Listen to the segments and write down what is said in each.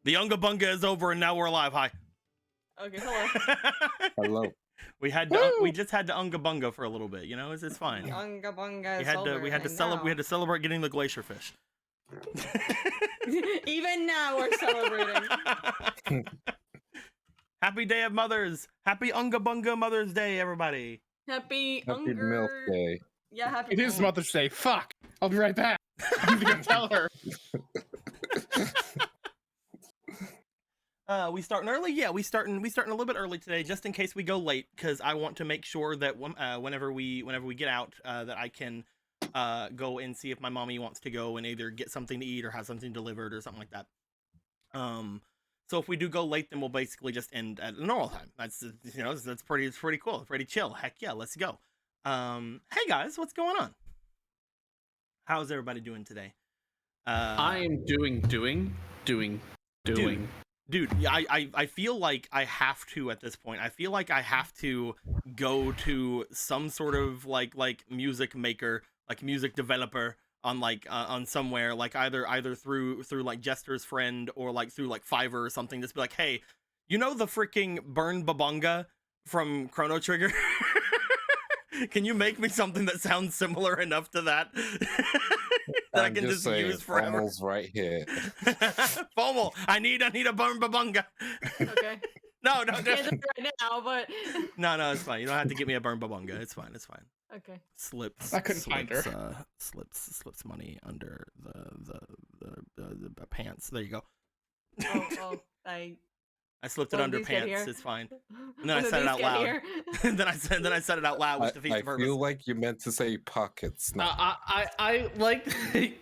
The Unga Bunga is over, and now we're live. Hi. Okay, hello. Hello. We just had to Unga Bunga for a little bit. You know, it's fine. Unga bunga We is had over. to we had to celebrate getting the glacier fish. Even now we're celebrating. Happy Day of Mothers. Happy Unga Bunga Mother's Day, everybody. Happy Happy Milk Day. Yeah, happy. It is Mother's Day. Fuck. I'll be right back. I'm gonna tell her. We starting early? Yeah, we starting a little bit early today, just in case we go late, because I want to make sure that whenever we get out, that I can go and see if my mommy wants to go and either get something to eat or have something delivered or something like that. So if we do go late, then we'll basically just end at a normal time. That's that's pretty cool, pretty chill. Heck yeah, let's go. Hey guys, what's going on? How's everybody doing today? I am doing. Dude, yeah, I feel like I have to at this point. I feel like I have to go to some sort of like music maker, like music developer on somewhere, like either through like Jester's friend or like through like Fiverr or something. Just be like, hey, you know the freaking Burn Babunga from Chrono Trigger? Can you make me something that sounds similar enough to that? That I can just use forever. Fomal's right here. Fomal, I need a Burn Babunga. Okay. No, I can't do it right now, but no, it's fine. You don't have to get me a Burn Babunga. It's fine. okay. Slips. I couldn't find her. Slips money under the pants. There you go. Oh, I slipped it under pants. It's fine. And then I When said it these out get loud. here. then I said it out loud, which defeats the purpose. I feel like you meant to say pockets. Not I like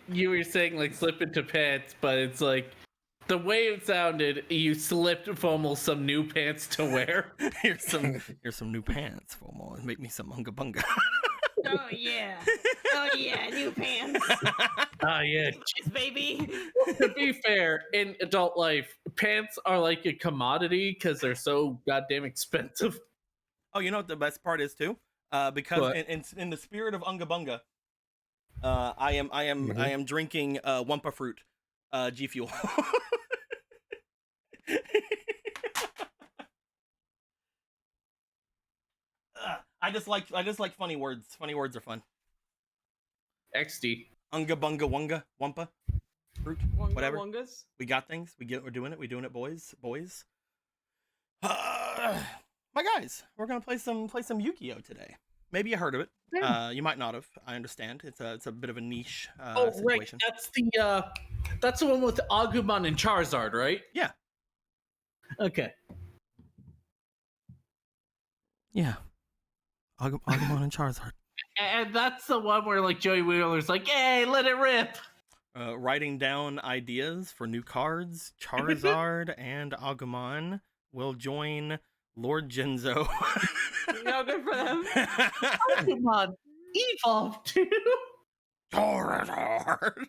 you were saying like slip into pants, but it's like the way it sounded. You slipped Fomal some new pants to wear. Here's some new pants, Fomal. Make me some Unga Bunga. Oh yeah. Oh yeah, new pants. Oh yeah. Yes, baby. To be fair, in adult life, pants are like a commodity because they're so goddamn expensive. Oh, you know what the best part is too? Because in the spirit of Unga Bunga, I am drinking Wumpa Fruit, G Fuel. I just like funny words. Funny words are fun. XD. Unga Bunga Wunga Wumpa Fruit. Wonga Whatever. wongas. We got things. We're doing it, boys. My guys, we're gonna play some Yu-Gi-Oh today. Maybe you heard of it. Yeah. You might not have. I understand. It's a bit of a niche Right. situation. That's the one with Agumon and Charizard, right? Yeah. Okay. Yeah. Agumon and Charizard. And that's the one where like Joey Wheeler's like, "Hey, let it rip." Writing down ideas for new cards. Charizard and Agumon will join Lord Genzo. No, good for them. Agumon evolved too. Charizard.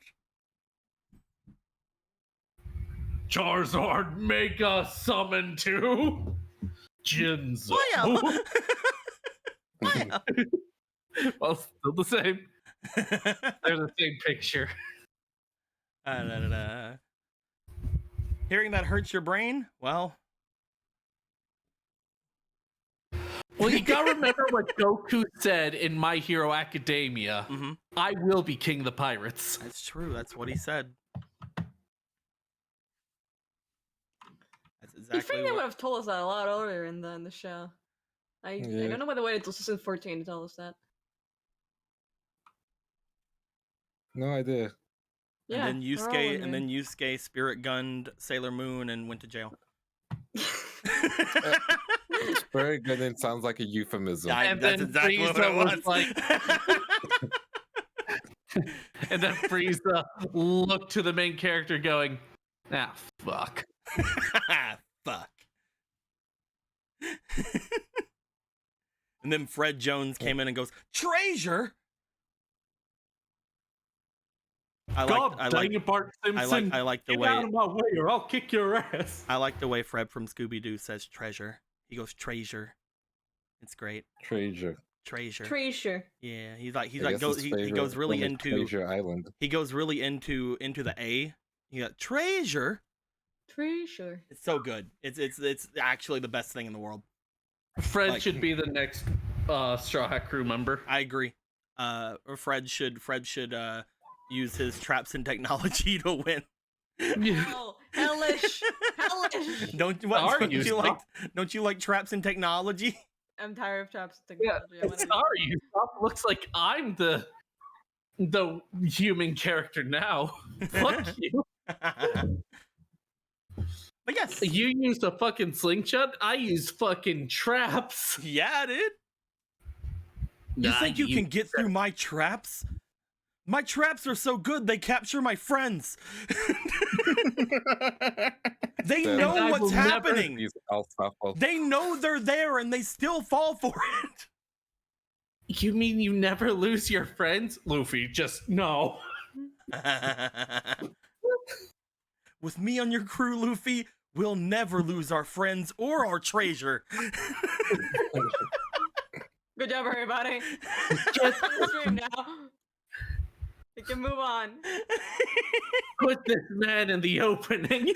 Charizard Mega Summon to Jinzo. Well, still the same. They're the same picture. Hearing that hurts your brain? Well, you gotta remember what Goku said in My Hero Academia. mm-hmm. I will be king of the pirates. That's true. That's what he said. That's You exactly think they would have told us that a lot earlier in the show. I don't know why they waited until season 14 to tell us that. no idea. Yeah. And then Yusuke spirit gunned Sailor Moon and went to jail. It's very good and sounds like a euphemism. Yeah, And that's then exactly what it Frieza was. was and then Frieza looked to the main character going, "Ah, fuck." Fuck. And then Fred Jones came in and goes, "Treasure." I like Bart Simpson. I like the Get way out of my way, or I'll kick your ass. I like the way Fred from Scooby Doo says treasure. He goes treasure. It's great. Treasure. Treasure. Yeah, he I guess he goes really into Treasure Island. he goes really into the A. You got treasure. Pretty sure. It's so good. It's actually the best thing in the world. Fred should be the next Straw Hat Crew member. I agree. Fred should use his traps and technology to win. Oh, hellish. Don't you like traps and technology? I'm tired of traps and Yeah, technology. sorry. Looks like I'm the human character now. Fuck you. But yes, You used a fucking slingshot. I used fucking traps. yeah, dude. You think you can get through my traps? My traps are so good they capture my friends. They Then know I what's will never happening. These alfalfa. They know they're there and they still fall for it. You mean you never lose your friends? Luffy, just no. With me on your crew, Luffy, we'll never lose our friends or our treasure. Good job, everybody. Get the stream now. We can move on. Put this man in the opening.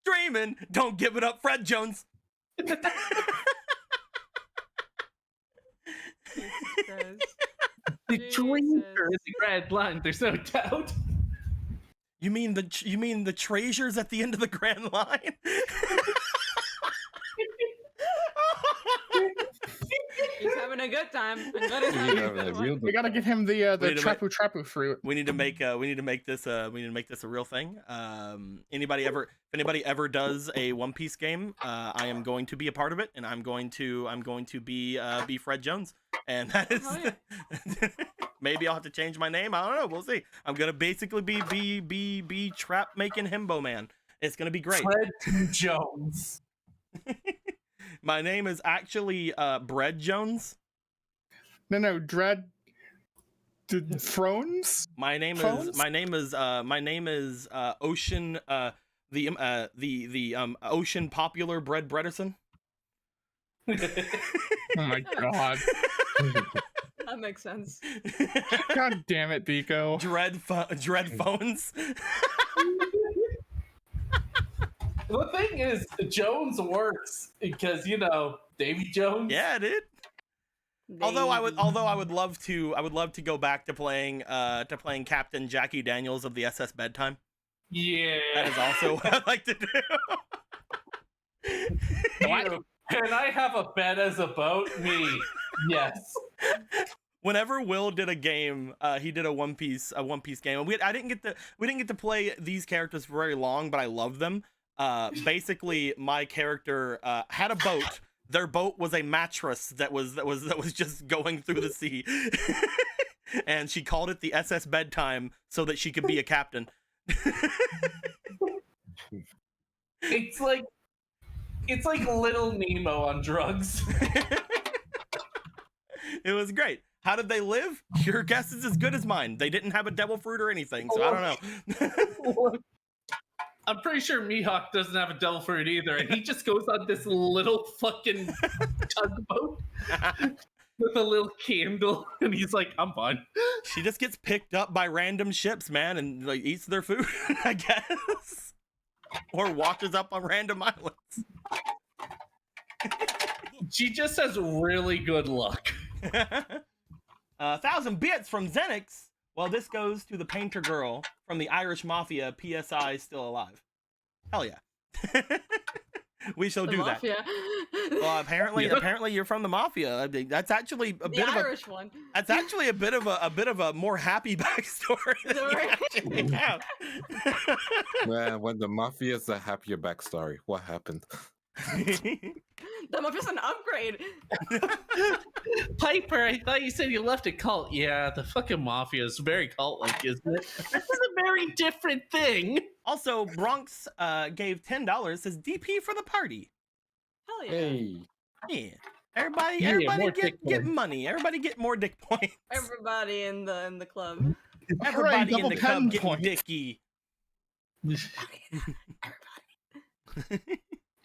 Dreaming, don't give it up, Fred Jones. The Jesus. drinker is the grand line. There's no doubt. You mean the treasures at the end of the Grand Line? He's having a good time. I'm glad he's He's having a having a good real one. good We gotta give him the Wait a minute. trapu fruit. We need to make this a real thing. If anybody ever does a One Piece game, I am going to be a part of it, and I'm going to be Fred Jones, and that is Oh, yeah. maybe I'll have to change my name. I don't know. We'll see. I'm gonna basically be trap making himbo man. It's gonna be great. Fred Jones. My name is actually Bread Jones. No, Dread. Thrones. My name Phones? is Ocean the Ocean Popular Bread Bredison. Oh my god. That makes sense. God damn it, Deco. Dread phones. The thing is, Jones works because Davy Jones. Yeah, dude. Although I would love to go back to playing Captain Jackie Daniels of the SS Bedtime. Yeah. That is also what I'd like to do. Can I have a bed as a boat? Me. Yes. Whenever Will did a game, he did a One Piece game, and we didn't get to play these characters for very long, but I love them. Basically, my character had a boat. Their boat was a mattress that was just going through the sea, and she called it the SS Bedtime so that she could be a captain. It's like Little Nemo on drugs. It was great. How did they live? Your guess is as good as mine. They didn't have a devil fruit or anything, so I don't know. I'm pretty sure Mihawk doesn't have a devil fruit either, and he just goes on this little fucking tugboat with a little candle, and he's like, I'm fine. She just gets picked up by random ships, man, and like eats their food, I guess. Or washes up on random islands. She just has really good luck. 1,000 bits from Xenix. Well, this goes to the painter girl from the Irish Mafia. PSI still alive. Hell yeah. We shall do that. Well, apparently you're from the Mafia. I mean, that's actually a bit of Irish one. That's actually a bit of a more happy backstory than you actually have. Man, when the mafia's a happier backstory, what happened? That must be an upgrade. Piper, I thought you said you left a cult. Yeah, the fucking mafia is very cult-like, isn't it? This is a very different thing. Also, Bronx gave $10. Says DP for the party. Hell yeah. Hey, Yeah. Everybody more get dick money. Everybody get more dick points. Everybody in the club. Everybody in double the club pen getting points. dicky.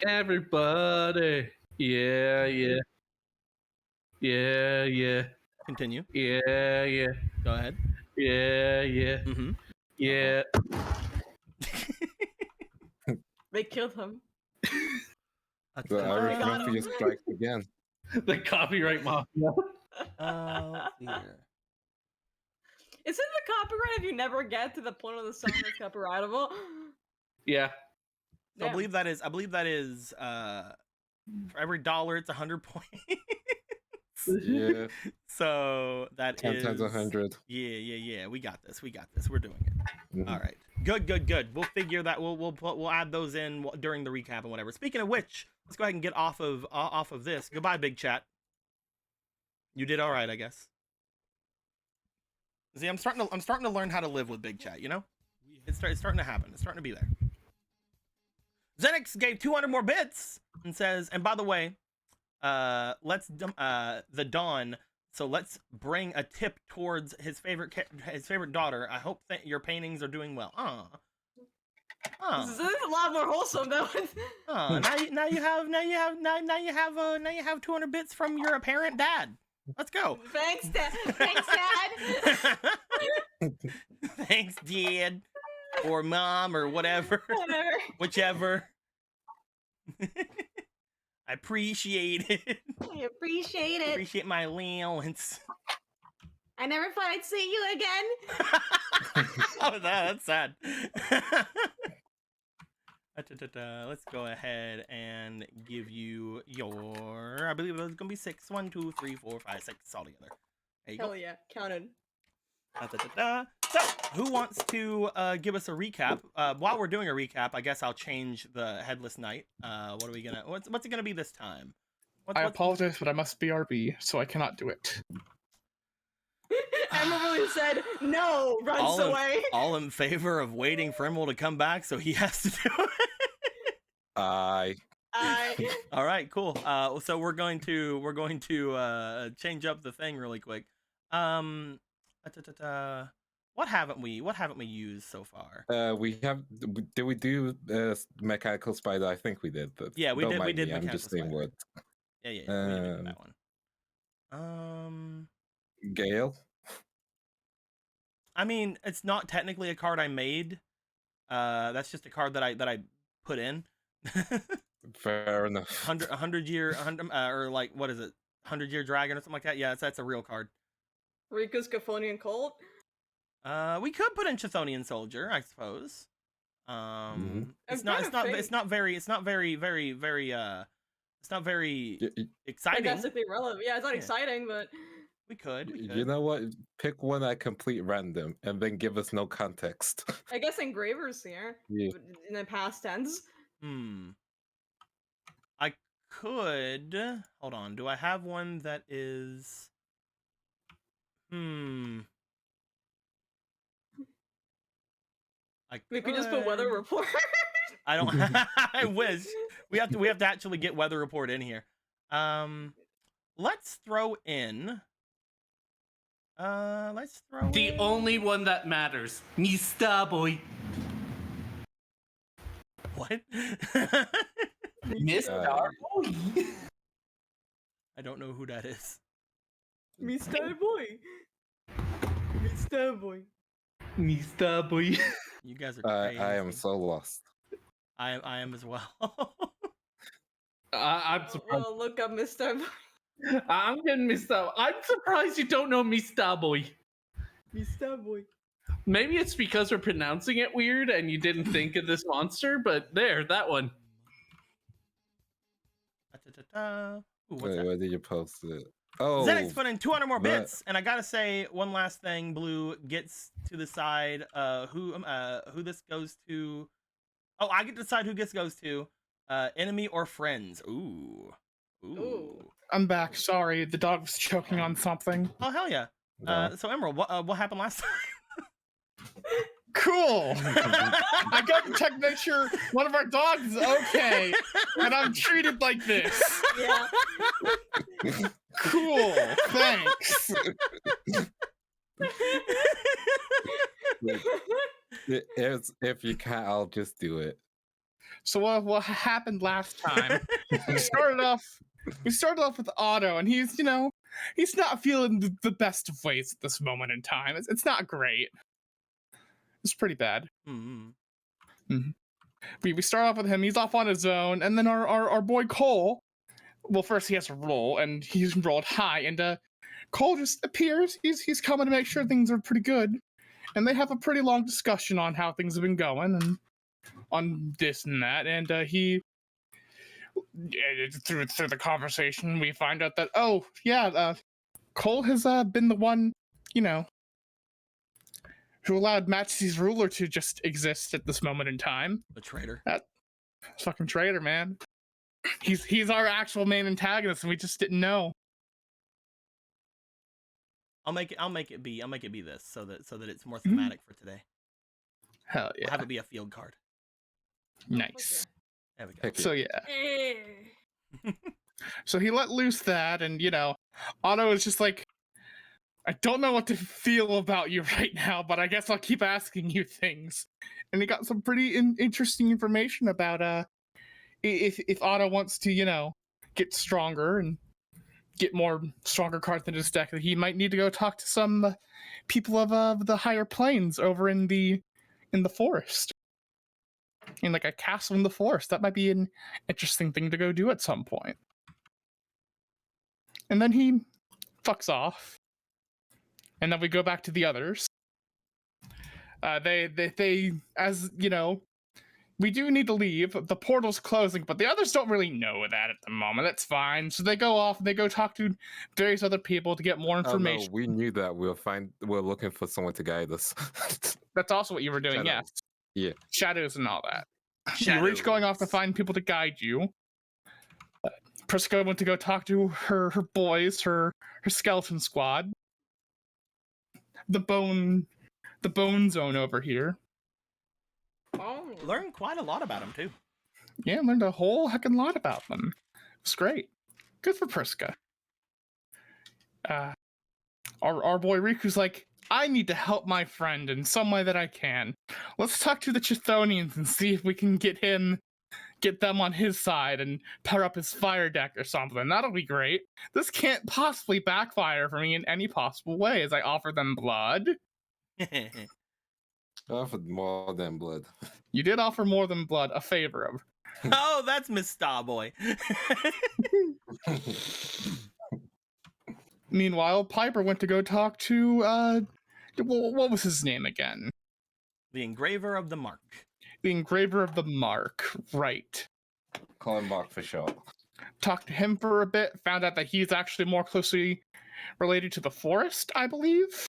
Everybody. Yeah, yeah. Yeah, yeah. Continue. Yeah, yeah. Go ahead. Yeah, yeah. Mm-hmm. Yeah. They killed him. The Irish got Mafia him. strikes again. The copyright mafia. Let's see here. Isn't the copyright if you never get to the point of the song that's copyrightable? Yeah. So I Damn. believe that is for every dollar it's 100 points. Yeah, So that 10 is times 100. Yeah. We got this. We're doing it. Mhm. All right. Good. We'll figure that. We'll add those in during the recap and whatever. Speaking of which, let's go ahead and get off of this. Goodbye, big chat. You did all right, I guess. See, I'm starting to learn how to live with big chat. You know, it's starting to happen. It's starting to be there. Zenix gave 200 more bits and says, and by the way, let's the Dawn. So let's bring a tip towards his favorite daughter. I hope that your paintings are doing well. This is a lot more wholesome though. Now you have 200 bits from your apparent dad. Let's go. Thanks, Dad. Thanks, Dad. Thanks, Dad, or Mom, or whatever, Whatever. whichever. I appreciate it. I appreciate it. Appreciate my allowance. I never thought I'd see you again. Oh, that's sad. Let's go ahead and give you your. I believe it's gonna be 6. 1, 2, 3, 4, 5, 6 all together. There you Hell go. yeah, counted. So, who wants to give us a recap? While we're doing a recap, I guess I'll change the Headless Knight. What are we gonna? What's it gonna be this time? I apologize, but I must BRB, so I cannot do it. Emma really said no, runs away. All in favor of waiting for Emerald to come back, so he has to do it. All right, cool. So we're going to change up the thing really quick. What haven't we used so far? Did we do Mechanical Spider? I think we did. But Yeah, we don't did. We mind did. me, I'm Mechanical just saying Spider. what. Yeah, we did that one. Gale. I mean, it's not technically a card I made. That's just a card that I put in. Fair enough. 100 year, or like, what is it? 100-year dragon or something like that. Yeah, that's a real card. Rika's Gaphonian Colt. We could put in Chthonian Soldier, I suppose. It's not very exciting. Fantastically relevant. Yeah, it's not exciting, but We could. You know what? Pick one at complete random and then give us no context. I guess Engraver's here. Yeah. In the past tense. I could. Hold on. Do I have one that is? We could just put weather report. I don't. I wish we have to actually get weather report in here. Let's throw in. The only one that matters. Me Starboy. What? Miss Starboy. I don't know who that is. Me Starboy. Me Starboy. Me Starboy. You guys are crazy. I am so lost. I am as well. I'm surprised. Well, look up Miss Starboy. I'm getting missed out. I'm surprised you don't know Me Starboy. Me Starboy. Maybe it's because we're pronouncing it weird and you didn't think of this monster, but there, that one. Ooh, what's Wait, that? where did you post it? Oh, Zenix put in 200 more that- bits, and I gotta say one last thing. Blue gets to decide who this goes to. Oh, I get to decide who this goes to. Enemy or friends. Ooh. I'm back. Sorry, the dog was choking on something. Oh hell yeah. no. So Emerald, what happened last time? Cool. I got to check, make sure one of our dogs is okay, and I'm treated like this. Yeah. Cool. Thanks. If you can't, I'll just do it. So what happened last time? We started off with Otto, and he's not feeling the best of ways at this moment in time. It's not great. It's pretty bad. Mm-hmm. Mhm. we start off with him. He's off on his own, and then our boy Cole. Well, first he has to roll, and he's rolled high, and Cole just appears. He's coming to make sure things are pretty good, and they have a pretty long discussion on how things have been going and on this and that. And he through the conversation, we find out that Cole has been the one, who allowed Matsuy's ruler to just exist at this moment in time. The traitor. That fucking traitor, man. He's our actual main antagonist, and we just didn't know. I'll make it be this so that it's more thematic for today. Hell yeah. We'll have it be a field card. Nice. There we go. Heck yeah. So yeah. So he let loose that, and Otto is just like, I don't know what to feel about you right now, but I guess I'll keep asking you things. And he got some pretty interesting information about if Otto wants to, get stronger and get more stronger cards in his deck, that he might need to go talk to some people of the higher planes over in the forest. In like a castle in the forest. That might be an interesting thing to go do at some point. And then he fucks off. And then we go back to the others. They as we do need to leave. The portal's closing, but the others don't really know that at the moment. That's fine. So they go off and they go talk to various other people to get more information. Oh, no, we knew that. We're looking for someone to guide us. That's also what you were doing, Shadows. yes. Yeah. Shadows and all that. You were each going off to find people to guide you. Prisca went to go talk to her boys, her skeleton squad. The bone zone over here. Oh. Learned quite a lot about him too. Yeah, learned a whole heckin' lot about them. It's great. Good for Prisca. Our boy Riku's like, I need to help my friend in some way that I can. Let's talk to the Chthonians and see if we can get them on his side and power up his fire deck or something. That'll be great. This can't possibly backfire for me in any possible way, as I offer them blood. I offered more than blood. You did offer more than blood, a favor of. Oh, that's Miss Starboy. Meanwhile, Piper went to go talk to, what was his name again? The engraver of the mark. The engraver of the mark, right. Call him Mark for short. Talked to him for a bit, found out that he's actually more closely related to the forest, I believe.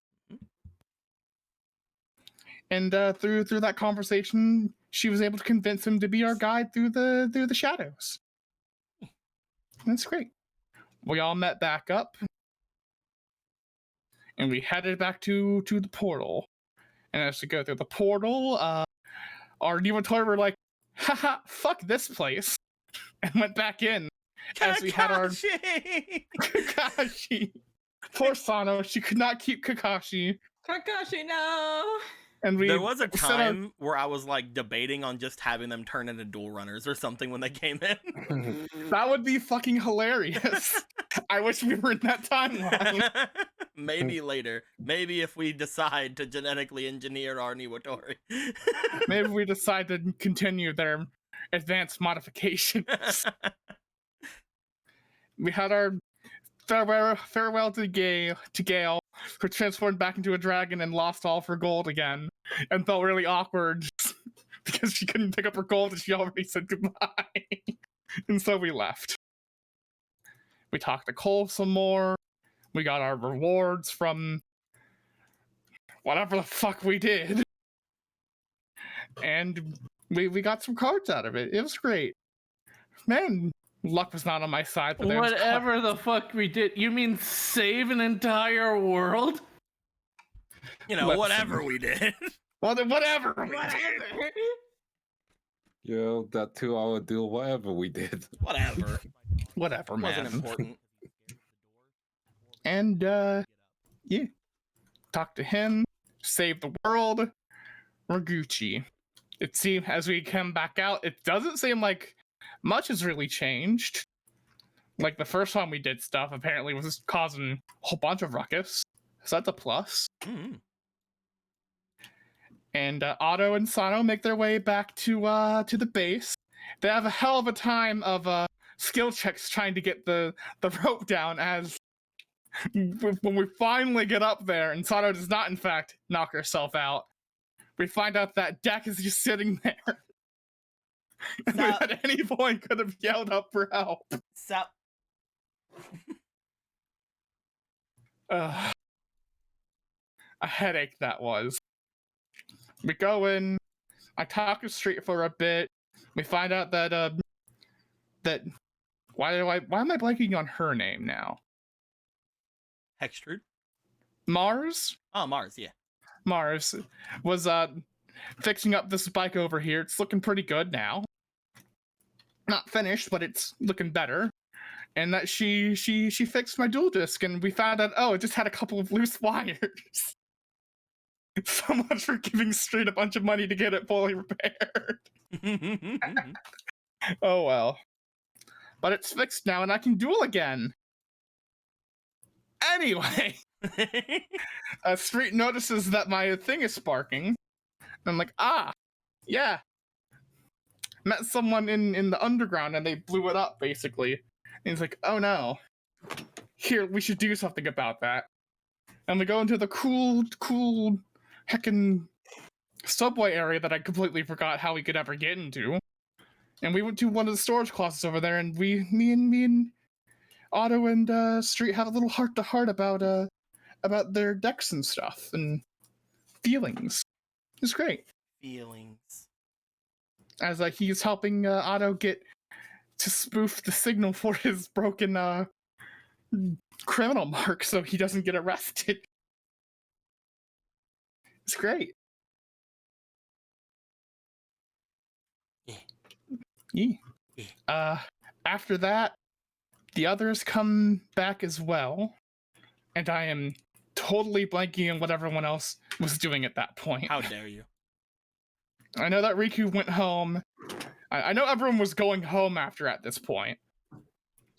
And through that conversation, she was able to convince him to be our guide through the shadows. That's great. We all met back up, and we headed back to the portal. And as we go through the portal, our inventory were like, haha, fuck this place, and went back in. As we had our Kakashi. Poor Sano, she could not keep Kakashi. Kakashi, no! And there was a time where I was like debating on just having them turn into dual runners or something when they came in. That would be fucking hilarious. I wish we were in that timeline. Maybe later. Maybe if we decide to genetically engineer our Niwatori. Maybe we decide to continue their advanced modifications. We had our farewell to Gale, who transformed back into a dragon and lost all of her gold again, and felt really awkward because she couldn't pick up her gold and she already said goodbye. And so we left. We talked to Cole some more. We got our rewards from whatever the fuck we did. And we got some cards out of it. It was great. Man, luck was not on my side. But whatever the fuck we did. You mean save an entire world? Whatever we did. Well, then whatever we did. Yo, that 2-hour deal, whatever we did. Whatever. Whatever, man. Wasn't important. And, yeah. Talk to him. Save the world. We're Gucci. It seems, as we come back out, it doesn't seem like much has really changed. Like, the first time we did stuff apparently was causing a whole bunch of ruckus. So that's a plus. Mm-hmm. And Otto and Sano make their way back to the base. They have a hell of a time of skill checks trying to get the rope down as when we finally get up there and Sano does not in fact knock herself out, we find out that Deck is just sitting there. And we at any point could have yelled up for help. So A headache that was. We go in, I talk to Street for a bit. We find out that why am I blanking on her name now? Hextrude? Mars? Oh, Mars, yeah. Mars was fixing up this bike over here. It's looking pretty good now. Not finished, but it's looking better. And that she fixed my dual disc, and we found out, oh, it just had a couple of loose wires. So much for giving Street a bunch of money to get it fully repaired. Oh well. But it's fixed now, and I can duel again. Anyway, Street notices that my thing is sparking. And I'm like, yeah. Met someone in the underground, and they blew it up, basically. And he's like, oh no. Here, we should do something about that. And we go into the cool heckin' subway area that I completely forgot how we could ever get into. And we went to one of the storage closets over there, and me and Otto and Street had a little heart-to-heart about their decks and stuff and feelings. It was great. Feelings. As he's helping Otto get to spoof the signal for his broken criminal mark so he doesn't get arrested. It's great. Yeah. After that, the others come back as well, and I am totally blanking on what everyone else was doing at that point. How dare you? I know that Riku went home. I know everyone was going home after at this point,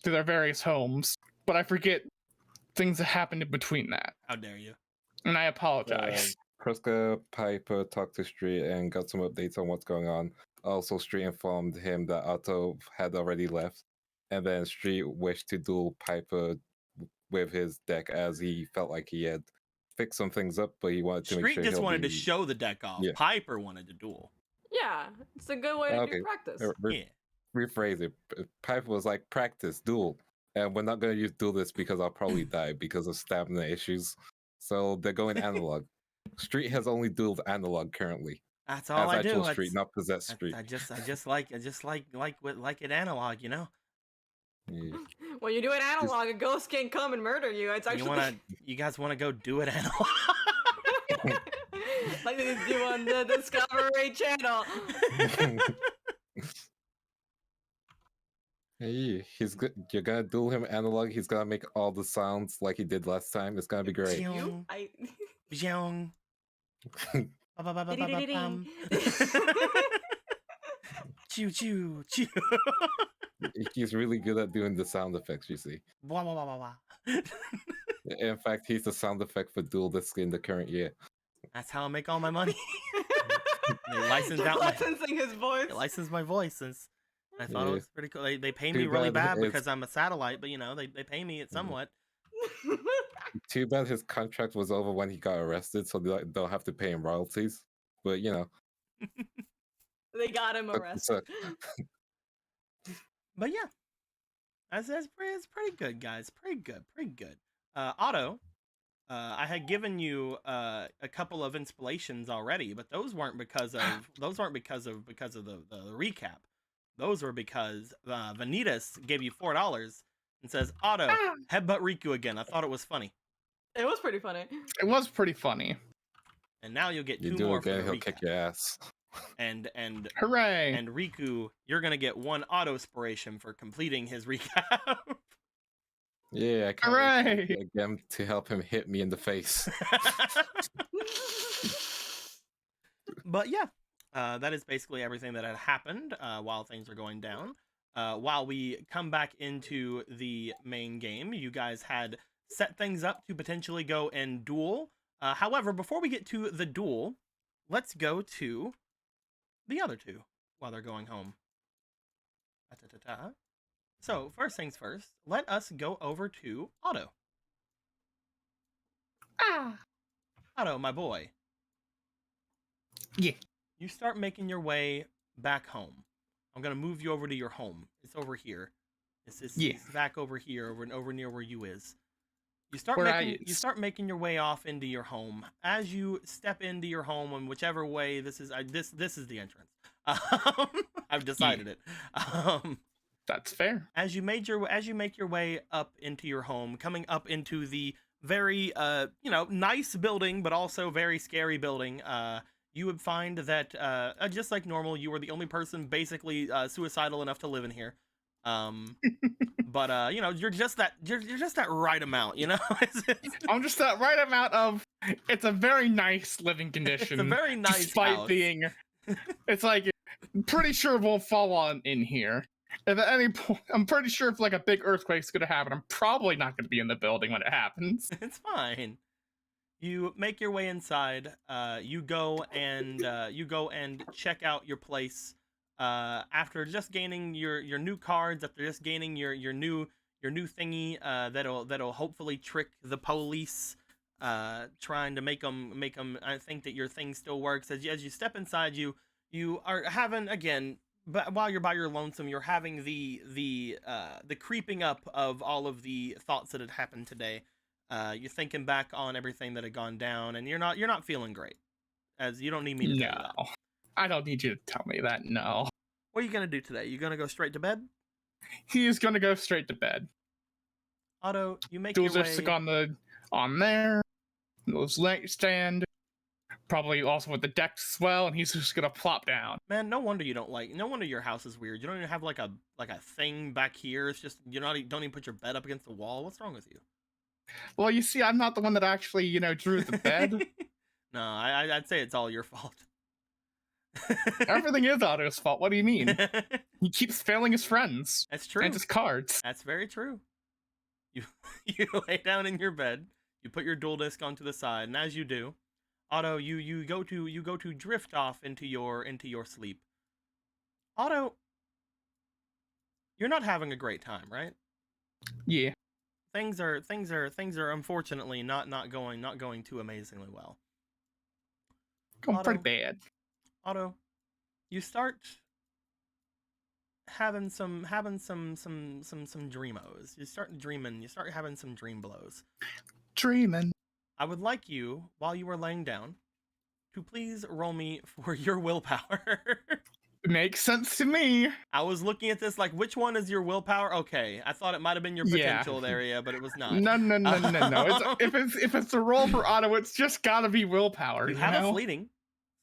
to their various homes, but I forget things that happened in between that. How dare you? And I apologize. Kreska, Piper talked to Street and got some updates on what's going on. Also, Street informed him that Otto had already left, and then Street wished to duel Piper with his deck as he felt like he had fixed some things up, but he wanted to make Street sure just wanted to show the deck off. Yeah. Piper wanted to duel. Yeah, it's a good way to Okay. do practice. Yeah. Rephrase it. Piper was like, practice, duel. And we're not going to use duel this because I'll probably die because of stamina issues. So they're going analog. Street has only dueled analog currently. That's all as I do. actual Street, not possessed Street. I just like it analog, you know. Yeah. When you do it analog, a ghost can come and murder you. It's actually You guys wanna go do it analog? like they do on the Discovery Channel. Hey, he's good. You're gonna duel him analog. He's gonna make all the sounds like he did last time. It's gonna be great. You? I... Zhong. Ba-ba-ba-ba-ba-bum. Choo choo choo. He's really good at doing the sound effects. You see. Wah, wah, wah, wah, wah. In fact, he's the sound effect for duel disc in the current year. That's how I make all my money. They licensed Just out licensing his voice. They licensed my voice, and I thought it Yeah. was pretty cool. They pay me Too really bad bad it's- because I'm a satellite, but you know they pay me it somewhat. Too bad his contract was over when he got arrested, so they'll have to pay him royalties. But you know, They got him But- arrested. But yeah, it's pretty good, guys. Pretty good. Otto, I had given you a couple of inspirations already, but those weren't because of the recap. Those were because Vanitas gave you $4 and says, Otto, headbutt Riku again. I thought it was funny. It was pretty funny. It was pretty funny. And now you'll get you two do more it for the again, he'll recap. kick your ass. And Hooray! and Riku, you're gonna get one auto-spiration for completing his recap. Yeah, I can't wait Hooray! to get him to help him hit me in the face. But yeah, that is basically everything that had happened while things were going down. While we come back into the main game, you guys had set things up to potentially go and duel. However, before we get to the duel, let's go to the other two while they're going home. So, first things first, let us go over to Otto. Otto, my boy. Yeah. You start making your way back home. I'm gonna move you over to your home. It's over here. It's back over here, over near where you is. You start making your way off into your home. As you step into your home, in whichever way this is is the entrance. I've decided it. That's fair. As you make your way up into your home, coming up into the very nice building, but also very scary building, you would find that just like normal, you were the only person basically suicidal enough to live in here. But you're just that right amount, you know. I'm just that right amount of. It's a very nice living condition. It's a very nice despite house. Being. It's like pretty sure it won't fall on in here. If at any point, I'm pretty sure if like a big earthquake's gonna happen, I'm probably not gonna be in the building when it happens. It's fine. You make your way inside. You go and check out your place. After just gaining your new cards, after just gaining your new thingy, that'll hopefully trick the police, trying to make them think that your thing still works. As you step inside, you are having, again, but while you're by your lonesome, you're having the creeping up of all of the thoughts that had happened today. You're thinking back on everything that had gone down, and you're not feeling great. As you don't need me to tell you that. I don't need you to tell me that, no. What are you gonna do today? You gonna go straight to bed? He is gonna go straight to bed. Otto, you make your way... stick on there, those nightstand, probably also with the deck as well, and he's just gonna plop down. Man, no wonder your house is weird. You don't even have like a thing back here. It's just don't even put your bed up against the wall. What's wrong with you? Well, you see, I'm not the one that actually, drew the bed. No, I'd say it's all your fault. Everything is Otto's fault. What do you mean? He keeps failing his friends. That's true. And his cards. That's very true. You lay down in your bed. You put your dual disc onto the side, and as you do, Otto, you go to drift off into your sleep. Otto, you're not having a great time, right? Yeah. Things are unfortunately not going too amazingly well. Going pretty bad. Otto, you start having some dreamos. You start dreaming. You start having some dream blows. Dreaming. I would like you, while you are laying down, to please roll me for your willpower. Makes sense to me. I was looking at this like, which one is your willpower? Okay, I thought it might have been your potential area, but it was not. No. If it's a roll for Otto, it's just gotta be willpower. You have a fleeting,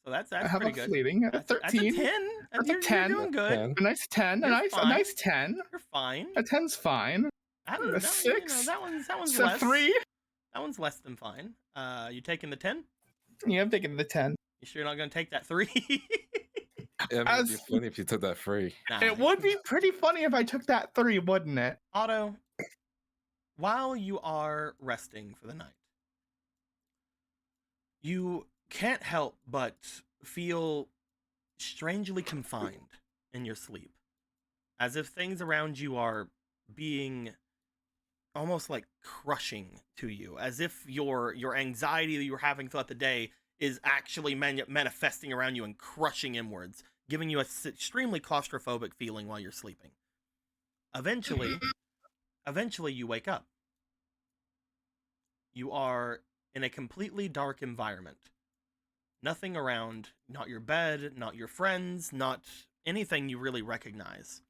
so that's I have pretty good. A fleeting. A 13. That's a 10. That's a 10. You're doing good. A nice 10. A nice 10. You're fine. A 10's fine. A 6. That one's so less. 3. That one's less than fine. You taking the 10? Yeah, I'm taking the 10. You sure you're not gonna take that 3? Yeah, it would be funny if you took that 3. Nah. It would be pretty funny if I took that 3, wouldn't it? Otto, while you are resting for the night, you can't help but feel strangely confined in your sleep, as if things around you are being almost like crushing to you, as if your anxiety that you were having throughout the day is actually manifesting around you and crushing inwards, giving you a extremely claustrophobic feeling while you're sleeping. Eventually you wake up. You are in a completely dark environment. Nothing around, not your bed, not your friends, not anything you really recognize.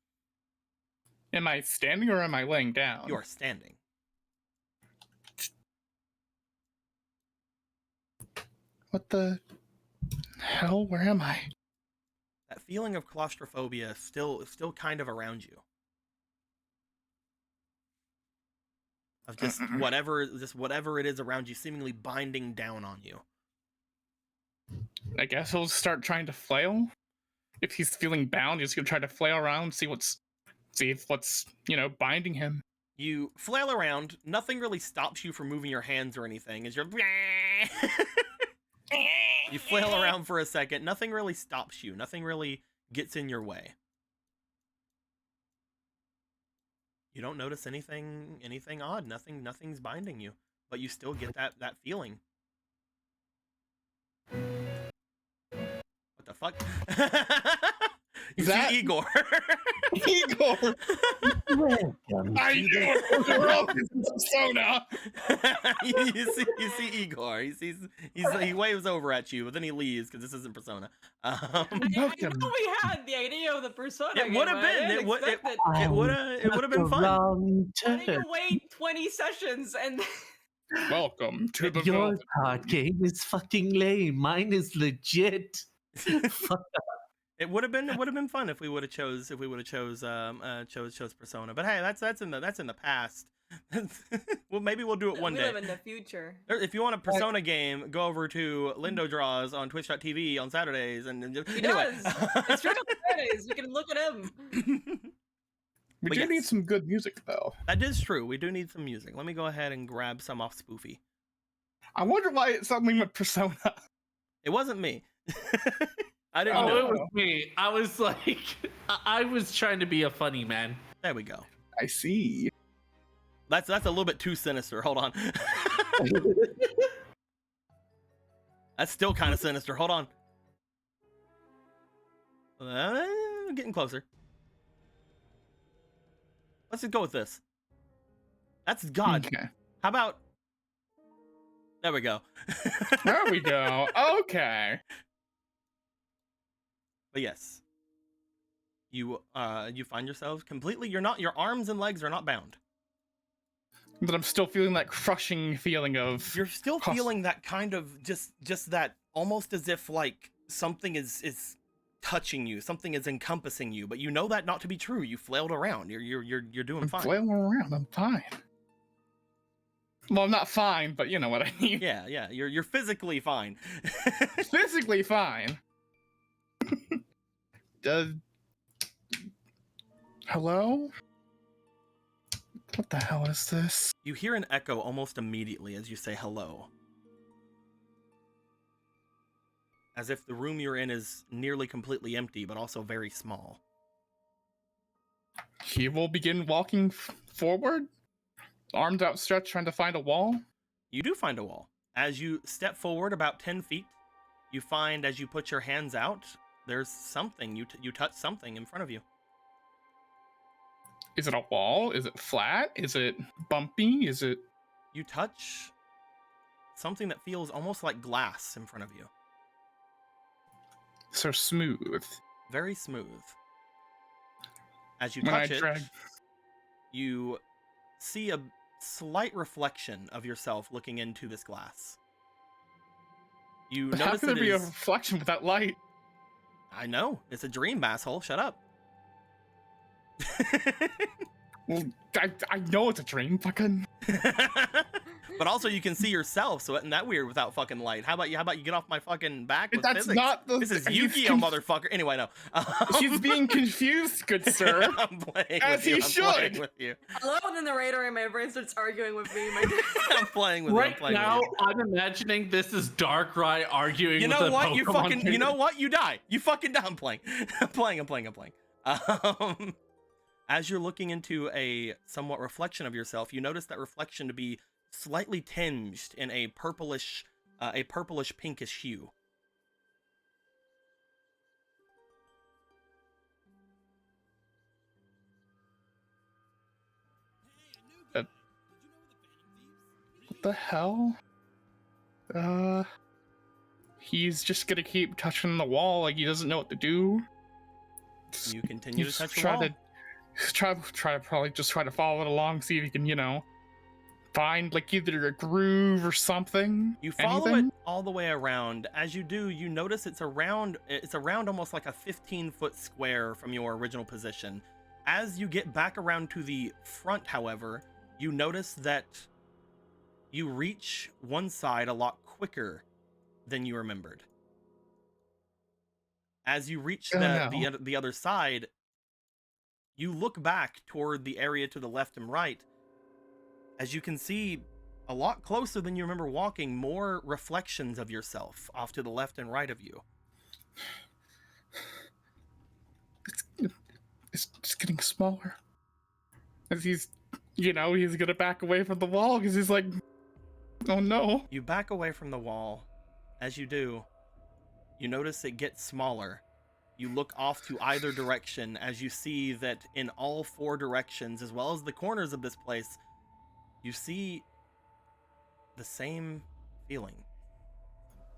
Am I standing or am I laying down? You are standing. What the hell? Where am I? That feeling of claustrophobia is still kind of around you. Of just whatever it is around you seemingly binding down on you. I guess he'll start trying to flail. If he's feeling bound, he's gonna try to flail around, see if what's binding him. You flail around. Nothing really stops you from moving your hands or anything. As you're You flail around for a second. Nothing really stops you. Nothing really gets in your way. You don't notice anything odd. Nothing's binding you, but you still get that feeling. What the fuck? You see Igor. Igor! I know! Persona! you see Igor. He waves over at you, but then he leaves because this isn't Persona. I know we had the idea of the Persona. It would have been. It would have been fun. Why did you wait 20 sessions and? Welcome to the Your Velvet card game is fucking lame. Mine is legit. Fuck. It would have been fun if we would have chose Persona. But hey, that's in the past. Well, maybe we'll do it one we day. live in the future. If you want a Persona game, go over to Lindo Draws on Twitch.tv on Saturdays, and just, He anyway. does. It's right on Saturdays. You can look at him. We But do yes. need some good music, though. That is true. We do need some music. Let me go ahead and grab some off Spoofy. I wonder why it's something with Persona. It wasn't me. I didn't Oh, know. it was me. I was like, I was trying to be a funny man. There we go. I see. That's a little bit too sinister. Hold on. That's still kind of sinister. Hold on. Getting closer. Let's just go with this. That's God. Okay. How about... There we go. There we go. Okay. But yes. You find yourselves completely... Your arms and legs are not bound. But I'm still feeling that crushing feeling of... You're still feeling that kind of... Just that... Almost as if, like, something is touching you, something is encompassing you, but you know that not to be true. You flailed around. You're doing I'm fine. flailing around. I'm fine. Well, I'm not fine, but you know what I mean. Yeah. You're physically fine. Physically fine. Hello? What the hell is this? You hear an echo almost immediately as you say hello. As if the room you're in is nearly completely empty, but also very small. He will begin walking forward, arms outstretched, trying to find a wall. You do find a wall. As you step forward about 10 feet, you find as you put your hands out, there's something. You touch something in front of you. Is it a wall? Is it flat? Is it bumpy? Is it... You touch something that feels almost like glass in front of you. so smooth? Very smooth. As you When touch I it, drag... you see a slight reflection of yourself looking into this glass. You But how notice can there it be a is... reflection with that light? I know. It's a dream, asshole. Shut up. Well, I know it's a dream, fucking... But also you can see yourself, so isn't that weird without fucking light? How about you get off my fucking back with That's physics? not the... This is he's Yu-Gi-Oh, motherfucker. Anyway, no. She's being confused, good sir. I'm playing As with you. he I'm playing should. with you. Hello, the narrator and my brain starts arguing with me. I'm playing with you. I'm Right playing now, with you. I'm imagining this is Darkrai arguing You with know a what? You Pokemon fucking. You know what? You die. You fucking die. I'm playing. I'm playing. As you're looking into a somewhat reflection of yourself, you notice that reflection to be slightly tinged in a purplish pinkish hue. What the hell? He's just gonna keep touching the wall like he doesn't know what to do. You continue to He's touch the wall. try to probably just try to follow it along, see if he can, find like either a groove or something. You follow Anything? it all the way around. As you do, you notice it's around almost like a 15-foot square from your original position. As you get back around to the front, however, you notice that you reach one side a lot quicker than you remembered. As you reach the other side, you look back toward the area to the left and right, as you can see a lot closer than you remember walking, more reflections of yourself off to the left and right of you. It's just getting smaller. As he's gonna back away from the wall because he's like, oh no. You back away from the wall. As you do, you notice it gets smaller. You look off to either direction as you see that in all four directions, as well as the corners of this place, you see the same feeling.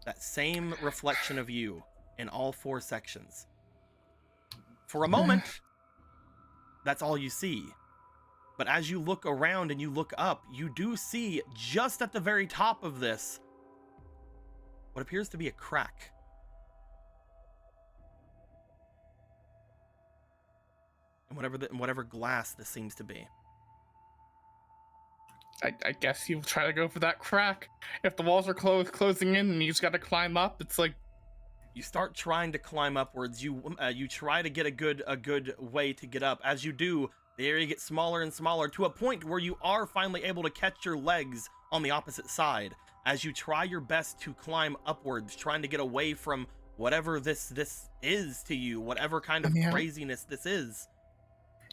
That same reflection of you in all four sections. For a moment, that's all you see. But as you look around and you look up, you do see just at the very top of this what appears to be a crack. And whatever glass this seems to be. I guess you'll try to go for that crack. If the walls are closing in and you just got to climb up, it's like you start trying to climb upwards. You try to get a good way to get up. As you do, the area gets smaller and smaller to a point where you are finally able to catch your legs on the opposite side. As you try your best to climb upwards, trying to get away from whatever this is to you, whatever kind of craziness this is.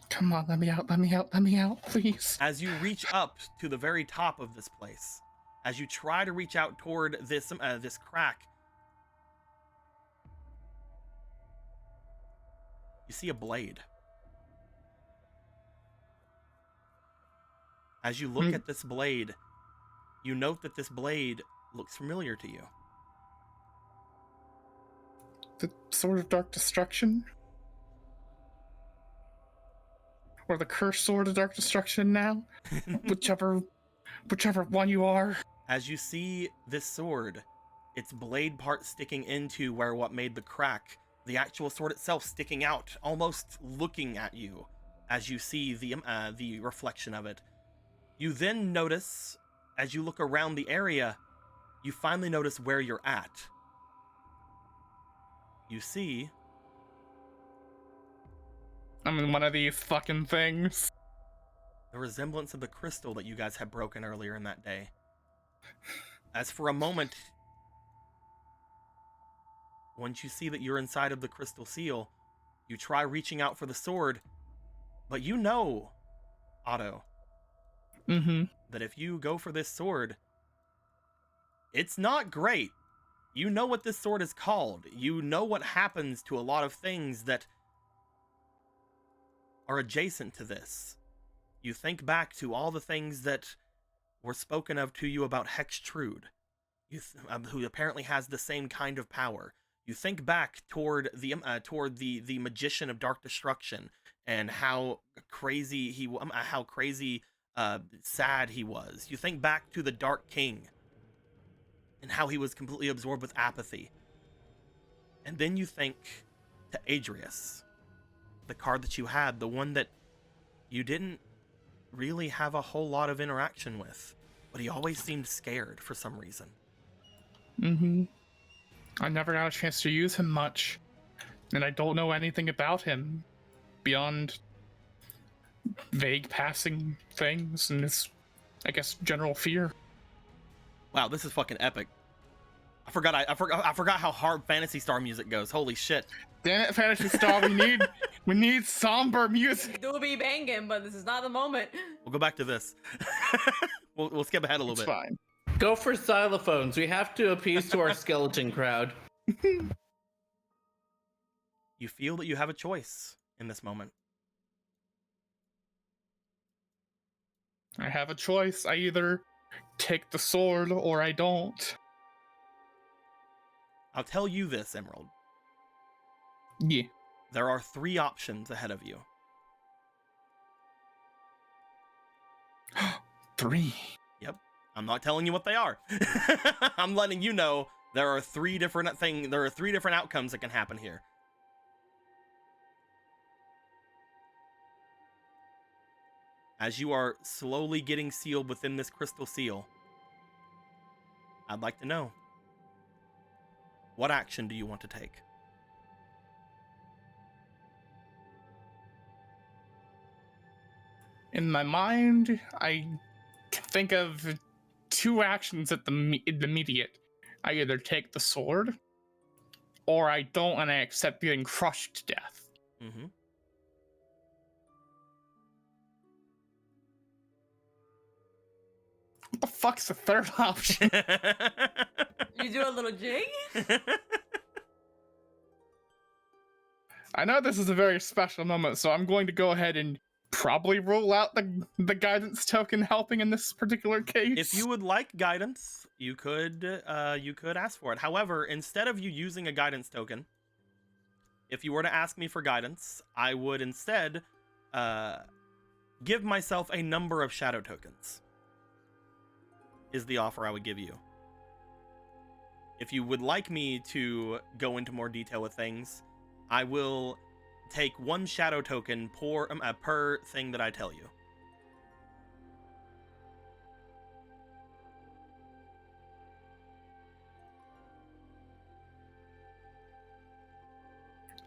Come on, let me out, please. As you reach up to the very top of this place, as you try to reach out toward this crack, you see a blade. As you look at this blade, you note that this blade looks familiar to you. The Sword of Dark Destruction? Or the Cursed Sword of Dark Destruction now? whichever one you are. As you see this sword, its blade part sticking into where what made the crack, the actual sword itself sticking out, almost looking at you as you see the reflection of it. You then notice, as you look around the area, you finally notice where you're at. You see... I'm in one of these fucking things. The resemblance of the crystal that you guys had broken earlier in that day. As for a moment, once you see that you're inside of the crystal seal, you try reaching out for the sword, but you know, Otto, that if you go for this sword, it's not great. You know what this sword is called. You know what happens to a lot of things that are adjacent to this. You think back to all the things that were spoken of to you about Hextrude, who apparently has the same kind of power. You think back toward the magician of dark destruction and how crazy sad he was. You think back to the Dark King and how he was completely absorbed with apathy. And then you think to Adrius, the card that you had, the one that you didn't really have a whole lot of interaction with, but he always seemed scared for some reason. I never got a chance to use him much, and I don't know anything about him beyond vague passing things and his, I guess, general fear. Wow, this is fucking epic. I forgot how hard Phantasy Star music goes. Holy shit. Damn it, Phantasy Star, we need somber music. Do be banging, but this is not the moment. We'll go back to this. we'll skip ahead a little bit. Fine. Go for xylophones. We have to appease to our skeleton crowd. You feel that you have a choice in this moment. I have a choice. I either take the sword or I don't. I'll tell you this, Emerald. Yeah. There are 3 options ahead of you. 3. Yep. I'm not telling you what they are. I'm letting you know there are 3 different outcomes that can happen here. As you are slowly getting sealed within this crystal seal, I'd like to know, what action do you want to take? In my mind, I think of two actions at the immediate. I either take the sword, or I don't, and I accept getting crushed to death. Mm-hmm. What the fuck's the third option? You do a little jig? I know this is a very special moment, so I'm going to go ahead and probably roll out the guidance token helping in this particular case. If you would like guidance, you could ask for it. However, instead of you using a guidance token, if you were to ask me for guidance, I would instead give myself a number of shadow tokens. Is the offer I would give you. If you would like me to go into more detail with things, I will take one shadow token per thing that I tell you.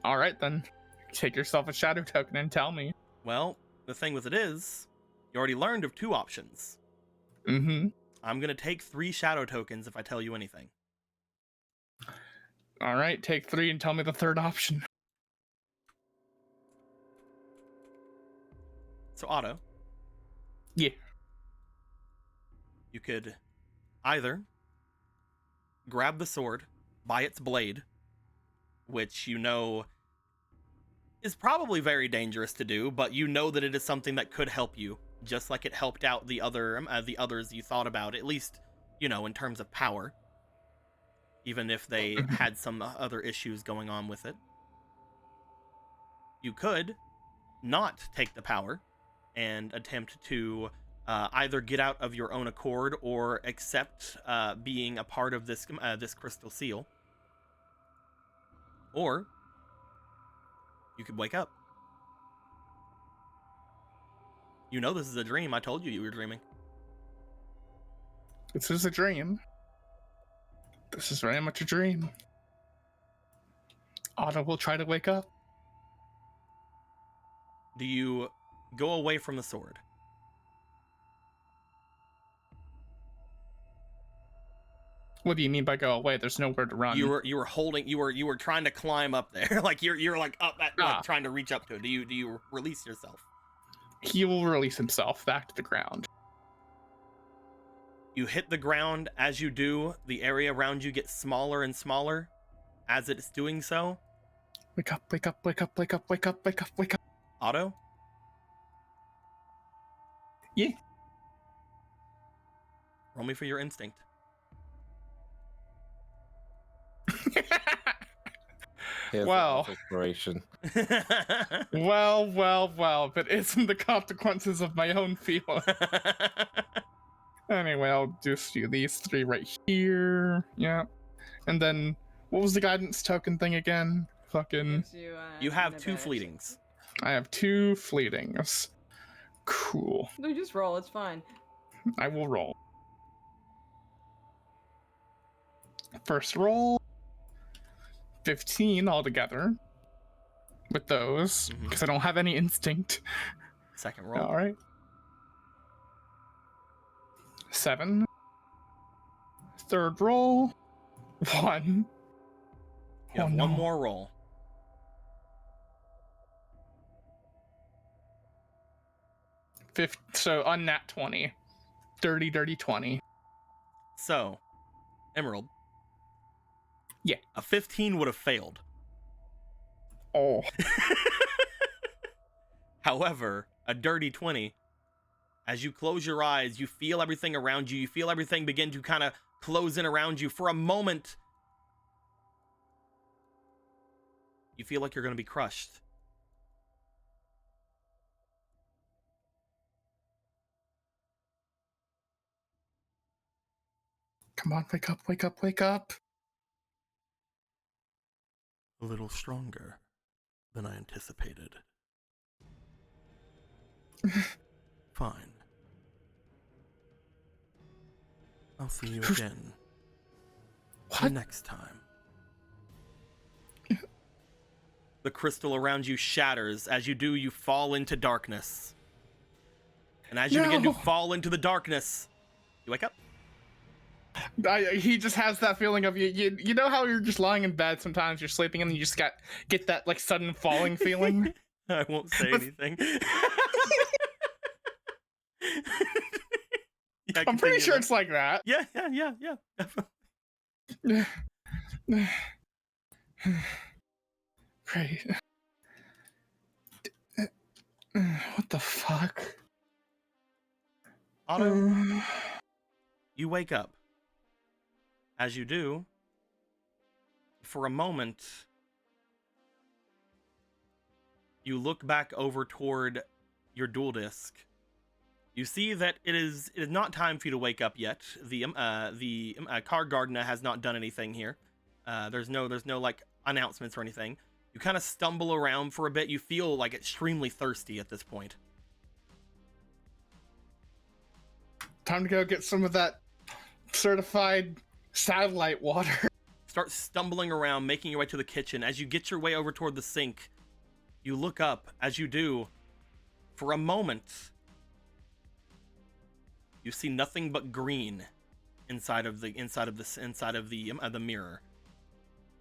All right, then. Take yourself a shadow token and tell me. Well, the thing with it is, you already learned of 2 options. Mm-hmm. I'm going to take 3 shadow tokens if I tell you anything. All right, take 3 and tell me the third option. So, Otto. Yeah. You could either grab the sword by its blade, which you know is probably very dangerous to do, but you know that it is something that could help you, just like it helped out the others you thought about, at least, you know, in terms of power, even if they had some other issues going on with it. You could not take the power and attempt to either get out of your own accord or accept being a part of this crystal seal. Or you could wake up. You know this is a dream. I told you were dreaming. This is a dream. This is very much a dream. Otto will try to wake up. Do you go away from the sword? What do you mean by go away? There's nowhere to run. You were trying to climb up there. Like you're like up at like, trying to reach up to it. Do you release yourself? He will release himself back to the ground. You hit the ground. As you do, the area around you gets smaller and smaller as it's doing so. Wake up, wake up, wake up, wake up, wake up, wake up, wake up. Otto? Yeah. Roll me for your instinct. Well, exploration. well, but isn't the consequences of my own feeling. Anyway, I'll just do these 3 right here. Yeah. And then, what was the guidance token thing again? Fucking... You have 2 fleetings. I have 2 fleetings. Cool. No, just roll, it's fine. I will roll. First roll. 15 altogether. With those, because I don't have any instinct. Second roll. Alright. 7. Third roll. 1. You have one more roll. So unnat 20. Dirty 20. So, Emerald. Yeah. A 15 would have failed. Oh. However, a dirty 20, as you close your eyes, you feel everything around you. You feel everything begin to kind of close in around you. For a moment, you feel like you're going to be crushed. Come on, wake up, wake up, wake up. A little stronger than I anticipated. Fine. I'll see you again. What? Next time. The crystal around you shatters. As you do, you fall into darkness. And as you begin to fall into the darkness, you wake up. He just has that feeling of you know how you're just lying in bed sometimes, you're sleeping, and you just get that like sudden falling feeling. I won't say anything. Yeah, I'm pretty continue sure then. it's like that. Yeah. Great. What the fuck? Otto, you wake up. As you do, for a moment, you look back over toward your dual disc. You see that it is not time for you to wake up yet. The car gardener has not done anything here. There's no like announcements or anything. You kind of stumble around for a bit. You feel like extremely thirsty at this point. Time to go get some of that certified satellite water. Start stumbling around, making your way to the kitchen. As you get your way over toward the sink, you look up. As you do, for a moment, you see nothing but green inside of the mirror,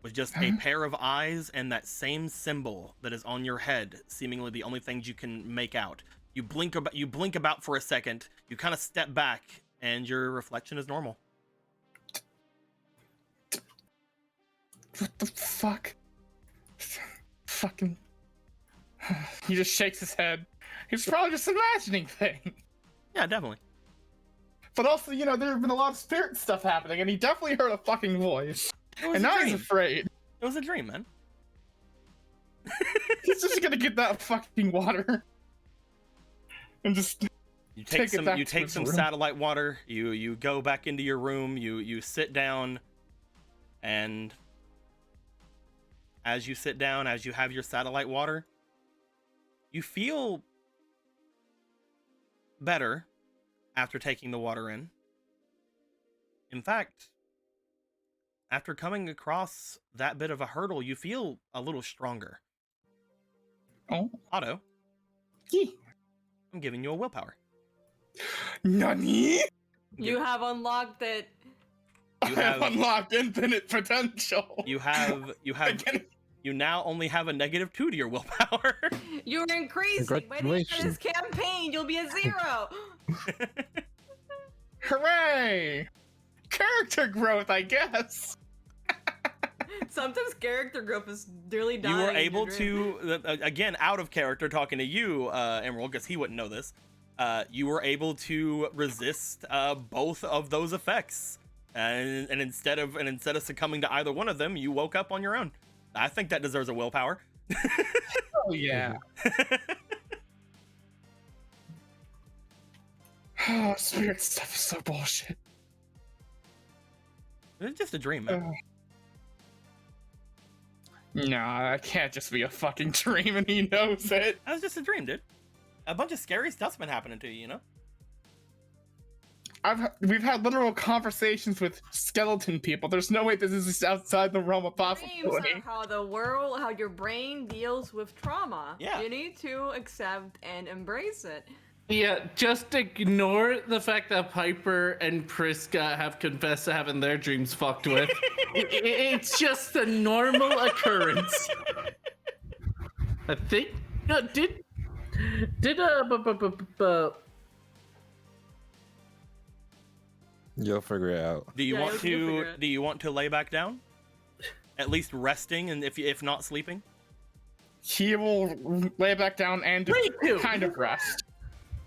with just a pair of eyes and that same symbol that is on your head, seemingly the only things you can make out. You blink about for a second. You kind of step back, and your reflection is normal. What the fuck? Fucking. He just shakes his head. He's probably just imagining things. Yeah, definitely. But also, you know, there have been a lot of spirit stuff happening, and he definitely heard a fucking voice. And now he's afraid. It was a dream, man. He's just gonna get that fucking water. And just You take some room. satellite water. You go back into your room. You sit down, and as you sit down, as you have your satellite water, you feel better after taking the water in. In fact, after coming across that bit of a hurdle, you feel a little stronger. Oh. Otto, Yeah. I'm giving you a willpower. Nani? You have unlocked it. You I have have- unlocked infinite potential. You now only have a -2 to your willpower. You're increasing. By the end of Congratulations. this campaign, you'll be a 0. Hooray! Character growth, I guess. Sometimes character growth is really dying. You were in your able dream. to, again, out of character, talking to you, Emerald, because he wouldn't know this. You were able to resist both of those effects, and instead of succumbing to either one of them, you woke up on your own. I think that deserves a willpower. Oh yeah. Spirit stuff is so bullshit. It's just a dream, man. Nah, that can't just be a fucking dream, and he knows it. That was just a dream, dude. A bunch of scary stuff's been happening to you, you know? We've had literal conversations with skeleton people. There's no way this is outside the realm of Dreams possibility. are how your brain deals with trauma. Yeah. You need to accept and embrace it. Yeah, just ignore the fact that Piper and Priska have confessed to having their dreams fucked with. It's just a normal occurrence. I think You'll figure it out. Do you Yeah, want you'll figure to? it. Do you want to lay back down? At least resting, and if not sleeping. He will lay back down and Me too. kind of rest.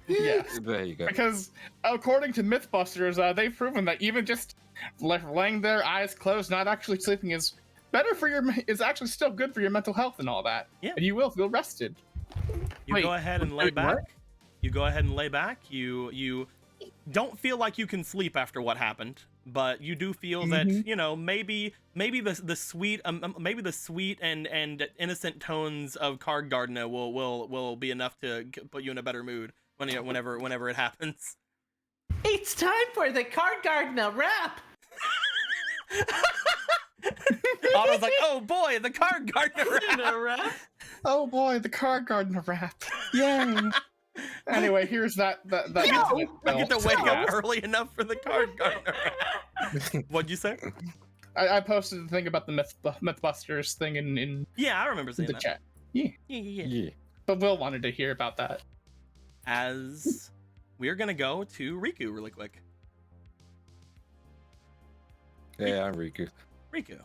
Yes. There you go. Because according to Mythbusters, they've proven that even just laying their eyes closed, not actually sleeping, is better for is actually still good for your mental health and all that. Yeah. And you will feel rested. You Wait, go ahead and lay wait, back. what? You go ahead and lay back. You don't feel like you can sleep after what happened, but you do feel that maybe the sweet maybe the sweet and innocent tones of Card Gardener will be enough to put you in a better mood whenever it happens. it's time for the Card Gardener rap. Otto's like, oh boy, the Card Gardener rap. Oh boy, the Card Gardener rap. Yay. Anyway, here's that incident, I get to Bill. wake up early enough for the card gardener. What'd you say? I posted the thing about the Mythbusters thing in Yeah, I remember seeing the that. chat. Yeah, Yeah. but Will wanted to hear about that. As we're gonna go to Riku really quick. Yeah, I'm Riku. Riku,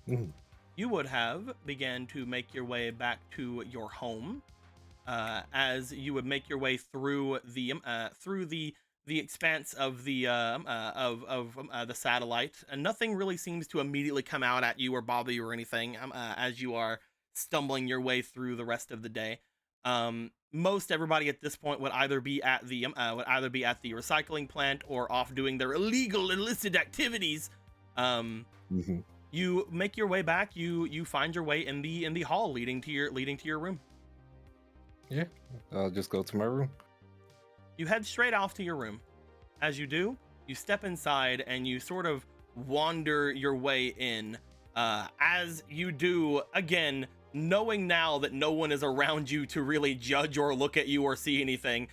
Mhm. you would have began to make your way back to your home, as you would make your way through the expanse of the satellite, and nothing really seems to immediately come out at you or bother you or anything, as you are stumbling your way through the rest of the day. Most everybody at this point would either be at the recycling plant or off doing their illegal illicit activities. Mhm. You make your way back. You find your way in the hall leading to your room. Yeah, I'll just go to my room. You head straight off to your room. As you do, you step inside and you sort of wander your way in. As you do, again, knowing now that no one is around you to really judge or look at you or see anything,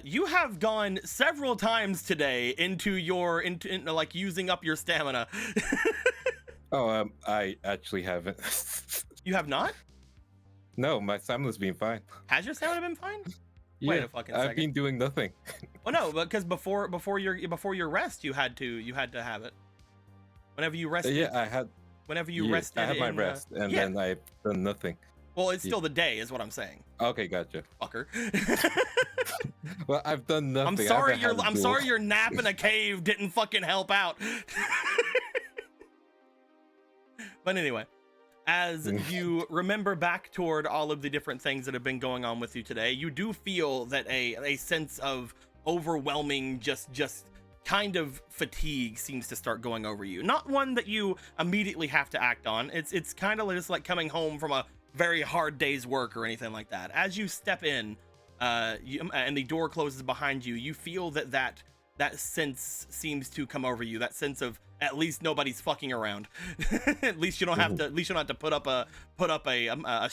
you have gone several times today into like using up your stamina. Oh, I actually haven't. You have not? No, my stamina's been fine. Has your stamina been fine? Yeah, Wait a fucking second. I've been doing nothing. Oh no, because before your rest, you had to have it. Whenever you rested. Yeah, I had. Whenever you yeah, rested. I had my in, rest, and yeah. then I've done nothing. Well, it's still the day, is what I'm saying. Okay, gotcha. Fucker. Well, I've done nothing. I'm sorry your nap in a cave didn't fucking help out. But anyway, as you remember back toward all of the different things that have been going on with you today, you do feel that a sense of overwhelming just kind of fatigue seems to start going over you. Not one that you immediately have to act on. It's kind of just like coming home from a very hard day's work or anything like that. As you step in, and the door closes behind you, you feel that sense seems to come over you. That sense of at least nobody's fucking around. At least you don't have to. At least you don't have to put up a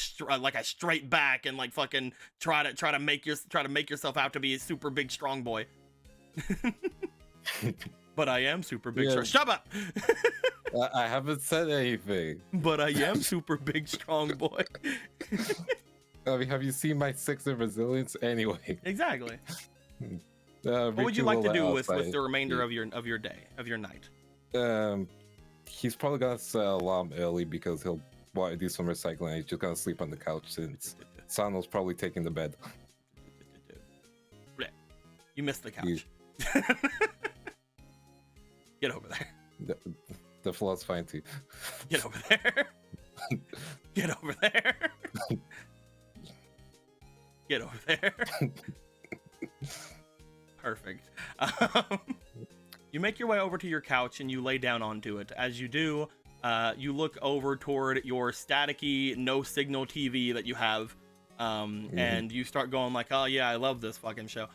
straight back and like fucking try to make yourself out to be a super big strong boy. But I am super big. Yeah. Shut up. I haven't said anything. But I am super big strong boy. I mean, have you seen my 6 in resilience? Anyway. Exactly. What would you like to do with the remainder of your night? He's probably gonna set an alarm early because he'll want to do some recycling. He's just gonna sleep on the couch since Sano's probably taking the bed. You missed the couch. Get over there. The floor's fine too. Get over there. Get over there. Get over there. Perfect. You make your way over to your couch and you lay down onto it. As you do, you look over toward your staticky, no signal TV that you have, and you start going like, "Oh yeah, I love this fucking show."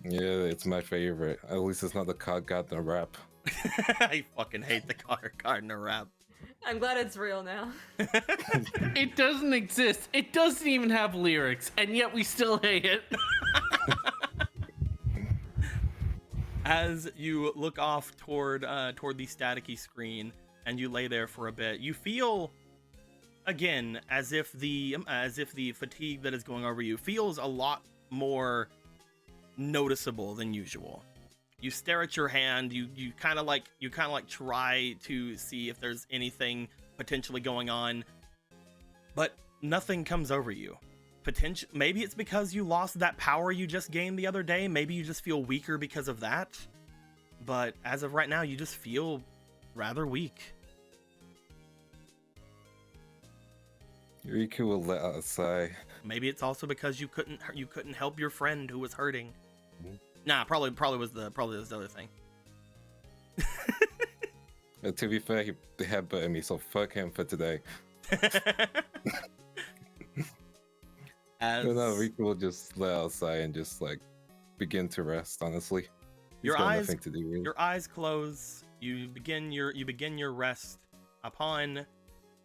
Yeah, it's my favorite. At least it's not the card gardener rap. I fucking hate the gardener rap. I'm glad it's real now. It doesn't exist. It doesn't even have lyrics, and yet we still hate it. As you look off toward the staticky screen and you lay there for a bit, you feel again as if the fatigue that is going over you feels a lot more noticeable than usual. You stare at your hand, you kind of like try to see if there's anything potentially going on, but nothing comes over you. Maybe it's because you lost that power you just gained the other day. Maybe you just feel weaker because of that. But as of right now, you just feel rather weak. Riku will let out a sigh. Maybe it's also because you couldn't help your friend who was hurting. Nah, probably was the other thing. To be fair, he headbutted me, so fuck him for today. As No, Riku will just let out a sigh and just like begin to rest. Honestly, Your got eyes- nothing to do. Really. your eyes close, you begin your rest. Upon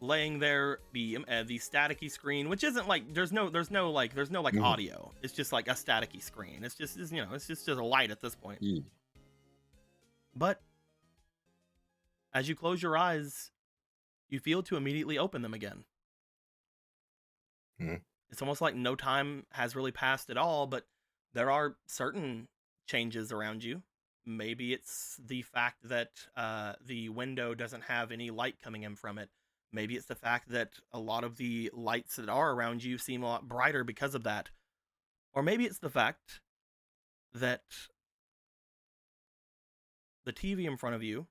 laying there, the staticky screen, which isn't like there's no Mhm. audio. It's just like a staticky screen. It's just it's just a light at this point. Yeah. But as you close your eyes, you feel to immediately open them again. Mhm. It's almost like no time has really passed at all, but there are certain changes around you. Maybe it's the fact that the window doesn't have any light coming in from it. Maybe it's the fact that a lot of the lights that are around you seem a lot brighter because of that. Or maybe it's the fact that the TV in front of you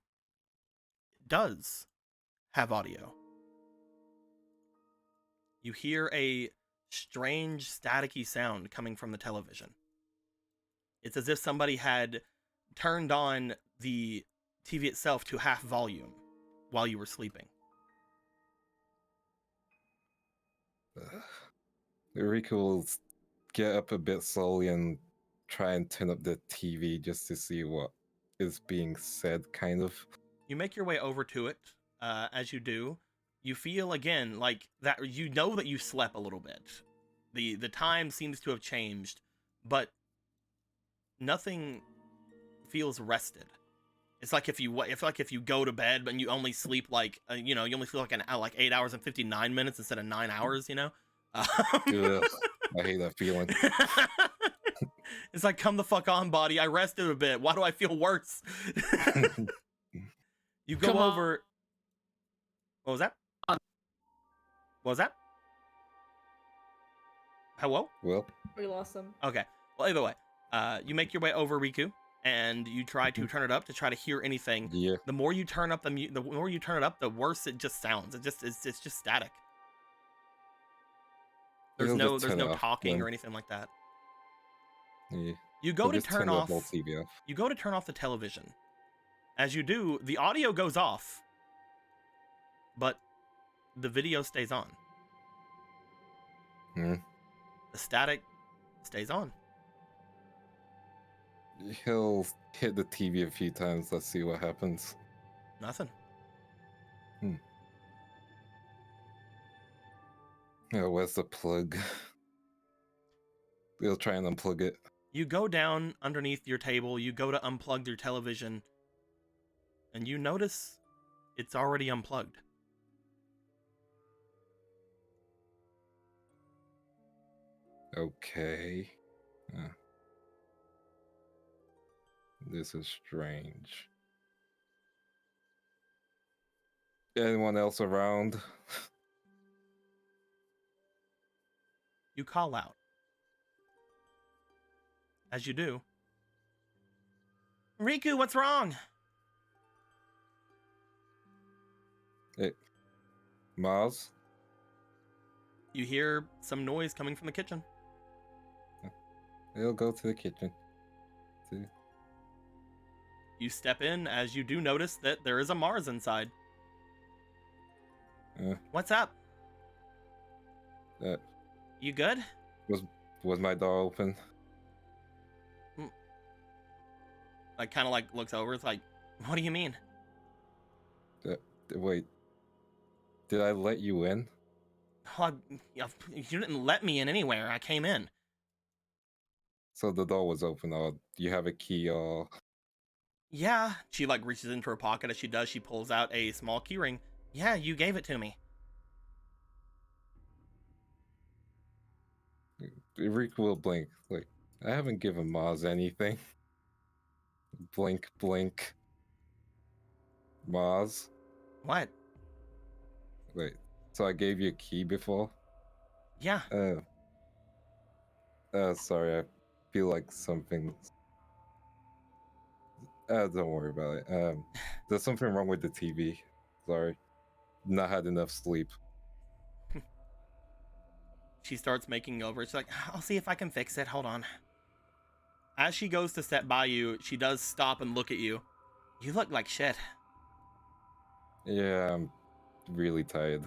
does have audio. You hear a strange staticky sound coming from the television. It's as if somebody had turned on the TV itself to half volume while you were sleeping. Rico will get up a bit slowly and try and turn up the TV just to see what is being said, kind of. You make your way over to it. As you do, you feel again like that. You know that you slept a little bit. The time seems to have changed, but nothing feels rested. It's like if you go to bed but you only sleep like you only feel like 8 hours and 59 minutes instead of 9 hours. Ugh, I hate that feeling. It's like, come the fuck on, body. I rested a bit. Why do I feel worse? You go Come on. over. What was that? What was that? Hello? Well, We lost them. Okay. Well, either way, you make your way over Riku, and you try to turn it up to try to hear anything. yeah. The more you turn up the more you turn it up, the worse it just sounds. It's just static. There's He'll no just turn it off talking then. or anything like that. Yeah. You go He'll to just turn the off. whole TV off. You go to turn off the television. As you do, the audio goes off, but the video stays on. Hmm. The static stays on. He'll hit the TV a few times. Let's see what happens. Nothing. Oh, where's the plug? He'll try and unplug it. You go down underneath your table, you go to unplug your television, and you notice it's already unplugged. Okay. This is strange. Anyone else around? You call out. As you do, Riku, what's wrong? Hey, Mars? You hear some noise coming from the kitchen. He'll go to the kitchen. See? You step in as you do notice that there is a Mars inside. What's up? Uh, You good? was my door open? Like, kind of like looks over. It's like, what do you mean? Wait. Did I let you in? You didn't let me in anywhere. I came in. So the door was open, or you have a key, or... Yeah. She like reaches into her pocket. As she does, she pulls out a small keyring. Yeah, you gave it to me. Rick will blink. Like, I haven't given Mars anything. Blink, blink. Mars? What? Wait, so I gave you a key before? Yeah. Sorry, I feel like something... don't worry about it. There's something wrong with the TV. Sorry. Not had enough sleep. She starts making over. She's like, I'll see if I can fix it. Hold on. As she goes to step by you, she does stop and look at you. You look like shit. Yeah, I'm really tired.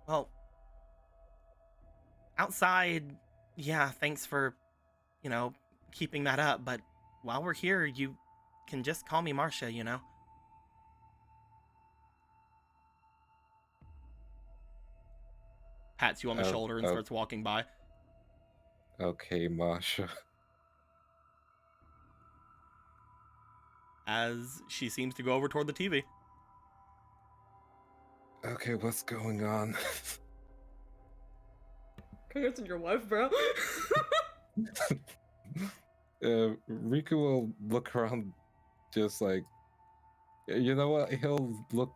Well, outside, yeah, thanks for, keeping that up. But while we're here, you can just call me Marcia, pats you on the shoulder and starts walking by. Okay, Marsha. As she seems to go over toward the TV. Okay, what's going on? Congrats on your wife, bro. Riku will look around just like, you know what? He'll look.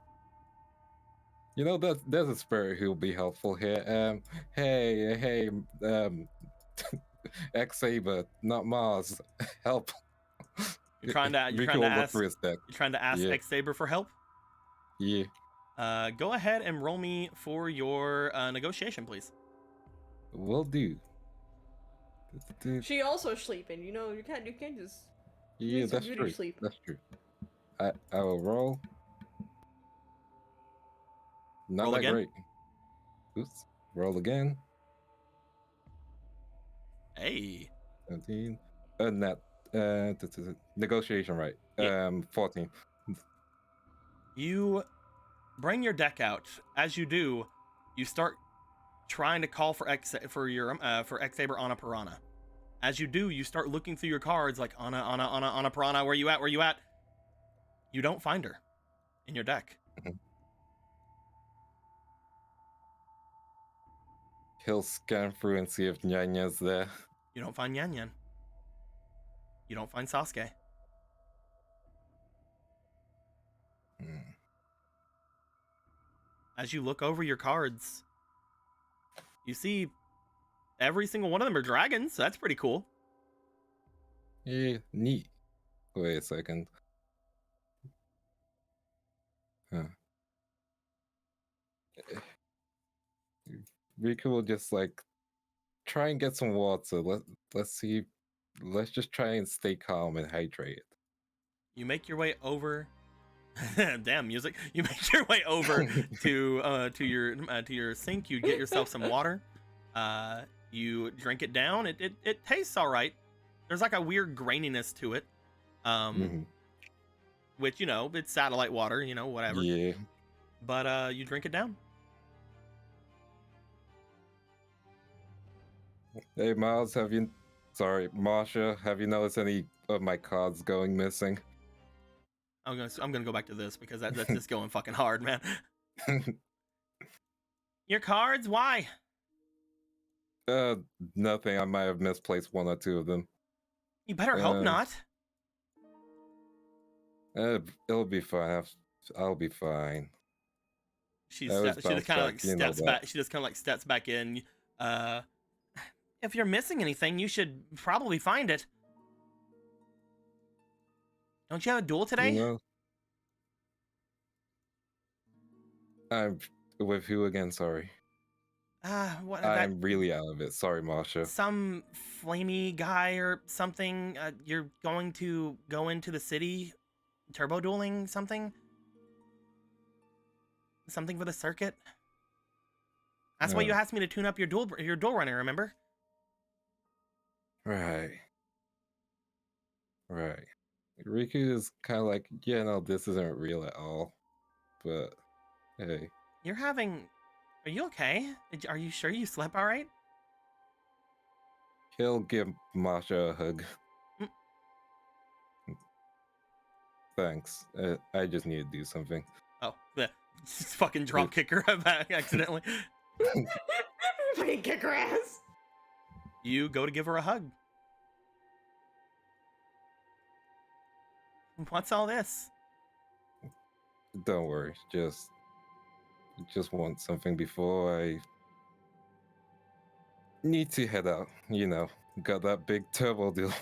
You know, there's a spirit who'll be helpful here. Hey, X-Saber, not Mars. Help. You're trying to ask Yeah. X-Saber for help? Yeah. Go ahead and roll me for your negotiation, please. Will do. She also sleeping. You know, you can't just. Yeah, use your that's beauty true. sleep. That's true. I will roll. Not Roll that again? great. Oops. Roll again. Hey. 17. Negotiation, right? Yeah. 14. You bring your deck out. As you do, you start trying to call for X-Saber Ana Piranha. As you do, you start looking through your cards like Ana Piranha, where you at? Where you at? You don't find her in your deck. He'll scan through and see if Nyanya's there. You don't find Yan Yan. You don't find Sasuke. Hmm. As you look over your cards, you see every single one of them are dragons, so that's pretty cool. Yeah, neat. Wait a second. Huh. Riku will just like try and get some water. Let's see. Let's just try and stay calm and hydrated. You make your way over. Damn music! You make your way over to your sink. You get yourself some water. You drink it down. It tastes all right. There's like a weird graininess to it. Which, you know, it's satellite water. You know, whatever. Yeah. But you drink it down. Hey Miles, Marsha, have you noticed any of my cards going missing? I'm gonna go back to this because that's just going fucking hard, man. Your cards? Why? Nothing. I might have misplaced one or two of them. You better hope not. It'll be fine. I'll be fine. She just kind of like steps back. She just kind of like steps back in. If you're missing anything, you should probably find it. Don't you have a duel today? You know, I'm with who again? Sorry. I'm really out of it. Sorry, Marsha. Some flamey guy or something. You're going to go into the city, turbo dueling something. Something for the circuit. That's why you asked me to tune up your duel runner. Remember? Right. Riku is kind of like, yeah, no, this isn't real at all. But hey, are you okay? Are you sure you slept all right? he'll give Marsha a hug. Thanks. I just need to do something. Oh, just fucking drop kick her back accidentally. Fucking kick her ass. You go to give her a hug. What's all this? Don't worry. Just want something before I need to head out. You know, got that big turbo deal.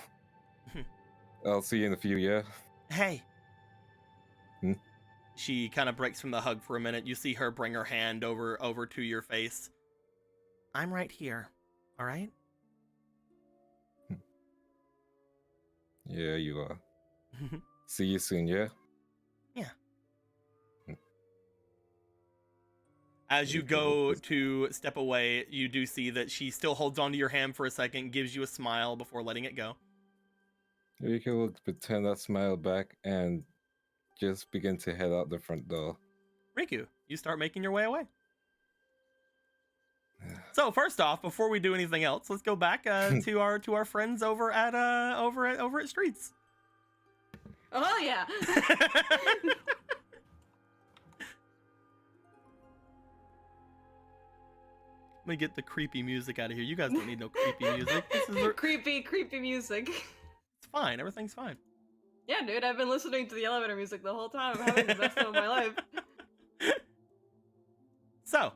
I'll see you in a few, yeah? Hey. Hmm? She kind of breaks from the hug for a minute. You see her bring her hand over to your face. I'm right here. All right? Yeah, you are. See you soon, yeah? Yeah. As you go to step away, you do see that she still holds onto your hand for a second, gives you a smile before letting it go. Riku will pretend that smile back and just begin to head out the front door. Riku, you start making your way away. So first off, before we do anything else, let's go back to our friends over at Streets. Oh yeah. Let me get the creepy music out of here. You guys don't need no creepy music. This is creepy music. It's fine. Everything's fine. Yeah, dude, I've been listening to the elevator music the whole time. I'm having the best time of my life. So,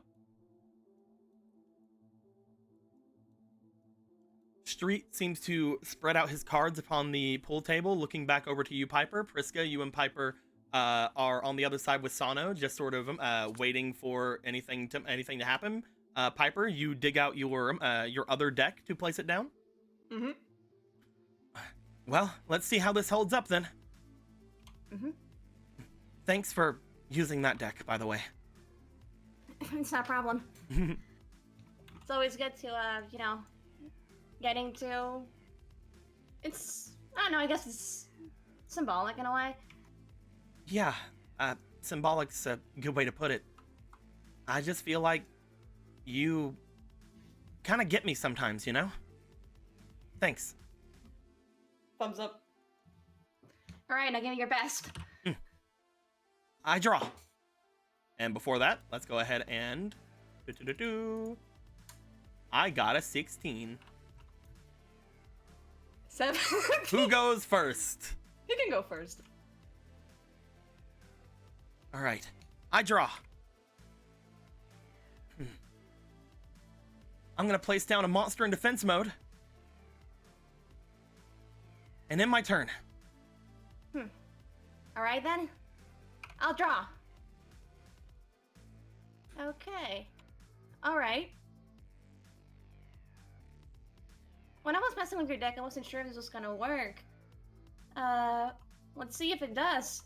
Street seems to spread out his cards upon the pool table, looking back over to you, Piper. Priska, you and Piper are on the other side with Sano, just sort of waiting for anything to happen. Piper, you dig out your other deck to place it down. Mm-hmm. Well, let's see how this holds up then. Mm-hmm. Thanks for using that deck, by the way. It's not a problem. It's always good to, you know, getting to... It's... I don't know, I guess it's symbolic in a way. Yeah, symbolic's a good way to put it. I just feel like you kind of get me sometimes, you know? Thanks. Thumbs up. Alright, now give me your best. I draw. And before that, let's go ahead and... I got a 16. 7. Who goes first? You can go first. All right. I draw. I'm going to place down a monster in defense mode. And in my turn. Alright then. I'll draw. Okay. Alright. When I was messing with your deck, I wasn't sure if this was gonna work. Let's see if it does.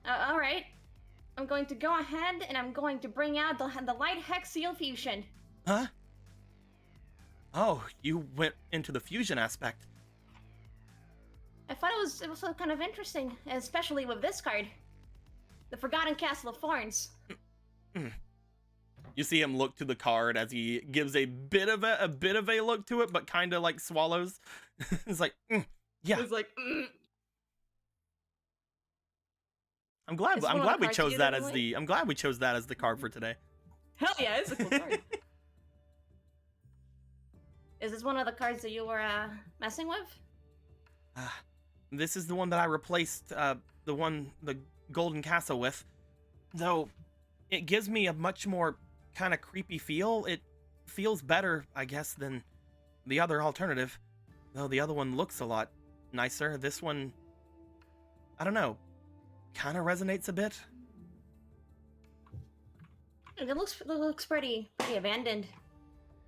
Alright. I'm going to go ahead and I'm going to bring out the Light Hex Seal Fusion. Huh? Oh, you went into the fusion aspect. I thought it was kind of interesting, especially with this card. The Forgotten Castle of Thorns. You see him look to the card as he gives a bit of a look to it, but kind of like swallows. It's like, yeah. It's like, I'm glad It's one of the we cards chose you that didn't as like? I'm glad we chose that as the card for today. hell yeah, it's a cool card. Is this one of the cards that you were messing with? This is the one that I replaced the Golden Castle with. Though it gives me a much more kind of creepy feel. It feels better, I guess, than the other alternative. Though the other one looks a lot nicer. This one, I don't know, kind of resonates a bit. It looks pretty abandoned.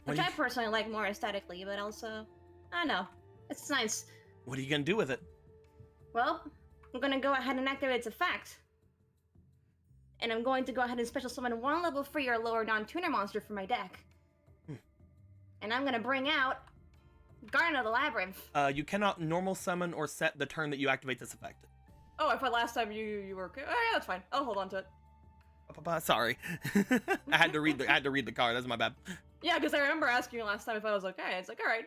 Which I personally like more aesthetically, but also, I don't know. It's nice. What are you gonna do with it? Well, I'm gonna go ahead and activate its effect. And I'm going to go ahead and special summon one level 3 or lower non-tuner monster from my deck. And I'm gonna bring out Garden of the Labyrinth. You cannot normal summon or set the turn that you activate this effect. Oh, I thought last time you were okay. Oh yeah, that's fine. I'll hold on to it. Sorry. I had to read the card. That's my bad. Yeah, because I remember asking you last time if I was okay. It's like, all right.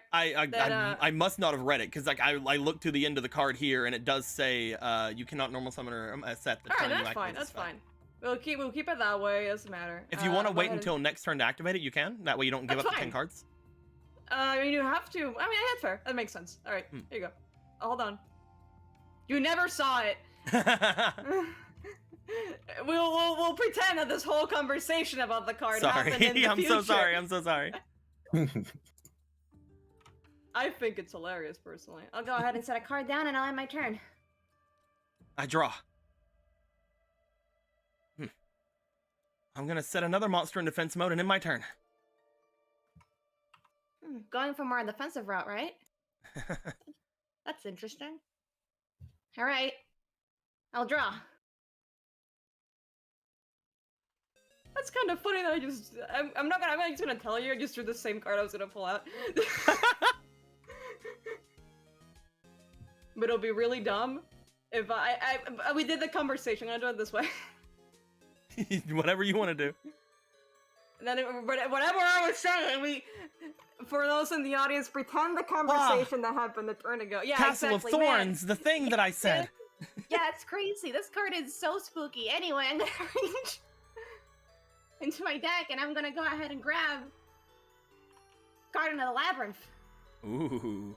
I must not have read it because like I looked to the end of the card here and it does say you cannot normal summon or set the All turn right, you that's activate fine. this That's effect. fine. We'll keep it that way. It doesn't matter. If you want to go wait ahead until next turn to activate it, you can. That way you don't give That's up the 10 fine. cards. I mean, you have to. I mean, that's fair. That makes sense. All right, here you go. Oh, hold on. You never saw it. We'll pretend that this whole conversation about the card happened in the I'm future. so sorry. I think it's hilarious, personally. I'll go ahead and set a card down and I'll end my turn. I draw. I'm gonna set another monster in defense mode and in my turn. Going for more defensive route, right? That's interesting. Alright. I'll draw. That's kind of funny that I'm just gonna tell you I just drew the same card I was gonna pull out. But it'll be really dumb if we did the conversation. I'm gonna do it this way. Whatever you want to do. then whatever I was saying, for those in the audience, pretend the conversation that happened a turn ago. Yeah, Castle exactly, of Thorns, the thing that I said. Yeah, it's crazy. This card is so spooky. Anyway, I'm gonna reach into my deck and I'm gonna go ahead and grab Garden of the Labyrinth. Ooh.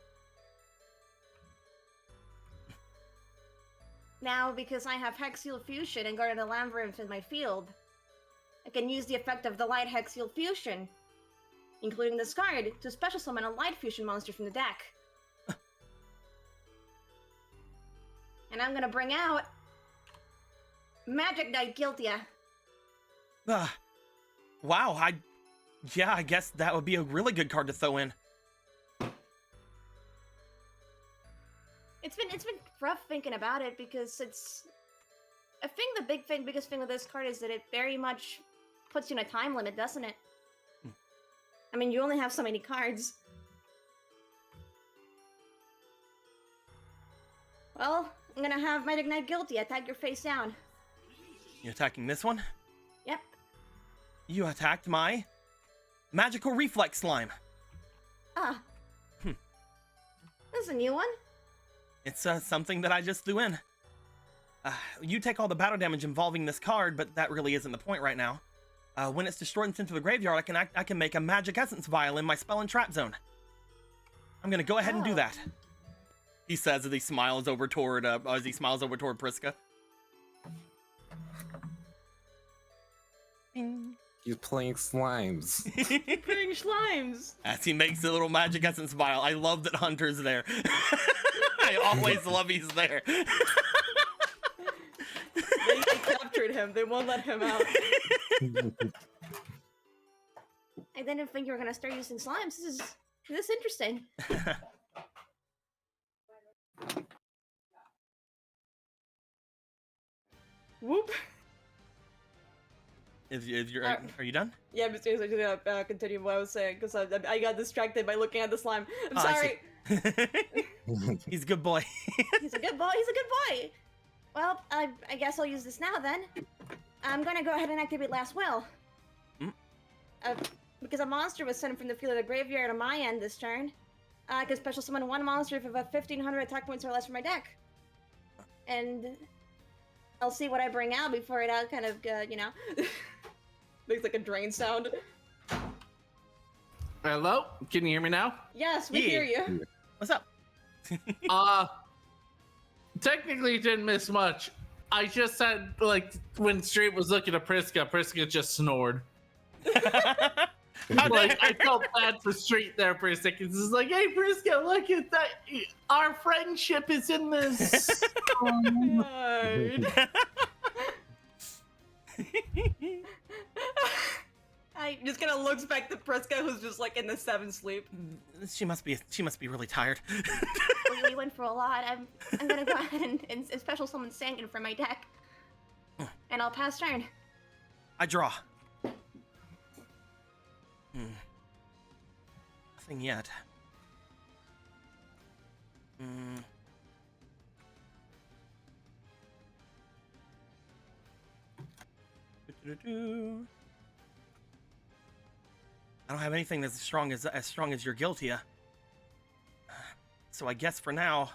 Now, because I have Hexial Fusion and Garden of the Labyrinth in my field, I can use the effect of the Light Hexial Fusion, including this card, to special summon a Light Fusion monster from the deck. And I'm gonna bring out Magic Knight Guiltia. Wow, I guess that would be a really good card to throw in. It's been rough thinking about it because it's. I think the biggest thing with this card is that it very much puts you in a time limit, doesn't it? I mean, you only have so many cards. Well, I'm gonna have Magic Knight Guilty attack your face down. You attacking this one? Yep. You attacked my Magical Reflex Slime. Ah. This is a new one. It's something that I just threw in. You take all the battle damage involving this card, but that really isn't the point right now. When it's destroyed and sent to the graveyard, I can make a Magic Essence Vial in my Spell and Trap Zone. I'm gonna go ahead and do that. He says as he smiles over toward Priska. Bing. He's playing slimes. Playing slimes. As he makes the little Magic Essence Vial. I love that Hunter's there. I always love he's there. They captured him. They won't let him out. I didn't think you were gonna start using slimes. This is interesting. Whoop. Are you done? Yeah, but seriously, just gonna continue what I was saying because I got distracted by looking at the slime. I'm sorry. He's a good boy. He's a good boy. He's a good boy. Well, I guess I'll use this now then. I'm gonna go ahead and activate Last Will. Because a monster was sent from the field of the graveyard on my end this turn, I can special summon one monster with about 1,500 attack points or less from my deck. And I'll see what I bring out before it kind of, makes like a drain sound. Hello? Can you hear me now? Yes, we hear you. What's up? Technically didn't miss much. I just said, like, when Street was looking at Priska just snored. Like, I felt bad for Street there for a second. It's just like, hey, Priska, look at that. Our friendship is in this. I just kind of looks back to Priska, who's just like in the 7 sleep. She must be really tired. We went for a lot. I'm gonna go ahead and special summon Sangan from my deck. And I'll pass turn. I draw. Nothing yet. I don't have anything that's as strong as your Guiltia. So I guess for now,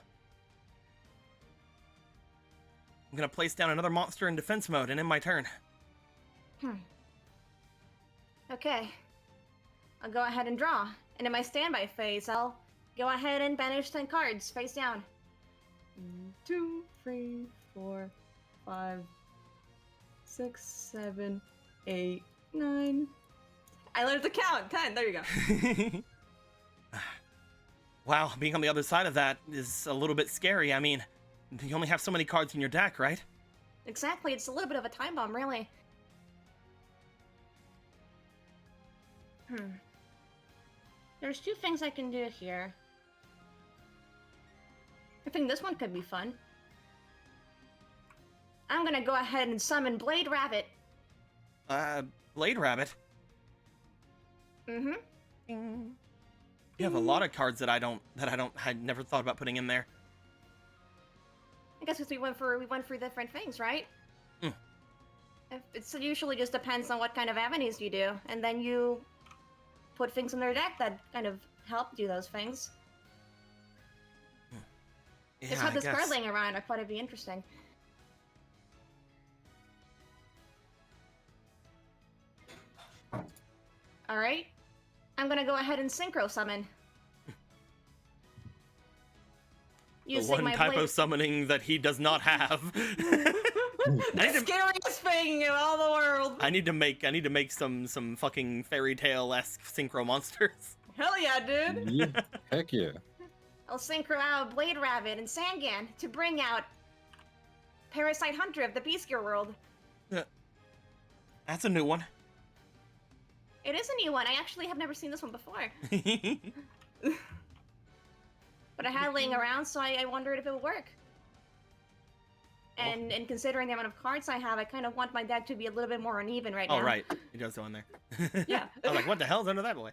I'm gonna place down another monster in defense mode and end my turn. Okay. I'll go ahead and draw. And in my standby phase, I'll go ahead and banish 10 cards, face down. 1, 2, 3, 4, 5, 6, 7, 8, 9. I learned to count. 10. There you go. Wow, being on the other side of that is a little bit scary. I mean, you only have so many cards in your deck, right? Exactly. It's a little bit of a time bomb, really. There's 2 things I can do here. I think this one could be fun. I'm gonna go ahead and summon Blade Rabbit. Blade Rabbit? You You have a lot of cards that I never thought about putting in there. I guess we went for different things, right? It usually just depends on what kind of avenues you do, and then you put things in their deck that kind of help do those things. Yeah, Just have I this card guess. laying around. I thought it'd be interesting. All right, I'm gonna go ahead and synchro summon. The Using one my type blade. of summoning that he does not have. The scariest thing in all the world. I need to make some fucking fairy tale-esque synchro monsters. Hell yeah, dude. Yeah, heck yeah. I'll synchro out Blade Rabbit and Sangan to bring out Parasite Hunter of the Beast Gear world. That's a new one. It is a new one. I actually have never seen this one before. But I had it laying around, so I wondered if it would work. And considering the amount of cards I have, I kind of want my deck to be a little bit more uneven right now. Oh, right. He does go in there. Yeah. I was like, what the hell's under that boy?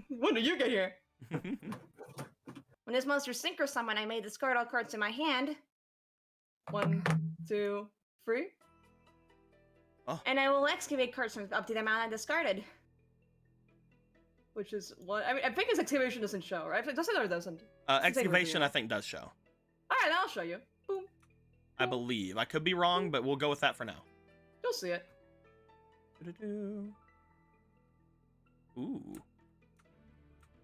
When did you get here? When this monster synchro summon, I made discard all cards in my hand. 1, 2, 3. Oh. And I will excavate cards from up to the amount I discarded. Which is what I think his excavation doesn't show, right? Does it or doesn't? Excavation, I think, does show. Alright, I'll show you. Boom. I believe. I could be wrong, but we'll go with that for now. You'll see it. Ooh.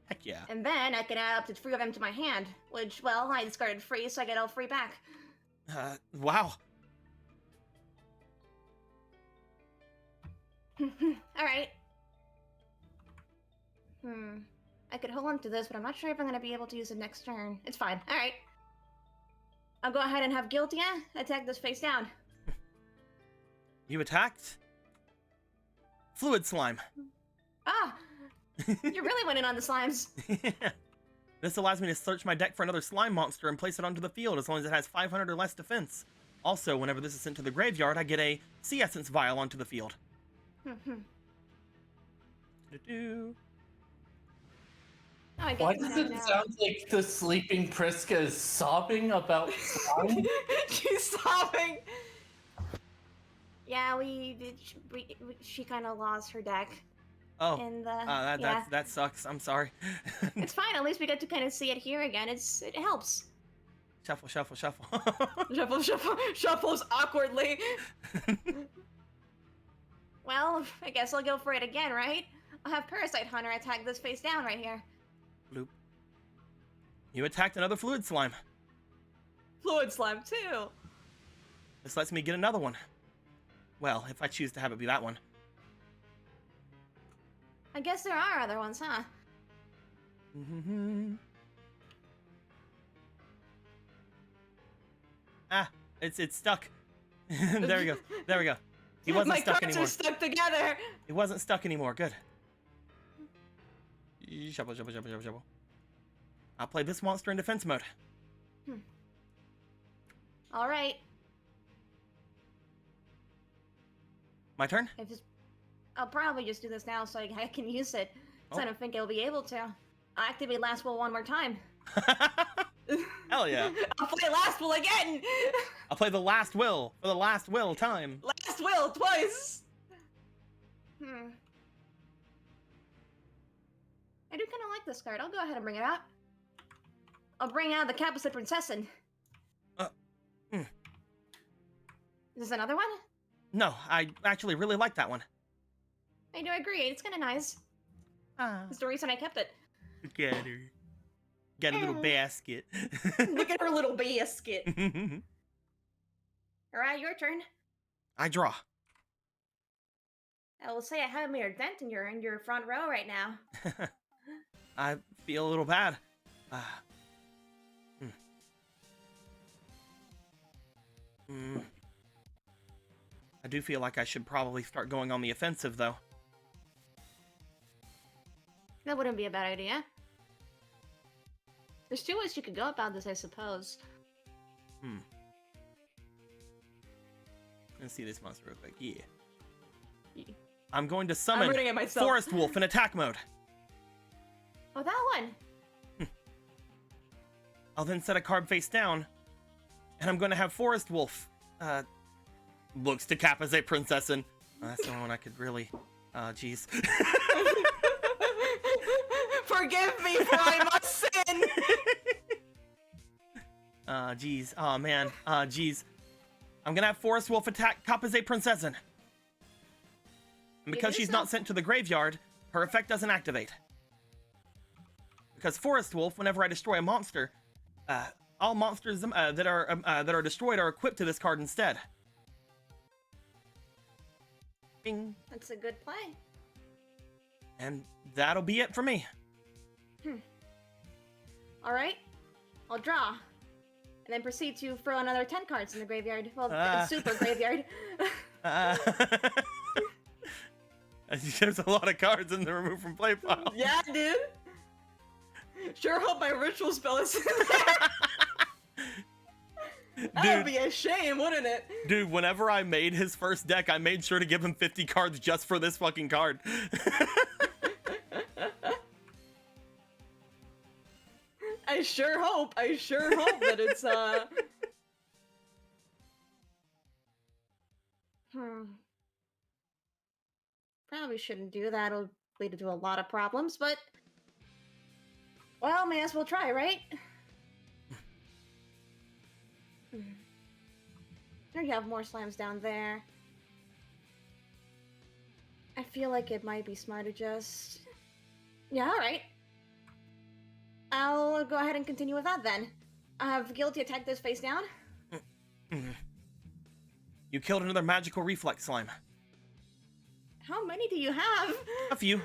Heck yeah. And then I can add up to 3 of them to my hand, which, well, I discarded 3, so I get all 3 back. Wow. Alright. I could hold on to this, but I'm not sure if I'm gonna be able to use it next turn. It's fine. Alright. I'll go ahead and have Guiltia attack this face down. You attacked? Fluid slime. Ah! You really went in on the slimes. This allows me to search my deck for another slime monster and place it onto the field as long as it has 500 or less defense. Also, whenever this is sent to the graveyard, I get a Sea Essence Vial onto the field. Oh, I Why guess does I it know. sound like the sleeping Priska is sobbing about slime? She's sobbing. Yeah, she kind of lost her deck. Oh, And that sucks. I'm sorry. it's fine. At least we get to kind of see it here again. It helps. Shuffle, shuffle, shuffle. Shuffles awkwardly. Well, I guess I'll go for it again, right? I'll have Parasite Hunter attack this face down right here. Bloop. You attacked another fluid slime. Fluid slime too. This lets me get another one. Well, if I choose to have it be that one. I guess there are other ones, huh? Ah, it's stuck. There we go. There we go. He wasn't My stuck cards anymore. are stuck together. It wasn't stuck anymore. Good. Shuffle, shuffle, shuffle, shuffle, shuffle. I'll play this monster in defense mode. All right. My turn? I'll probably just do this now so I can use it. So Oh. I don't think I'll be able to. I'll activate Last Will one more time. Hell yeah. I'll play Last Will again. I'll play the last will for the last will time. Last Will twice. I do kind of like this card. I'll go ahead and bring it out. I'll bring out the Capacit Princessin. Is this another one? No, I actually really like that one. I do agree. It's kind of nice. Ah, It's the reason I kept it. look at her. Got a little basket. Look at her little basket. Alright, your turn. I draw. I will say I haven't made a dent in your front row right now. I feel a little bad. I do feel like I should probably start going on the offensive, though. That wouldn't be a bad idea. There's 2 ways you could go about this, I suppose. Let's see this monster real quick. Yeah. Yeah. I'm going to I'm summon reading it myself. Forest Wolf in attack mode. Oh, that one! I'll then set a card face down, and I'm going to have Forest Wolf looks to Kapazay Princessin. That's the one I could really. Jeez. Forgive me, for I must sin. Jeez. Oh man. Jeez. I'm gonna have Forest Wolf attack Kapazay Princessin. And because she's not sent to the graveyard, her effect doesn't activate. Because Forest Wolf, whenever I destroy a monster, all monsters that are destroyed are equipped to this card instead. Bing. That's a good play. And that'll be it for me. All right, I'll draw, and then proceed to throw another 10 cards in the graveyard. Well, super graveyard. There's a lot of cards in the remove from play pile. Yeah, dude. Sure hope my ritual spell is in there. That would be a shame, wouldn't it? Dude, whenever I made his first deck, I made sure to give him 50 cards just for this fucking card. I sure hope that it's Probably shouldn't do that. It'll lead to a lot of problems, but well, may as well try, right? There you have more slimes down there. I feel like it might be smart to just... Yeah, alright. I'll go ahead and continue with that then. I have Guilty attack this face down. You killed another magical reflex slime. How many do you have? A few.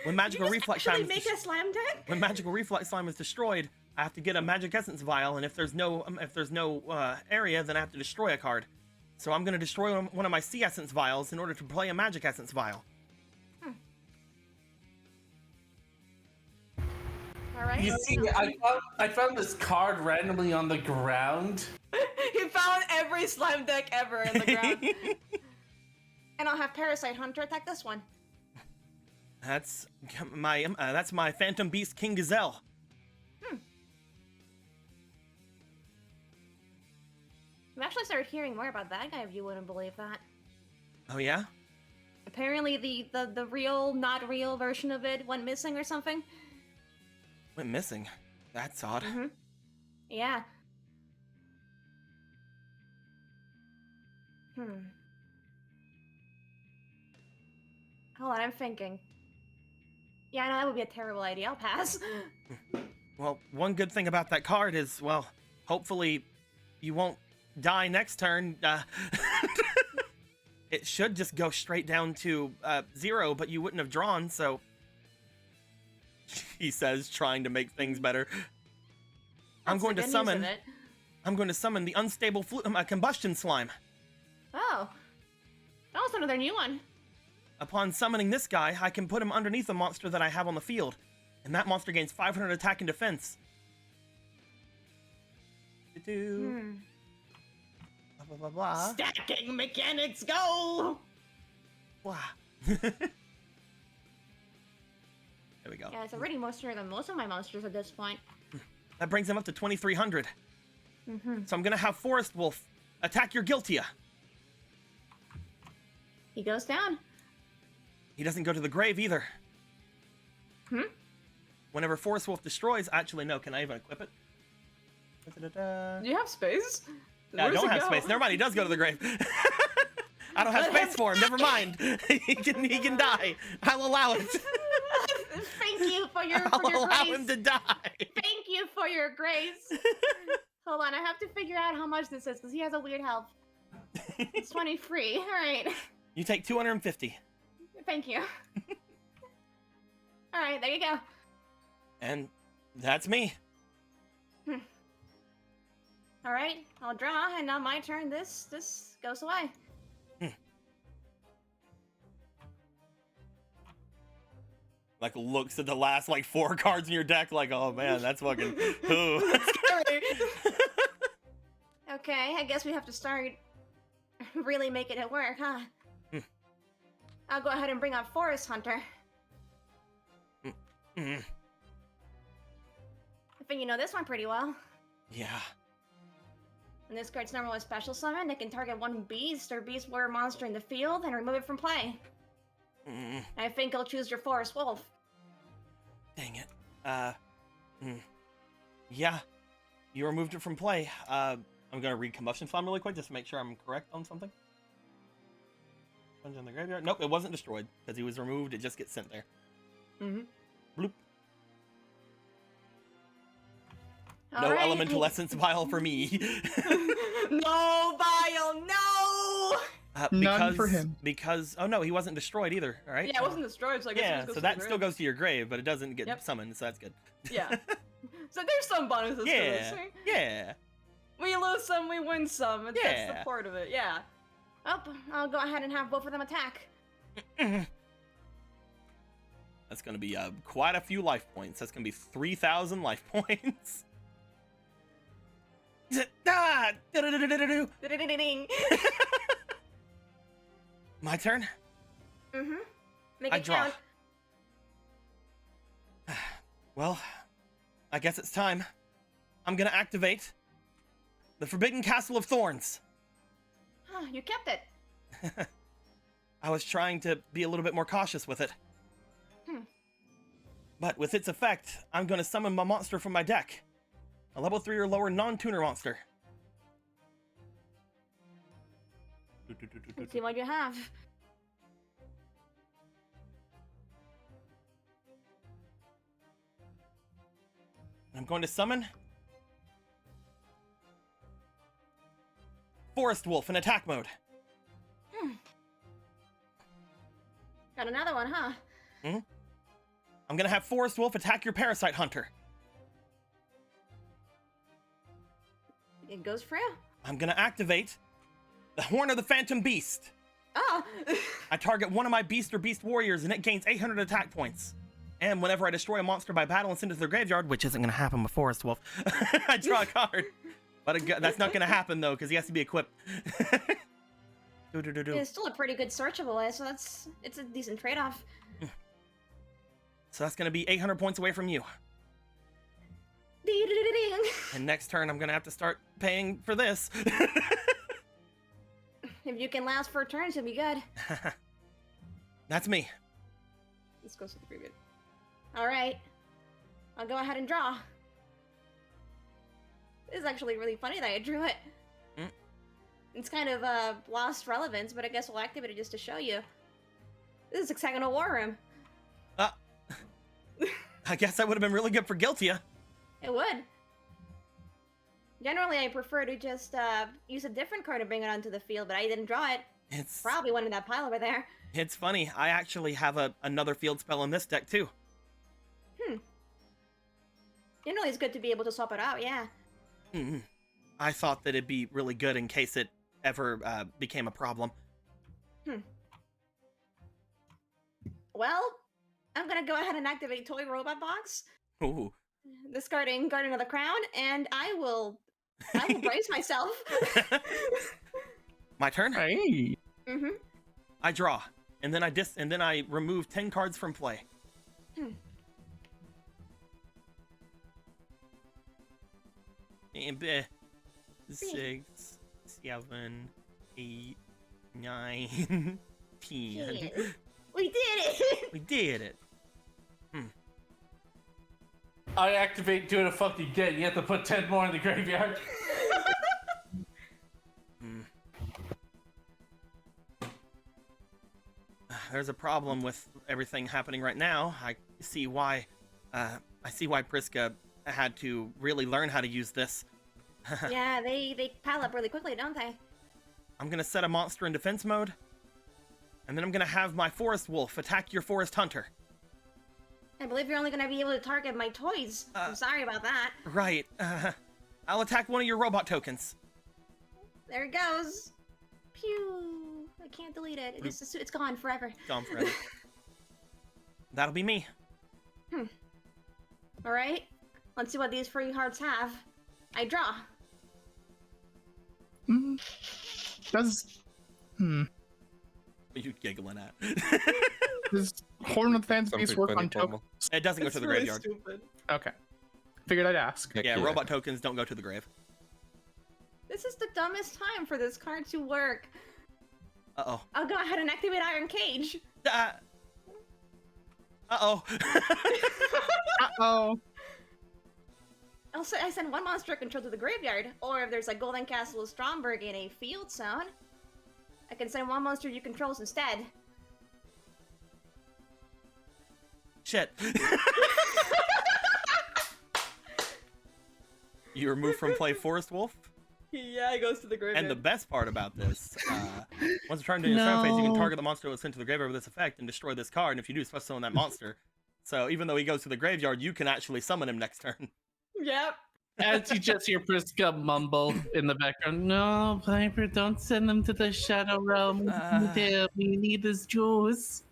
When magical reflex slime make a slam deck? When magical reflex slime is destroyed, I have to get a magic essence vial, and if there's no area, then I have to destroy a card. So I'm gonna destroy one of my sea essence vials in order to play a magic essence vial. Alright. You see, I found this card randomly on the ground. He found every slime deck ever in the ground. And I'll have Parasite Hunter attack this one. That's my Phantom Beast King Gazelle. I've actually started hearing more about that guy, if you wouldn't believe that. Oh yeah? Apparently the real, not real version of it went missing or something. Went missing? That's odd. Yeah. Hold on, I'm thinking. Yeah, no, that would be a terrible idea. I'll pass. Well, one good thing about that card is, well, hopefully you won't die next turn. It should just go straight down to 0, but you wouldn't have drawn, so... He says, trying to make things better. I'm going to summon the unstable combustion slime. Oh. That was another new one. Upon summoning this guy, I can put him underneath a monster that I have on the field, and that monster gains 500 attack and defense. Blah, blah, blah, blah. Stacking mechanics, go! Blah. There we go. Yeah, it's already more stronger than most of my monsters at this point. That brings him up to 2,300. So I'm gonna have Forest Wolf attack your Guiltia. He goes down. He doesn't go to the grave either. Whenever Forest Wolf destroys... Actually, no. Can I even equip it? Do you have space? I don't have space. Never mind. He does go to the grave. I don't have space for him. Never mind. He can die. I'll allow it. Thank you for your I'll allow grace. him to die. Thank you for your grace. Hold on, I have to figure out how much this is because he has a weird health. It's 23. All right. You take 250. Thank you. All right, there you go. And that's me. All right, I'll draw, and on my turn, this goes away. Like, looks at the last, 4 cards in your deck, like, oh man, that's fucking... Ooh. Okay, I guess we have to start really making it work, huh? I'll go ahead and bring out Forest Hunter. I think you know this one pretty well. Yeah. When this card's normal or special summon, it can target one beast or beast warrior monster in the field and remove it from play. I think I'll choose your Forest Wolf. Dang it. Yeah, you removed it from play. I'm gonna read Combustion Flame really quick just to make sure I'm correct on something. In the graveyard. Nope, it wasn't destroyed because he was removed. It just gets sent there. Bloop. No elemental essence vial for me. No vial, no! None for him. Because oh no, he wasn't destroyed either. All right. Yeah, it wasn't destroyed, so I guess it Yeah, just goes so to that the still grave. goes to your grave, but it doesn't get Yep. summoned, so that's good. Yeah. So there's some bonuses to this. Yeah. Right? Yeah. We lose some, we win some. That's Yeah. the part of it, yeah. Oh, I'll go ahead and have both of them attack. That's gonna be quite a few life points. That's gonna be 3,000 life points. Ah! Do-do-do-do-do-do. Ding. My turn. Make I it draw. count. Well, I guess it's time. I'm gonna activate the Forbidden Castle of Thorns. Oh, you kept it. I was trying to be a little bit more cautious with it. But with its effect, I'm gonna summon my monster from my deck. A level 3 or lower non-tuner monster. Let's see what you have. I'm going to summon Forest Wolf in attack mode. Got another one, huh? I'm gonna have Forest Wolf attack your Parasite Hunter. It goes for you. I'm gonna activate the Horn of the Phantom Beast. Oh! I target one of my beast or beast warriors and it gains 800 attack points. And whenever I destroy a monster by battle and send it to their graveyard, which isn't gonna happen with Forest Wolf, I draw a card. But that's not gonna happen though, because he has to be equipped. It's still a pretty good searchable, so it's a decent trade-off. So that's gonna be 800 points away from you. Ding. And next turn, I'm gonna have to start paying for this. If you can last 4 turns, you'll be good. That's me. This goes to the graveyard. Alright. I'll go ahead and draw. This is actually really funny that I drew it. It's kind of lost relevance, but I guess we'll activate it just to show you. This is hexagonal war room. I guess that would have been really good for Guiltia. It would. Generally, I prefer to just use a different card to bring it onto the field, but I didn't draw it. It's Probably went in that pile over there. It's funny. I actually have another field spell in this deck too. Generally, it's good to be able to swap it out, yeah. I thought that it'd be really good in case it ever became a problem. Well, I'm gonna go ahead and activate Toy Robot Box, Ooh. discarding Guardian of the Crown, and I will brace myself. My turn. Hey. I draw, and then I remove 10 cards from play. And 6, 7, 8, 9, 10. We did it! We did it. I activate do it fucking again. You have to put 10 more in the graveyard. There's a problem with everything happening right now. I see why Priska had to really learn how to use this. Yeah, they pile up really quickly, don't they? I'm gonna set a monster in defense mode, and then I'm gonna have my Forest Wolf attack your Forest Hunter. I believe you're only gonna be able to target my toys. I'm sorry about that. Right. I'll attack one of your robot tokens. There it goes. Pew. I can't delete it. It's gone forever. Gone forever. That'll be me. Alright. Let's see what these free hearts have. I draw. Does What are you giggling at? does Horn of the Phantom Beast work on Something tokens? It doesn't go to the graveyard. Stupid. Okay. Figured I'd ask. Heck Yeah, robot tokens don't go to the grave. This is the dumbest time for this card to work. Uh-oh. I'll go ahead and activate Iron Cage. Uh-oh. Uh-oh. Also, I send one monster control to the graveyard, or if there's a Golden Castle of Stromberg in a field zone, I can send one monster you controls instead. Shit. You remove from play Forest Wolf? Yeah, it goes to the graveyard. And the best part about this, once returned to your turn phase, you can target the monster that was sent to the graveyard with this effect and destroy this card. And if you do, special summon that monster. So even though he goes to the graveyard, you can actually summon him next turn. Yep. As you just hear Priska mumble in the background, no, Piper, don't send them to the Shadow Realm. We need this juice.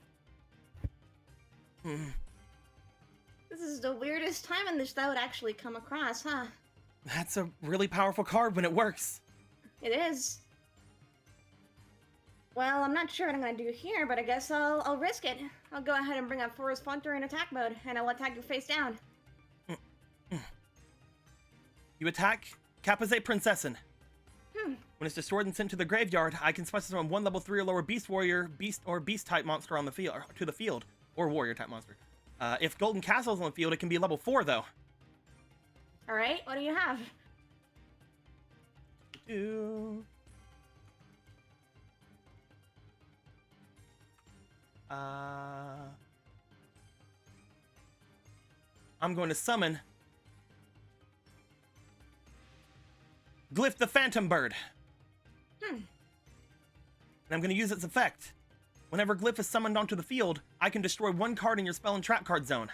This is the weirdest time in this that would actually come across, huh? That's a really powerful card when it works. It is. Well, I'm not sure what I'm gonna do here, but I guess I'll risk it. I'll go ahead and bring up Forest Hunter in attack mode, and I'll attack you face down. You attack Kapazé Princessin. When it's destroyed and sent to the graveyard, I can special summon one level 3 or lower Beast Warrior, Beast or Beast type monster on the field, or to the field, or Warrior type monster. If Golden Castle's on the field, it can be level 4 though. All right, what do you have? I'm going to summon Glyph the Phantom Bird. And I'm going to use its effect. Whenever Glyph is summoned onto the field, I can destroy one card in your spell and trap card zone.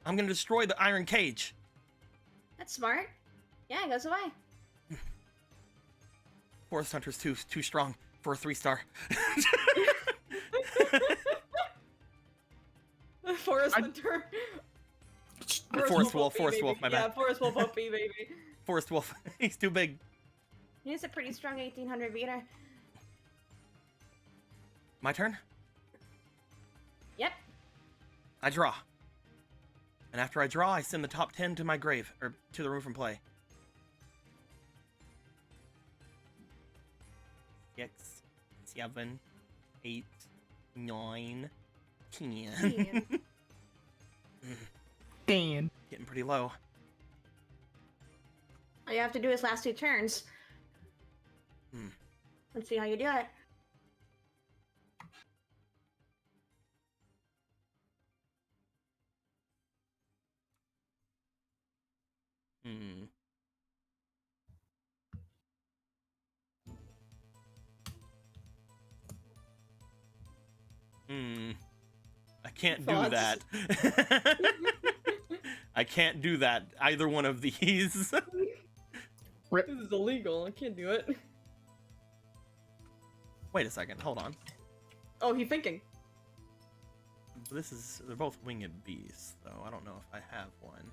I'm going to destroy the Iron Cage. That's smart. Yeah, it goes away. Forest Hunter's too strong for a 3-star. Forest Hunter. Forest Wolf, my bad. Yeah, Forest Wolf OP, baby. Forest Wolf, he's too big. He's a pretty strong 1800 beater. My turn? Yep. I draw. And after I draw, I send the top 10 to my grave, or to the room from play. 6, 7, 8, 9, 10. Dan. Getting pretty low. All you have to do is last 2 turns. Let's see how you do it. I can't do Thoughts? that. I can't do that. Either one of these. This is illegal. I can't do it. Wait a second. Hold on. Oh, he's thinking. They're both winged beasts, though. I don't know if I have one.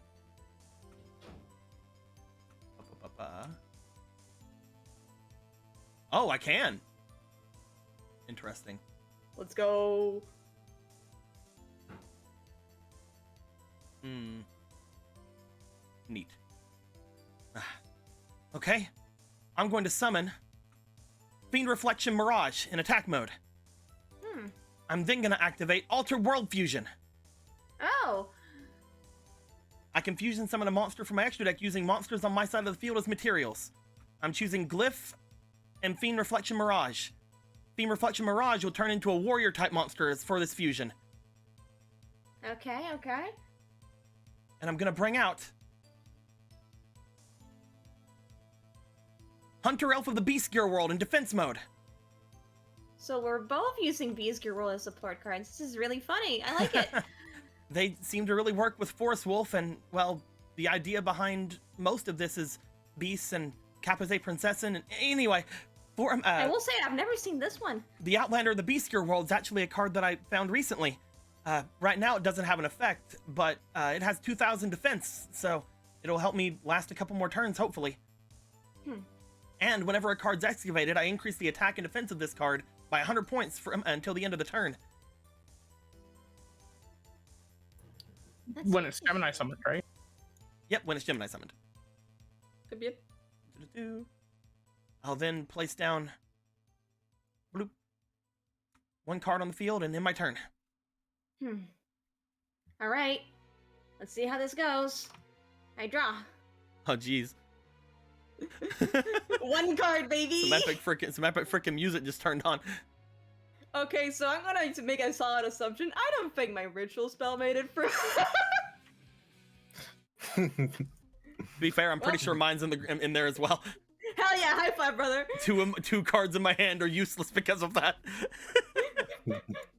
Oh, I can. Interesting. Let's go. Neat. Okay. I'm going to summon Fiend Reflection Mirage in attack mode. I'm then going to activate Alter World Fusion. Oh. I can fusion summon a monster from my extra deck using monsters on my side of the field as materials. I'm choosing Glyph and Fiend Reflection Mirage. Fiend Reflection Mirage will turn into a warrior type monster for this fusion. Okay, okay. And I'm gonna bring out Hunter Elf of the Beast Gear World in defense mode. So we're both using Beast Gear World as support cards. This is really funny. I like it. They seem to really work with Forest Wolf, and, well, the idea behind most of this is beasts and Kapazé Princessin. And anyway, I will say, I've never seen this one. the Outlander of the Beast Gear World is actually a card that I found recently. Right now, it doesn't have an effect, but it has 2,000 defense, so it'll help me last a couple more turns, hopefully. And whenever a card's excavated, I increase the attack and defense of this card by 100 points until the end of the turn. When it's Gemini summoned, right? Yep, when it's Gemini summoned. Could be it. I'll then place down bloop, 1 card on the field and end my turn. All right. Let's see how this goes. I draw. Oh, jeez. 1 card, baby. Some epic freaking music just turned on. Okay, so I'm gonna to make a solid assumption. I don't think my ritual spell made it through. To be fair, I'm pretty sure mine's in there as well. Hell yeah, high five, brother. 2 cards in my hand are useless because of that.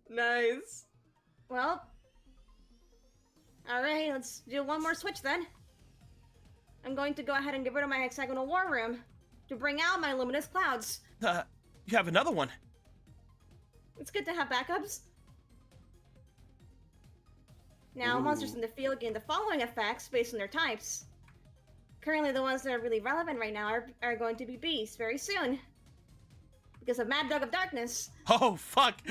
Nice. Well. All right, let's do one more switch then. I'm going to go ahead and get rid of my hexagonal war room to bring out my luminous clouds. You have another one. It's good to have backups. Now, monsters in the field gain the following effects based on their types. Currently, the ones that are really relevant right now are going to be beasts very soon. Because of Mad Dog of Darkness. Oh, fuck.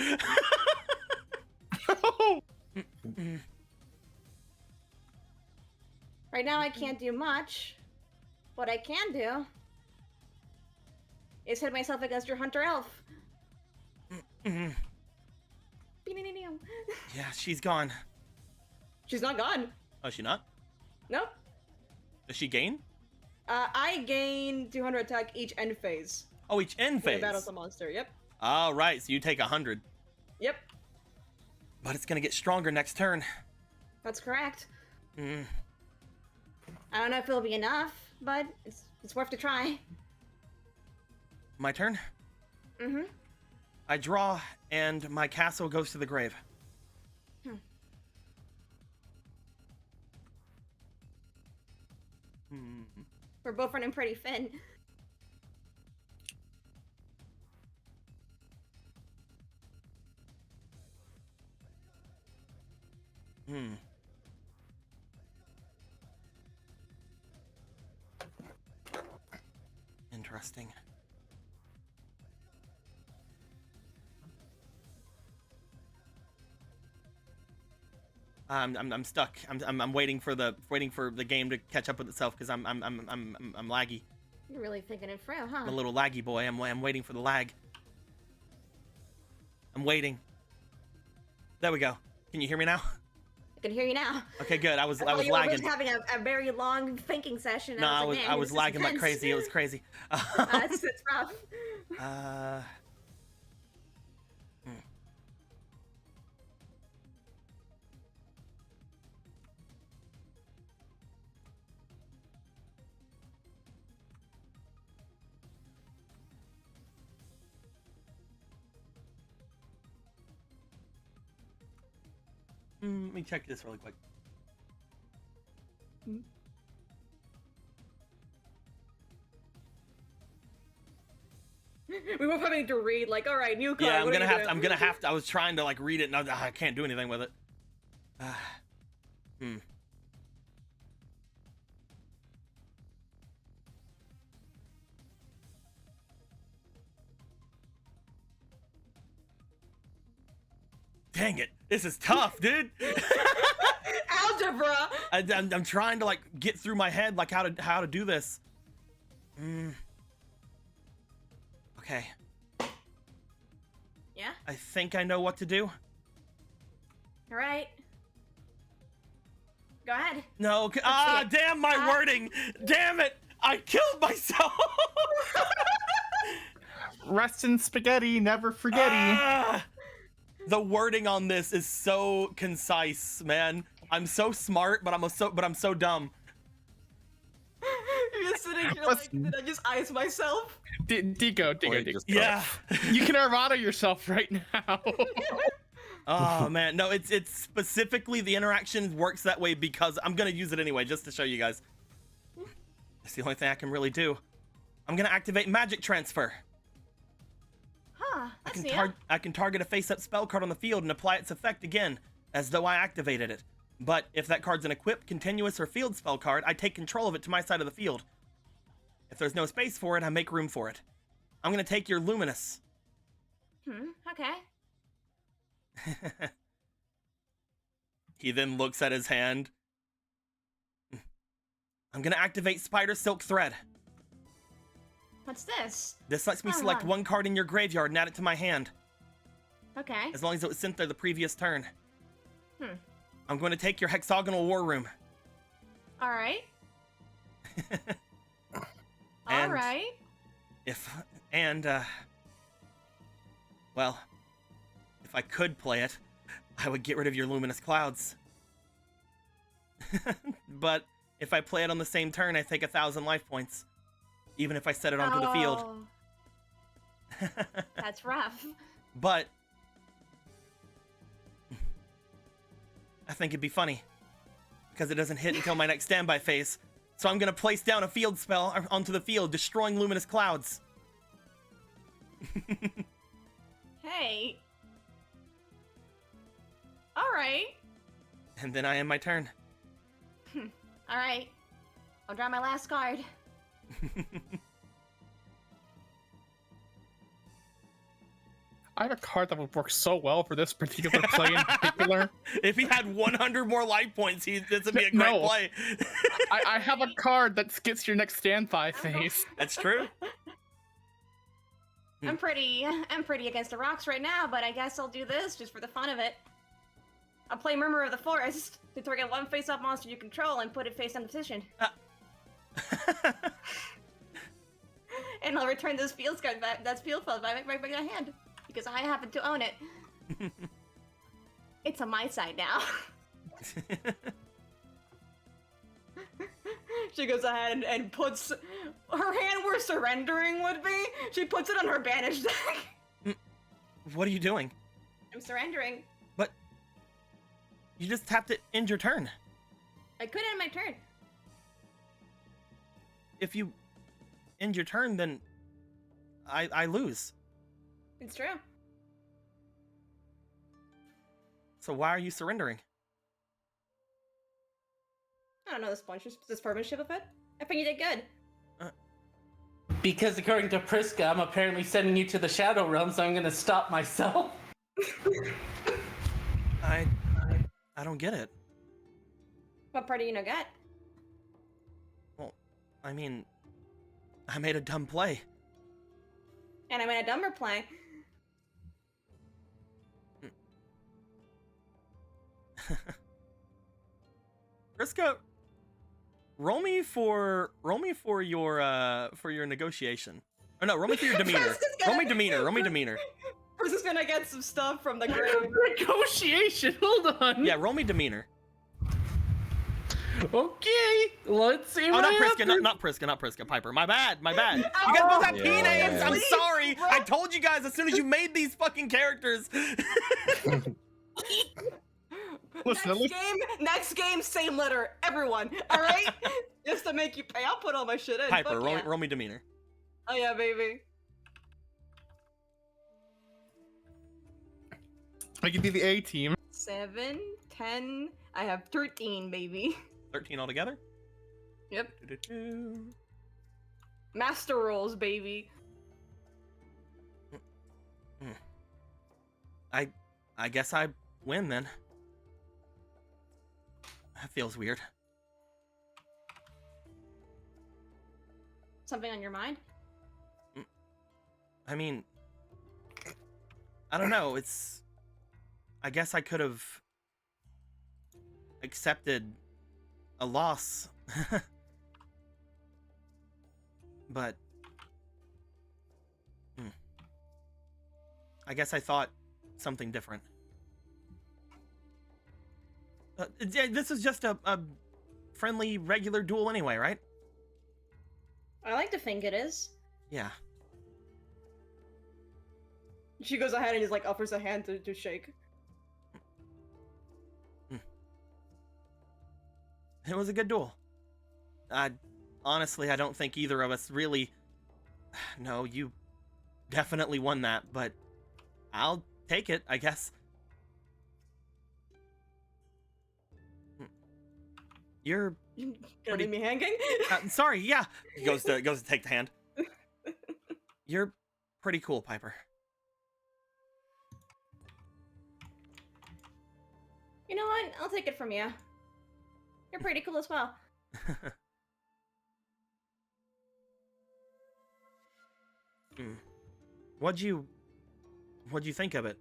Right now, I can't do much. What I can do is hit myself against your Hunter Elf. Yeah, she's gone. She's not gone. Oh, is she not? Nope. Does she gain? I gain 200 attack each end phase. Oh, each end When I phase. battle the monster. Yep. All right, so you take 100. Yep. But it's gonna get stronger next turn. That's correct. Mm. I don't know if it'll be enough, but it's worth a try. My turn? Mm-hmm. I draw, and my castle goes to the grave. We're both running pretty thin. Interesting. I'm stuck. I'm waiting for the game to catch up with itself because I'm laggy. You're really thinking it through, huh? I'm a little laggy boy. I'm waiting for the lag. I'm waiting. There we go. Can you hear me now? I can hear you now. Okay, good. I was you were lagging. just having a very long thinking session. No, I was lagging like crazy. It was crazy. It's rough. Let me check this really quick. We were having to read like, all right, new card. Yeah, what are you doing? I'm gonna have to. I was trying to like read it, and I can't do anything with it. Dang it! This is tough, dude. Algebra. I'm trying to like get through my head like how to do this. Okay. Yeah? I think I know what to do. All right. Go ahead. No. see it. Damn my wording. Damn it! I killed myself. Rest in spaghetti, never forgetty. The wording on this is so concise, man. I'm so smart, but I'm so dumb. You're just sitting here like, did I just ice myself? Dico. Yeah. You can Armada yourself right now. Oh man, no, it's specifically the interaction works that way because I'm gonna use it anyway, just to show you guys. That's the only thing I can really do. I'm gonna activate Magic Transfer. Huh. I can target a face-up spell card on the field and apply its effect again, as though I activated it. But if that card's an equipped, continuous, or field spell card, I take control of it to my side of the field. If there's no space for it, I make room for it. I'm gonna take your Luminous. Okay. He then looks at his hand. I'm gonna activate Spider Silk Thread. What's this? This lets me Oh, select wow. one card in your graveyard and add it to my hand, Okay. as long as it was sent there the previous turn. Hmm. I'm going to take your hexagonal war room. All right. All And right. Well, if I could play it, I would get rid of your luminous clouds. But if I play it on the same turn, I take 1,000 life points, even if I set it onto the field. Oh, that's rough. But I think it'd be funny because it doesn't hit until my next standby phase. So I'm gonna place down a field spell onto the field, destroying luminous clouds. Hey. All right. And then I end my turn. All right. I'll draw my last card. I have a card that would work so well for this particular play in particular. If he had 100 more life points, this would be a great No. play. I have a card that skips your next standby phase. That's true. I'm pretty against the rocks right now, but I guess I'll do this just for the fun of it. I'll play Murmur of the Forest to target one face-up monster you control and put it face down position. And I'll return this field card back. That's field spell back my hand because I happen to own it. It's on my side now. She goes ahead and puts her hand where surrendering would be. She puts it on her banished deck. What are you doing? I'm surrendering. But you just tapped it, end your turn. I could end my turn. If you end your turn, then I lose. It's true. So why are you surrendering? I don't know the sportsmanship of it. I think you did good. Because according to Priska, I'm apparently sending you to the Shadow Realm, so I'm gonna stop myself. I don't get it. What part do you not get? Well, I mean, I made a dumb play. And I made a dumber play. Priska, roll me for your negotiation. Oh no, roll me for your demeanor. Roll me demeanor. Roll me demeanor. We're just gonna get some stuff from the grave. Negotiation. Hold on. Yeah, roll me demeanor. Okay. Let's see. Oh, what not I have Priska, to- not Priska, Piper. My bad. You guys both have P Yeah. names. I'm Please, sorry. I told you guys as soon as you made these fucking characters. Listen, Next game, same letter, everyone. All right, just to make you pay. I'll put all my shit in. Piper, Fuck yeah. roll me demeanor. Oh yeah, baby. I can be the A team. 7, 10. I have 13, baby. 13 altogether. Yep. Do-do-do. Master rolls, baby. I guess I win then. That feels weird. Something on your mind? I mean, I don't know. I guess I could have accepted a loss. But I guess I thought something different. This is just a friendly, regular duel anyway, right? I like to think it is. Yeah. She goes ahead and just like offers a hand to shake. It was a good duel. Honestly, I don't think either of us really... No, you definitely won that, but I'll take it, I guess. You're... Gonna leave me hanging? sorry, yeah. He goes to take the hand. You're pretty cool, Piper. You know what? I'll take it from you. You're pretty cool as well. What'd you think of it,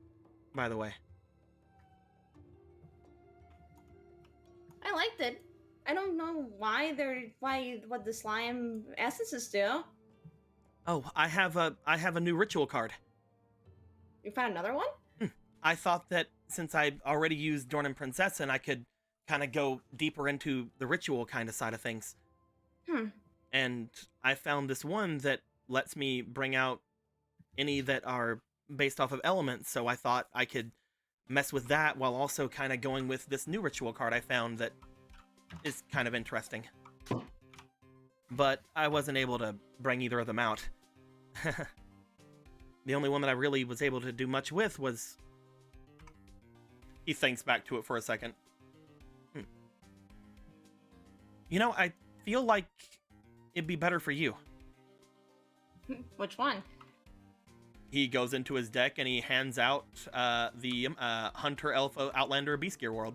by the way? I liked it. I don't know what the slime essences do. Oh, I have a new ritual card. You found another one? I thought that since I already used Dorn and Princessin, I could kind of go deeper into the ritual kind of side of things. And I found this one that lets me bring out any that are based off of elements, so I thought I could mess with that while also kind of going with this new ritual card I found that is kind of interesting. But I wasn't able to bring either of them out. The only one that I really was able to do much with was... He thinks back to it for a second. You know, I feel like it'd be better for you. Which one? He goes into his deck and he hands out the Hunter Elf Outlander Beast Gear World.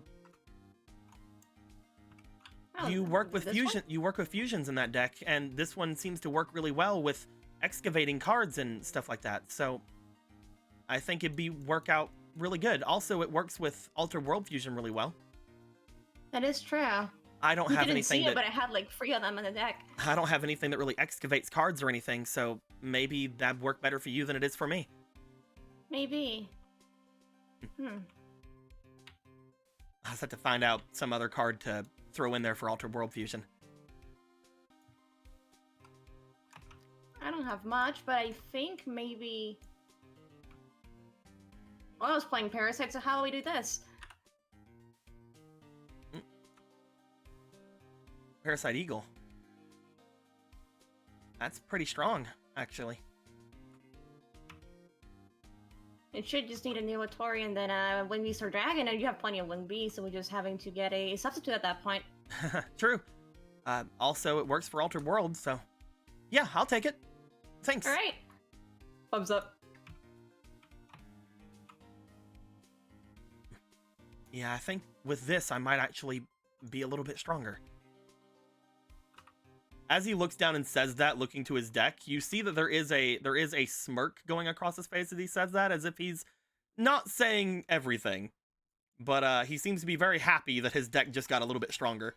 Oh, You work with this fusion. one? You work with fusions in that deck, and this one seems to work really well with excavating cards and stuff like that. So I think it'd work out really good. Also, it works with Altered World Fusion really well. That is true. I don't You have didn't anything see it, that but I had like 3 of them in the deck. I don't have anything that really excavates cards or anything. So maybe that'd work better for you than it is for me. Maybe. I just have to find out some other card to throw in there for Altered World Fusion. I don't have much, but I think maybe... Well, I was playing Parasite, so how do we do this? Parasite Eagle. That's pretty strong, actually. It should just need a new Atori and then a Wing Beast or Dragon, and you have plenty of Wing Beast, so we're just having to get a substitute at that point. True. Also, it works for Altered World, so... Yeah, I'll take it. Thanks. Alright. Thumbs up. Yeah, I think with this, I might actually be a little bit stronger. As he looks down and says that, looking to his deck, you see that there is a smirk going across his face as he says that, as if he's not saying everything. But he seems to be very happy that his deck just got a little bit stronger.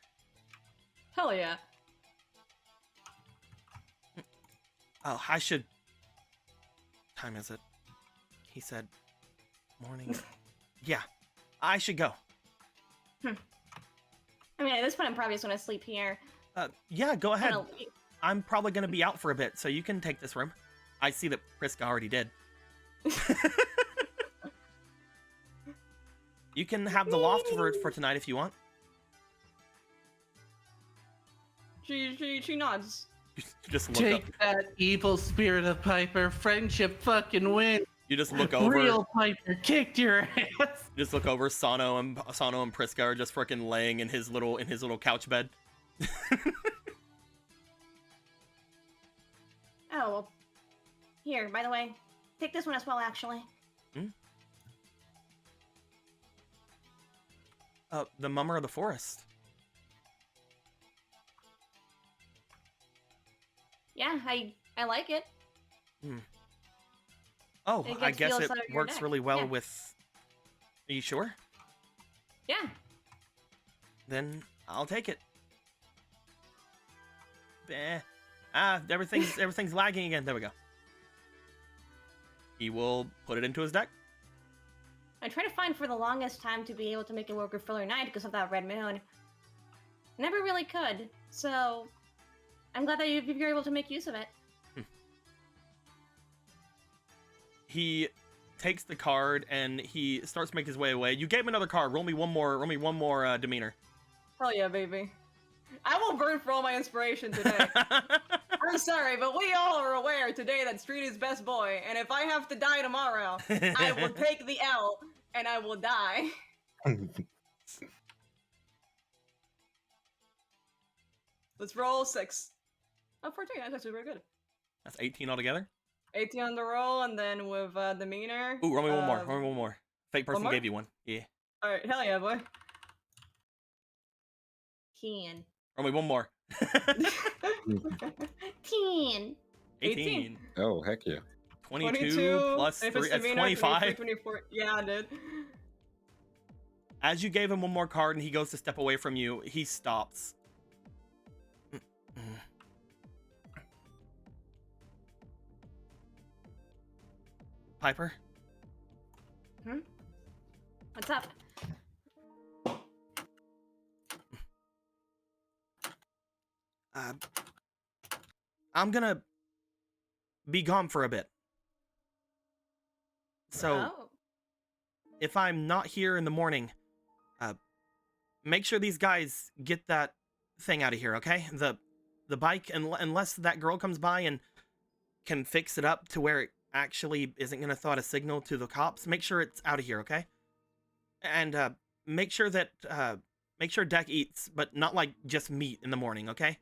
Hell yeah. Oh, I should... Time is it? He said... Morning. Yeah, I should go. I mean, at this point, I'm probably just gonna sleep here. Yeah, go ahead. Gonna- I'm probably going to be out for a bit, so you can take this room. I see that Priska already did. You can have the loft for tonight if you want. She nods. Just look Take up. that, evil spirit of Piper. Friendship fucking wins. You just look over. Real Piper kicked your ass. You just look over. Sano and Priska are just freaking laying in his little couch bed. Oh, well. Here, by the way. Take this one as well, actually. The Mummer of the Forest. Yeah, I like it. Oh, It I gets guess feels it out of your works deck. really well Yeah. with... Are you sure? Yeah. Then I'll take it. Everything's lagging again. There we go. He will put it into his deck. I tried to find for the longest time to be able to make it work with Filler Night because of that red moon. Never really could, so I'm glad that you're able to make use of it. He takes the card and he starts to make his way away. You gave him another card. Roll me one more demeanor. Hell yeah, baby. I will burn for all my inspiration today. I'm sorry, but we all are aware today that Street is best boy, and if I have to die tomorrow, I will take the L and I will die. Let's roll 6. Oh, 14. That's actually very good. That's 18 altogether. 18 on the roll, and then with demeanor. Ooh, roll me one more. Roll me one more. Fake person more? gave you one. Yeah. Alright, hell yeah, boy. Teen. Roll me one more. Teen. 18. Oh, heck yeah. 22 plus If 3, it's that's demeanor, 25. 24. Yeah, dude. As you gave him one more card and he goes to step away from you, he stops. Piper? What's up? I'm gonna be gone for a bit. So, Oh. if I'm not here in the morning, make sure these guys get that thing out of here, okay? The bike, unless that girl comes by and can fix it up to where it actually isn't gonna throw out a signal to the cops, make sure it's out of here, okay? And make sure that Deck eats, but not like just meat in the morning, okay?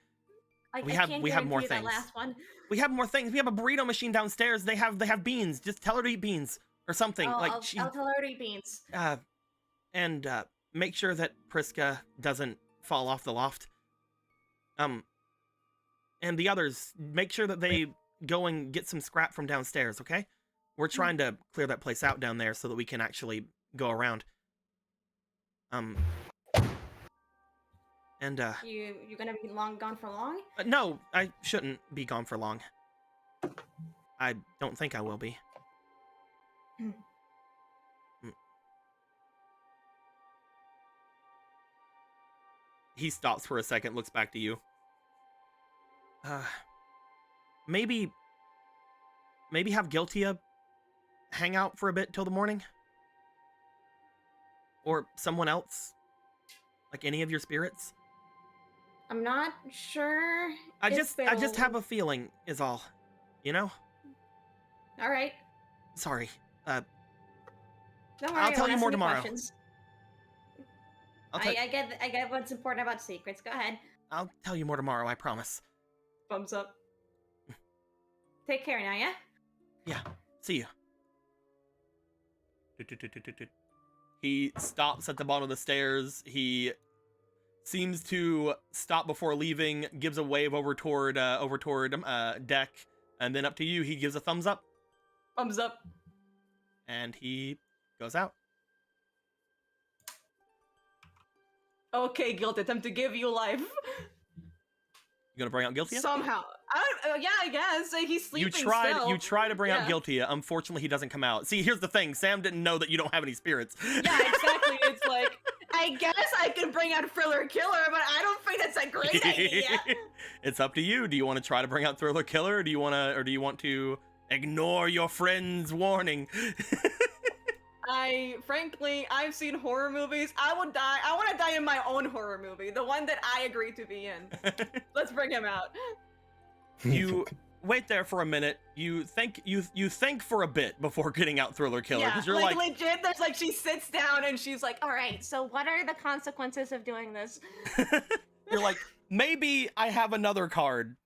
We have more that things. last one. We have more things. We have a burrito machine downstairs. They have beans. Just tell her to eat beans or something. Oh, like I'll tell her to eat beans. And make sure that Priska doesn't fall off the loft. And the others, make sure that they go and get some scrap from downstairs, okay? We're trying to clear that place out down there so that we can actually go around. And You gonna be gone for long? no, I shouldn't be gone for long. I don't think I will be. He stops for a second, looks back to you. Maybe have Guiltia hang out for a bit till the morning? Or someone else? Like any of your spirits? I'm not sure. I just have a feeling is all. You know? All right. Sorry. Don't worry. I'll tell you ask more any tomorrow. questions. I'll I get what's important about secrets. Go ahead. I'll tell you more tomorrow, I promise. Thumbs up. Take care now, yeah? Yeah. See you. He stops at the bottom of the stairs. He seems to stop before leaving, gives a wave over toward Deck, and then up to you. He gives a thumbs up. Thumbs up. And he goes out. Okay, Guilty, time to give you life. You gonna bring out Guiltia? Somehow. Yeah, I guess. He's sleeping still. You try to bring out Yeah. Guiltia. Unfortunately, he doesn't come out. See, here's the thing. Sam didn't know that you don't have any spirits. Yeah, exactly. It's like, I guess I can bring out Thriller Killer, but I don't think that's a great idea. It's up to you. Do you want to try to bring out Thriller Killer, or do you want to ignore your friend's warning? Frankly, I've seen horror movies. I would die. I want to die in my own horror movie, the one that I agreed to be in. Let's bring him out. You wait there for a minute. You think for a bit before getting out Thriller Killer, because you're like legit. There's like she sits down and she's like, All right, so what are the consequences of doing this? you're like, maybe I have another card.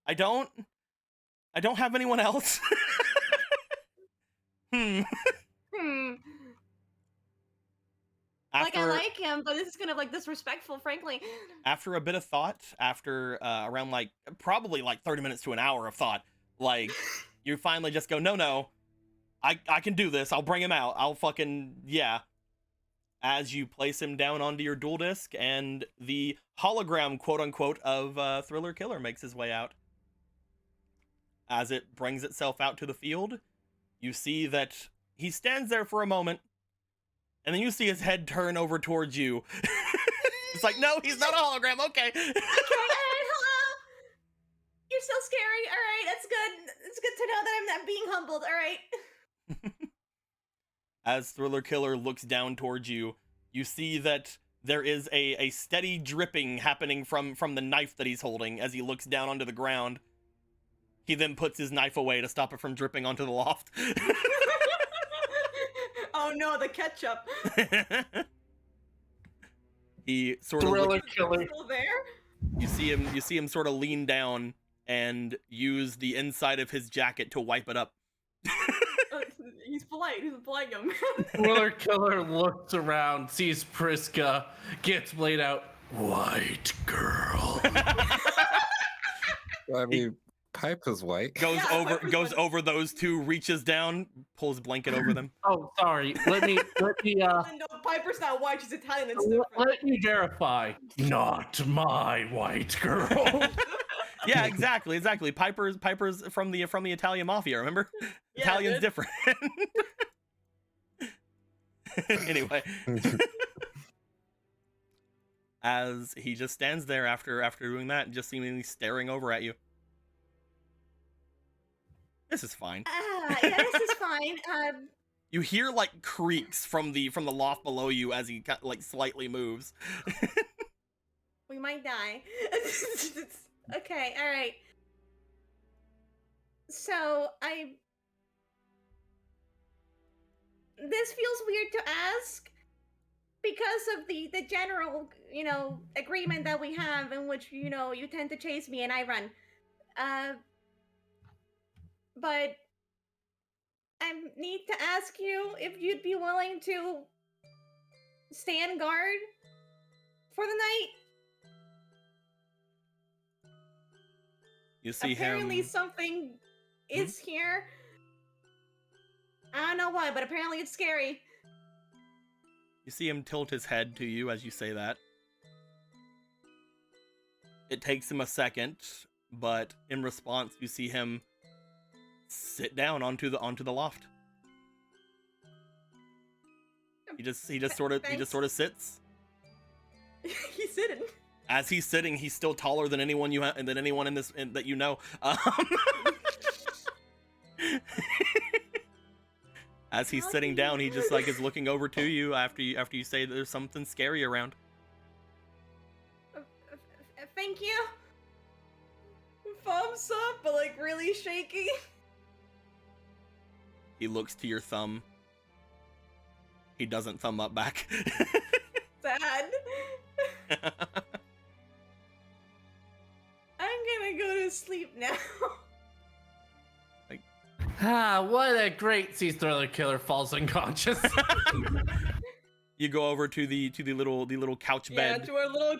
I don't have anyone else. Like, I like him, but this is kind of like disrespectful, frankly. After a bit of thought, after around like probably like 30 minutes to an hour of thought, like you finally just go, no, I can do this. I'll bring him out. I'll fucking, yeah. As you place him down onto your dual disc, and the hologram, quote unquote, of Thriller Killer makes his way out. As it brings itself out to the field, you see that he stands there for a moment, and then you see his head turn over towards you. It's like, no, he's not a hologram. Okay. Hello. You're so scary. All right, that's good. It's good to know that I'm not being humbled. All right. As Thriller Killer looks down towards you, you see that there is a steady dripping happening from the knife that he's holding as he looks down onto the ground. He then puts his knife away to stop it from dripping onto the loft. oh no, the ketchup. He sort of Thriller Killer. Still there? you see him sort of lean down and use the inside of his jacket to wipe it up. He's polite. He's a polite young man. Thriller Killer looks around, sees Priska, gets laid out. White girl. I mean, Piper's white. Goes Yeah, over Piper's goes white. over those two, reaches down, pulls blanket over them. Oh, sorry. Let me No, Piper's not white. She's Italian. It's different. let me verify. Not my white girl. Yeah, exactly. Piper's from the Italian mafia, remember? Yeah, Italian's dude. different. Anyway, as he just stands there after doing that, just seemingly staring over at you. This is fine. Yeah, this is fine. You hear like creaks from the loft below you as he like slightly moves. We might die. Okay, all right. So this feels weird to ask because of the general, agreement that we have in which, you tend to chase me and I run. But I need to ask you if you'd be willing to stand guard for the night. You see Apparently him. something is here. I don't know why, but apparently it's scary. You see him tilt his head to you as you say that. It takes him a second, but in response, you see him sit down onto the loft. He just sort of sits. He's sitting. As he's sitting, he's still taller than anyone that you know. As he's sitting down, he just like is looking over to you after you say there's something scary around. Thank you. Thumbs up, but like really shaky. He looks to your thumb. He doesn't thumb up back. Sad. I'm gonna go to sleep now. What a great sea thriller killer falls unconscious. You go over to the little couch Yeah, bed. to our little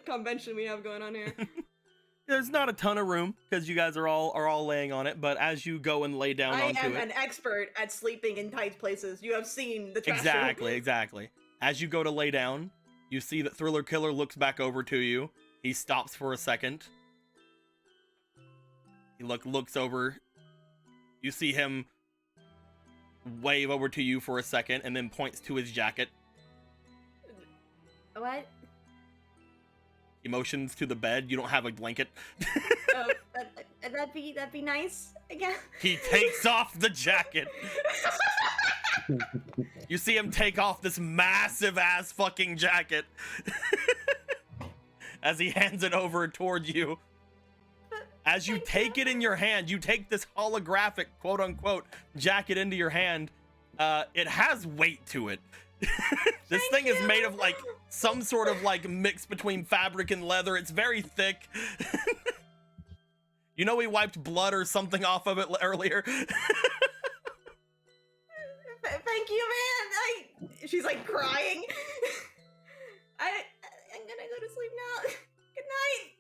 convention we have going on here. There's not a ton of room because you guys are all laying on it, but as you go and lay down I onto am it, an expert at sleeping in tight places. You have seen the trash room. exactly. As you go to lay down, you see that Thriller Killer looks back over to you. He stops for a second. He looks over. You see him wave over to you for a second and then points to his jacket. What? He motions to the bed. You don't have a blanket. Oh, that'd be nice. Again. He takes off the jacket. You see him take off this massive ass fucking jacket as he hands it over towards you. As you take it in your hand, you take this holographic quote unquote jacket into your hand. It has weight to it. This thing is made of like some sort of like mix between fabric and leather. It's very thick. You know, we wiped blood or something off of it earlier. Thank you, man. She's like crying. I'm gonna go to sleep now. Good night.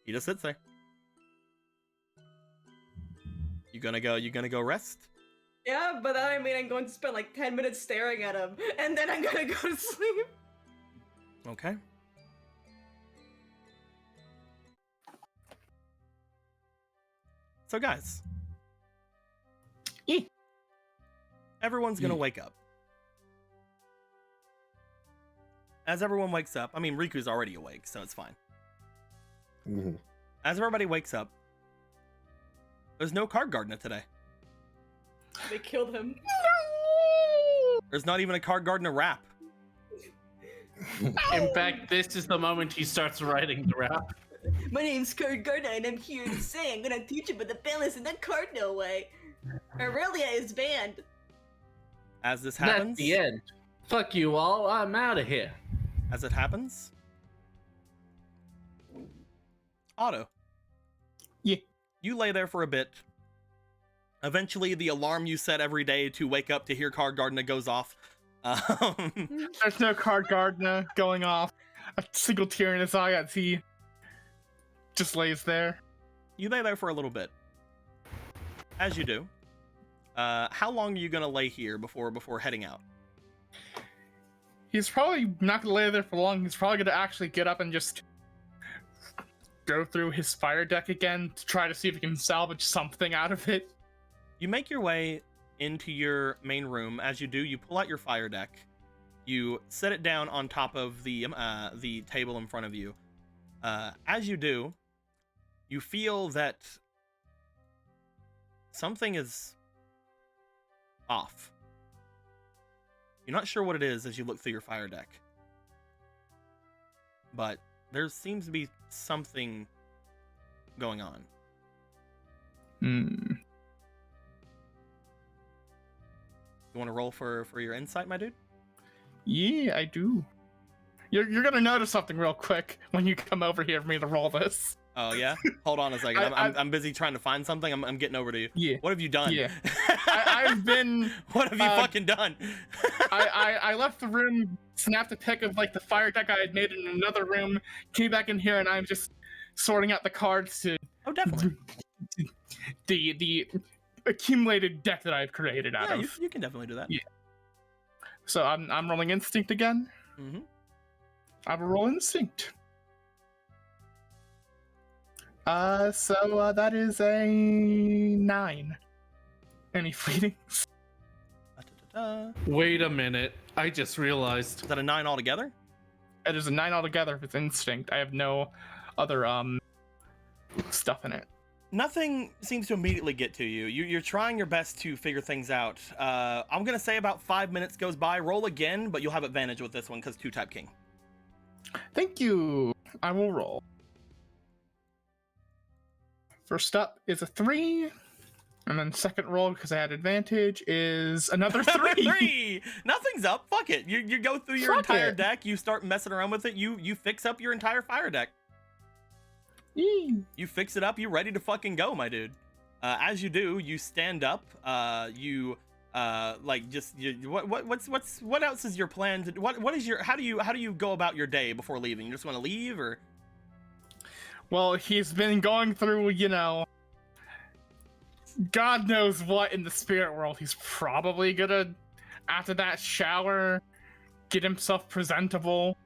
He just sits there. You gonna go rest? Yeah, but that I mean I'm going to spend like 10 minutes staring at him, and then I'm gonna go to sleep. Okay. So guys. Yeah. Everyone's gonna wake up. As everyone wakes up, I mean Riku's already awake, so it's fine. Mhm. As everybody wakes up, there's no card gardener today. They killed him. There's not even a card gardener rap. In fact, this is the moment he starts writing the rap. My name's Kurt Gardner, and I'm here to say I'm gonna teach you about the balance in that cardinal way. Aurelia is banned. As this That's happens, the end. Fuck you all, I'm out of here. as it happens, Otto. Yeah. You lay there for a bit. Eventually, the alarm you set every day to wake up to hear Card Gardener goes off. There's no card Gardner going off. A single tear in his eye as he just lays there. You lay there for a little bit. As you do. How long are you gonna lay here before heading out? He's probably not gonna lay there for long. He's probably gonna actually get up and just go through his fire deck again to try to see if he can salvage something out of it. You make your way into your main room. As you do, you pull out your fire deck. You set it down on top of the table in front of you. As you do, you feel that something is off. You're not sure what it is as you look through your fire deck. But there seems to be something going on. Hmm. You want to roll for your insight, my dude? Yeah, I do. You're gonna notice something real quick when you come over here for me to roll this. Oh yeah? Hold on a second. I'm busy trying to find something. I'm getting over to you. Yeah. What have you done? Yeah. I've been. What have you fucking done? I left the room, snapped a pic of like the fire deck I had made in another room, came back in here, and I'm just sorting out the cards to. Oh, definitely. The accumulated deck that I've created out Yeah, of. you can definitely do that. Yeah. So I'm rolling instinct again. Mm-hmm. I will roll instinct. So that is a 9. Any fleetings? Wait a minute. I just realized. Is that a 9 altogether? It is a 9 altogether with instinct. I have no other stuff in it. Nothing seems to immediately get to you. You're trying your best to figure things out. I'm gonna say about 5 minutes goes by. Roll again, but you'll have advantage with this one because 2-type king. Thank you. I will roll. First up is a 3. And then second roll, because I had advantage, is another 3. 3! Nothing's up. Fuck it. You go through your Fuck entire it. deck. You start messing around with it. You fix up your entire fire deck. Yee. You fix it up. You're ready to fucking go, my dude. As you do, you stand up. What else is your plan? What is your how do you go about your day before leaving? You just want to leave, or? Well, he's been going through, God knows what in the spirit world. He's probably gonna, after that shower, get himself presentable.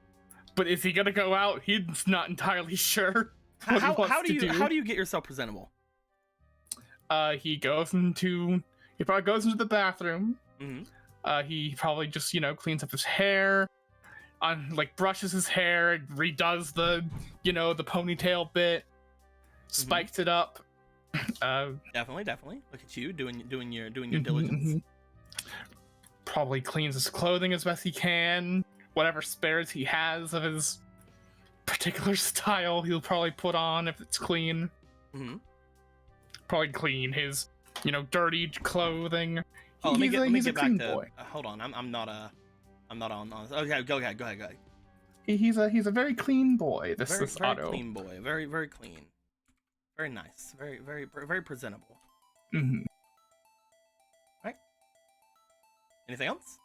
But is he gonna go out? He's not entirely sure. How do you get yourself presentable? He probably goes into the bathroom. Mm-hmm. He probably just, cleans up his hair, brushes his hair, redoes the ponytail bit, spikes it up. Definitely. Look at you doing your diligence. Probably cleans his clothing as best he can. Whatever spares he has of his particular style, he'll probably put on if it's clean. Mm-hmm. Probably clean his, dirty clothing. Oh, let me get back to. Boy. Hold on, I'm not on. Okay, go ahead. He's a very clean boy. This Very is Otto. clean boy. Very clean. Very nice. Very presentable. Mm-hmm. Right. Anything else?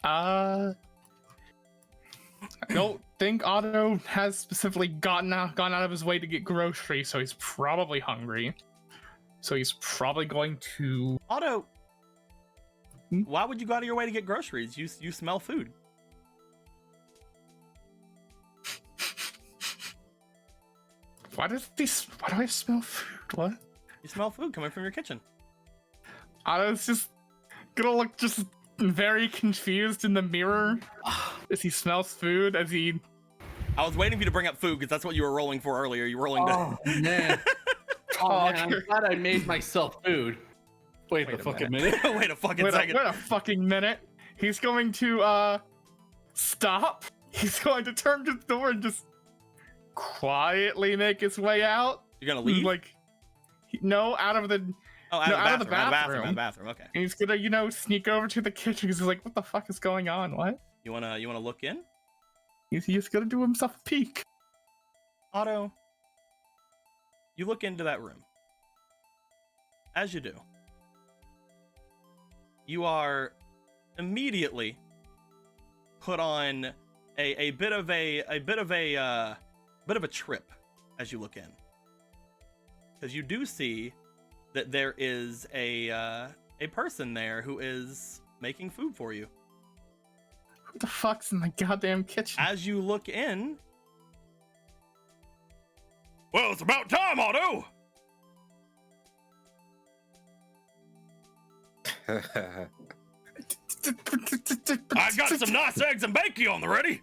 I don't think Otto has specifically gone out of his way to get groceries, so he's probably hungry. So he's probably going to. Otto, why would you go out of your way to get groceries? You smell food. Why do I smell food? What? You smell food coming from your kitchen. Otto's just gonna look just very confused in the mirror as he smells food, as he. I was waiting for you to bring up food because that's what you were rolling for earlier. You were rolling Oh, man. I'm glad I made myself food. Wait a fucking minute. Wait a fucking second. Wait a fucking minute. He's going to stop. He's going to turn to the door and just quietly make his way out. You're gonna leave? No, out of the out bathroom. of the bathroom. Okay. And he's gonna, sneak over to the kitchen because he's like, what the fuck is going on? What? You wanna look in? He's gonna do himself a peek. Otto, you look into that room. As you do, you are immediately put on a bit of a trip as you look in, because you do see that there is a person there who is making food for you. Who the fuck's in the goddamn kitchen? As you look in, well, it's about time, Otto. I got some nice eggs and bacon on the ready.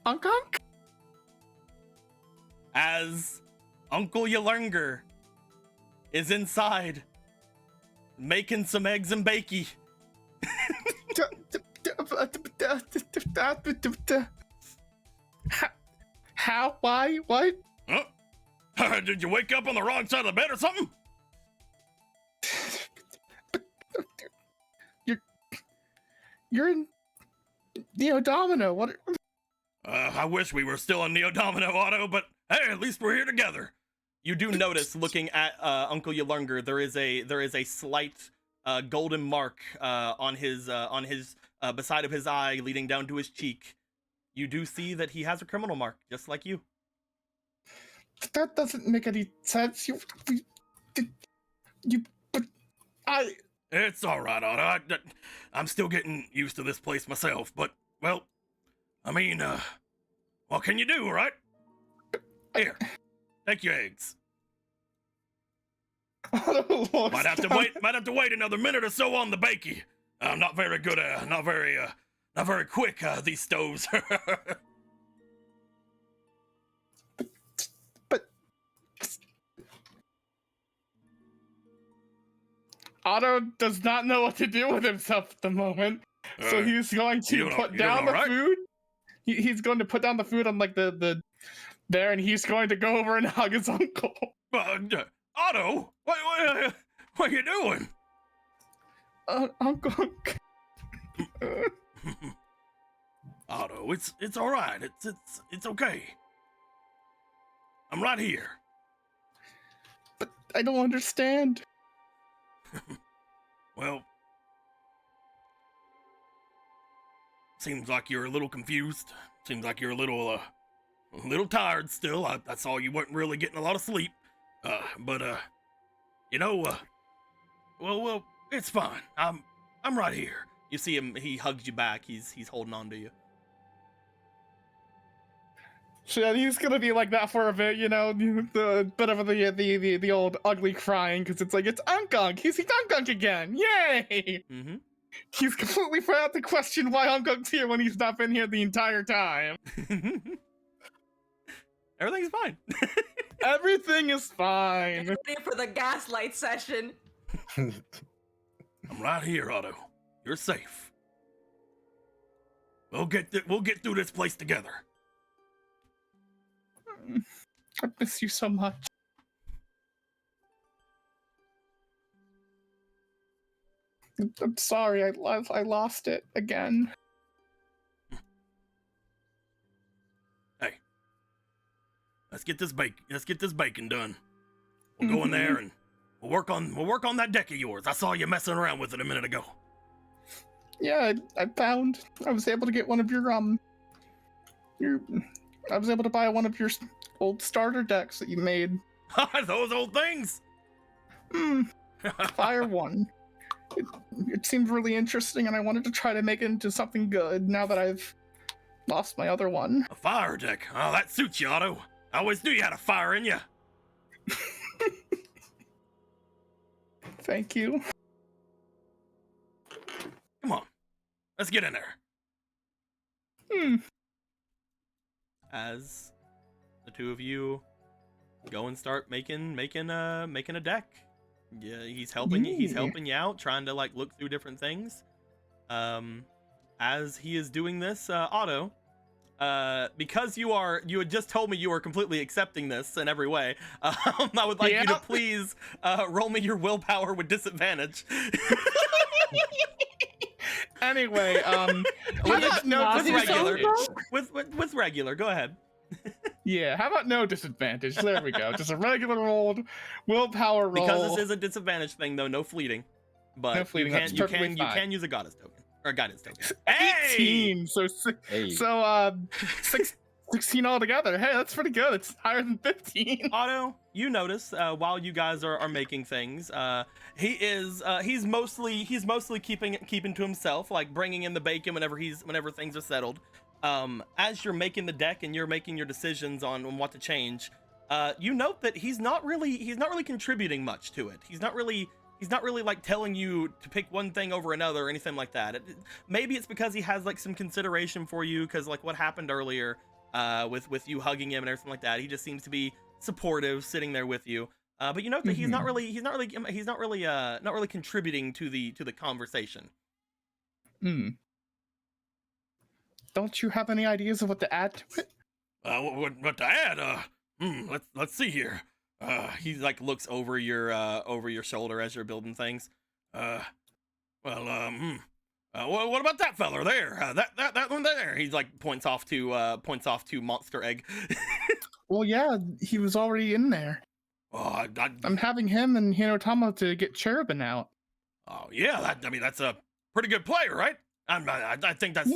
Uncle? As Uncle Yalurnger is inside making some eggs and bacon. How? Why? What? Huh? Did you wake up on the wrong side of the bed or something? You're in Neo Domino. What? I wish we were still in Neo Domino, Otto, but hey, at least we're here together. You do notice, looking at Uncle Yalurnger, there is a slight golden mark on his beside of his eye, leading down to his cheek. You do see that he has a criminal mark, just like you. That doesn't make any sense. It's all right, Otto. I'm still getting used to this place myself, but, well, I mean, what can you do, right? Here, take your eggs. Might have to wait another minute or so on the bakey. I'm not very good not very quick, these stoves. But Otto does not know what to do with himself at the moment, so he's going to put down the food. He's going to put down the food on like the there, and he's going to go over and hug his uncle. Otto, what are you doing? Uncle. Otto, it's all right. It's okay. I'm right here. But I don't understand. Well, seems like you're a little confused. Seems like you're a little tired still. I saw you weren't really getting a lot of sleep. But you know, well, it's fine. I'm right here. You see him. He hugs you back. He's holding on to you. So yeah, he's gonna be like that for a bit, you know, the bit of the old ugly crying, because it's like, it's Unkunk. He's Unkunk again. Yay! Mm-hmm. He's completely forgot to question why Unkunk's here when he's not been here the entire time. Everything's fine. Everything is fine. Ready for the gaslight session. I'm right here, Otto. You're safe. We'll get through this place together. I miss you so much. I'm sorry, I lost it again. Hey, let's get this bacon done. We'll go in there and we'll work on that deck of yours. I saw you messing around with it a minute ago. Yeah, I was able to get one of I was able to buy one of your old starter decks that you made. Those old things. Fire one. It seemed really interesting, and I wanted to try to make it into something good now that I've lost my other one. A fire deck. Oh, that suits you, Otto. I always knew you had a fire in you. Thank you. Come on, let's get in there. As the two of you go and start making a deck. Yeah, he's helping you. He's helping you out, trying to like look through different things. As he is doing this, Otto, because you had just told me you were completely accepting this in every way. I would like you to please roll me your willpower with disadvantage. Anyway, with regular, go ahead. Yeah, how about no disadvantage? There we go. Just a regular old willpower roll. Because this is a disadvantage thing, though, no fleeting. but No fleeting, that's you perfectly fine. can use a goddess token or a guidance token. 18. So Hey. so 16 altogether. Hey, that's pretty good. It's higher than 15. Otto, you notice while you guys are making things, he's mostly keeping to himself, like bringing in the bacon whenever things are settled. As you're making the deck and you're making your decisions on what to change, you note that he's not really contributing much to it. He's not really like telling you to pick one thing over another or anything like that. Maybe it's because he has like some consideration for you, because like what happened earlier. With you hugging him and everything like that, he just seems to be supportive, sitting there with you. But you know that he's not really contributing to the conversation. Don't you have any ideas of what to add to it? What to add? Let's see here. He like looks over your shoulder as you're building things. What about that fella there? That one there. He's like points off to Monster Egg. Well, yeah, he was already in there. Oh, I'm having him and Hinotama to get Cherubin out. Oh yeah, that's a pretty good play, right? I think that's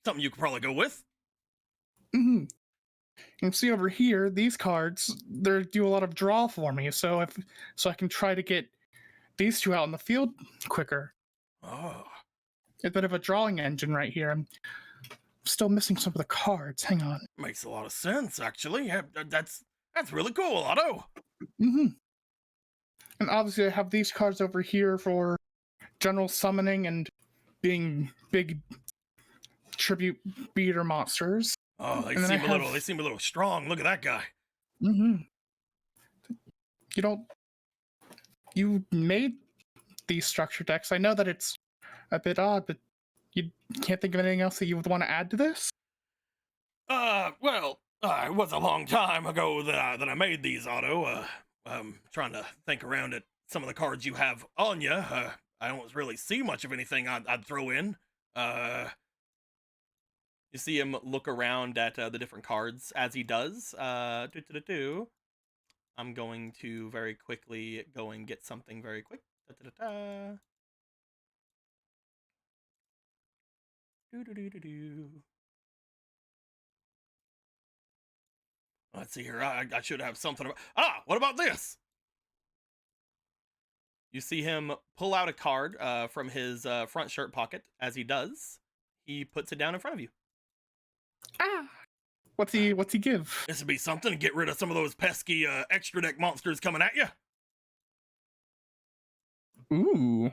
something you could probably go with. Mm-hmm. You can see over here, these cards, they do a lot of draw for me, so I can try to get these two out in the field quicker. Oh. A bit of a drawing engine right here. I'm still missing some of the cards. Hang on. Makes a lot of sense, actually. Yeah, that's really cool, Otto. Mm-hmm. And obviously I have these cards over here for general summoning and being big tribute beater monsters. Oh, they seem a little strong. Look at that guy. Mm-hmm. You made these structure decks. I know that it's a bit odd, but you can't think of anything else that you would want to add to this? Well, it was a long time ago that I made these, Otto. Trying to think around at some of the cards you have on you. I don't really see much of anything I'd throw in. You see him look around at the different cards as he does. I'm going to very quickly go and get something very quick. Let's see here. I should have something about. What about this? You see him pull out a card from his front shirt pocket. As he does, he puts it down in front of you. What's he give? This would be something to get rid of some of those pesky extra deck monsters coming at you. Ooh.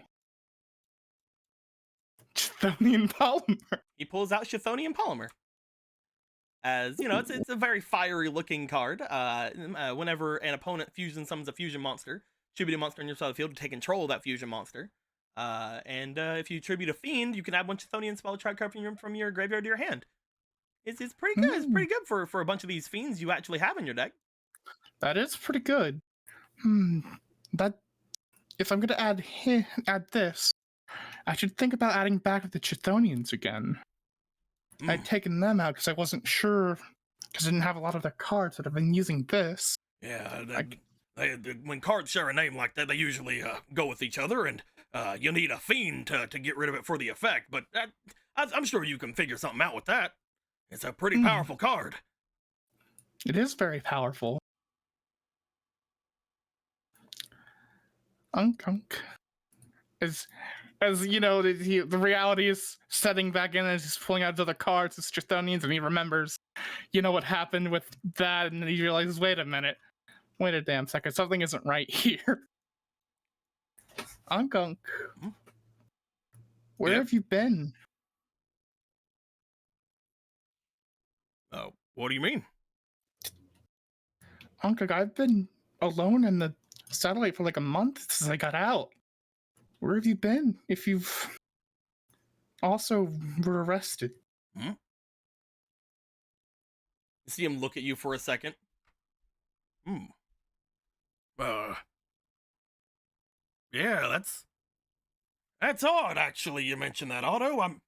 Chthonian Polymer. He pulls out Chthonian Polymer. As you know, it's a very fiery looking card. Whenever an opponent summons a fusion monster, tribute a monster on your side of the field to take control of that fusion monster. And if you tribute a fiend, you can add one Chthonian spell track card from your graveyard to your hand. It's pretty good. It's pretty good for a bunch of these fiends you actually have in your deck. That is pretty good. That if I'm gonna add this, I should think about adding back the Chthonians again. I'd taken them out because I wasn't sure, because I didn't have a lot of their cards that I've been using this. Yeah, when cards share a name like that, they usually go with each other, and you need a fiend to get rid of it for the effect, but I'm sure you can figure something out with that. It's a pretty powerful card. It is very powerful. Unk. As you know, the reality is setting back in as he's pulling out his other cards, it's Chthonians, and he remembers, what happened with that, and then he realizes, wait a minute. Wait a damn second, something isn't right here. Unk. Where have you been? Oh, what do you mean? Unk, I've been alone in the satellite for like a month since I got out. Where have you been? If you've also were arrested. You see him look at you for a second. Yeah, that's odd, actually, you mentioned that, Otto. I'm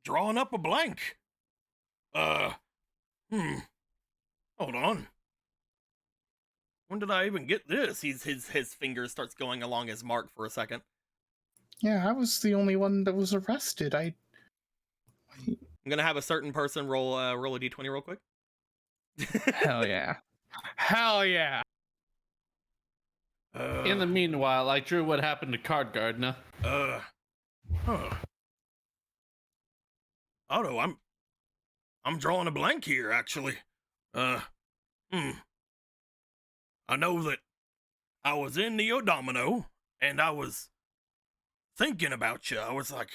drawing up a blank. Hold on. When did I even get this? His fingers starts going along his mark for a second. Yeah, I was the only one that was arrested. I'm gonna have a certain person roll a d20 real quick. Hell yeah. Hell yeah. In the meanwhile, I drew what happened to Card Gardener. Otto, I'm drawing a blank here, actually. I know that I was in the Odomino, and I was thinking about you. I was like,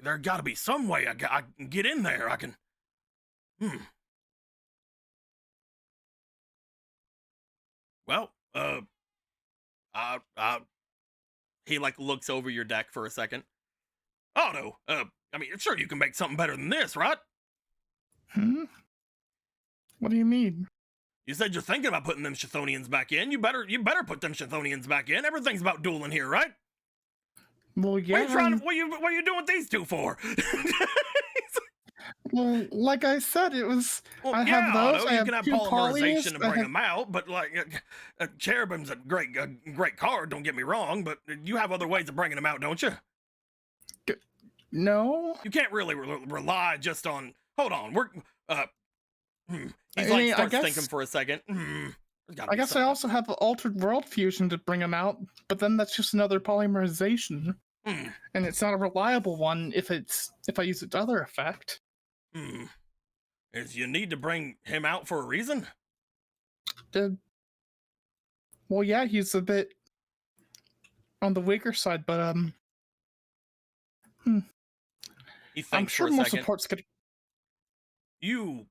there gotta be some way I can get in there. I can. Well, he like looks over your deck for a second. Otto, I mean, sure you can make something better than this, right? What do you mean? You said you're thinking about putting them Chthonians back in. You better put them Chthonians back in. Everything's about dueling here, right? Well, yeah. What are you doing with these two for? Well, like I said, it was. Well, I have those. Otto, I you have can have two polymerization polys. to bring them out, but like Cherubim's a great card. Don't get me wrong, but you have other ways of bringing them out, don't you? No. You can't really rely just on. Hold on, we're. He's starts thinking for a second. I guess I also have altered world fusion to bring them out, but then that's just another polymerization, and it's not a reliable one if I use its other effect. Is you need to bring him out for a reason? Well, yeah, he's a bit on the weaker side, but I'm sure more support's gonna. You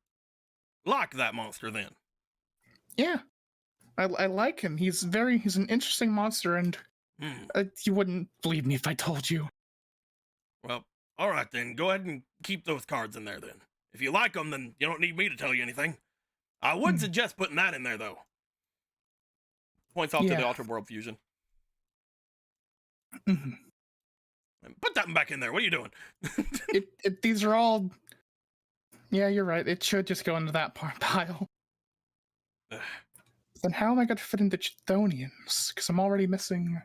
like that monster then? Yeah, I like him. He's an interesting monster, and you wouldn't believe me if I told you. Well, all right then. Go ahead and keep those cards in there then. If you like them, then you don't need me to tell you anything. I would suggest putting that in there though. Points off to the Altered World Fusion. Put that back in there. What are you doing? These are all. Yeah, you're right. It should just go into that pile. Then how am I going to fit into Chthonians? Because I'm already missing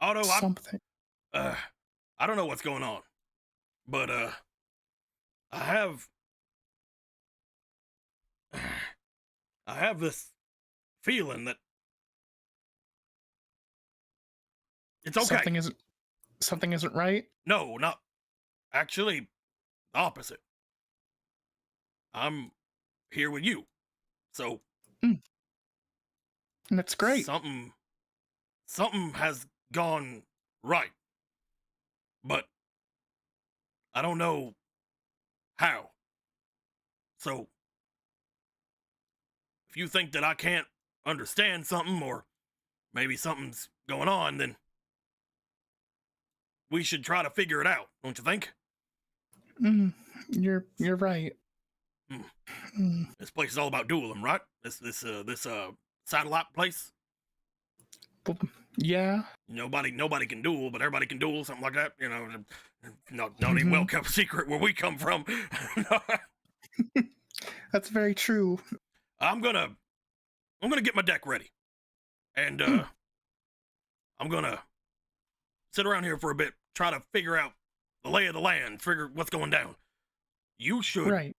Otto, something. I don't know what's going on, but I have this feeling that it's okay. Something isn't right. No, not actually. The opposite. I'm here with you, so and that's great. Something has gone right, but I don't know how. So if you think that I can't understand something, or maybe something's going on, then we should try to figure it out, don't you think? You're right. This place is all about dueling, right? This satellite place. Yeah. Nobody can duel, but everybody can duel, something like that. You know, not even well kept secret where we come from. That's very true. I'm gonna get my deck ready, and I'm gonna sit around here for a bit, try to figure out the lay of the land, figure what's going down. You should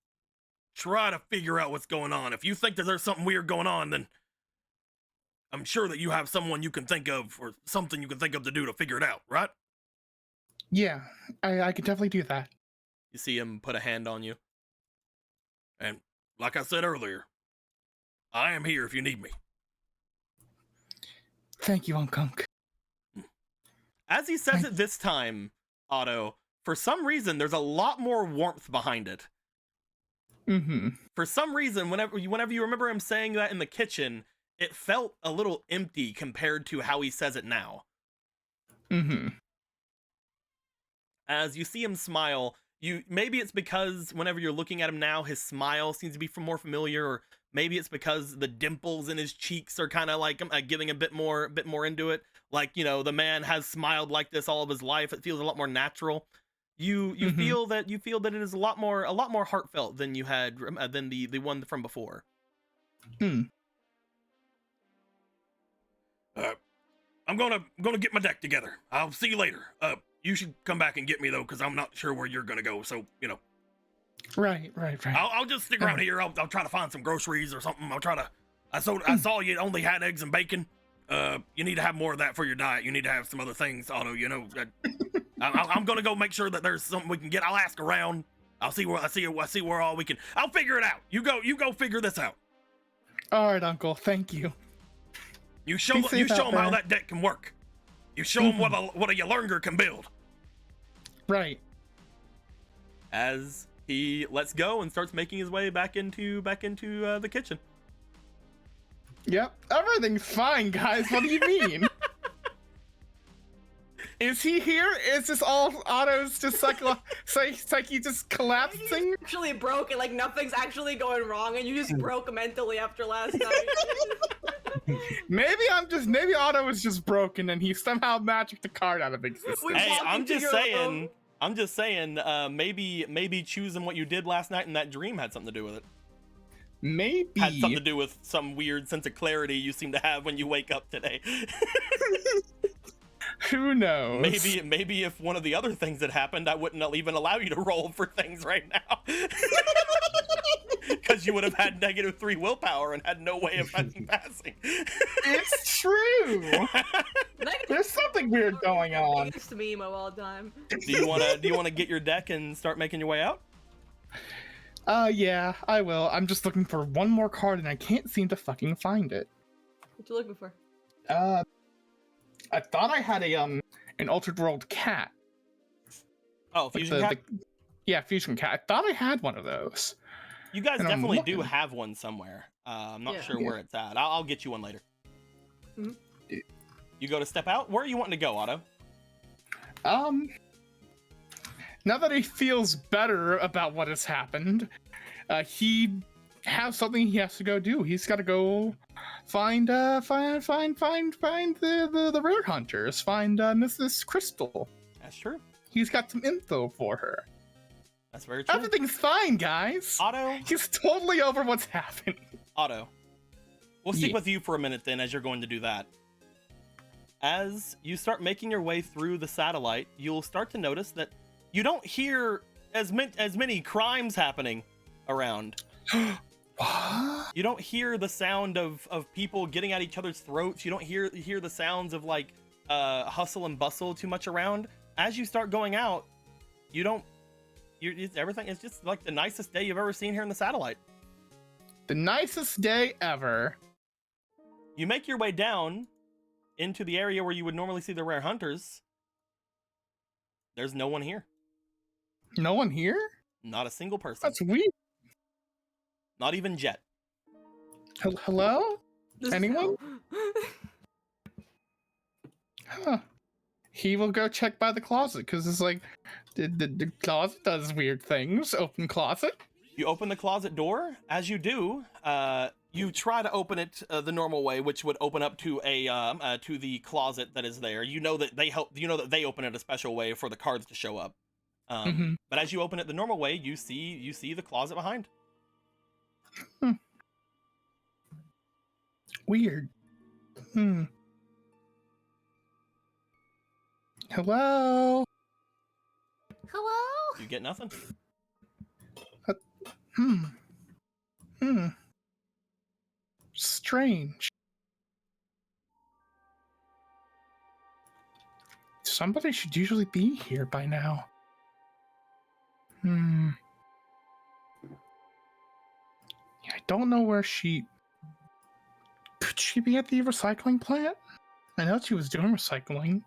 try to figure out what's going on. If you think that there's something weird going on, then I'm sure that you have someone you can think of, or something you can think of to do to figure it out, right? Yeah, I can definitely do that. You see him put a hand on you. And like I said earlier, I am here if you need me. Thank you, Unkunk. As he says it this time, Otto, for some reason, there's a lot more warmth behind it. For some reason, whenever you remember him saying that in the kitchen, it felt a little empty compared to how he says it now. As you see him smile, maybe it's because whenever you're looking at him now, his smile seems to be more familiar, or maybe it's because the dimples in his cheeks are kind of like giving a bit more into it. Like, you know, the man has smiled like this all of his life. It feels a lot more natural. You feel that it is a lot more heartfelt than you had than the one from before. I'm gonna get my deck together. I'll see you later. You should come back and get me though, because I'm not sure where you're gonna go. So Right. I'll just stick around here. I'll try to find some groceries or something. I saw you only had eggs and bacon. You need to have more of that for your diet. You need to have some other things, Otto. I'm gonna go make sure that there's something we can get. I'll ask around. I'll see where all we can. I'll figure it out. You go figure this out. All right, Uncle. Thank you. You show them how that deck can work. You show them what a Yalurnger can build. Right. As he lets go and starts making his way back into the kitchen. Yep. Everything's fine, guys. What do you mean? Is he here? Is this all Otto's just psyche just collapsing? You actually broke and like nothing's actually going wrong, and you just broke mentally after last night. Maybe Otto is just broken and he somehow magicked a card out of existence. Hey, I'm just saying, maybe choosing what you did last night in that dream had something to do with it. Maybe. Had something to do with some weird sense of clarity you seem to have when you wake up today. Who knows? Maybe if one of the other things had happened, I wouldn't even allow you to roll for things right now. Because you would have had -3 willpower and had no way of fucking passing. It's true. There's something weird going on. Biggest meme of all time. Do you wanna get your deck and start making your way out? Yeah, I will. I'm just looking for one more card and I can't seem to fucking find it. What you looking for? I thought I had an Altered World cat. Oh, Fusion Cat? Yeah, Fusion Cat. I thought I had one of those. You guys definitely do have one somewhere. I'm not sure where it's at. I'll get you one later. Mm-hmm. You go to step out? Where are you wanting to go, Otto? Now that he feels better about what has happened, he has something he has to go do. He's got to go find the rare hunters. Find Mrs. Crystal. That's true. He's got some info for her. That's very true. Everything's fine, guys. Otto. He's totally over what's happening. Otto. We'll stick with you for a minute then, as you're going to do that. As you start making your way through the satellite, you'll start to notice that you don't hear as many crimes happening around. What? You don't hear the sound of people getting at each other's throats. You don't hear the sounds of like hustle and bustle too much around. As you start going out, everything is just like the nicest day you've ever seen here in the satellite. The nicest day ever. You make your way down into the area where you would normally see the rare hunters. There's no one here. No one here? Not a single person. That's weird. Not even Jet. Hello? Anyone? Huh. He will go check by the closet, because it's like, the closet does weird things. Open closet. You open the closet door. As you do, you try to open it the normal way, which would open up to to the closet that is there. You know that they open it a special way for the cards to show up. But as you open it the normal way, you see the closet behind. Weird. Hello? Hello? You get nothing. Strange. Somebody should usually be here by now. Yeah, I don't know where she... Could she be at the recycling plant? I know she was doing recycling.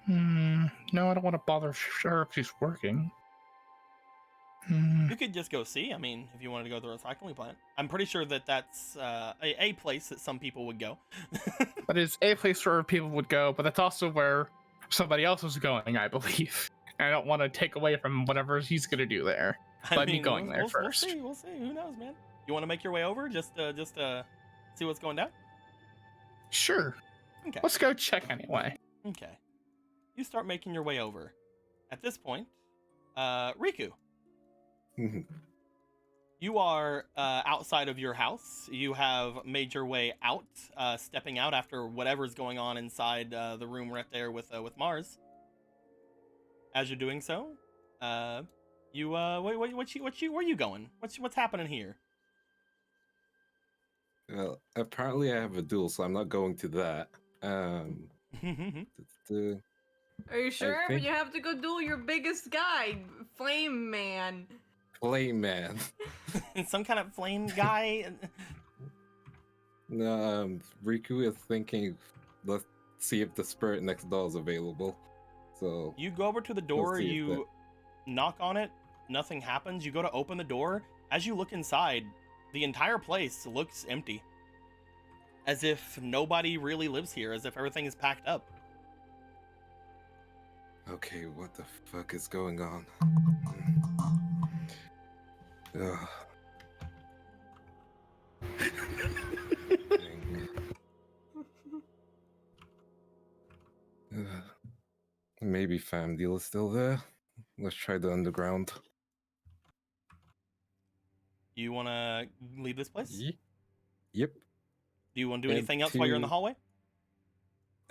No, I don't want to bother her if she's working. You could just go see. I mean, if you wanted to go to the recycling plant, I'm pretty sure that's a place that some people would go. That is a place where people would go, but that's also where somebody else was going, I believe. And I don't want to take away from whatever he's going to do there. By me going there first. We'll see. Who knows, man? You want to make your way over? Just see what's going down? Sure. Okay. Let's go check anyway. Okay. You start making your way over. At this point, Riku. You are outside of your house. You have made your way out, stepping out after whatever's going on inside the room right there with Mars. As you're doing so, you where are you going? What's happening here? Well, apparently I have a duel, so I'm not going to that. The Are you sure? But think- you have to go duel your biggest guy, Flame Man. Flame Man. Some kind of flame guy. No, Riku is thinking, let's see if the spirit next door is available. So You go over to the door, see if you knock on it, nothing happens. You go to open the door. As you look inside, the entire place looks empty. As if nobody really lives here, as if everything is packed up. okay, what the fuck is going on? Ugh. Dang. Ugh. Maybe Fam Deal is still there. Let's try the underground. You want to leave this place? Yep. Do you want to do anything else while you're in the hallway?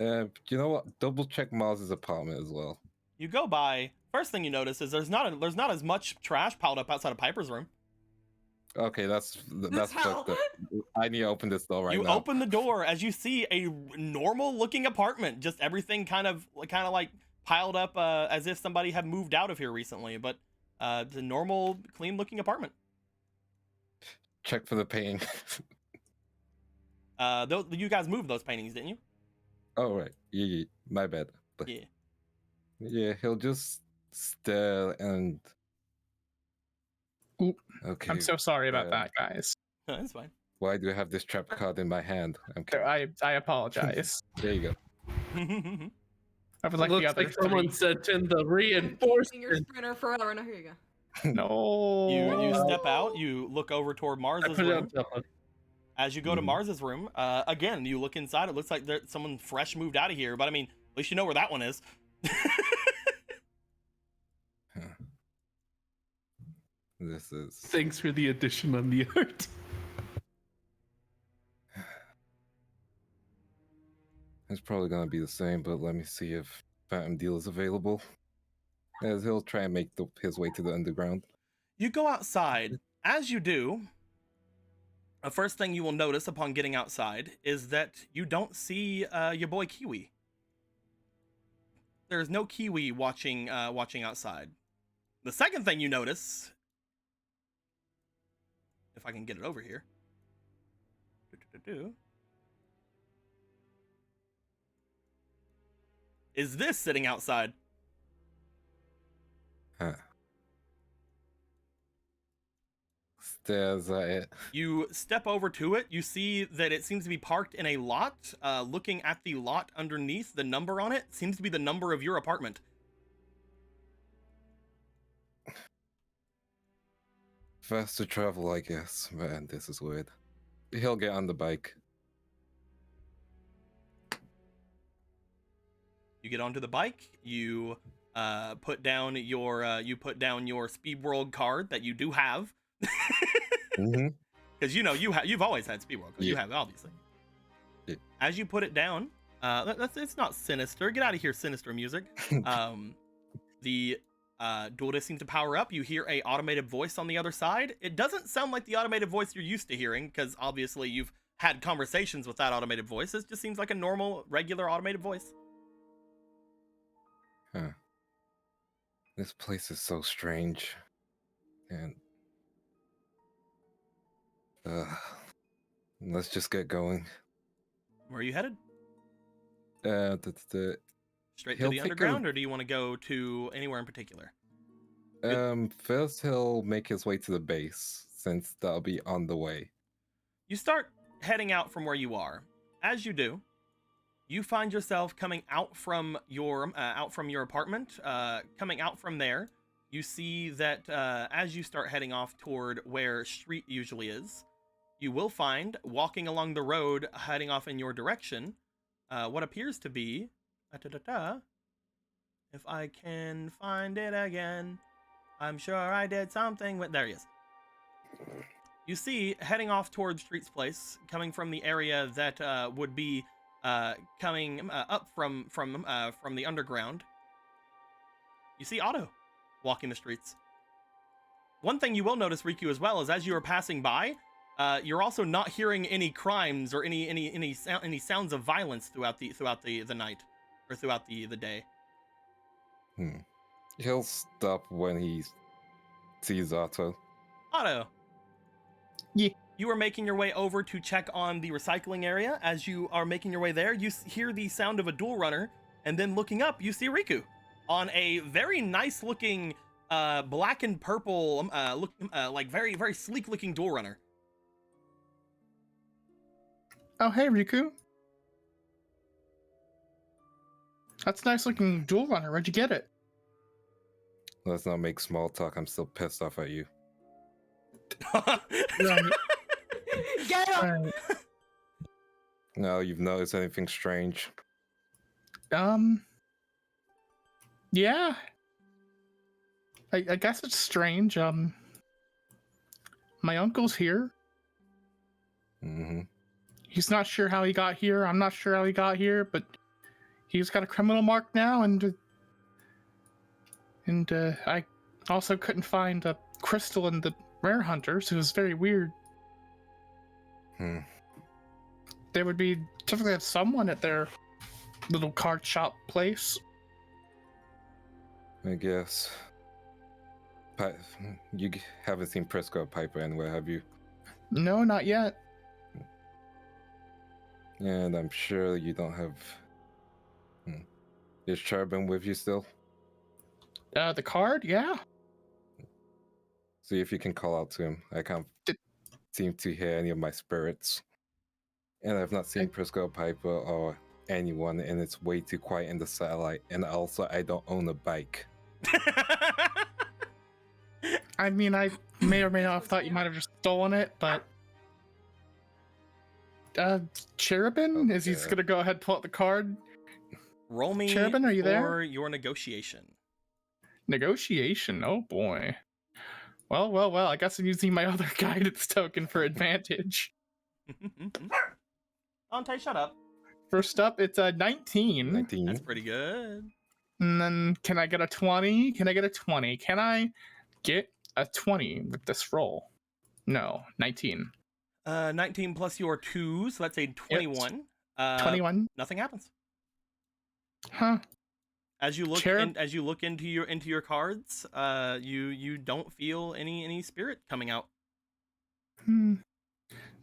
You know what? Double check Mars's apartment as well. You go by. First thing you notice is there's not as much trash piled up outside of Piper's room. Okay, that's hell. fucked up. I need to open this door right You now. open the door as you see a normal looking apartment, just everything kind of like piled up as if somebody had moved out of here recently, but it's a normal, clean looking apartment. Check for the painting. You guys moved those paintings, didn't you? Oh right, yeah, my bad. But Yeah. yeah, he'll just stare and. Oop. Okay. I'm so sorry about uh, that, guys. No, that's fine. Why do I have this trap card in my hand? I'm kidding. I apologize. There you go. I would like the Looks other like someone three. sent in the Your reinforcement. sprinter forever. No, here you go. No. You step out. You look over toward I Mars's put it on room. top of. As you go to Mhm. Mars's room, again, you look inside. It looks like someone fresh moved out of here. But I mean, at least you know where that one is. This is. Thanks for the addition on the art. It's probably gonna be the same, but let me see if Phantom Deal is available. As he'll try and make his way to the underground. You go outside. As you do, the first thing you will notice upon getting outside is that you don't see your boy Kiwi. There is no Kiwi watching outside. The second thing you notice, if I can get it over here, is this sitting outside. Huh. Stares at it. You step over to it. You see that it seems to be parked in a lot. Looking at the lot underneath, the number on it seems to be the number of your apartment. Faster travel, I guess. Man, this is weird. He'll get on the bike. You get onto the bike. You put down your Speed World card that you do have, Mm-hmm. because you've always had Speed World. You Yeah. have it, obviously. Yeah. As you put it down, it's not sinister. Get out of here, sinister music. The duelist seems to power up. You hear a automated voice on the other side. It doesn't sound like the automated voice you're used to hearing, because obviously you've had conversations with that automated voice. It just seems like a normal, regular automated voice. Huh. This place is so strange. And let's just get going. Where are you headed? That's the Straight to He'll the take a- underground, or do you want to go to anywhere in particular? first he'll make his way to the base, since that'll be on the way. You start heading out from where you are. As you do, you find yourself coming out from your apartment. Coming out from there, you see that as you start heading off toward where street usually is, you will find, walking along the road heading off in your direction, what appears to be if I can find it again. I'm sure I did something with... There he is. You see, heading off towards Street's place, coming from the area that would be coming up from the underground. You see Otto walking the streets. One thing you will notice, Riku, as well, is as you are passing by, you're also not hearing any crimes or any sounds of violence throughout the night or throughout the day. He'll stop when he sees Otto. Otto. Yeah. You are making your way over to check on the recycling area. As you are making your way there, you hear the sound of a dual runner, and then looking up, you see Riku on a very nice looking black and purple like very, very sleek looking dual runner. Oh, hey, Riku. That's a nice looking dual runner. Where'd you get it? Let's not make small talk. I'm still pissed off at you. Right. Get him! Right. No, you've noticed anything strange? Yeah. I guess it's strange. My uncle's here. Mm-hmm. He's not sure how he got here. I'm not sure how he got here, but he's got a criminal mark now, and I also couldn't find a crystal in the rare hunters. It was very weird. There would be typically have someone at their little card shop place. I guess. You haven't seen Prisco or Piper anywhere, have you? No, not yet. And I'm sure you don't have... Is Cherubin with you still? The card? Yeah. See if you can call out to him. I can't seem to hear any of my spirits. And I've not seen Prisco, Piper, or anyone, and it's way too quiet in the satellite. And also, I don't own a bike. I mean, I may or may not have thought you might have just stolen it, but... Cherubin? Is he just gonna go ahead and pull out the card? Roll me Cherubin, are you there? for your negotiation. Negotiation? Oh boy. Well, I guess I'm using my other guidance token for advantage. Dante, shut up. First up, it's a 19. 19. That's pretty good. And then, can I get a 20? Can I get a 20? Can I get a 20 with this roll? No, 19. 19 plus your 2, so that's a 21. 21. Nothing happens. Huh. As you look into your cards, you don't feel any spirit coming out. I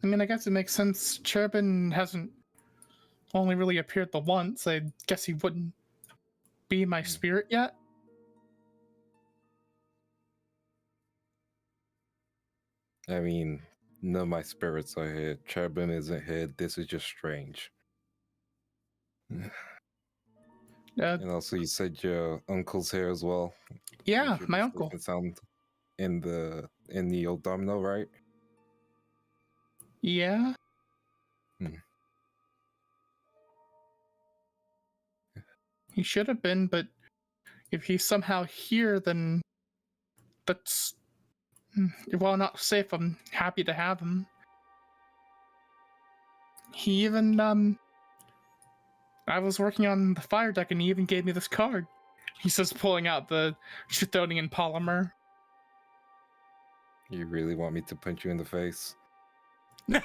mean, I guess it makes sense. Cherubin hasn't only really appeared the once. I guess he wouldn't be my spirit yet. I mean, none of my spirits are here. Cherubin isn't here. This is just strange. And also, you said your uncle's here as well. Yeah, my uncle. Sound in the old domino, right? Yeah. He should have been, but if he's somehow here, then that's, well, not safe. I'm happy to have him. He even, I was working on the fire deck and he even gave me this card. He says, pulling out the Chthonian polymer. You really want me to punch you in the face? I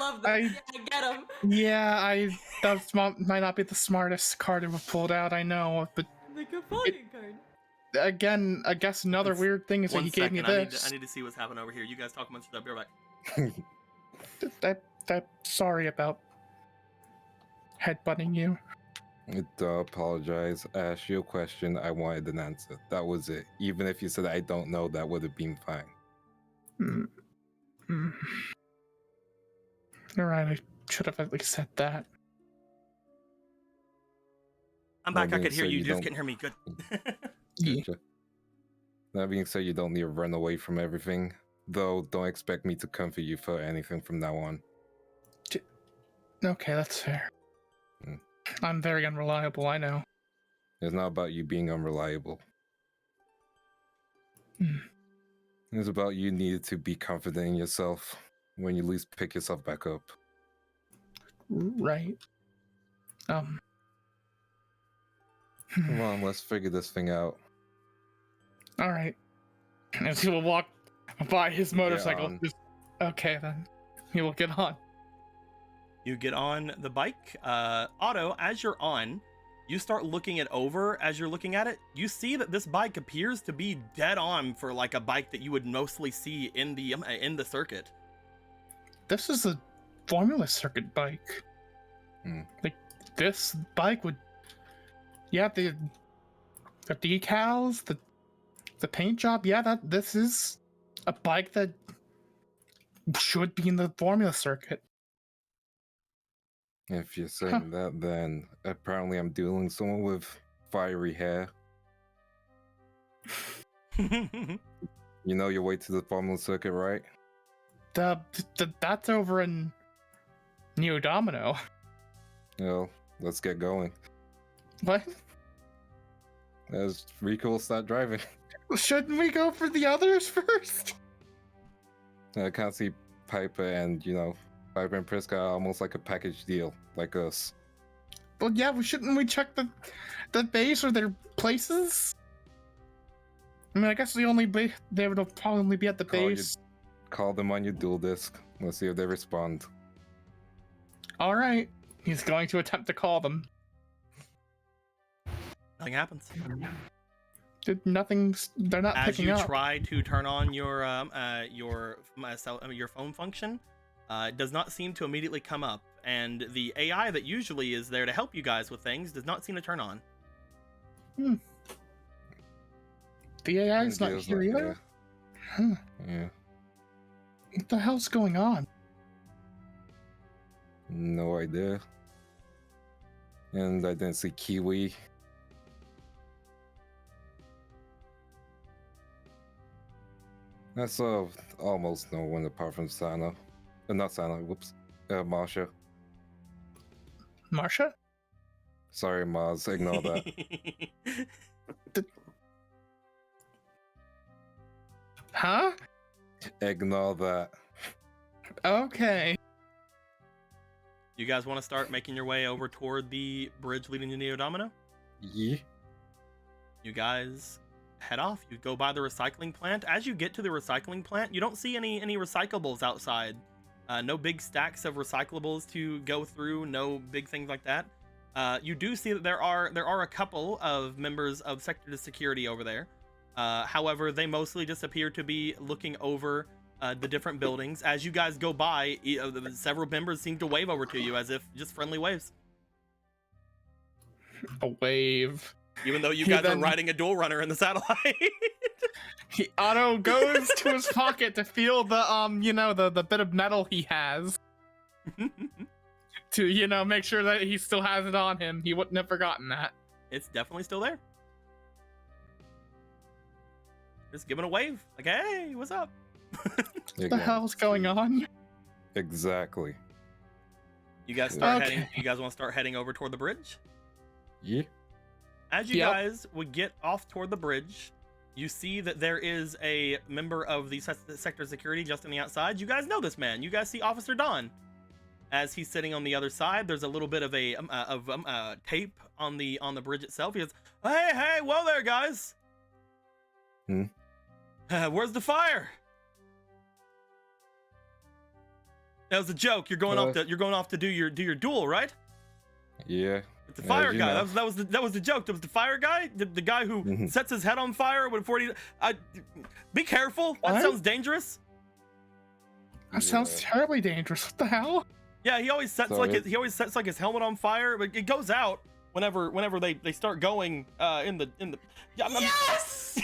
love that. I Get him. Yeah, that might not be the smartest card to have pulled out, I know, but Like a fucking card. again, I guess another weird thing is that he gave me this. I need to see what's happening over here. You guys talk amongst yourselves. Be right back. I'm sorry about headbutting you. I apologize. I asked you a question. I wanted an answer. That was it. Even if you said I don't know, that would have been fine. Alright, I should have at least said that. I'm back. That I could being hear said, you. you Just don't- couldn't hear me. Good. Yeah. Gotcha. That being said, you don't need to run away from everything. Though, don't expect me to comfort you for anything from now on. Okay, that's fair. I'm very unreliable, I know. It's not about you being unreliable. It's about you needed to be confident in yourself when you at least pick yourself back up. Right. Come on, let's figure this thing out. All right. As he will walk by his motorcycle. on. Okay, then. He will get on. You get on the bike. Otto, as you're on, you start looking it over. As you're looking at it, you see that this bike appears to be dead on for like a bike that you would mostly see in the circuit. This is a Formula Circuit bike. Like, this bike would... Yeah, the decals, the paint job, yeah, this is a bike that should be in the Formula Circuit. If you're saying that, then apparently I'm dueling someone with fiery hair. You know your way to the Formula Circuit, right? That's over in Neo Domino. Well, let's get going. What? As Rico will start driving. Shouldn't we go for the others first? I can't see Piper and, Piper and Priska are almost like a package deal, like us. Well, yeah, shouldn't we check the base or their places? I mean, I guess they would probably be at the base. Call them on your dual disc. Let's see if they respond. All right. He's going to attempt to call them. Nothing happens. They're not picking up. As you try to turn on your phone function, it does not seem to immediately come up, and the AI that usually is there to help you guys with things does not seem to turn on. The AI is not here either? Huh. Yeah. What the hell's going on? No idea. And I didn't see Kiwi. I saw almost no one apart from Sana. Not Sana, whoops. Marsha. Marsha? Sorry, Maz, ignore that. Huh? Ignore that. Okay. You guys want to start making your way over toward the bridge leading to Neo Domino? Yeah. You guys head off. You go by the recycling plant. As you get to the recycling plant, you don't see any recyclables outside. No big stacks of recyclables to go through. No big things like that. You do see that there are a couple of members of Sector to Security over there. However, they mostly just appear to be looking over the different buildings. As you guys go by, several members seem to wave over to you as if just friendly waves. A wave. Even though you guys are riding a dual runner in the satellite. Otto goes to his pocket to feel the bit of metal he has. To, make sure that he still has it on him. He wouldn't have forgotten that. It's definitely still there. Just giving a wave. Like, hey, what's up? What the hell's going on? Exactly. You guys start heading. You guys want to start heading over toward the bridge? Yeah. As you guys would get off toward the bridge, you see that there is a member of the sector security just on the outside. You guys know this man. You guys see Officer Don. As he's sitting on the other side, there's a little bit of a tape on the bridge itself. He goes, "Hey, well there, guys. Where's the fire?" That was a joke. You're going off to do your duel, right? Yeah. The fire guy. That was the joke. That was the fire guy. The guy who sets his head on fire with 40. Be careful. That sounds dangerous. That sounds terribly dangerous. What the hell? Yeah, he always sets his helmet on fire, but it goes out whenever they start going in the. Yes.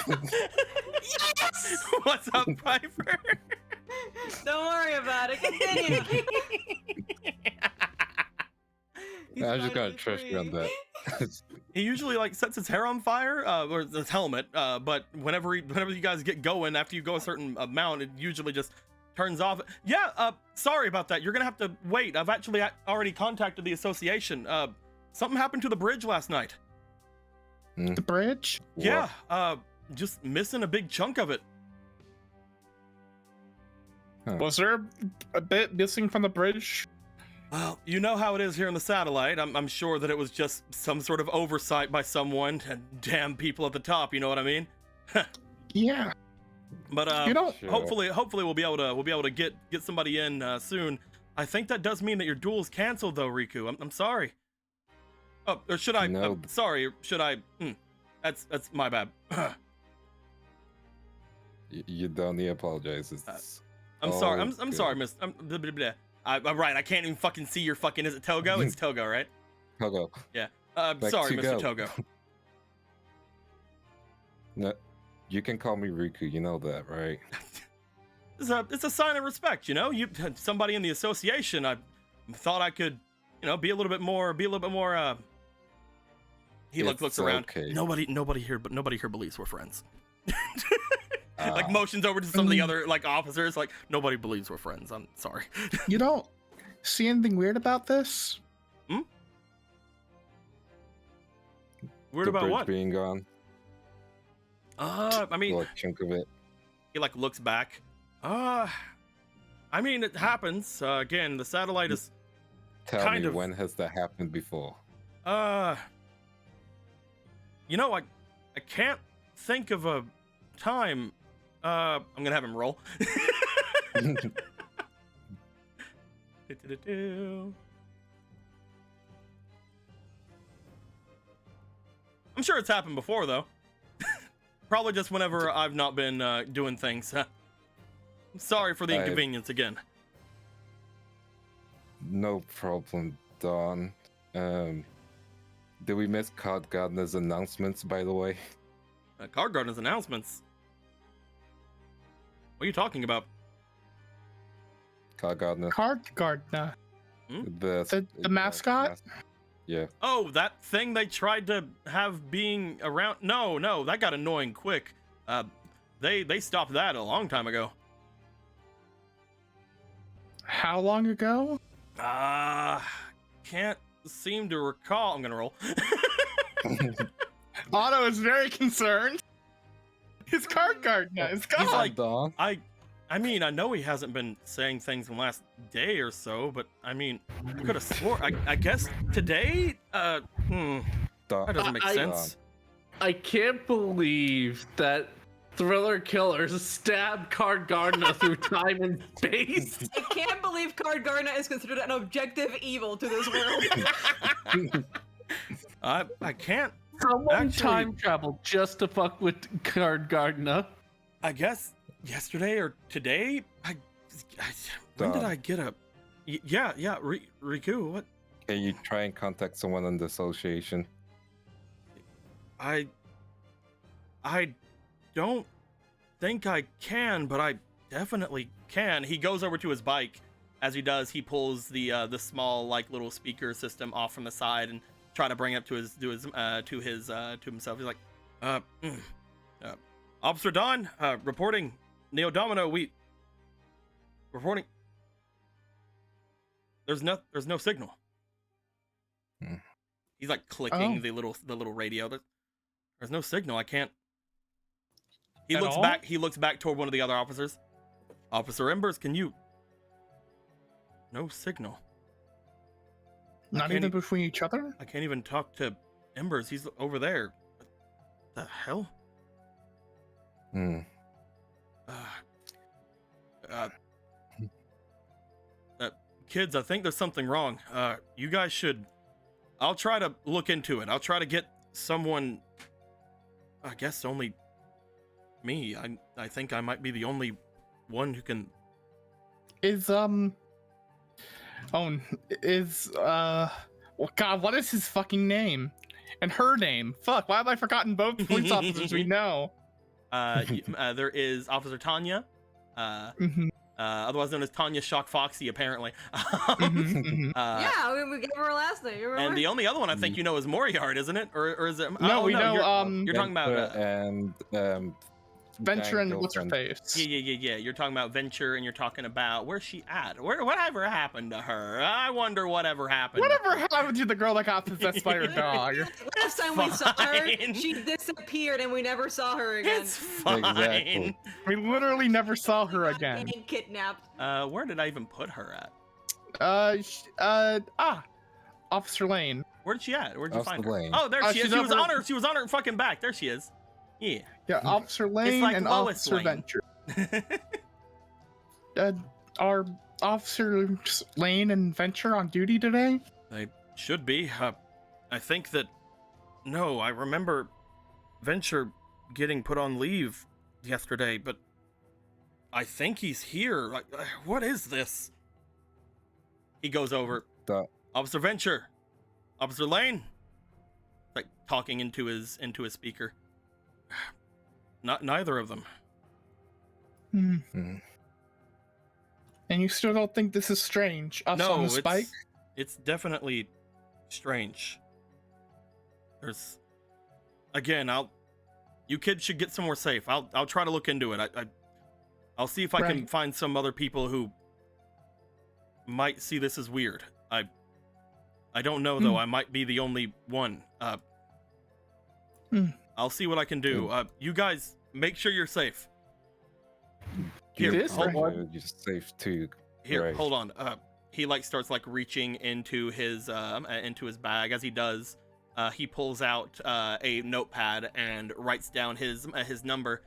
Yes. What's up, Piper? Don't worry about it. Continue. I just gotta trust you on that. He usually sets his hair on fire, or his helmet. But whenever you guys get going, after you go a certain amount, it usually just turns off. Yeah. Sorry about that. You're gonna have to wait. I've actually already contacted the association. Something happened to the bridge last night. The bridge? Yeah. Just missing a big chunk of it. Was there a bit missing from the bridge? Well, you know how it is here in the satellite. I'm sure that it was just some sort of oversight by someone, and damn people at the top. You know what I mean? Yeah. But You know, Sure. hopefully we'll be able to get somebody in soon. I think that does mean that your duel's canceled, though, Riku. I'm sorry. Oh, or should I? No. I'm sorry. Should I? That's my bad. You don't need to apologize. It's I'm sorry. I'm good. sorry, Miss. Blah, blah, blah. I'm right. I can't even fucking see your fucking. Is it Togo? It's Togo, right? Togo. Yeah. Back Sorry, to Mr. go. Togo. No, you can call me Riku. You know that, right? It's a sign of respect, you know. You somebody in the association. I thought I could, be a little bit more. He looks It's around. okay. Nobody here believes we're friends. Like motions over to some of the other like officers. Like nobody believes we're friends. I'm sorry. you don't see anything weird about this? Weird The about bridge what? being gone. I mean, Like chunk of it. he like looks back. I mean, it happens. Again, the satellite is Tell kind me, of- when has that happened before? I can't think of a time. I'm gonna have him roll. I'm sure it's happened before, though. Probably just whenever I've not been doing things. I'm sorry for the I- inconvenience again. No problem, Don. Did we miss Card Gardener's announcements, by the way? Card Gardener's announcements. What are you talking about? Card Gardener. Card Gardener. The mascot? Yeah. Oh, that thing they tried to have being around. No, that got annoying quick. They stopped that a long time ago. How long ago? Can't seem to recall. I'm gonna roll. Otto is very concerned. His Card Gardener is gone. He's like, Don. I mean, I know he hasn't been saying things in the last day or so, but I mean, I could have swore. I guess today. That doesn't make I- sense. I can't believe that Thriller Killers stabbed Card Gardener through time and space. I can't believe Card Gardener is considered an objective evil to this world. I can't. Someone Actually- time traveled just to fuck with Card Gardener. I guess yesterday or today. When did Done. I get a? Yeah, Riku. What? Can you try and contact someone in the association? I don't think I can, but I definitely can. He goes over to his bike. As he does, he pulls the small like little speaker system off from the side and try to bring it up to himself. He's like, Officer Don, reporting Neo Domino. We reporting. There's no signal. Hmm. He's like clicking Oh. the little radio. There's no signal. I can't. He At looks all? back. He looks back toward one of the other officers. Officer Embers, can you? No signal. Not can't even between each other? I can't even talk to Embers. He's over there. What the hell? Hmm. Kids, I think there's something wrong. You guys should. I'll try to look into it. I'll try to get someone. I guess only me. I think I might be the only one who can. Well, God, what is his fucking name? And her name? Fuck, why have I forgotten both police officers we know? There is Officer Tanya. Mhm, Otherwise known as Tanya Shock Foxy, apparently. mhm, mhm. Yeah, we gave her her last name. You remember? And the only other one I think you know is Moriard, isn't it? Or is it? No, oh, we know, You're talking about. Venture and Dang what's her girlfriend. face? Yeah. You're talking about Venture, and you're talking about where's she at? Whatever happened to her? I wonder whatever happened. Whatever happened to the girl that got possessed by her dog? What is last time we saw her, fine. she disappeared and we never saw her again. It's fine. Exactly. We literally never saw her Got again. getting kidnapped. Where did I even put her at? Officer Lane. Where'd she at? Where'd you Officer find her? Lane. Oh, there she is. she's She was over- on her. She was on her fucking back. There she is. Yeah. Yeah, Officer Lane like and Lois Officer Lane. Venture. Are Officer Lane and Venture on duty today? They should be. I think that. No, I remember Venture getting put on leave yesterday, but I think he's here. What is this? He goes over. Officer Venture, Officer Lane. Like talking into his speaker. Neither of them. And you still don't think this is strange? Us on the spike? It's definitely strange. There's, again, you kids should get somewhere safe. I'll try to look into it. I'll see if I can find some other people who might see this as weird. I don't know though. I might be the only one. I'll see what I can do. You guys, make sure you're safe. Here, It is hold right. on. You're safe too. Here, Right. hold on. He like starts like reaching into his bag. As he does, he pulls out a notepad and writes down his number.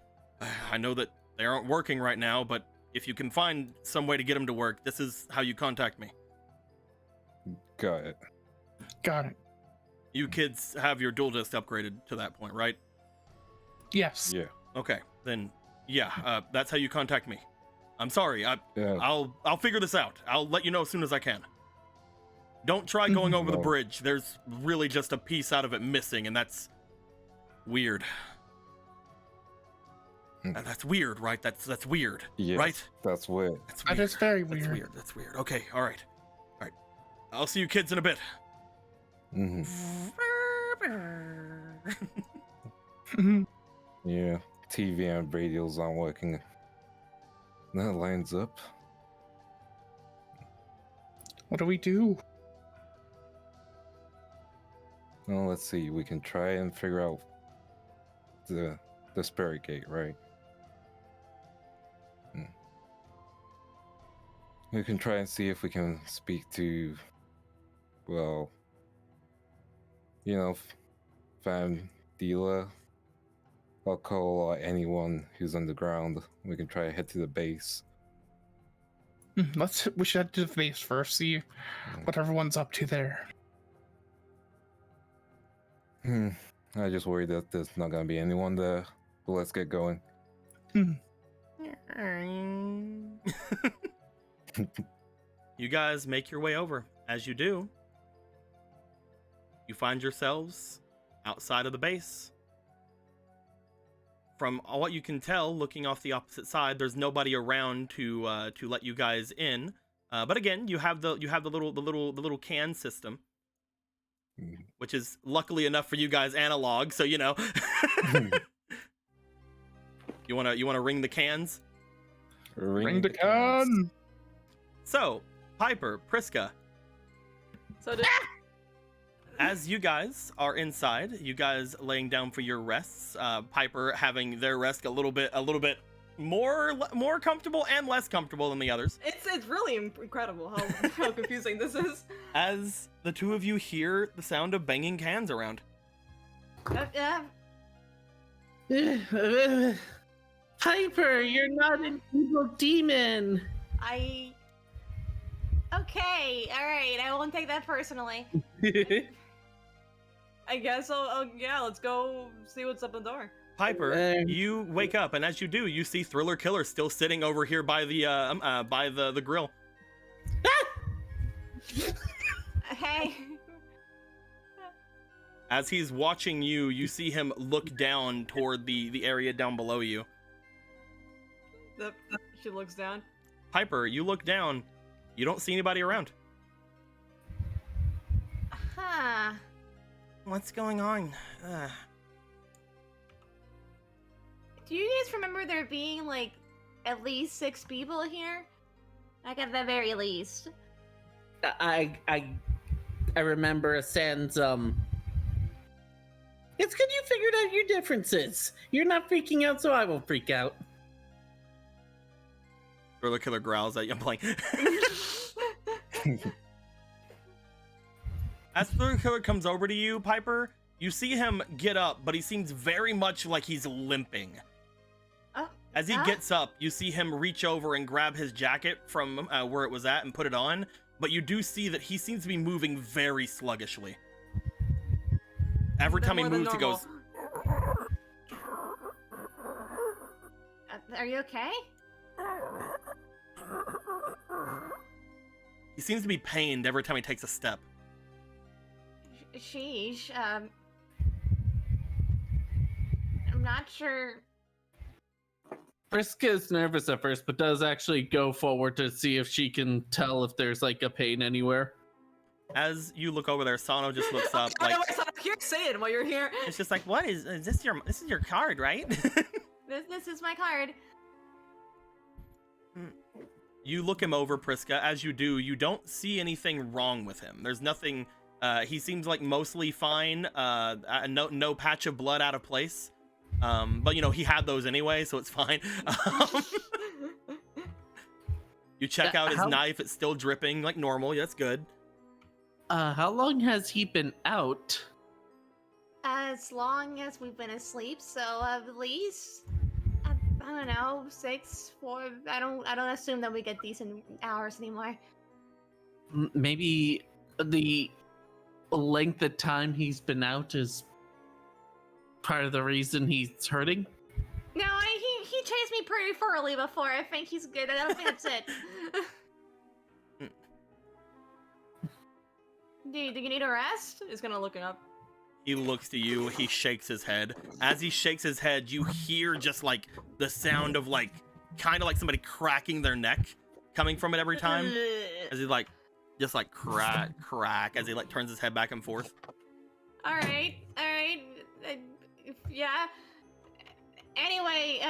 I know that they aren't working right now, but if you can find some way to get them to work, this is how you contact me. Got it. Got it. You kids have your dual disc upgraded to that point, right? Yes. Yeah. Okay, then yeah, that's how you contact me. I'm sorry. Yeah. I'll figure this out. I'll let you know as soon as I can. Don't try going over the No. bridge. There's really just a piece out of it missing, and that's weird. And that's weird, right? That's weird, Yes, right? That's weird. That's That weird. is very That's weird. weird. That's weird. Okay, all right. I'll see you kids in a bit. Hmm. Mhm. Yeah. TV and radios aren't working. That lines up. What do we do? Well, let's see. We can try and figure out the spirit gate, right? We can try and see if we can speak to, well, Van Dealer, or Cole, or anyone who's underground. We can try to head to the base. We should head to the base first, see what everyone's up to there. I just worry that there's not gonna be anyone there. But let's get going. You guys make your way over. As you do, you find yourselves outside of the base. From what you can tell, looking off the opposite side, there's nobody around to let you guys in. But again, you have the little can system, which is luckily enough for you guys analog. So you know, you wanna ring the cans. Ring the can! So, Piper, Priska, So did as you guys are inside, you guys laying down for your rests, Piper having their rest a little bit more comfortable and less comfortable than the others. it's really incredible how confusing this is. As the two of you hear the sound of banging cans around. Piper, you're not an evil demon. Okay, alright, I won't take that personally. I guess yeah, let's go see what's up the door. Piper, you wake up, and as you do, you see Thriller Killer still sitting over here by the grill. Hey. As he's watching you, you see him look down toward the area down below you. She looks down. Piper, you look down. You don't see anybody around. Huh. What's going on? Do you guys remember there being, like, at least 6 people here? Like, at the very least. I remember Sans It's good you figured out your differences. You're not freaking out, so I won't freak out. Thriller Killer growls at you. I'm playing. As Thriller Killer comes over to you, Piper, you see him get up, but he seems very much like he's limping. As he gets up, you see him reach over and grab his jacket from where it was at and put it on, but you do see that he seems to be moving very sluggishly. Every time he moves, he goes... Are you okay? He seems to be pained every time he takes a step. Sheesh, I'm not sure. Friska is nervous at first, but does actually go forward to see if she can tell if there's like a pain anywhere. As you look over there, Sano just looks up like... You're saying while you're here. It's just like, what is this is your card, right? This is my card. You look him over, Priska. As you do, you don't see anything wrong with him. There's nothing... he seems like mostly fine. No patch of blood out of place. But, you know, he had those anyway, so it's fine. You check out his knife. It's still dripping like normal. Yeah, that's good. How long has he been out? As long as we've been asleep, so at least... I don't know, 6, 4... I don't assume that we get decent hours anymore. Maybe the length of time he's been out is part of the reason he's hurting? No, he chased me pretty thoroughly before. I think he's good. I don't think that's it. Do you need a rest? He's gonna look it up. He looks to you. He shakes his head. As he shakes his head, you hear just like the sound of like kind of like somebody cracking their neck coming from it every time. As he like just like crack as he like turns his head back and forth. All right. Yeah. Anyway,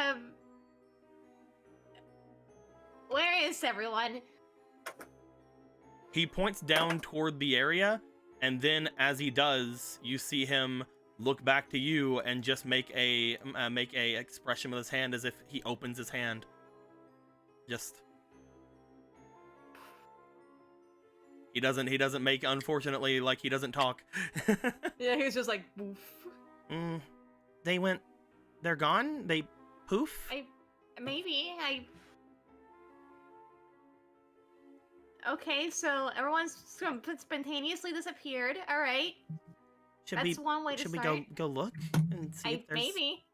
where is everyone? He points down toward the area, and then as he does, you see him look back to you and just make a expression with his hand as if he opens his hand. Just he doesn't make, unfortunately, like he doesn't talk. Yeah, he's just like boof. They're gone? They poof? Okay, so everyone's spontaneously disappeared. All right. That's one way to start. Should we go look and see if there's... Maybe.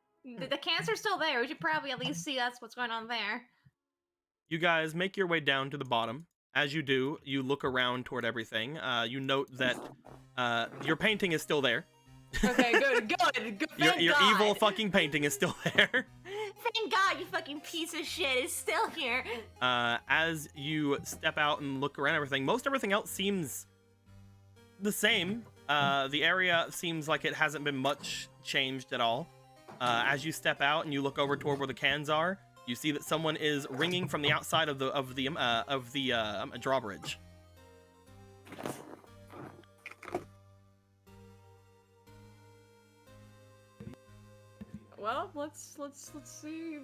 The cancer's still there. We should probably at least see that's what's going on there. You guys make your way down to the bottom. As you do, you look around toward everything. You note that your painting is still there. Okay, good. Your evil fucking painting is still there. Thank God, you fucking piece of shit is still here. As you step out and look around everything, most everything else seems the same. The area seems like it hasn't been much changed at all. As you step out and you look over toward where the cans are, you see that someone is ringing from the outside of the drawbridge. Well, let's see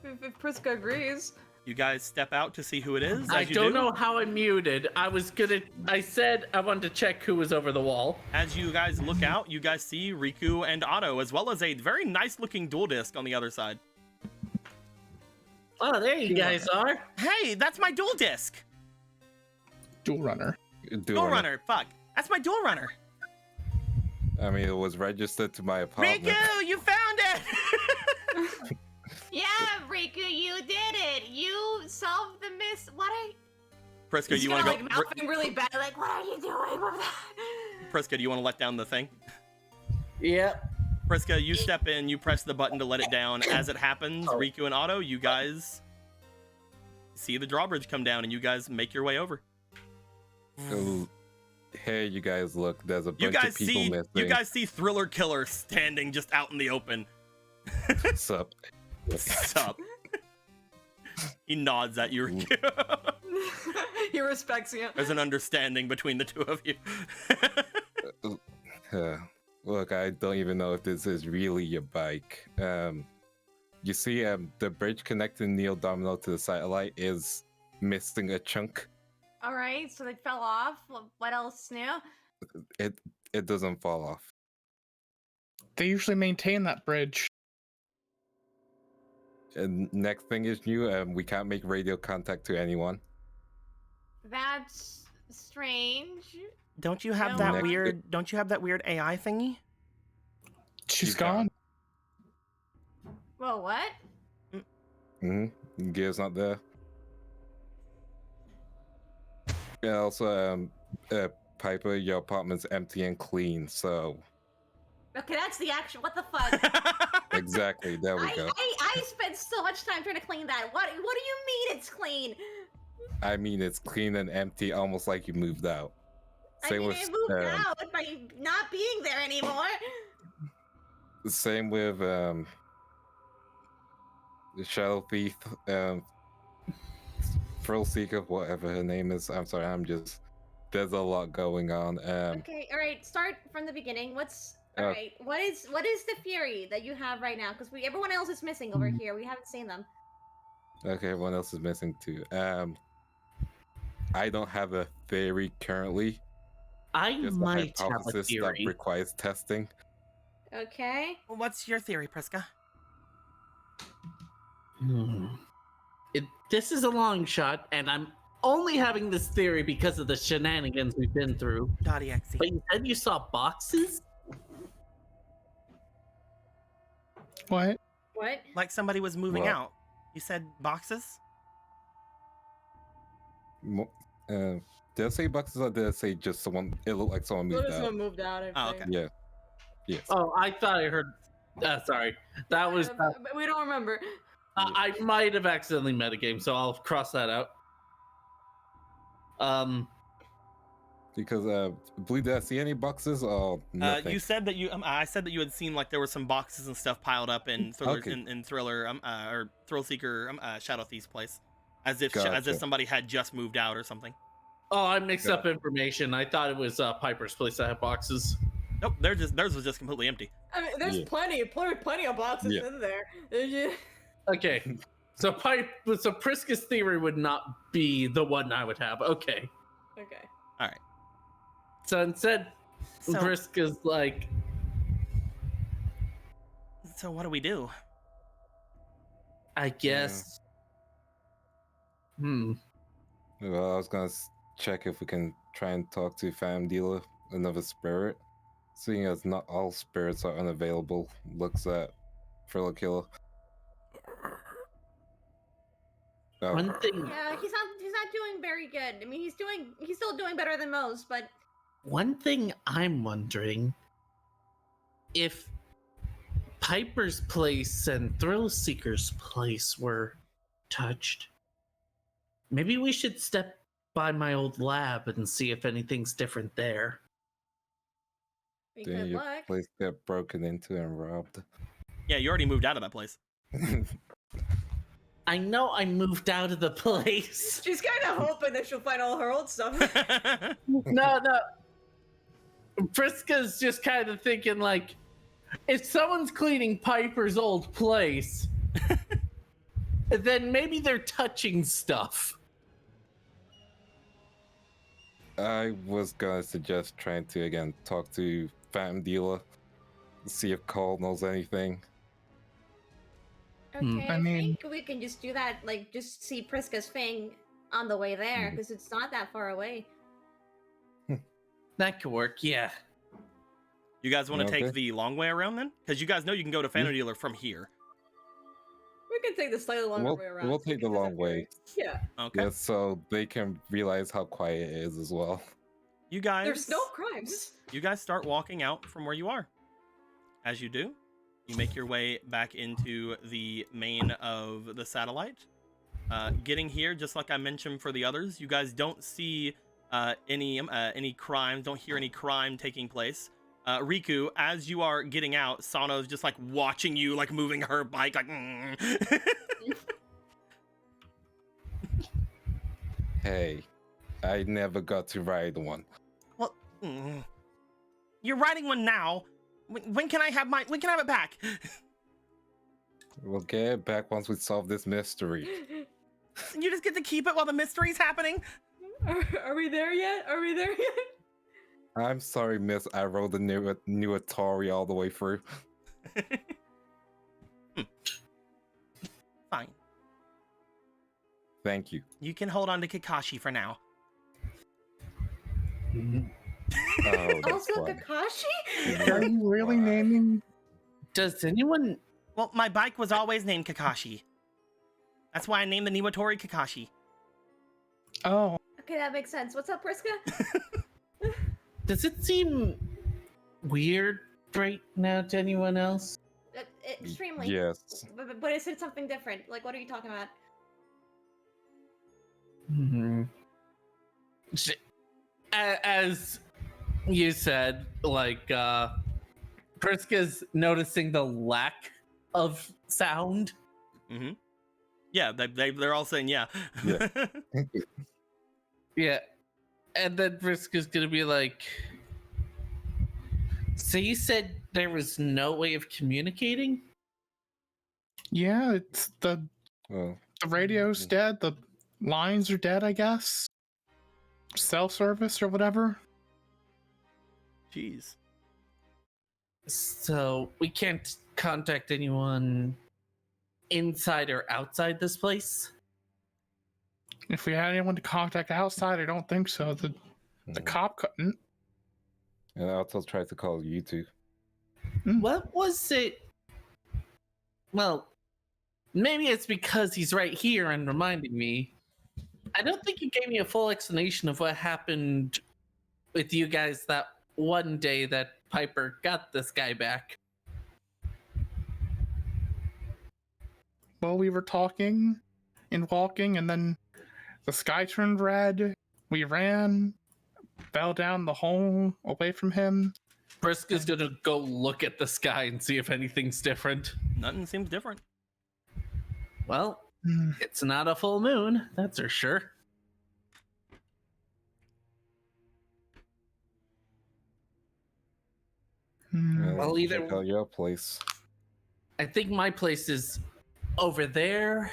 if Priska agrees. You guys step out to see who it is. I don't know how I'm muted. I said I wanted to check who was over the wall. As you guys look out, you guys see Riku and Otto, as well as a very nice looking dual disc on the other side. Oh, there you guys are. Hey, that's my dual disc. Dual runner. Dual runner. Fuck. That's my dual runner. I mean, it was registered to my apartment. Riku, you found it! Yeah, Riku, you did it. You solved the miss. Priska, you want to go? Like mouthing really bad. Like, what are you doing with that? Priska, do you want to let down the thing? Yep. Priska, you step in, you press the button to let it down. As it happens, Riku and Otto, you guys see the drawbridge come down, and you guys make your way over. Oh, here you guys look. There's a bunch of people missing. You guys see Thriller Killer standing just out in the open. Sup? Sup? He nods at you, Riku. He respects you. There's an understanding between the two of you. Look, look, I don't even know if this is really your bike. You see, the bridge connecting Neo Domino to the satellite is missing a chunk. All right, so they fell off. What else new? It doesn't fall off. They usually maintain that bridge. And next thing is new. We can't make radio contact to anyone. That's strange. Don't you have No, that Next- weird? Don't you have that weird AI thingy? She's gone. gone. Well, what? Gear's not there. Yeah. Also, Piper, your apartment's empty and clean. So Okay, that's the action. What the fuck? exactly. There we go. I spent so much time trying to clean that. What do you mean it's clean? I mean, it's clean and empty, almost like you moved out. I mean, it moved out by not being there anymore. Same with the Shadow Thief, Thrill Seeker, whatever her name is. I'm sorry, there's a lot going on. Okay, all right. Start from the beginning. All right? What is the fury that you have right now? Because everyone else is missing over here. We haven't seen them. Okay, everyone else is missing too. I don't have a theory currently. I Just a might have a hypothesis that theory. requires testing. Okay. What's your theory, Priska? This is a long shot, and I'm only having this theory because of the shenanigans we've been through. .exe. But you said you saw boxes? What? What? Like somebody was moving What? out. You said boxes? Did I say boxes or did I say just someone? It looked like someone moved out. moved out. I Oh, think. okay. Yeah. Yes. Oh, I thought I heard. Sorry, that was. But we don't remember. I might have accidentally metagame, so I'll cross that out. Because Blue, did I see any boxes or nothing? You said that I said that you had seen like there were some boxes and stuff piled up in Thriller Okay. in Thriller or Thrill Seeker Shadow Thief's place, as if Gotcha. somebody had just moved out or something. Oh, I mixed up information. I thought it was Piper's place that had boxes. Nope, theirs was just completely empty. I mean, there's Yeah. plenty of boxes Yeah. in there. There's just- Okay, so Priska's theory would not be the one I would have. Okay, Okay. so instead, So, Priska's like, so what do we do? I guess. Well, I was gonna check if we can try and talk to Phantom Dealer, another spirit. Seeing as not all spirits are unavailable, looks at Thriller Killer. Oh, One thing. Yeah, he's not doing very good. I mean, he's still doing better than most, but One thing I'm wondering if Piper's place and Thrill Seeker's place were touched. Maybe we should step by my old lab and see if anything's different there. we didn't could your look. place get broken into and robbed? Yeah, you already moved out of that place. I know I moved out of the place. She's kind of hoping that she'll find all her old stuff. No. Priska's just kind of thinking like, if someone's cleaning Piper's old place, then maybe they're touching stuff. I was gonna suggest trying to again talk to Phantom Dealer, see if Cole knows anything. Okay, I I mean- think we can just do that. Like, just see Priska's thing on the way there, because it's not that far away. That could work, yeah. You guys want to Okay. take the long way around then? Because you guys know you can go to Phantom Dealer from here. We can take the slightly longer We'll- way around. we'll take the because long of way. Yeah. Okay. Yes, so they can realize how quiet it is as well. You guys. There's no crimes. You guys start walking out from where you are. As you do, you make your way back into the main of the satellite. Getting here, just like I mentioned for the others, you guys don't see any crime, don't hear any crime taking place. Riku, as you are getting out, Sano's just like watching you, like moving her bike, like. Hey, I never got to ride one. You're riding one now. When can I have it back? We'll get it back once we solve this mystery. You just get to keep it while the mystery's happening? Are we there yet? Are we there yet? I'm sorry, miss. I rode the new Atari all the way through. Fine. Thank you. You can hold on to Kakashi for now. Oh, that's Also, fun. Kakashi? Are you really naming? Does anyone? Well, my bike was always named Kakashi. That's why I named the Niwatori Kakashi. Oh, Okay, that makes sense. What's up, Priska? Does it seem weird right now to anyone else? Extremely. Yes. But is it something different? Like, what are you talking about? Hmm. As you said, like, Priska's noticing the lack of sound. Mm-hmm. Yeah, they're all saying yeah. Yeah. Yeah. And then Priska's gonna be like, so you said there was no way of communicating? yeah. It's the Well, radio's dead. The lines are dead. I guess. Cell service or whatever. Jeez. So we can't contact anyone inside or outside this place? If we had anyone to contact outside, I don't think so. The cop couldn't. and I also tried to call you two. What was it? Well, maybe it's because he's right here and reminding me. I don't think you gave me a full explanation of what happened with you guys that one day that Piper got this guy back. Well, we were talking and walking, and then the sky turned red. We ran, fell down the hole away from him. Briska's gonna go look at the sky and see if anything's different. Nothing seems different. Well, Hmm. it's not a full moon, that's for sure. Well, either- check out your place. I think my place is over there.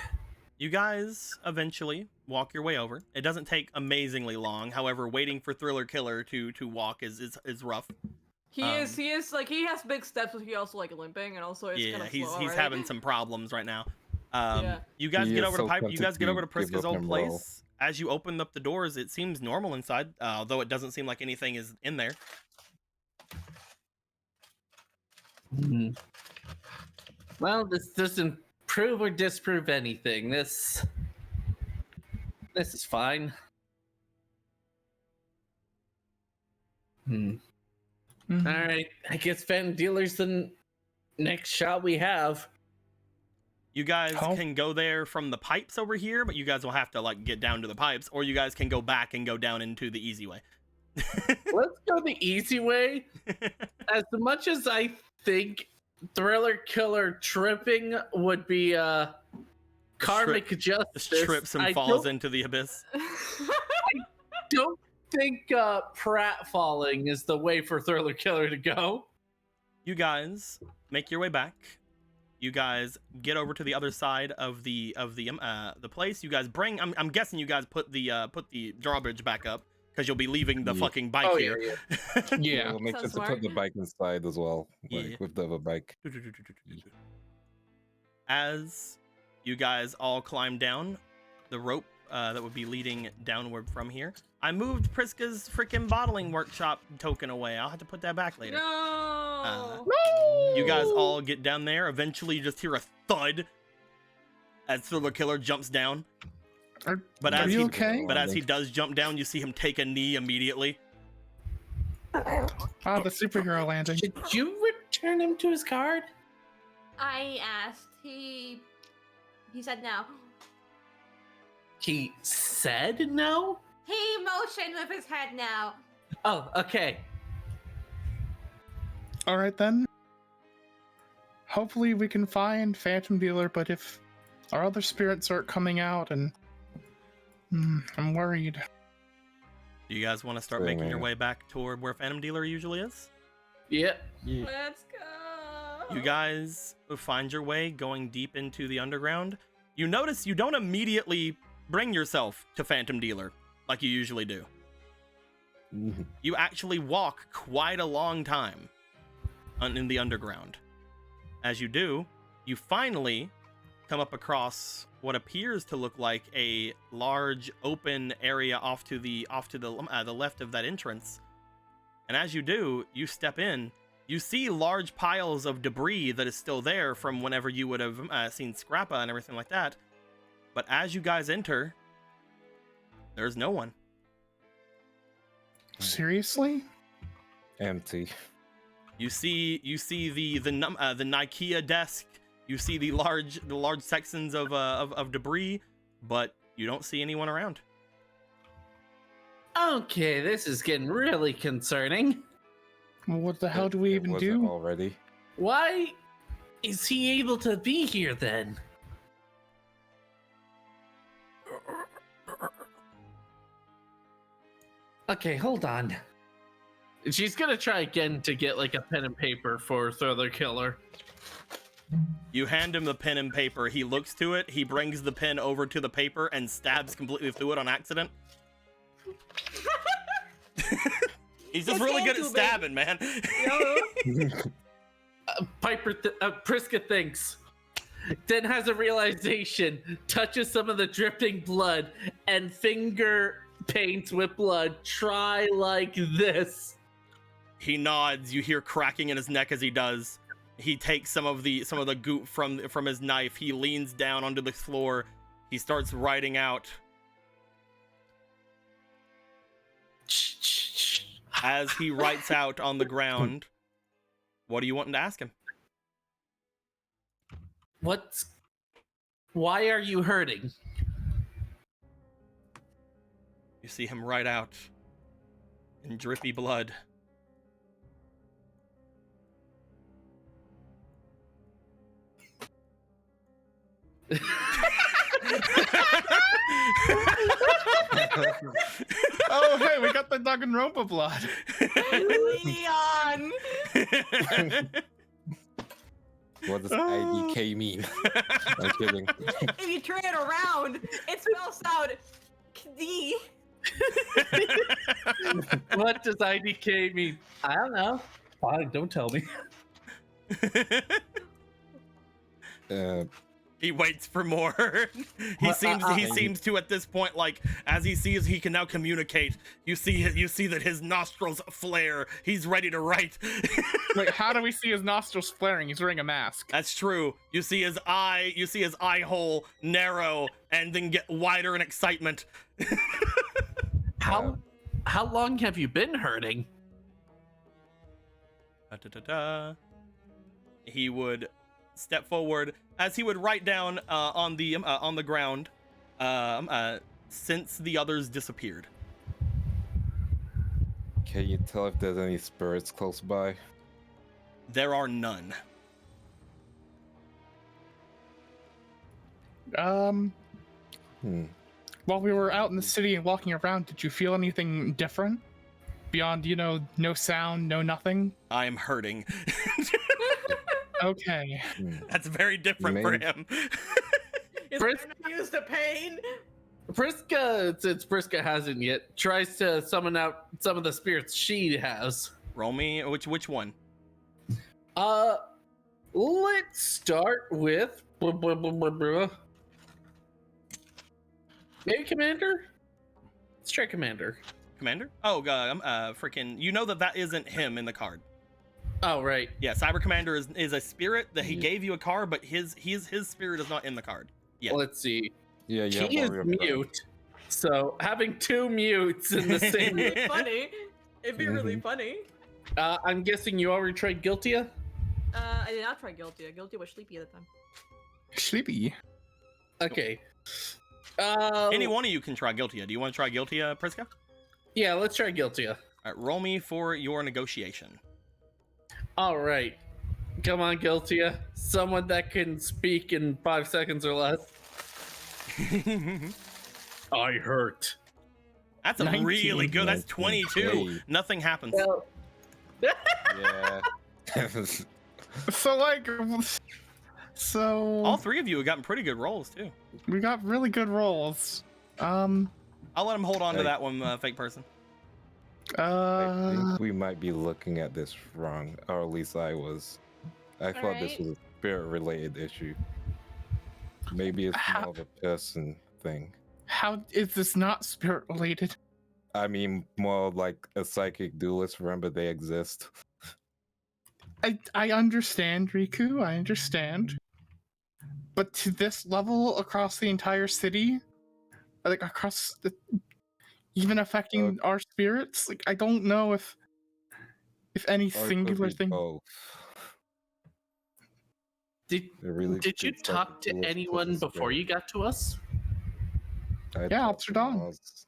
You guys eventually walk your way over. It doesn't take amazingly long. However, waiting for Thriller Killer to walk is rough. He is like he has big steps, but he also like limping, and also it's Yeah, kind of he's slow, he's right? having some problems right now. Yeah. You guys He get is over to so Pipe. You tempted guys get to over to give Priska's up old and roll. place. As you open up the doors, it seems normal inside, although it doesn't seem like anything is in there. Well, this doesn't prove or disprove anything. This is fine. Mhm. All right, I guess Phantom Dealer's the next shot we have. You guys How- can go there from the pipes over here, but you guys will have to like get down to the pipes, or you guys can go back and go down into the easy way. Let's go the easy way. As much as I think Thriller Killer tripping would be karmic justice, Just trips and I falls into the abyss. don't think Pratt falling is the way for Thriller Killer to go. You guys make your way back. You guys get over to the other side of the place. You guys bring. I'm guessing you guys put the drawbridge back up because you'll be leaving the Yeah. fucking bike here. Yeah. We'll make sure Sounds to put smart. the bike inside as well, like Yeah. with the other bike. As you guys all climb down the rope that would be leading downward from here, I moved Priska's freaking bottling workshop token away. I'll have to put that back later. No. You guys all get down there. Eventually, you just hear a thud as Thriller Killer jumps down. But Are as you he okay? but as he does jump down, you see him take a knee immediately. Ah, the superhero landing. Did you return him to his card? I asked. He said no. He said no? He motioned with his head no. Oh, okay. All right then. Hopefully we can find Phantom Dealer, but if our other spirits aren't coming out, and I'm worried. Do you guys want to start Same making your here. way back toward where Phantom Dealer usually is? Yeah. Let's go. You guys find your way going deep into the underground. You notice you don't immediately bring yourself to Phantom Dealer like you usually do. You actually walk quite a long time in the underground. As you do, you finally come up across what appears to look like a large open area off to the left of that entrance. And as you do, you step in. You see large piles of debris that is still there from whenever you would have seen Scrappa and everything like that. But as you guys enter, there's no one. Seriously? Empty. You see the Nikea desk. You see the large sections of debris, but you don't see anyone around. Okay, this is getting really concerning. Well, what the hell do we even Was do? it already? Why is he able to be here then? Okay, hold on. She's gonna try again to get like a pen and paper for Thriller Killer. You hand him the pen and paper. He looks to it. He brings the pen over to the paper and stabs completely through it on accident. He's just really good at stabbing, man. Priska thinks, then has a realization, touches some of the dripping blood, and finger paints with blood. Try like this. He nods. You hear cracking in his neck as he does. He takes some of the goop from his knife. He leans down onto the floor. He starts writing out. As he writes out on the ground, what do you want to ask him? Why are you hurting? You see him write out in drippy blood. Oh, hey, we got the Danganronpa blood. Leon! What does IDK mean? I'm kidding. If you turn it around, it spells out D. What does IDK mean? I don't know. Fine, don't tell me. He waits for more. He seems to at this point, like, as he sees he can now communicate. You see that his nostrils flare. He's ready to write. Wait, how do we see his nostrils flaring? He's wearing a mask. That's true. You see his eye hole narrow and then get wider in excitement. How long have you been hurting? He would step forward as he would write down on the ground since the others disappeared. Can you tell if there's any spirits close by? There are none. While we were out in the city and walking around, did you feel anything different? Beyond, no sound, no nothing? I am hurting. Okay. That's very different for him. Is Pris- to use the pain? Priska, since Priska hasn't yet, tries to summon out some of the spirits she has. Roll me which one? Let's start with maybe Commander. Let's try Commander. Commander? Oh, freaking! You know that isn't him in the card. Oh right. Yeah, Cyber Commander is a spirit that he gave you a card, but his spirit is not in the card. Yeah. Let's see. Yeah, He is mute. So having two mutes in the same. It'd be funny. It'd be really funny. I'm guessing you already tried Guiltia. I did not try Guilty. Guilty was sleepy at the time. Sleepy. Okay. Any one of you can try Guiltia. Do you want to try Guiltia, Priska? Yeah, let's try Guiltia. All right, roll me for your negotiation. All right. Come on, Guiltia. Someone that can speak in 5 seconds or less. I hurt. That's a 19. really good. That's 22. Hey. Nothing happens. Well, Yeah. So like, so All three of you have gotten pretty good rolls too. we got really good rolls. I'll let him hold on to Hey. that one, fake person. I think we might be looking at this wrong, or at least I was. I thought this Alright. was a spirit-related issue. Maybe it's more of a person thing. How is this not spirit related? I mean, more like a psychic duelist. Remember, they exist. I understand, Riku. I understand. But to this level across the entire city, like across the, even affecting our spirits, like I don't know if any Or it could singular be thing. both. Did It really Did you could start talk to duelist plus a anyone before spirit. you got to us? I Yeah, talked Officer to Dawn. Mars.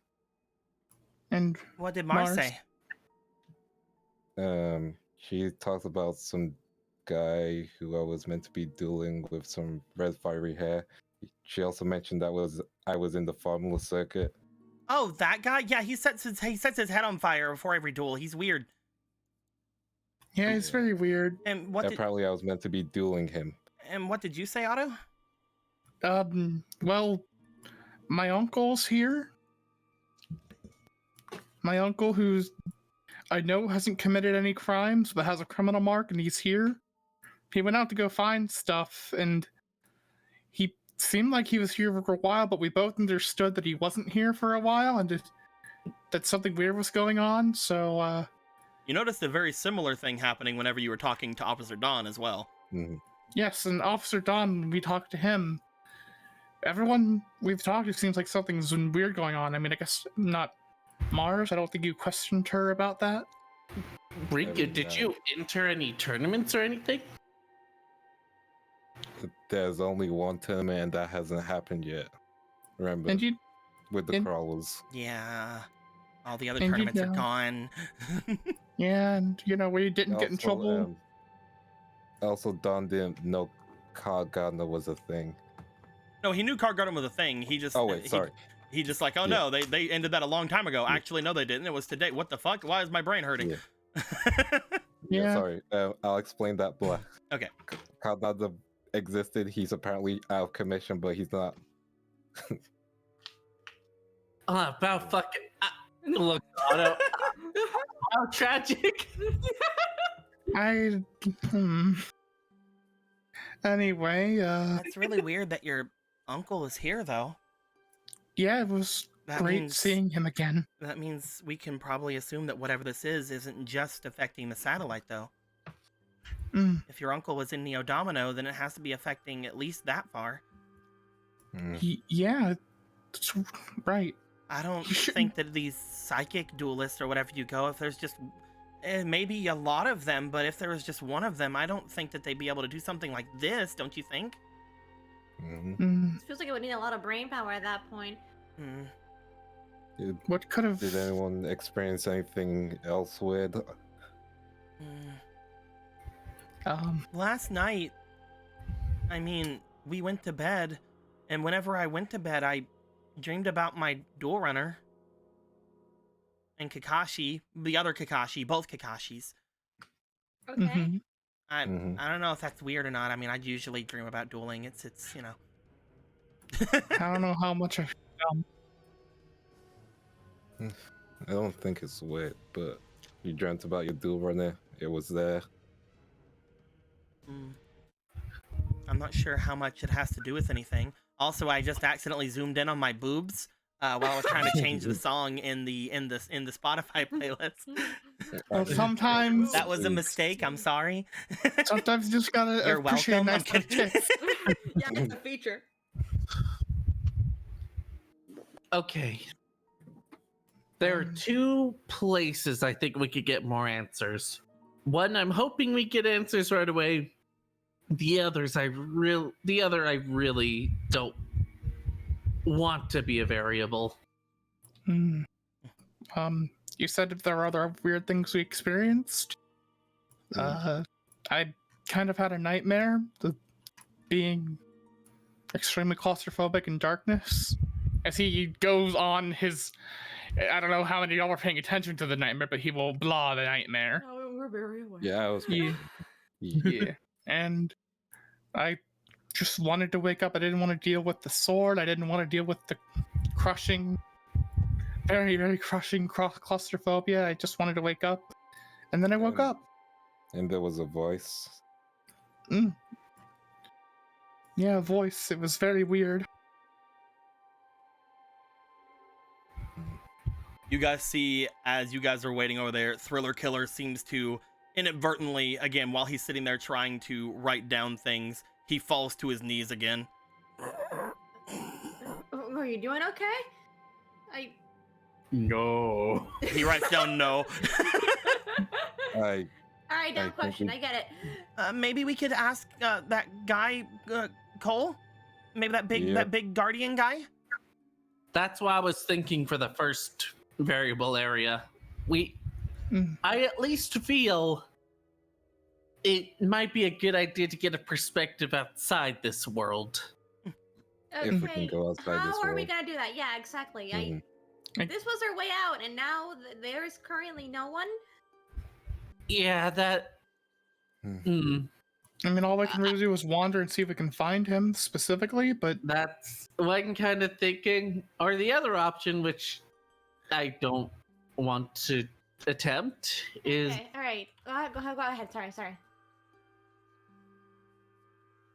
And What did Mars Mars. say? She talked about some guy who I was meant to be dueling with some red fiery hair. She also mentioned I was in the Formula circuit. Oh, that guy? Yeah, he sets his head on fire before every duel. He's weird. yeah, it's very weird. And what did Apparently, I was meant to be dueling him. you say, Otto? Well, my uncle's here. My uncle, who's I know hasn't committed any crimes, but has a criminal mark, and he's here. He went out to go find stuff, and he seemed like he was here for a while, but we both understood that he wasn't here for a while, and that something weird was going on. So, You noticed a very similar thing happening whenever you were talking to Officer Dawn as well. Mhm. yes, and Officer Don, when we talked to him, everyone we've talked to seems like something's weird going on. I mean, I guess not Mars. I don't think you questioned her about that. Riku, did you enter any tournaments or anything? There's only one tournament and that hasn't happened yet. Remember, And you, with the and- crawlers. Yeah. All the other And you tournaments are know- gone. yeah, and we didn't get in trouble. Also, Don didn't know Car Gardener was a thing. No, he knew Car Garden was a thing. He just Oh wait, sorry. He just like, oh Yeah. no, they ended that a long time ago. Actually, no, they didn't. It was today. What the fuck? Why is my brain hurting? Yeah. Yeah. Sorry. I'll explain that. But Okay. Car Gardener existed. He's apparently out of commission, but he's not. About fucking. Look, Otto. How tragic. Anyway, It's really weird that your uncle is here, though. yeah, it was That great means- seeing him again. That means we can probably assume that whatever this is isn't just affecting the satellite, though. Mm, If your uncle was in Neo Domino, then it has to be affecting at least that far. yeah, that's right. I don't You shouldn't- think that these psychic duelists or whatever you go, if there's just maybe a lot of them, but if there was just one of them, I don't think that they'd be able to do something like this, don't you think? Mm, It feels like it would need a lot of brain power at that point. Hmm. what could have? Did anyone experience anything else weird? Last night, I mean, we went to bed, and whenever I went to bed, I dreamed about my duel runner and Kakashi, the other Kakashi, both Kakashis. Okay. Mhm. I Mhm. I don't know if that's weird or not. I mean, I usually dream about dueling. It's you know. I don't know how much I. I don't think it's weird, but you dreamt about your dual runner. It was there. I'm not sure how much it has to do with anything. Also, I just accidentally zoomed in on my boobs while I was trying to change the song in the Spotify playlist. Well, sometimes That was a mistake. I'm sorry. sometimes you just gotta You're appreciate welcome. I'm nice little kidding. chicks. Yeah, it's a feature. Okay. There are two places I think we could get more answers. One, I'm hoping we get answers right away. The other I really don't want to be a variable. Hmm. You said if there are other weird things we experienced. I kind of had a nightmare, being extremely claustrophobic in darkness. As he goes on his, I don't know how many y'all were paying attention to the nightmare, but he will blah the nightmare. Oh, were very aware. Yeah, I was. Yeah. Yeah. And I just wanted to wake up. I didn't want to deal with the sword. I didn't want to deal with the crushing, very, very crushing claustrophobia. I just wanted to wake up. And then I woke up. And there was a voice. Yeah, a voice. It was very weird. You guys see, as you guys are waiting over there, Thriller Killer seems to inadvertently, again, while he's sitting there trying to write down things, he falls to his knees again. Are you doing okay? No. He writes down no. I Alright, dumb I question. I think get it. Maybe we could ask that guy, Cole? Maybe that big guardian guy? That's what I was thinking for the first variable area. I at least feel it might be a good idea to get a perspective outside this world. Okay, if we can go outside how this are we world. gonna do that? Yeah, exactly. Mhm. This was our way out, and now there's currently no one. Yeah, that. Hmm. I mean, all I can really do is wander and see if we can find him specifically, but That's what I'm kind of thinking. Or the other option, which I don't want to attempt, is Okay, alright. Go ahead. Sorry.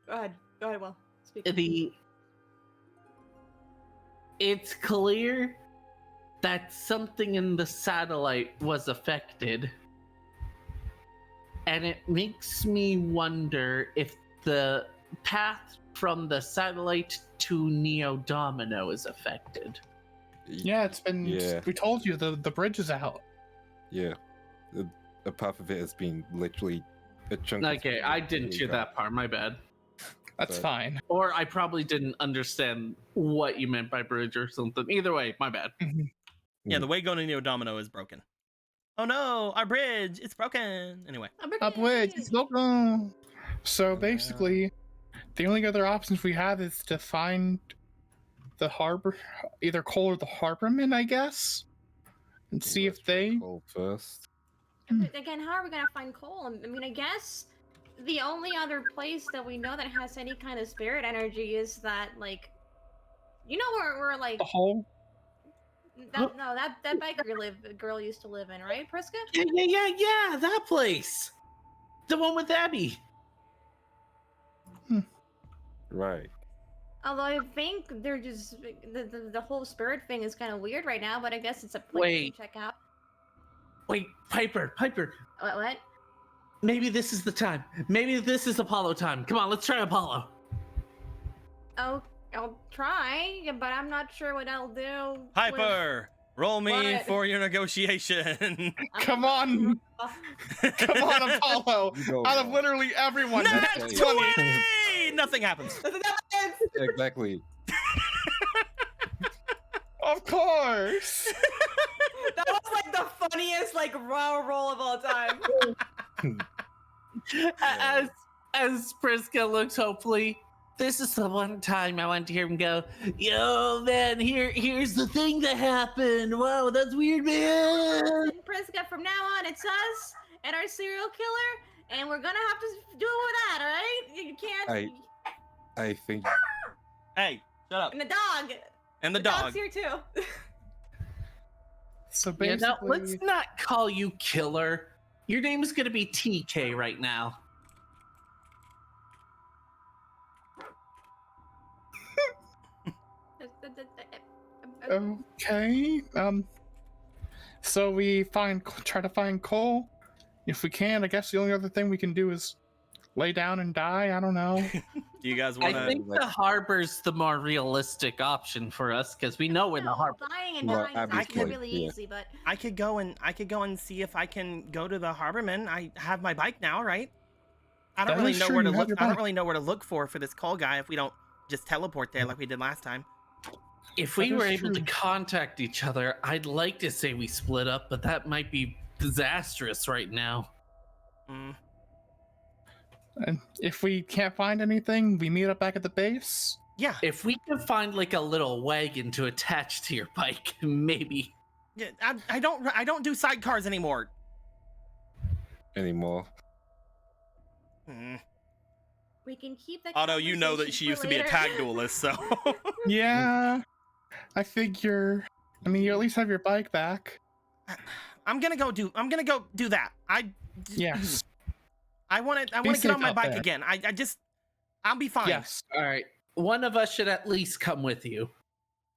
Go ahead, Will. Speak. It's clear that something in the satellite was affected. And it makes me wonder if the path from the satellite to Neo Domino is affected. yeah, it's been. Yeah. We told you the bridge is out. Yeah. A part of it has been literally a chunk. of Okay, it I was didn't really hear gone. that part, my bad. That's But- fine. Or I probably didn't understand what you meant by bridge or something. Either way, my bad. Yeah, the way going to Neo Domino is broken. Oh no, our bridge, it's broken. Anyway. Upwards, it's broken. So basically, the only other options we have is to find the harbor, either Cole or the harborman, I guess, and see if Let's try they. Cole first. Again, how are we gonna find Cole? I mean, I guess the only other place that we know that has any kind of spirit energy is that, like, you know, where we're like The hole. that biker girl used to live in, right, Priska? Yeah, that place. The one with Abby. Right. Although I think they're just the whole spirit thing is kind of weird right now, but I guess it's a place Wait. to check out. Wait, Piper. What? Maybe this is the time. Maybe this is Apollo time. Come on, let's try Apollo. Oh, I'll try, but I'm not sure what I'll do. Hyper, roll me What? for your negotiation. Come on, come on, Apollo! You go Out of wrong. literally everyone, Nat that's That's 20. 20! Nothing happens. Exactly. Of course. That was like the funniest like raw roll of all time. As Priska looks hopefully, this is the one time I want to hear him go, yo, man, here's the thing that happened. Whoa, that's weird, man. And Priska, from now on, it's us and our serial killer, and we're gonna have to do it with that, all right? You can't. I think Hey, shut up. And the dog. And the dog's dog. here too. So Yeah, basically, now, let's not call you killer. Your name is gonna be TK right now. okay. So we try to find Cole. If we can, I guess the only other thing we can do is lay down and die. I don't know. Do you guys I want to? think the harbor's the more realistic option for us because we know we're the harbor. Dying and Well, dying is actually obviously, really yeah. easy, but I could go and see if I can go to the harborman. I have my bike now, right? I don't That really is know true, where to you have look. your I don't bike. really know where to look for this call guy if we don't just teleport there like we did last time. If we That were is able to true. contact each other, I'd like to say we split up, but that might be disastrous right now. Mm. And if we can't find anything, we meet up back at the base. Yeah, If we could find like a little wagon to attach to your bike, maybe. yeah. I don't do sidecars anymore. anymore. Hmm. We can keep the Otto, you know that conversation she for used to be a later. tag duelist, so. Yeah, I figure. I mean, you at least have your bike back. I'm gonna go do that. Yes. I want to Be get safe on my out bike there. again. I'll be fine. Yes. All right. One of us should at least come with you.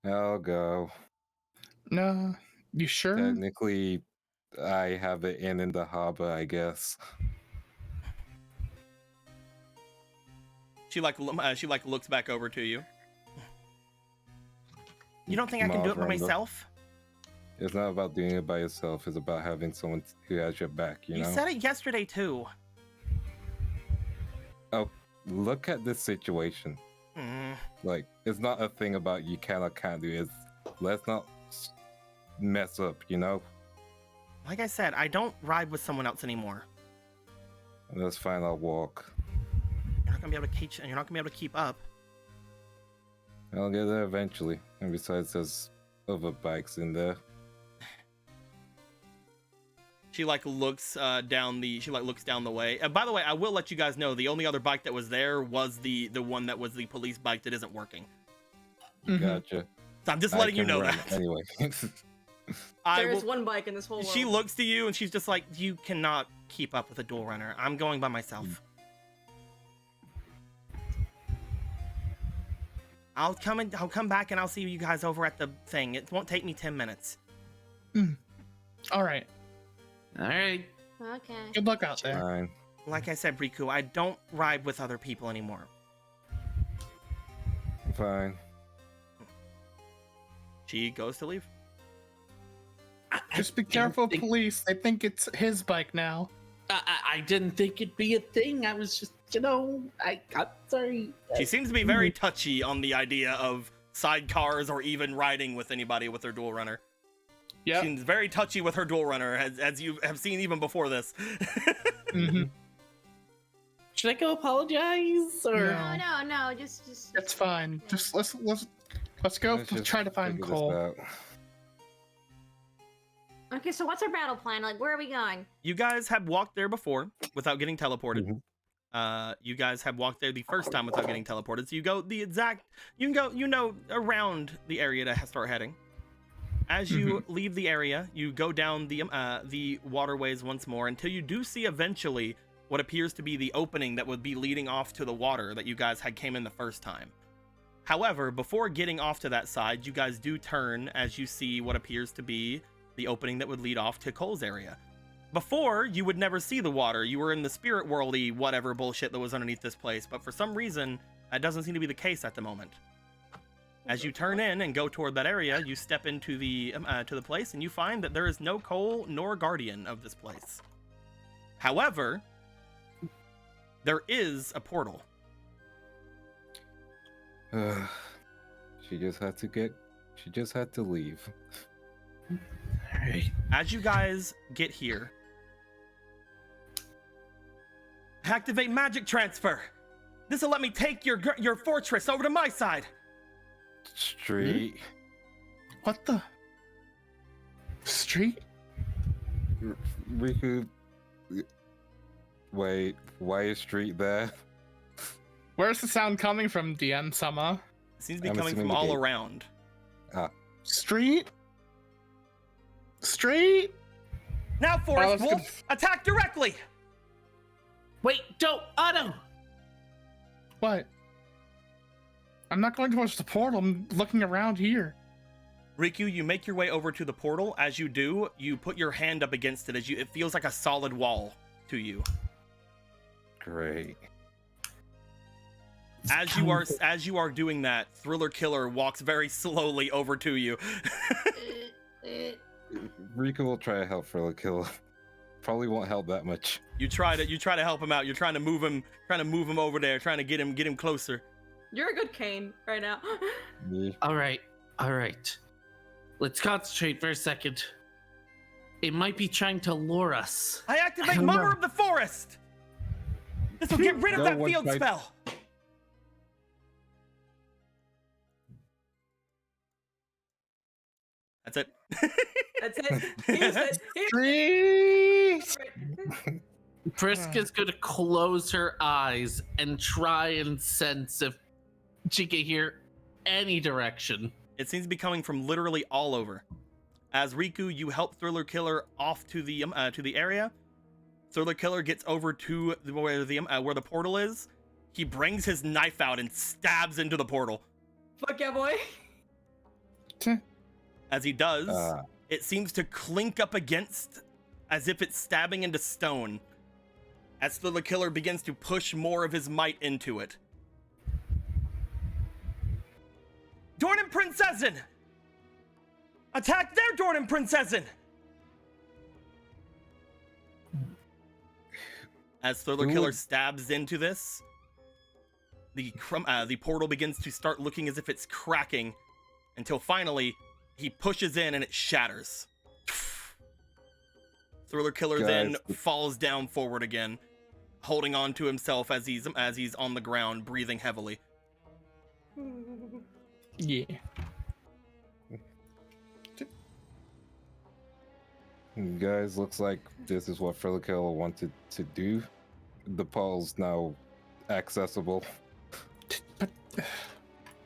I'll go. No. You sure? Technically, I have it in the harbor, I guess. She looks back over to you. You don't think I can do it by Marv, myself? It's not about doing it by yourself. It's about having someone who has your back, you You know? said it yesterday too. Oh, look at this situation. Mm. Like, it's not a thing about you can or can't do it. It's, let's not mess up, you know? Like I said, I don't ride with someone else anymore. That's fine, I'll walk. You're not gonna be able to keep up. I'll get there eventually. And besides, there's other bikes in there. She looks down the way. By the way, I will let you guys know the only other bike that was there was the one that was the police bike that isn't working. Mhm. Gotcha. So I'm just I letting you can know run that. Anyway. There's one bike in this whole world. She looks to you and she's just like, you cannot keep up with a dual runner. I'm going by myself. I'll come back and I'll see you guys over at the thing. It won't take me 10 minutes. All right. All right. Okay. Good luck out there. Fine. Like I said, Riku, I don't ride with other people anymore. Fine. She goes to leave. Just be careful, police. They think it's his bike now. I didn't think it'd be a thing. I was just, I'm sorry. She seems to be very touchy on the idea of sidecars or even riding with anybody with her dual runner. Yeah. She's very touchy with her dual runner, as you have seen even before this. Mm-hmm. Should I go apologize or? No. Just. It's fine. Just let's go Let's just try to find figure this Cole. out. Okay, so what's our battle plan? Like, where are we going? You guys have walked there before without getting teleported. Mhm. You guys have walked there the first time without getting teleported. So you go around the area to start heading. As you leave the area, you go down the waterways once more until you do see eventually what appears to be the opening that would be leading off to the water that you guys had came in the first time. However, before getting off to that side, you guys do turn as you see what appears to be the opening that would lead off to Cole's area. Before, you would never see the water. You were in the spirit worldy whatever bullshit that was underneath this place, but for some reason, that doesn't seem to be the case at the moment. As you turn in and go toward that area, you step into the to the place, and you find that there is no Cole nor guardian of this place. However, there is a portal. She just had to leave. All right. As you guys get here, activate magic transfer. This will let me take your fortress over to my side. Street. What the? Street? Riku. Wait, why is Street there? Where's the sound coming from, DM Sama? It seems to be I'm coming from assuming the all gate. around. Street? Street? Now, Forest let's go. Wolf, attack directly. Wait, don't, Otto. What? I'm not going towards the portal. I'm looking around here. Riku, you make your way over to the portal. As you do, you put your hand up against it. It feels like a solid wall to you. Great. As you are doing that, Thriller Killer walks very slowly over to you. Riku will try to help Thriller Killer. Probably won't help that much. You try to help him out. You're trying to move him over there, trying to get him closer. You're a good Kane right now. Yeah. All right. Let's concentrate for a second. It might be trying to lure us. I I activate don't Mother know. of the Forest. This will get rid of No that one field tried- spell. That's it. That's it. He used it. Street! Priska's gonna close her eyes and try and sense if she can hear any direction. It seems to be coming from literally all over. As Riku, you help Thriller Killer off to the area. Thriller Killer gets over to where the portal is. He brings his knife out and stabs into the portal. Fuck yeah, boy. As he does, it seems to clink up against as if it's stabbing into stone. As Thriller Killer begins to push more of his might into it. Dornan Prinzessin! Attack there, Dornan Prinzessin! As Thriller Killer stabs into this, the portal begins to start looking as if it's cracking, until finally he pushes in and it shatters. Thriller Killer then falls down forward again, holding on to himself as he's on the ground, breathing heavily. Yeah. Guys, looks like this is what Thriller Killer wanted to do. The portal's now accessible. But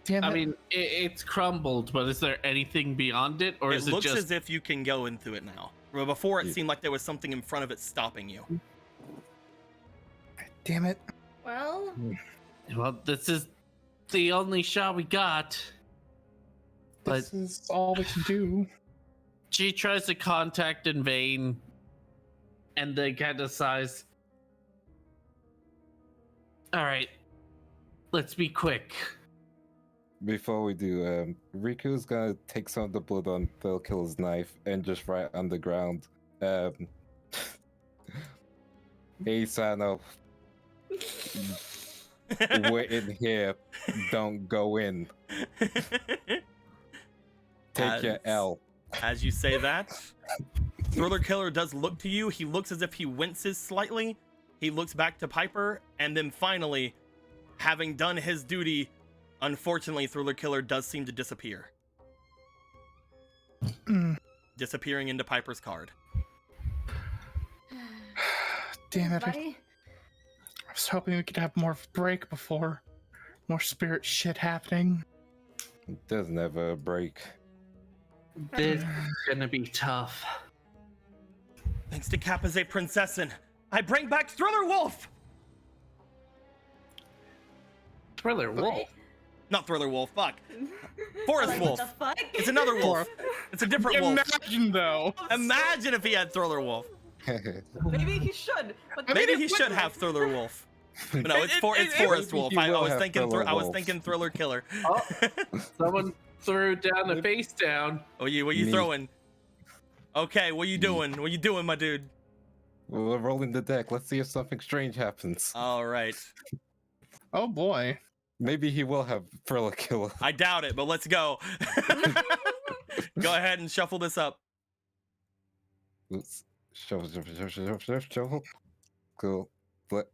damn it. I mean, it's crumbled, but is there anything beyond it, or It is it looks just as if you can go into it now. Well, before it seemed like there was something in front of it stopping you. Damn it. Well, Well, this is the only shot we got. But This is all we can do. she tries to contact in vain, and then kind of sighs. All right, let's be quick. Before we do, Riku's gonna take some of the blood on Thriller Killer's knife and just write on the ground. Hey, Sano. We're in here. Don't go in. Take your L. As you say that, Thriller Killer does look to you. He looks as if he winces slightly. He looks back to Piper, and then finally, having done his duty, unfortunately, Thriller Killer does seem to disappear. Disappearing into Piper's card. Damn it. I buddy. was hoping we could have more of a break before more spirit shit happening. There's never a break. This is gonna be tough. Thanks to Kapaze Princessin, I bring back Thriller Wolf! Thriller Wolf. Not Thriller Wolf, fuck. Forest Like, Wolf. What the fuck? It's another wolf. It's a different wolf. Imagine though. Imagine if he had Thriller Wolf. Maybe he should. But Maybe he should have Thriller Wolf. But no, it's Forest Wolf. he I will was have thinking Thriller I was Wolf. thinking Thriller Killer. Oh, someone threw down the face down. What you Me. throwing? Okay, what you doing? What you doing, my dude? We're rolling the deck. Let's see if something strange happens. All right. Oh boy. Maybe he will have Thriller Killer. I doubt it, but let's go. Go ahead and shuffle this up. Oops. Shuffle. Cool. Flip.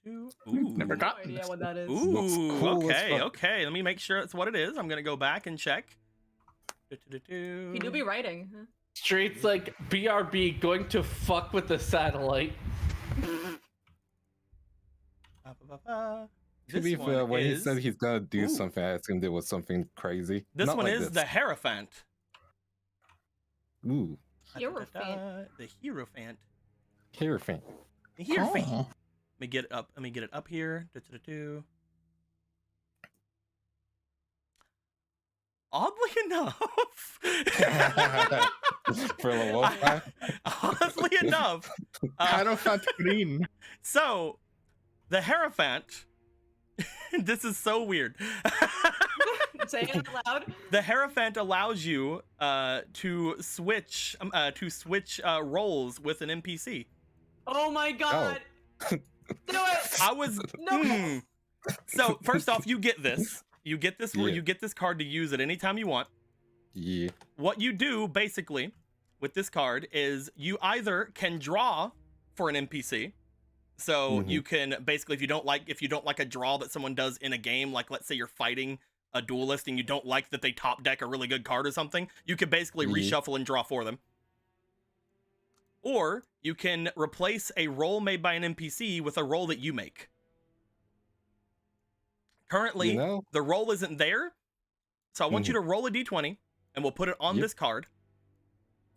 Ooh. Never got no idea what that is. Looks Ooh, cool as okay, fuck. okay. Let me make sure it's what it is. I'm gonna go back and check. He do be writing. Huh? Streets like BRB going to fuck with the satellite. To be This fair, one when he is- said he's gonna do Ooh. something, I assumed it was something crazy. This Not one like is the Hierophant. Ooh, Hierophant. The Hierophant. Hierophant. The Hierophant. Oh. Let me get it up. Let me get it up here. Oddly enough, Thriller Wolf guy? oddly enough, Hierophant Green. so the Hierophant. This is so weird. Say it out loud. The Hierophant allows you to switch roles with an NPC. Oh my god. Do it. I was No. So first off, you get this. You get this. Yeah. You get this card to use at any time you want. Yeah. What you do basically with this card is you either can draw for an NPC. So Mhm. you can basically, if you don't like a draw that someone does in a game, like let's say you're fighting a duelist and you don't like that they top deck a really good card or something, you can basically Yeah. reshuffle and draw for them. Or you can replace a roll made by an NPC with a roll that you make. Currently, You know? the roll isn't there, so I want you Mhm. to roll a d20, and we'll put it on Yep. this card,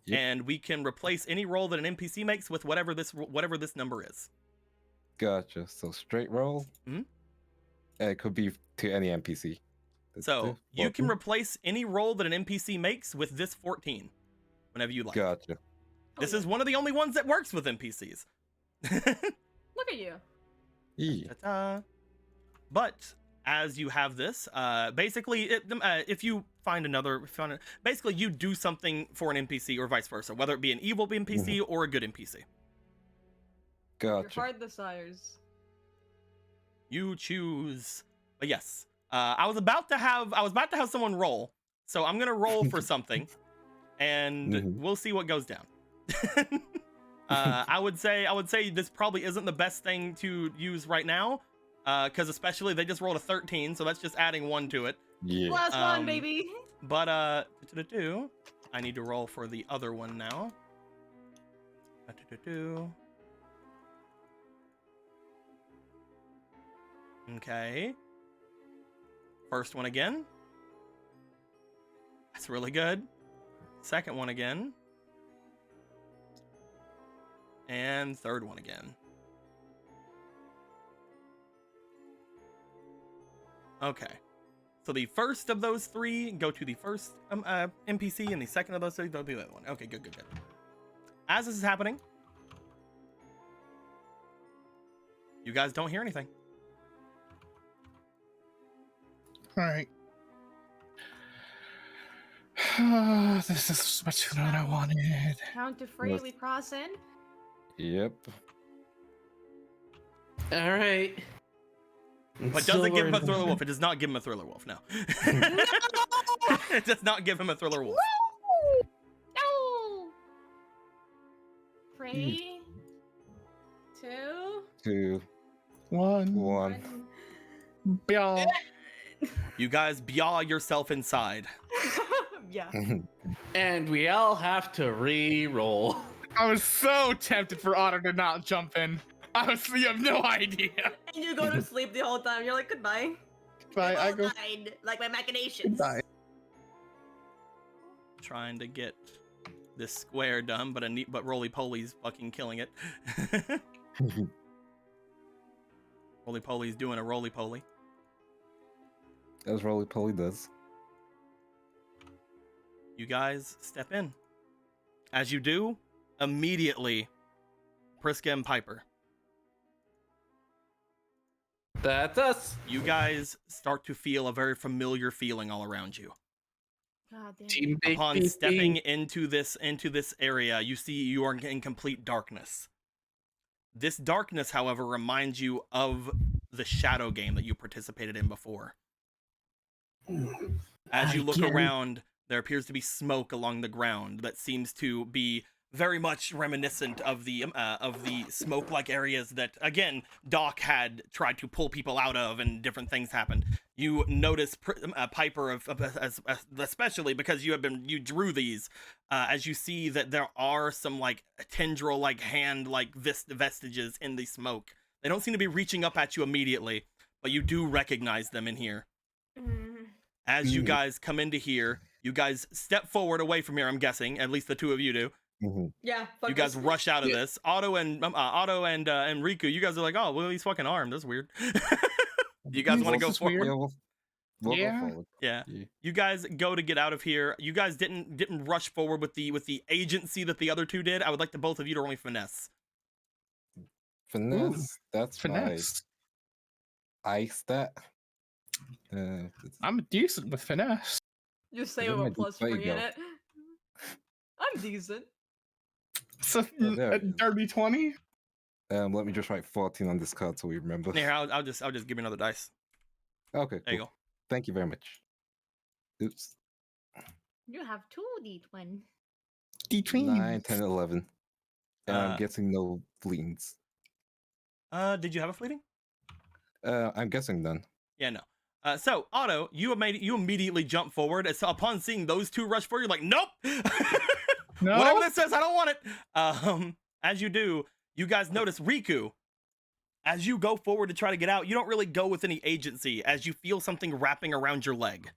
Yep. and we can replace any roll that an NPC makes with whatever this number is. Gotcha. So straight roll. Mhm. It could be to any NPC. So you can 14? replace any roll that an NPC makes with this 14, whenever you like. Gotcha. This Oh, is one of the only ones that works with NPCs. Look at you. Yeah. Ta-ta. But as you have this, basically, if you find basically you do something for an NPC or vice versa, whether it be an evil NPC or a good NPC. Your Gotcha. heart desires. You choose. But yes, I was about to have someone roll, so I'm gonna roll for something, and Mhm. we'll see what goes down. I would say this probably isn't the best thing to use right now, because especially they just rolled a 13, so that's just adding 1 to it. Yeah. Plus one, baby. But I need to roll for the other one now. Okay. First one again. That's really good. Second one again. And third one again. Okay. So the first of those 3 go to the first NPC, and the second of those 3 go to the other one. Okay, good. As this is happening, you guys don't hear anything. All right. This is much sooner than I wanted. Count to 3, Yes. we cross in. Yep. All right. But does it give him a Thriller Wolf? It does not give him a Thriller Wolf, no. It does not give him a Thriller Wolf. No! 3, 2, 2, One. 1. Yeah. You guys byaw yourself inside. Yeah. And we all have to re-roll. I was so tempted for Otter to not jump in. You have no idea. And you go to sleep the whole time. You're like, goodbye. But I go. Died, like my machinations. Goodbye. Trying to get this square done, but Roly Poly's fucking killing it. Roly Poly's doing a roly poly. As Roly Poly does. You guys step in. As you do, immediately, Priska and Piper, That's us. you guys start to feel a very familiar feeling all around you. God damn. Team Big Upon Beefy. stepping into this area, you see you are in complete darkness. This darkness, however, reminds you of the shadow game that you participated in before. As you look Again. around, there appears to be smoke along the ground that seems to be very much reminiscent of the smoke-like areas that, again, Doc had tried to pull people out of, and different things happened. You notice Piper, especially because you drew these, as you see that there are some like tendril, like hand, like vestiges in the smoke. They don't seem to be reaching up at you immediately, but you do recognize them in here. As you guys come into here, you guys step forward away from here. I'm guessing, at least the 2 of you do. Mhm. Yeah. Fuck You guys this. rush out of this. Otto and Riku, you guys are like, oh, well, he's fucking armed. That's weird. You guys want to go This is forward? weird. Yeah, we'll Yeah. go forward. Yeah. Yeah. You guys go to get out of here. You guys didn't rush forward with the agency that the other 2 did. I would like both of you to roll me finesse. Finesse. That's Finesse. my ice stat. I'm decent with finesse. You say There with a might be plus 3 in Fuego. it. I'm decent. So Oh, there a it is. dirty 20. Let me just write 14 on this card so we remember. Here, I'll just give you another dice. Okay, There you cool. go. Thank you very much. Oops. You have 2d1. D20. 9, 10, 11. And Uh, I'm guessing no fleetings. Did you have a fleeting? I'm guessing none. Yeah, no. So Otto, you immediately jump forward. So upon seeing those 2 rush forward, you're like, nope. No. Whatever this says, I don't want it. As you do, you guys notice Riku. As you go forward to try to get out, you don't really go with any agency as you feel something wrapping around your leg.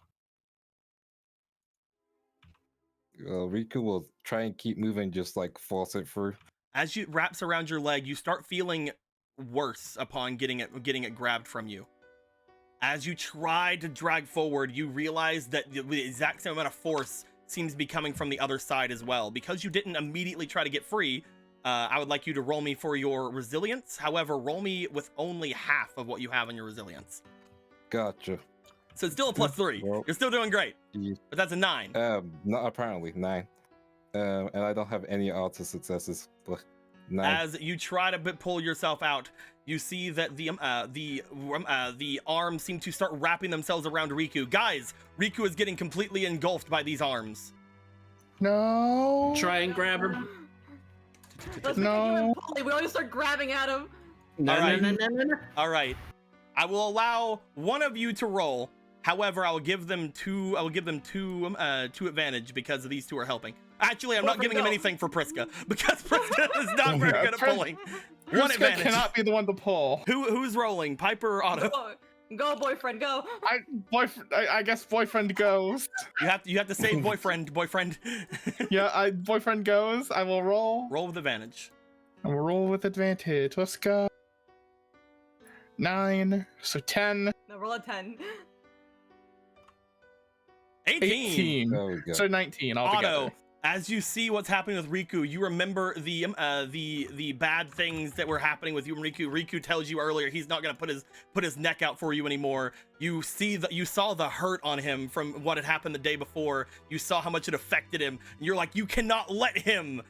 Riku will try and keep moving, just like force it through. As it wraps around your leg, you start feeling worse upon getting it grabbed from you. As you try to drag forward, you realize that the exact same amount of force seems to be coming from the other side as well. Because you didn't immediately try to get free, I would like you to roll me for your resilience. However, roll me with only half of what you have on your resilience. Gotcha. So it's still a +3. Well, You're still doing great. Yeah. But that's a 9. Not apparently 9. And I don't have any auto successes. But 9. As you try to pull yourself out, you see that the arms seem to start wrapping themselves around Riku. Guys, Riku is getting completely engulfed by these arms. No. Try and grab him. Let's No. We all just start grabbing at him. No, All right. no. All right, I will allow one of you to roll. However, I will give them two advantage because these two are helping. Actually, I'm not giving him anything for Priska because Priska is not very good at pulling. One Priska advantage. cannot be the one to pull. Who's rolling? Piper or Otto? Go, boyfriend, go. I guess boyfriend goes. You have to say boyfriend. Yeah, boyfriend goes. I will roll. Roll with advantage. I will roll with advantage. Let's go. 9, so 10. No, roll a 10. 18. There we go. So 19 altogether. Otto, as you see what's happening with Riku, you remember the bad things that were happening with you and Riku. Riku tells you earlier he's not gonna put his neck out for you anymore. You saw the hurt on him from what had happened the day before. You saw how much it affected him. And you're like, you cannot let him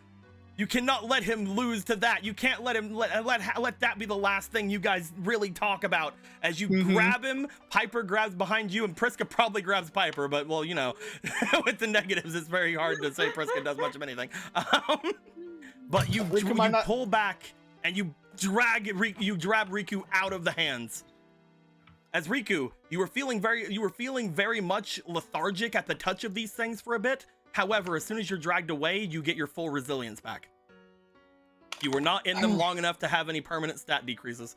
lose to that. You can't let him let that be the last thing you guys really talk about. As you grab him, Piper grabs behind you, and Priska probably grabs Piper. But well, you know, with the negatives, it's very hard to say Priska does much of anything. But you pull back and you grab Riku out of the hands. As Riku, you were feeling very much lethargic at the touch of these things for a bit. However, as soon as you're dragged away, you get your full resilience back. You were not in them long enough to have any permanent stat decreases.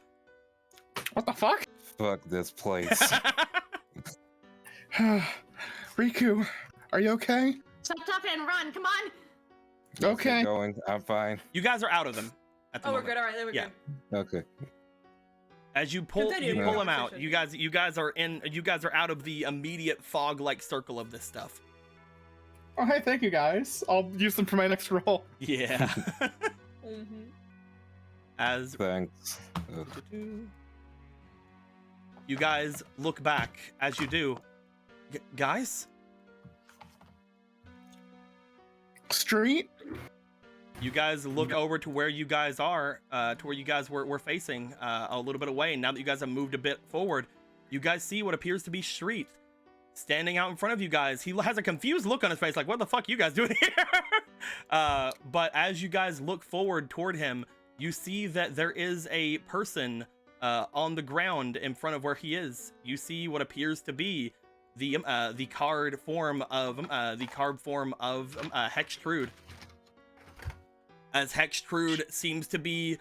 What the fuck? Fuck this place. Riku, are you okay? Stop talking and run. Come on. Okay. Keep going. I'm fine. You guys are out of them at the Oh, we're moment. good. All right, there we Yeah. go. Okay. As you pull Continue. him out, you guys are out of the immediate fog-like circle of this stuff. Oh, hey, thank you guys. I'll use them for my next roll. Yeah. As Thanks. Ugh. you guys look back, as you do, guys, Street? you guys look over to where you guys are, to where you guys were facing a little bit away. Now that you guys have moved a bit forward, you guys see what appears to be Street standing out in front of you guys. He has a confused look on his face, like, what the fuck you guys doing here? But as you guys look forward toward him, you see that there is a person on the ground in front of where he is. You see what appears to be the carved form of Hextrude. As Hextrude seems to be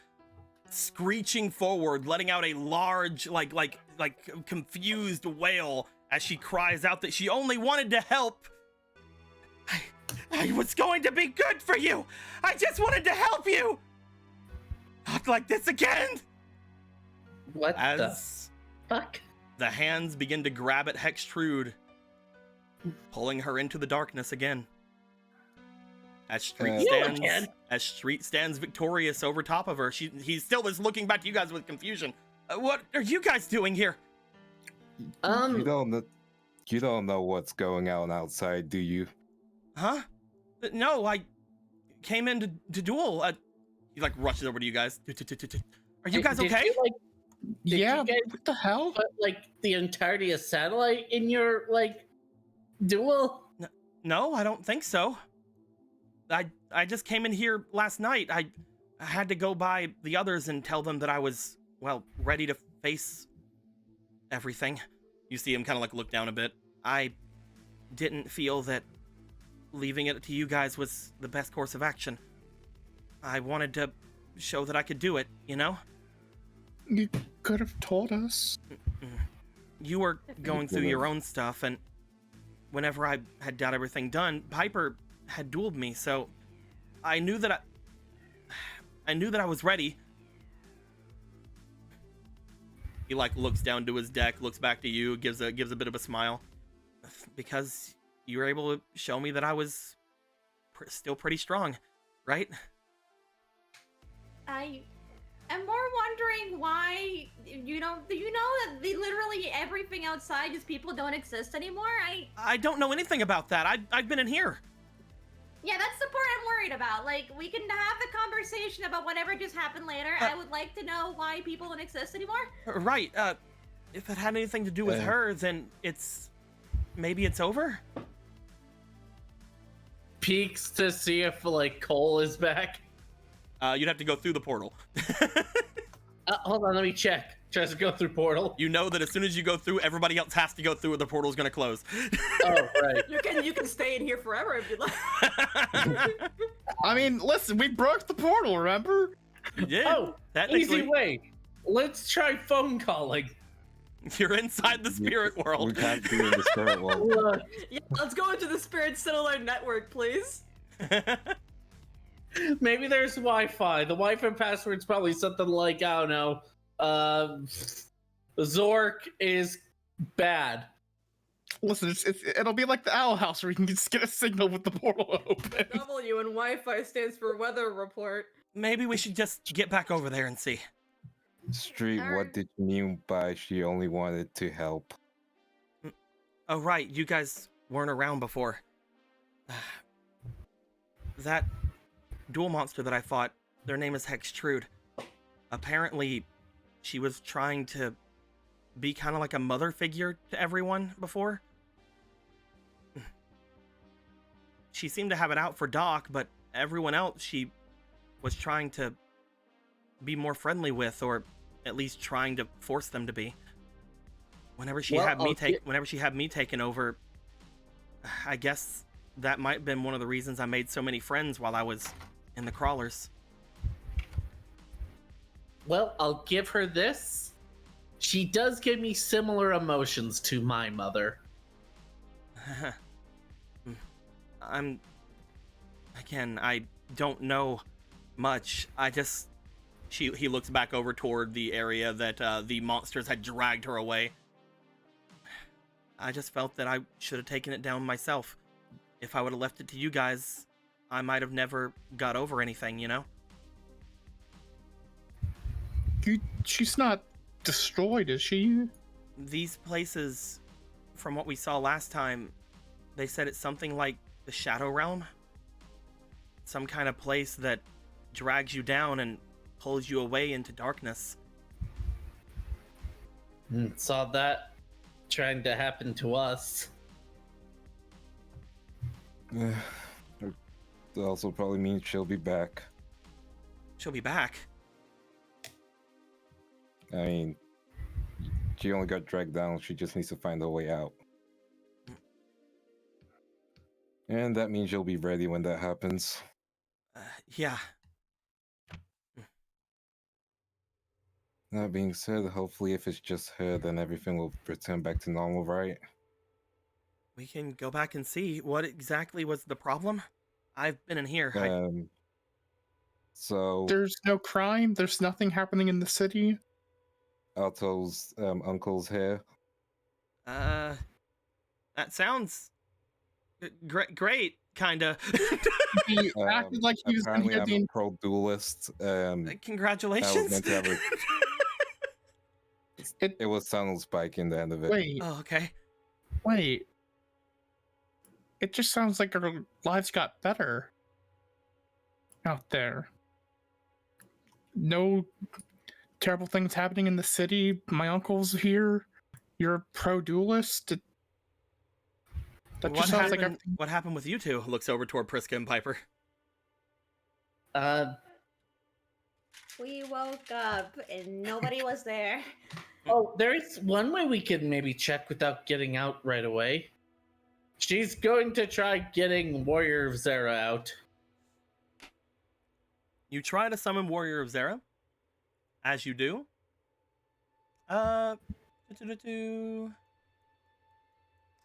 screeching forward, letting out a large, like confused wail as she cries out that she only wanted to help. I was going to be good for you. I just wanted to help you. Not like this again. What As the fuck? the hands begin to grab at Hextrude, pulling her into the darkness again. As Street stands victorious over top of her, he's still just looking back to you guys with confusion. What are you guys doing here? You don't know what's going on outside, do you? Huh? No, I came in to duel. He like rushes over to you guys. Are you guys okay? Yeah, you guys what the hell? put like the entirety of satellite in your like duel? No, I don't think so. I just came in here last night. I had to go by the others and tell them that I was, well, ready to face everything. You see him kind of like look down a bit. I didn't feel that leaving it to you guys was the best course of action. I wanted to show that I could do it, you know? You could have told us. You were going through your own stuff, and whenever I had got everything done, Piper had dueled me, so I knew that I was ready. He like looks down to his deck, looks back to you, gives a bit of a smile, because you were able to show me that I was still pretty strong, right? I am more wondering why you know that literally everything outside just people don't exist anymore. I don't know anything about that. I've been in here. Yeah, that's the part I'm worried about. Like, we can have the conversation about whatever just happened later. I would like to know why people don't exist anymore. Right. If it had anything to do with her, then maybe it's over. Peeks to see if like Cole is back. You'd have to go through the portal. Hold on, let me check. Tries to go through portal. You know that as soon as you go through, everybody else has to go through, or the portal's gonna close. Oh, right. You can stay in here forever if you'd like. I mean, listen, we broke the portal, remember? Yeah. Oh, technically, easy way. Let's try phone calling. you're inside the spirit We world. can't be in the spirit world. Look, Yeah, let's go into the Spirit Cellular Network, please. maybe there's Wi-Fi. The Wi-Fi password's probably something like, I don't know, Zork is bad. Listen, it'll be like the Owl House where you can just get a signal with the portal open. W and Wi-Fi stands for weather report. Maybe we should just get back over there and see. Street, what did you mean by she only wanted to help? Oh, right. You guys weren't around before. That dual monster that I fought, their name is Hextrude. Apparently, she was trying to be kind of like a mother figure to everyone before. She seemed to have it out for Doc, but everyone else she was trying to be more friendly with, or at least trying to force them to be. Whenever she had me taken over, I guess that might have been one of the reasons I made so many friends while I was in the crawlers. Well, I'll give her this. She does give me similar emotions to my mother. I don't know much. He looks back over toward the area that the monsters had dragged her away. I just felt that I should have taken it down myself. If I would have left it to you guys, I might have never got over anything, you know? She's not destroyed, is she? These places, from what we saw last time, they said it's something like the Shadow Realm. Some kind of place that drags you down and pulls you away into darkness. Saw that trying to happen to us. It also probably means she'll be back. She'll be back. I mean, she only got dragged down. She just needs to find a way out. And that means you'll be ready when that happens. Yeah. That being said, hopefully if it's just her, then everything will return back to normal, right? We can go back and see what exactly was the problem. I've been in here. So There's no crime. There's nothing happening in the city. Alto's uncle's here. That sounds great, kinda. He acted like he was going to Apparently get I'm the a pro duelist. I was Congratulations. meant to have it was tunnel spike in the end of it. Wait, Oh, okay. wait. It just sounds like our lives got better out there. No terrible things happening in the city. My uncle's here. You're a pro duelist. That just sounds like everything. What happened with you two? Looks over toward Priska and Piper. We woke up and nobody was there. Oh, there's one way we could maybe check without getting out right away. She's going to try getting Warrior of Zera out. You try to summon Warrior of Zera. As you do. Let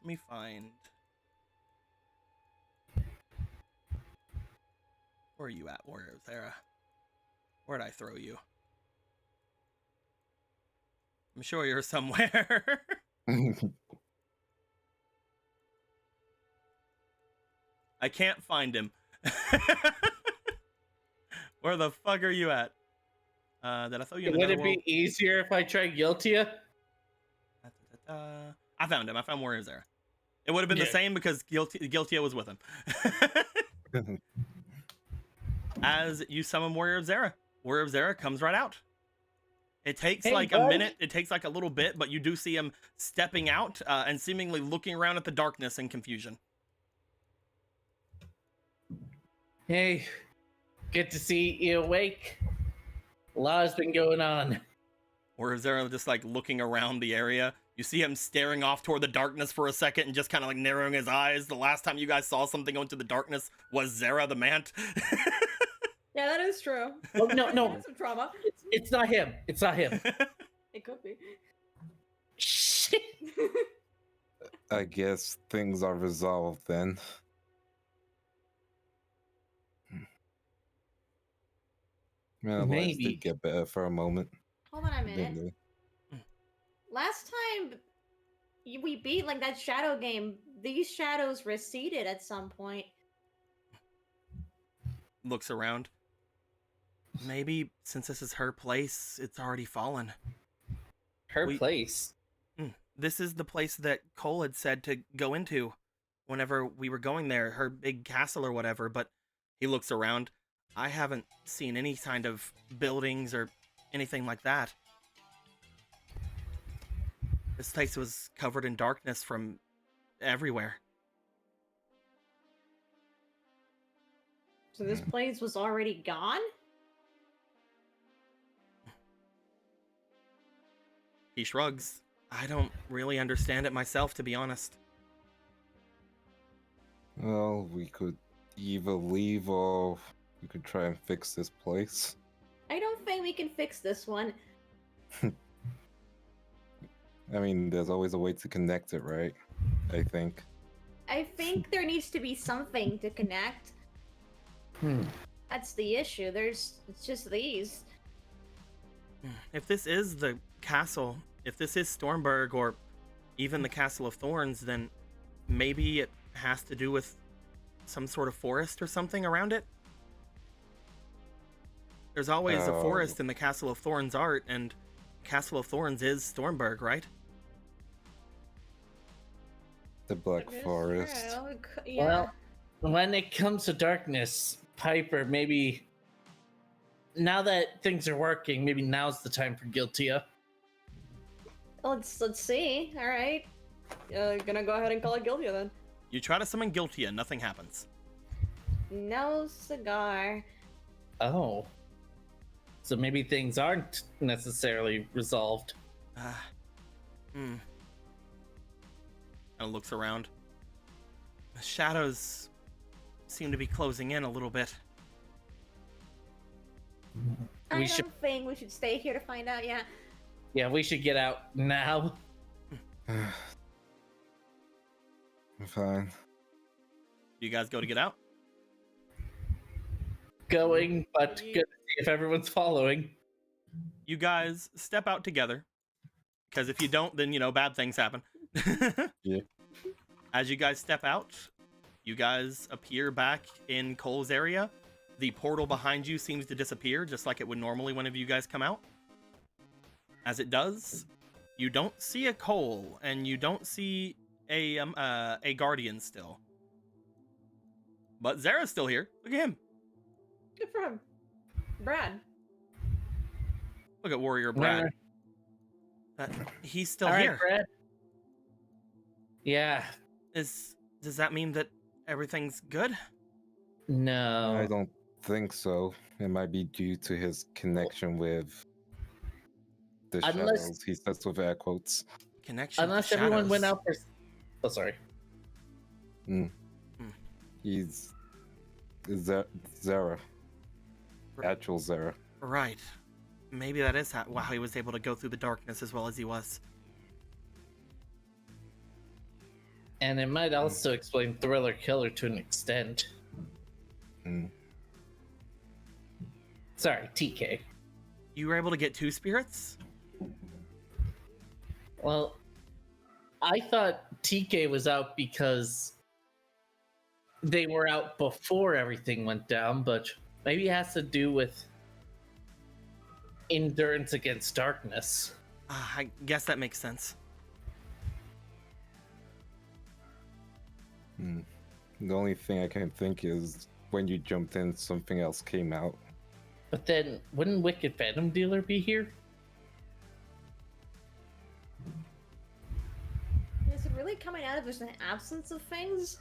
me find. Where are you at, Warrior of Zera? Where'd I throw you? I'm sure you're somewhere. I can't find him. Where the fuck are you at? Did I throw you in Would another it world? be easier if I tried Guiltia? I found him. I found Warrior of Zera. It would have been the same because Guiltia was with him. As you summon Warrior of Zera, Warrior of Zera comes right out. It takes like a minute. It takes like a little bit, but you do see him stepping out and seemingly looking around at the darkness in confusion. Hey, good to see you awake. A lot has been going on. Warrior of Zera just like looking around the area. You see him staring off toward the darkness for a second and just kind of like narrowing his eyes. The last time you guys saw something go into the darkness was Zera the Mant. Yeah, that is true. Oh, no. That's some trauma. It's not him. It's not him. It could be. Shit. I guess things are resolved then. Yeah, lives Maybe. did get better for a moment. Hold on a minute. Didn't Last time we beat like that shadow game, these shadows receded at some point. Looks around. Maybe since this is her place, it's already fallen. Her place. This is the place that Cole had said to go into whenever we were going there, her big castle or whatever, but he looks around. I haven't seen any kind of buildings or anything like that. This place was covered in darkness from everywhere. So this place was already gone? He shrugs. I don't really understand it myself, to be honest. Well, we could either leave or we could try and fix this place. I don't think we can fix this one. I mean, there's always a way to connect it, right? I think. I think there needs to be something to connect. That's the issue. It's just these. If this is the castle, if this is Stormberg or even the Castle of Thorns, then maybe it has to do with some sort of forest or something around it? There's always a forest in the Castle of Thorns art, and Castle of Thorns is Stormberg, right? The Black Forest. Yeah. Well, when it comes to darkness, Piper, maybe now that things are working, maybe now's the time for Guiltia. Let's see. All right. Gonna go ahead and call it Gildia then. You try to summon Guiltia, nothing happens. No cigar. Oh. So maybe things aren't necessarily resolved. Kind of looks around. The shadows seem to be closing in a little bit. I don't think we should stay here to find out. Yeah. Yeah, we should get out now. Fine. You guys go to get out? Going, but good to see if everyone's following. You guys step out together. Because if you don't, then, bad things happen. Yeah. As you guys step out, you guys appear back in Cole's area. The portal behind you seems to disappear, just like it would normally whenever you guys come out. As it does, you don't see a Cole, and you don't see a Guardian still. But Zara's still here. Look at him. Good for him. Brad. Look at Warrior Brad. He's still here. Brad. Yeah. Does that mean that everything's good? No. I don't think so. It might be due to his connection with the shadows. He says with air quotes. Connection. Unless with everyone shadows. went out for. Oh, sorry. Mm. Hmm. He's Zera. Actual Zera. Right. Maybe that is how he was able to go through the darkness as well as he was. And it might also explain Thriller Killer to an extent. Mm. Sorry, TK. You were able to get 2 spirits? Well, I thought TK was out because they were out before everything went down, but maybe it has to do with endurance against darkness. I guess that makes sense. Mm. The only thing I can think is when you jumped in, something else came out. But then, wouldn't Wicked Phantom Dealer be here? Is it really coming out of just an absence of things?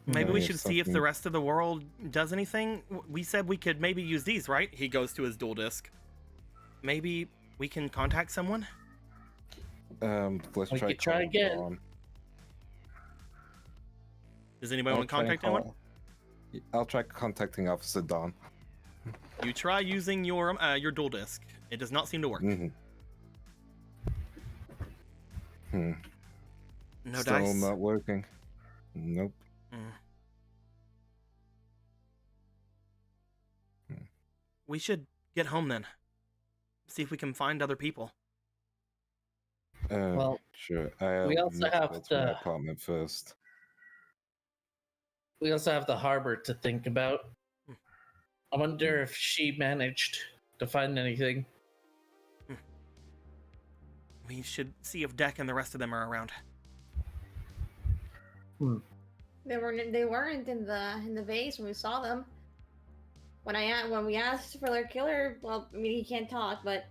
Maybe we Yeah, should see if the something- rest of the world does anything. We said we could maybe use these, right? He goes to his dual disc. Maybe we can contact someone? Let's We try could try calling again. Dawn. Does anybody I'll want to try and contact anyone? I'll try contacting Officer Dawn. You try using your dual disc. It does not seem to work. Mm-hmm. No Still dice. not working. Nope. We should get home then. See if we can find other people. Well, Sure. we also need to have go to my the- apartment first. We also have the harbor to think about. I wonder if she managed to find anything. We should see if Deck and the rest of them are around. They weren't in the vase when we saw them. When we asked for their killer, well, I mean he can't talk, but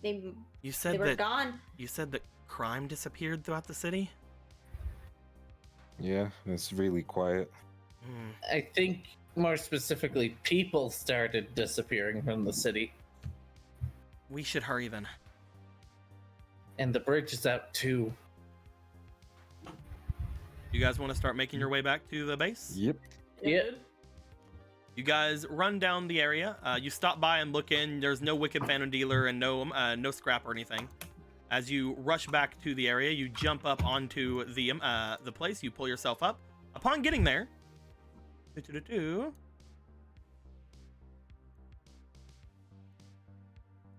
they You said were that gone. you said that crime disappeared throughout the city. Yeah, it's really quiet. I think, more specifically, people started disappearing from the city. We should hurry then. And the bridge is out too. You guys want to start making your way back to the base? Yep. Yeah. You guys run down the area. You stop by and look in. There's no Wicked Phantom Dealer and no scrap or anything. As you rush back to the area, you jump up onto the place. You pull yourself up. Upon getting there,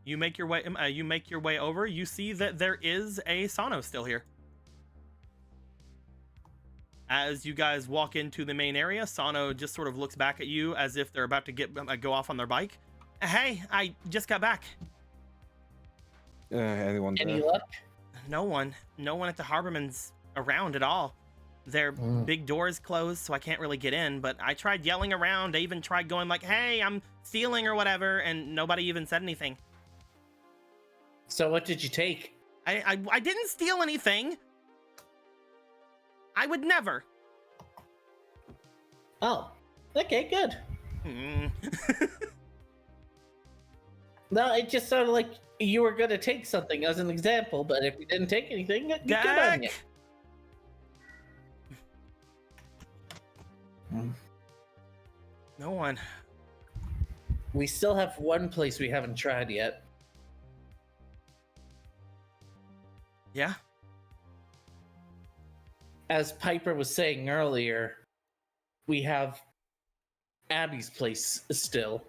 you make your way. You make your way over. You see that there is a Sano still here. As you guys walk into the main area, Sano just sort of looks back at you as if they're about to go off on their bike. Hey, I just got back. Anyone Any there? luck? No one at the Harborman's around at all. Their big doors closed, so I can't really get in, but I tried yelling around. I even tried going like, hey, I'm stealing or whatever, and nobody even said anything. So what did you take? I didn't steal anything. I would never. Oh, okay, good. Hmm. No, it just sounded like you were gonna take something as an example, but if you didn't take anything, good on you. Deck! No one. We still have one place we haven't tried yet. Yeah? As Piper was saying earlier, we have Abby's place still.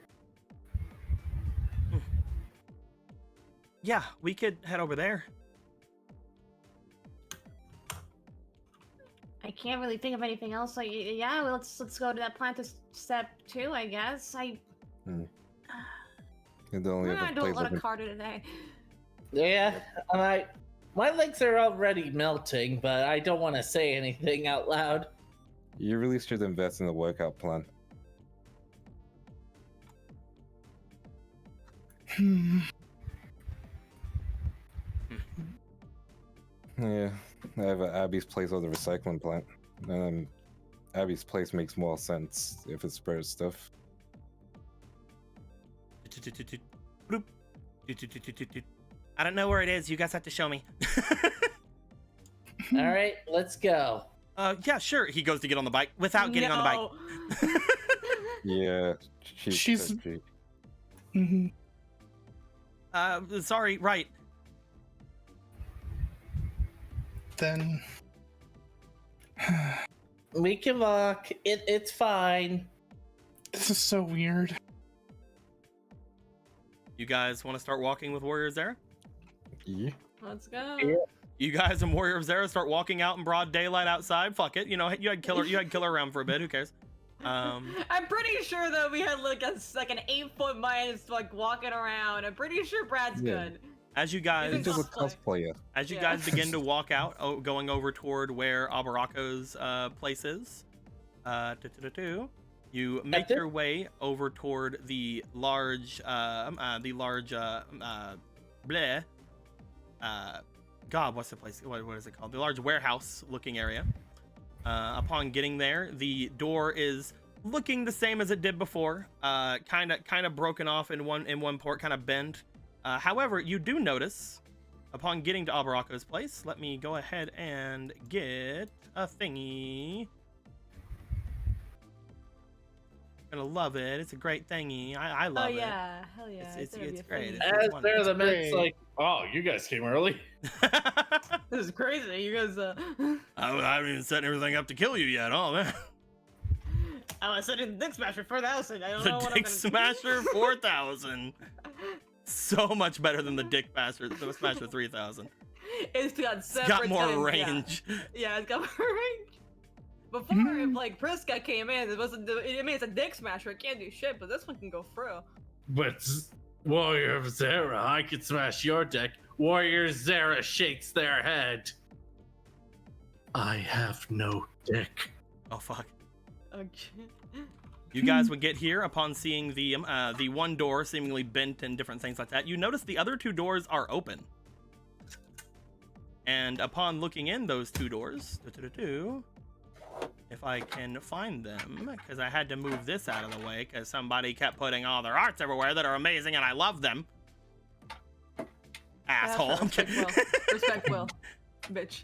Yeah, we could head over there. I can't really think of anything else. Like, yeah, well, let's go to that plant to step 2, I guess. And the only I'm other gonna do a place lot I of can... Carter today. Yeah, my legs are already melting, but I don't want to say anything out loud. You really should invest in a workout plan. Yeah, I have Abby's place or the recycling plant. Abby's place makes more sense if it spares stuff. I don't know where it is. You guys have to show me. All right, let's go. Yeah, sure. He goes to get on the bike without getting on the bike. Yeah, She's- touchy. Mhm. Sorry, right. Then We can walk. It's fine. this is so weird. You guys want to start walking with Warrior Zera? Yeah. Let's go. Yeah. You guys and Warrior Zera start walking out in broad daylight outside. Fuck it. You know, you had killer around for a bit. Who cares? I'm pretty sure that we had like an 8-foot minus like walking around. I'm pretty sure Brad's Yeah. good. As you He's guys, a He's a cosplayer. cosplayer. as you Yeah. guys begin to walk out, going over toward where Abarako's place is, you make this- your way over toward the large, God, what's the place? What is it called? The large warehouse-looking area. Upon getting there, the door is looking the same as it did before. Kind of broken off in one part, kind of bent. However, you do notice, upon getting to Abarako's place, let me go ahead and get a thingy. Gonna love it. It's a great thingy. I love Oh it. yeah, hell yeah. It's gonna be a great. thing. It's As there, the man's great. like, "Oh, you guys came early." This is crazy. You guys. I haven't even set everything up to kill you yet. Oh man. I was setting Dick Smasher 4,000. I don't know The what I'm Dick gonna Smasher 4000. So much better than the Dick Smasher 3000. It's got It's separate. got more things, range. Yeah, it's got more range. Before, if like Priska came in, it wasn't. I mean, it's a Dick Smasher. It can't do shit, but this one can go through. But Warrior Zera, I could smash your deck. Warrior Zera shakes their head. I have no dick. Oh fuck. Okay. You guys would get here upon seeing the one door seemingly bent and different things like that. You notice the other two doors are open. And upon looking in those two doors, if I can find them, because I had to move this out of the way because somebody kept putting all their arts everywhere that are amazing and I love them. Asshole. I'm Respect kidding. Will. Respect Will. Bitch.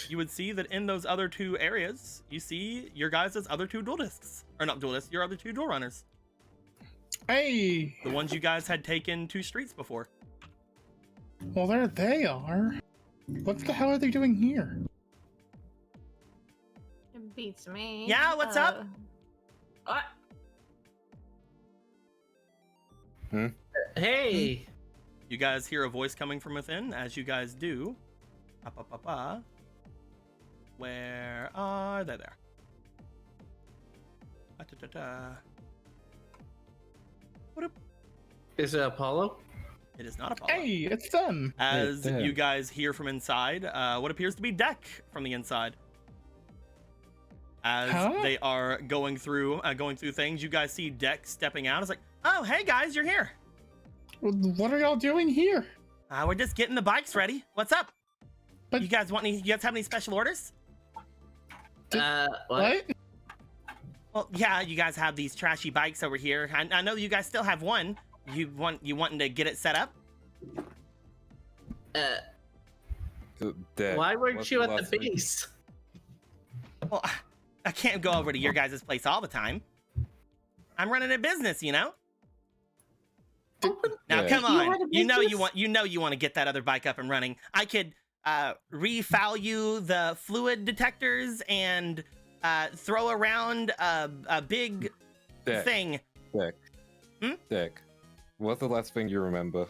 You would see that in those other two areas, you see your guys' other two dual discs. Or not dual discs, your other two dual runners. Hey, The ones you guys had taken to streets before. well there they are. What the hell are they doing here? It beats me. Yeah, what's up? What? Hey, You guys hear a voice coming from within. As you guys do. Where are they? There. is it Apollo? It is not Apollo. Hey, it's them. As Hey, you guys hear from inside, what appears to be Deck from the inside. As Huh? they are going through things, you guys see Deck stepping out. It's like, oh, hey guys, you're here. What are y'all doing here? We're just getting the bikes ready. What's up? But- You guys have any special orders? What? Well, yeah, you guys have these trashy bikes over here. I know you guys still have one. You wanting to get it set up? Deck, Why weren't what's you the at the last thing- base? Well, I can't go over to your guys' place all the time. I'm running a business, you know. Now, Yeah. come You on. run a You know business? you want to get that other bike up and running. I could refoul you the fluid detectors and throw around a big Deck, thing. Deck. Hmm? Deck. What's the last thing you remember?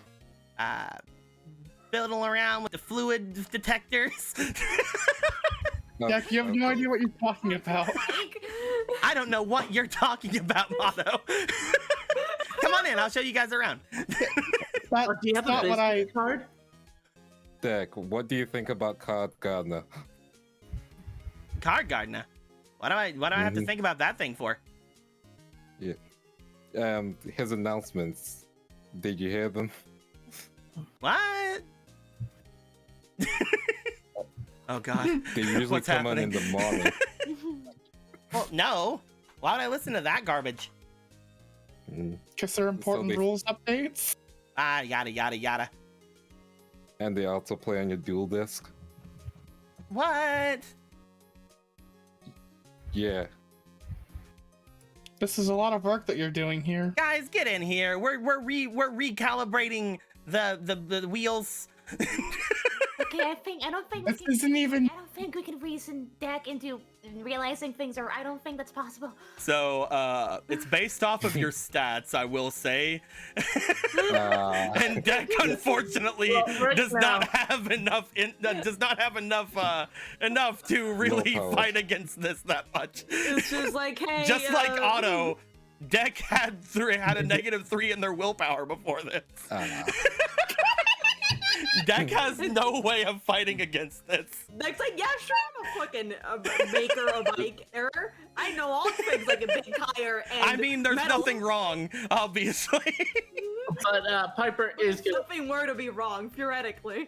Fiddle around with the fluid detectors. No, Jack, you have no idea what you're talking about. I don't know what you're talking about, Motto. Come on in, I'll show you guys around. Or do you have That's not a what I. business card? Deck, what do you think about Card Gardener? Card Gardener. What do I have to Mhm. think about that thing for? His announcements. Did you hear them? What? Oh god. They usually What's come on in happening? the morning. Well, no. Why would I listen to that garbage? Mm. Because they're important they- rules updates. Yada yada yada. and they also play on your dual disc. What? Yeah. This is a lot of work that you're doing here. Guys, get in here. We're recalibrating the wheels. Okay, I don't think This isn't even. I don't think we can reason Deck into realizing things, or I don't think that's possible. So it's based off of your stats, I will say. And Deck unfortunately does not have enough enough to really Willpower. fight against this that much. It's just like, hey, Just like Otto, Deck had a -3 in their willpower before this. Deck has no way of fighting against this. Deck's like, yeah, sure, I'm a fucking maker of bike error. I know all things like a big tire and I mean, there's metal. nothing wrong, obviously. But Piper is gonna. Nothing were to be wrong, theoretically.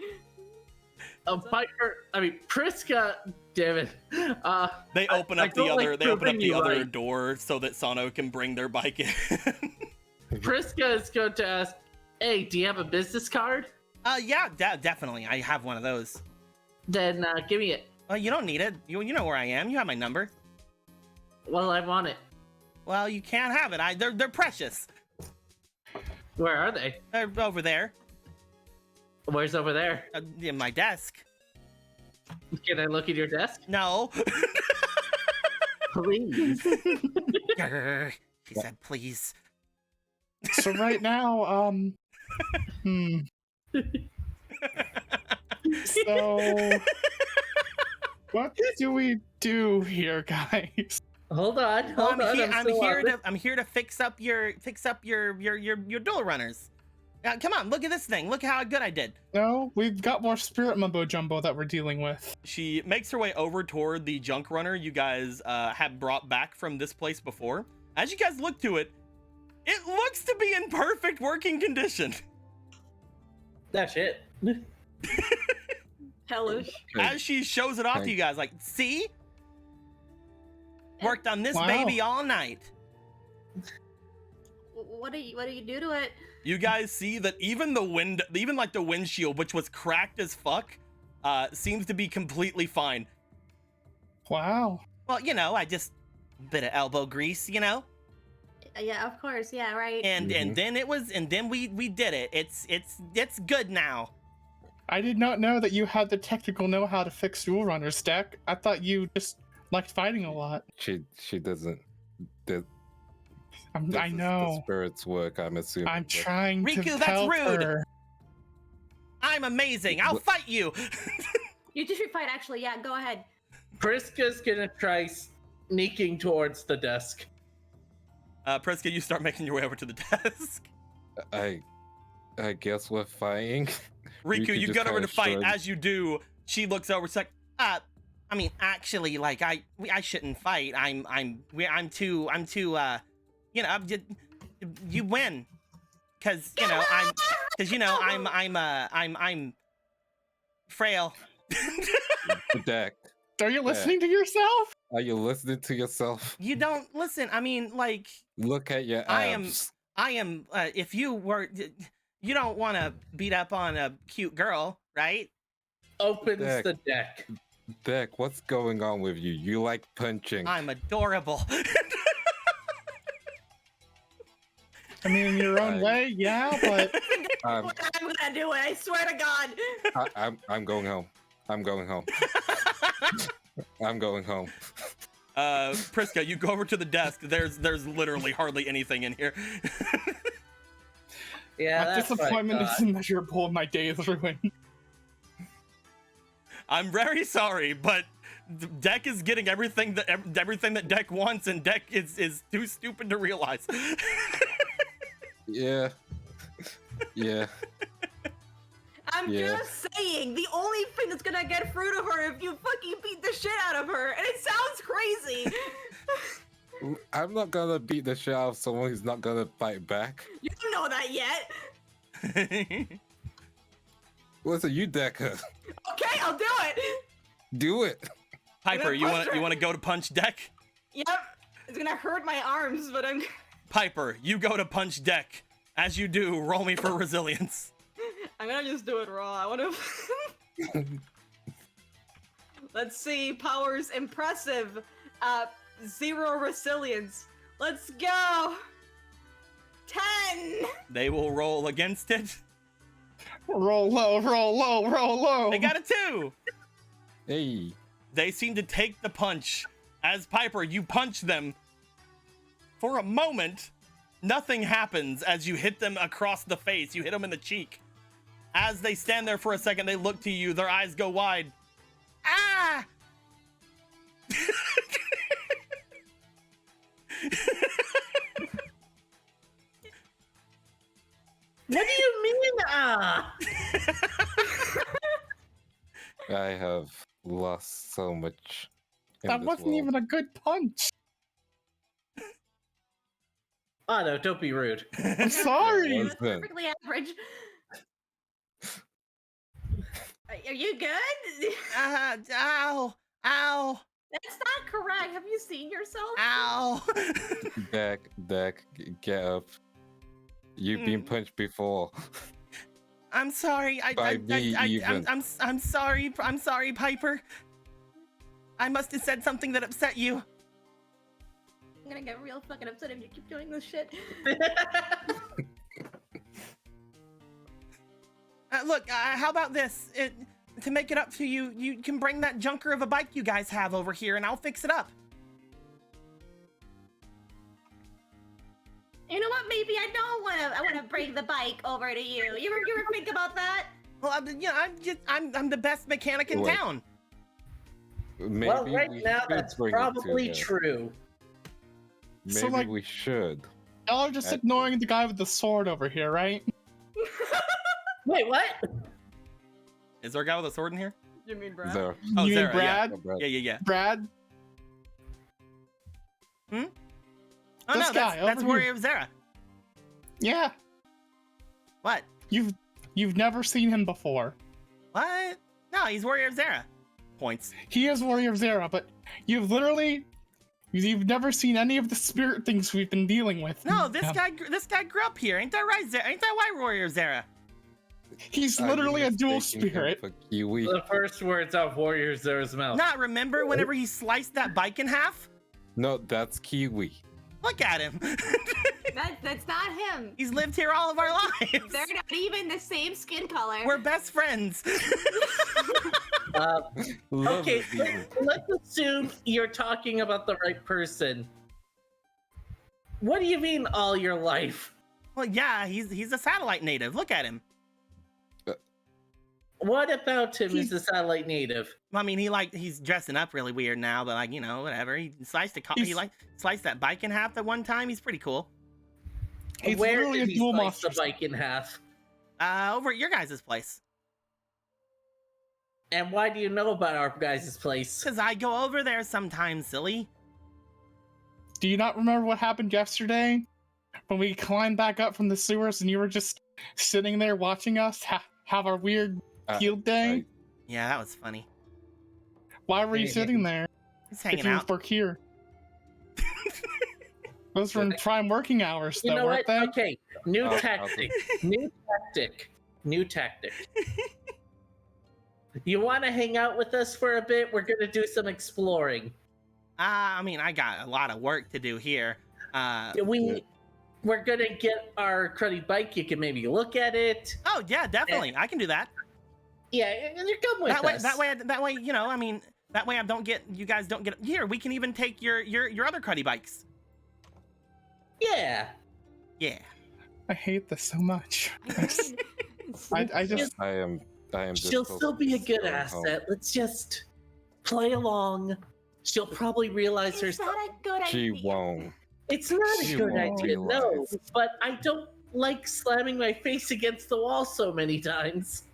Priska, damn it. They open I up the don't like other. They open up proving the you other right. door so that Sano can bring their bike in. Priska is going to ask, hey, do you have a business card? Yeah, definitely. I have one of those. Then give me it. Well, you don't need it. You know where I am. You have my number. Well, I want it. Well, you can't have it. They're precious. Where are they? They're over there, Where's over there? in my desk. Can I look at your desk? No. Please. She said, please. So right now, So, what do we do here, guys? Hold on. Well, Hold on. I'm here to fix up your dual runners. Come on, look at this thing. Look how good I did. No, we've got more spirit mumbo jumbo that we're dealing with. She makes her way over toward the junk runner you guys had brought back from this place before. As you guys look to it, it looks to be in perfect working condition. That's it. Hellish. As she shows it off to you guys, like, see? Worked on this Wow. baby all night. What do you do to it? You guys see that even the windshield, which was cracked as fuck, seems to be completely fine. Wow. Well, you know, I just bit of elbow grease, you know, Yeah, of course. Yeah, right. and then we did it. It's good now. I did not know that you had the technical know-how to fix dual runners, Deck. I thought you just liked fighting a lot. She doesn't. I This is know. the spirits work, I'm assuming. I'm but- trying Riku, to that's help rude. her. I'm amazing. I'll fight you. You two should fight, actually. Yeah, go ahead. Priska's gonna try sneaking towards the desk. Priska, you start making your way over to the desk. I guess we're fighting. Riku, you just get over to kinda fight. shrug. As you do, she looks over. It's like, I mean, actually, like, I shouldn't fight. I'm too, you know, you win, cause you know, I'm frail. Deck, Are you listening to yourself? are you listening to yourself? You don't listen. I mean, like, Look at your I am- abs. if you were, you don't want to beat up on a cute girl, right? Opens Deck. the deck. Deck, what's going on with you? You like punching. I'm adorable. I mean, in your own I- way, yeah, but I'm, I'm gonna do it, I swear to God. I'm going home. I'm going home. I'm going home. Priska, you go over to the desk. There's literally hardly anything in here. Yeah, my that's what I disappointment thought. is immeasurable and my day is ruined. I'm very sorry, but Deck is getting everything that Deck wants, and Deck is too stupid to realize. Yeah. Yeah. I'm Yeah. just saying, the only thing that's gonna get through to her if you fucking beat the shit out of her, and it sounds crazy. I'm not gonna beat the shit out of someone who's not gonna fight back. You don't know that yet. Listen, you Decker. Okay, I'll do it. Do it. Piper, you want to go to punch Deck? Yep. It's gonna hurt my arms, but I'm. Piper, you go to punch Deck. As you do, roll me for resilience. I'm gonna just do it raw. I wanna. Let's see. Powers impressive. 0 resilience. Let's go. 10. They will roll against it. Roll low, roll low, roll low. They got a 2. Hey. They seem to take the punch. As Piper, you punch them. For a moment, nothing happens as you hit them across the face. You hit them in the cheek. As they stand there for a second, they look to you. Their eyes go wide. Ah! What do you mean, ah? I have lost so much. in That this wasn't world. even a good punch. Otto, don't be rude. I'm sorry. It That's wasn't. perfectly average. Are you good? Ow! Ow! That's not correct. Have you seen yourself? Ow! Dak, get up. You've been punched before. I'm sorry. By me, even. I'm sorry. I'm sorry, Piper. I must have said something that upset you. I'm gonna get real fucking upset if you keep doing this shit. Look, how about this? To make it up to you, you can bring that junker of a bike you guys have over here, and I'll fix it up. You know what? Maybe I don't wanna. I wanna bring the bike over to you. You ever think about that? Well, I'm the best mechanic in Wait. town. Maybe Well, right we now should that's bring it to probably them. true. Maybe So, like- we should. Y'all are just I- ignoring the guy with the sword over here, right? Wait, what? Is there a guy with a sword in here? You mean Brad? There. Oh, you Zara, mean Brad? Oh, Brad. Yeah. Brad? Oh This no, guy that's over Warrior here. of Zara. Yeah. What? You've never seen him before. What? No, he's Warrior of Zara. Points. He is Warrior of Zara, but you've never seen any of the spirit things we've been dealing with. No, this Yeah. guy grew up here. Ain't that right, Zara? Ain't that why Warrior of Zara? He's Are you literally a dual mistaking him spirit. for Kiwi? The first words out of Warriors Zera's mouth. Not remember whenever he sliced that bike in half? No, that's Kiwi. Look at him. That's not him. He's lived here all of our lives. They're not even the same skin color. We're best friends. Love Okay, it, even. let's assume you're talking about the right person. What do you mean all your life? Well, yeah, he's a satellite native. Look at him. What about him is a satellite native? I mean, he's dressing up really weird now, but like, whatever. He sliced sliced that bike in half that one time. He's pretty cool. He's Where literally did a he dual slice monster. the bike in half? Over at your guys' place. And why do you know about our guys' place? Cause I go over there sometimes, silly. Do you not remember what happened yesterday? When we climbed back up from the sewers and you were just sitting there watching us have our weird field day? Yeah, that was funny. Why were you sitting there He's if hanging you out. work here? Those were in prime working hours, You though, know weren't what? they? Okay, new I'll- tactic. New tactic. You want to hang out with us for a bit? We're gonna do some exploring. I mean, I got a lot of work to do here. We're gonna get our cruddy bike. You can maybe look at it. Oh yeah, definitely. I can do that. Yeah, and you come with That way, us. that way, I mean, that way you guys don't get here. We can even take your other cruddy bikes. Yeah. Yeah. I hate this so much. I just I am just She'll so still be a good going home. asset. Let's just play along. She'll probably realize Is herself. that a good She idea? won't. It's not a She good won't idea, no. realize. But I don't like slamming my face against the wall so many times.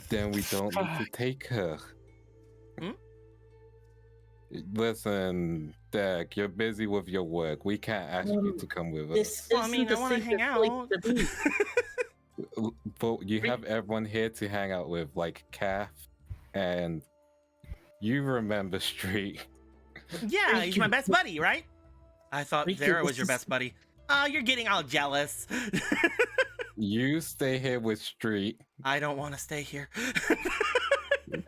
Then we don't need to take her. Hmm? Listen, Dak, you're busy with your work. We can't ask you to come with us. This Well, I isn't mean, I the wanna safest hang place out. to be. But you have everyone here to hang out with, like Calf, and you remember Street. Yeah, he's my best buddy, right? I thought We can- Zara was this your is- best buddy. Oh, you're getting all jealous. You stay here with Street. I don't want to stay here.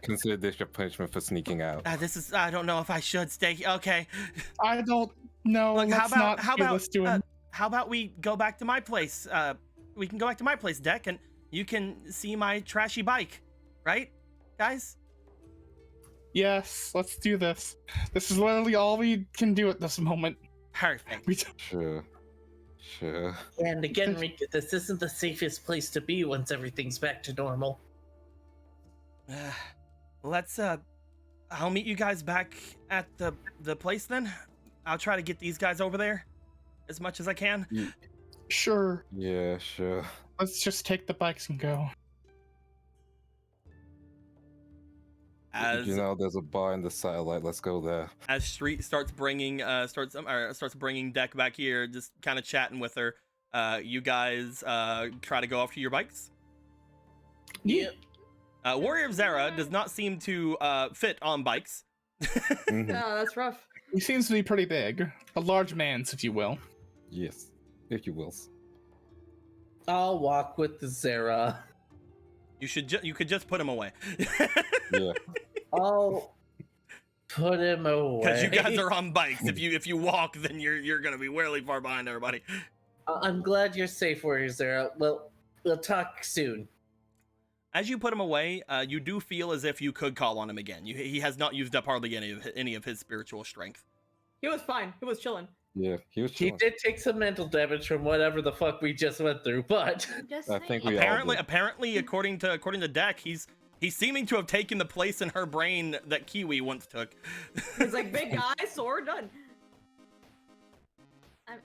Consider this your punishment for sneaking out. I don't know if I should stay here. Okay. I don't know. Look, Let's not do this to him. how about we go back to my place? We can go back to my place, Deck, and you can see my trashy bike, right, guys? Yes, let's do this. This is literally all we can do at this moment. Perfect. We Sure. And again, Rika, this isn't the safest place to be once everything's back to normal. Let's I'll meet you guys back at the place then. I'll try to get these guys over there as much as I can. Sure. Yeah, sure. Let's just take the bikes and go. As You know, there's a bar in the satellite. Let's go there. as Street starts bringing Deck back here, just kind of chatting with her, you guys try to go off to your bikes. Yep. Warrior of Zara does not seem to fit on bikes. Mhm. Oh, that's rough. He seems to be pretty big. A large man's, if you will. Yes, if you will. I'll walk with the Zara. You could just put him away. Yeah. I'll put him away. Because you guys are on bikes. If you walk, then you're gonna be really far behind everybody. I'm glad you're safe, Warrior Zara. Well, we'll talk soon. As you put him away, you do feel as if you could call on him again. He has not used up hardly any of his spiritual strength. He was fine. He was chilling. Yeah, he was He chilling. did take some mental damage from whatever the fuck we just went through, but Just I saying. think we all Apparently, according to Deck, he's seeming to have taken the place in her brain that Kiwi once took. He's like, big guy, sword, done.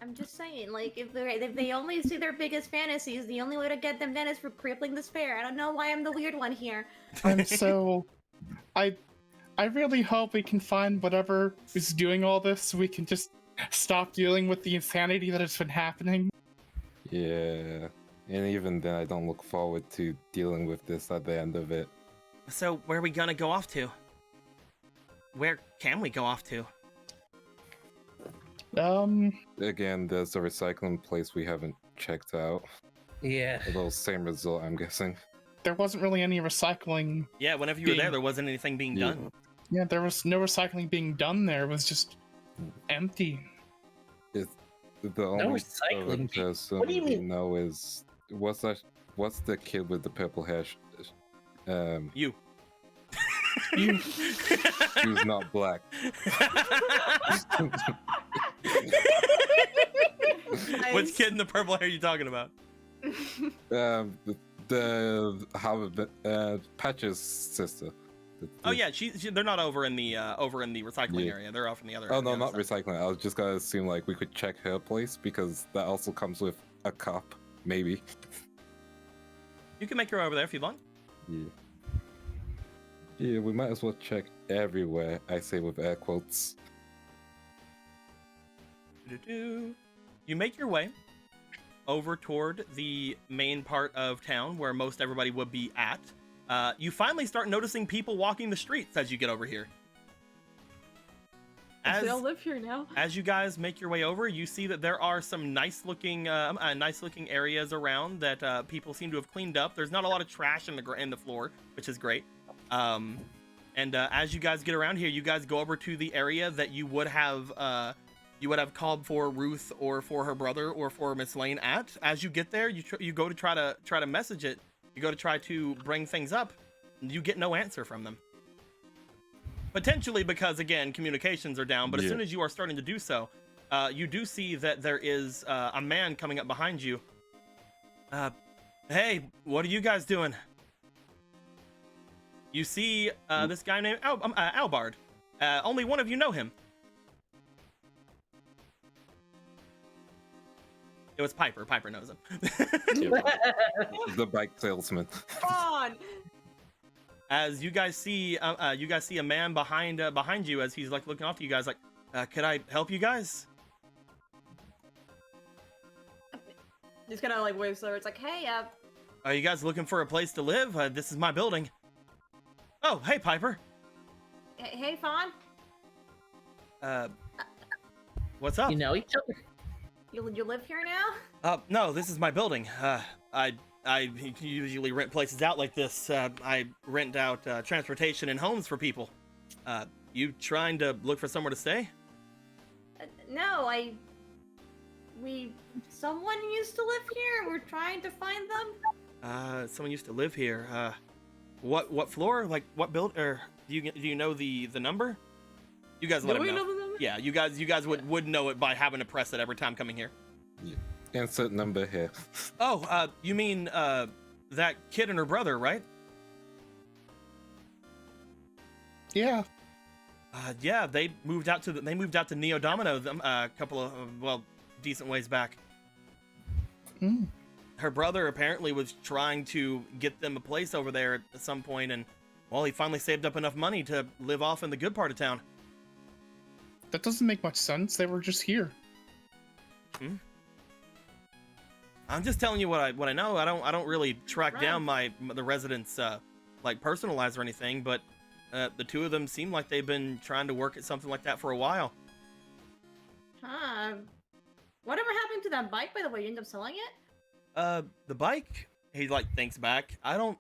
I'm just saying, like, if they only see their biggest fantasies, the only way to get them then is for crippling despair. I don't know why I'm the weird one here. And so, I really hope we can find whatever is doing all this so we can just stop dealing with the insanity that has been happening. Yeah. And even then, I don't look forward to dealing with this at the end of it. So where are we gonna go off to? Where can we go off to? Again, there's a recycling place we haven't checked out. yeah. Although, same result, I'm guessing. There wasn't really any recycling. Yeah, whenever you were there wasn't anything being Yeah. done. Yeah, there was no recycling being done there. It was just empty. The only recycling. person What do you we mean? know is what's the kid with the purple hair? You. Who's not black. Which kid in the purple hair are you talking about? Patch's sister. Oh yeah, they're not over in the recycling Yeah. area. They're off in the other. Oh on the no, other not side. recycling. I was just gonna assume like we could check her place because that also comes with a cop, maybe. You can make your way over there if you want. Yeah. Yeah, we might as well check everywhere. I say with air quotes. You make your way over toward the main part of town where most everybody would be at. You finally start noticing people walking the streets as you get over here. They all live here now. As you guys make your way over, you see that there are some nice-looking areas around that people seem to have cleaned up. There's not a lot of trash in the floor, which is great. And as you guys get around here, you guys go over to the area that you would have called for Ruth or for her brother or for Miss Lane at. As you get there, you go to try to message it. You go to try to bring things up. And you get no answer from them. Potentially because, again, communications are down, but as soon as you are starting to do so, you do see that there is a man coming up behind you. Hey, what are you guys doing? You see this guy named Albard. Only one of you know him. It was Piper. Piper knows him. The bike salesman. On. As you guys see a man behind you as he's like looking off to you guys like, could I help you guys? Just kind of like waves over. It's like, hey, Are you guys looking for a place to live? This is my building. Oh, hey, Piper. Hey, Fawn. What's up? You know each other. You live here now? No, this is my building. I usually rent places out like this. I rent out transportation and homes for people. You trying to look for somewhere to stay? No, someone used to live here, and we're trying to find them. Someone used to live here. What floor? Like what build? Or do you know the number? You guys let him know. Yeah, you guys would know it by having to press it every time coming here. Insert number here. Oh, you mean that kid and her brother, right? Yeah. Yeah, they moved out to Neo Domino a couple of decent ways back. Her brother apparently was trying to get them a place over there at some point, and well, he finally saved up enough money to live off in the good part of town. That doesn't make much sense. They were just here. I'm just telling you what I know. I don't really track down the residents like personal lives or anything, but the two of them seem like they've been trying to work at something like that for a while. Huh. Whatever happened to that bike, by the way? You ended up selling it? The bike? He like thinks back. I don't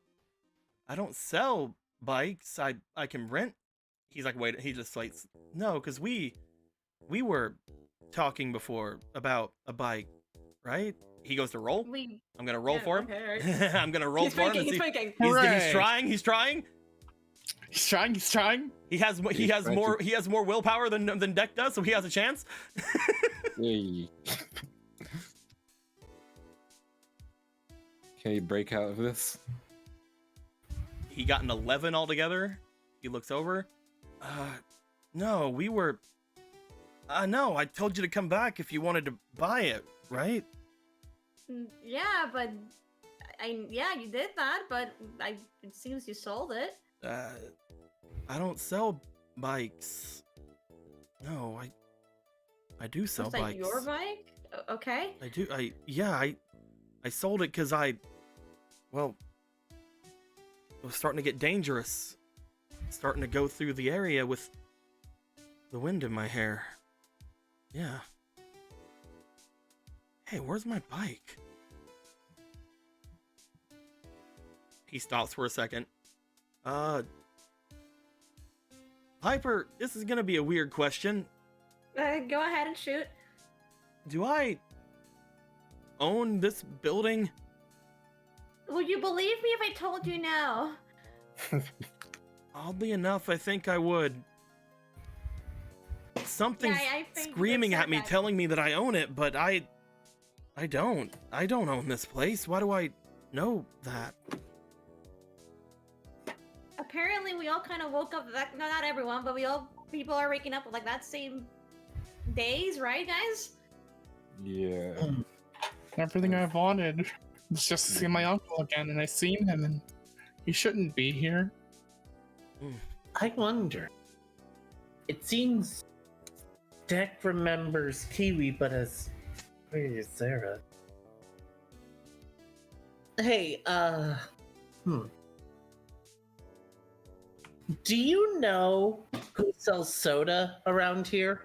sell bikes. I can rent. He's like, wait. He just like, no, because we were talking before about a bike, right? He goes to roll. I'm gonna roll for him. Okay, right. I'm gonna roll for him. He's thinking. He's trying. He's trying. He has more willpower than Deck does, so he has a chance. Hey. Can you break out of this? He got an 11 altogether. He looks over. No, we were. No, I told you to come back if you wanted to buy it, right? Yeah, but yeah, you did that, but it seems you sold it. I don't sell bikes. No, I do sell Was that bikes. your bike? Okay. I do. I sold it because it was starting to get dangerous. Starting to go through the area with the wind in my hair. Yeah. Hey, where's my bike? He stops for a second. Piper, this is gonna be a weird question. Go ahead and shoot. Do I own this building? Would you believe me if I told you no? Oddly enough, I think I would. Something's I think screaming that's at me, okay. telling me that I own it, but I don't. I don't own this place. Why do I know that? Apparently, we all kind of woke up. No, not everyone, but people are waking up like that same days, right, guys? Yeah. Everything I wanted was just to see my uncle again, and I seen him, and he shouldn't be here. I wonder. It seems Deck remembers Kiwi, but as where is Sarah? Hey, do you know who sells soda around here?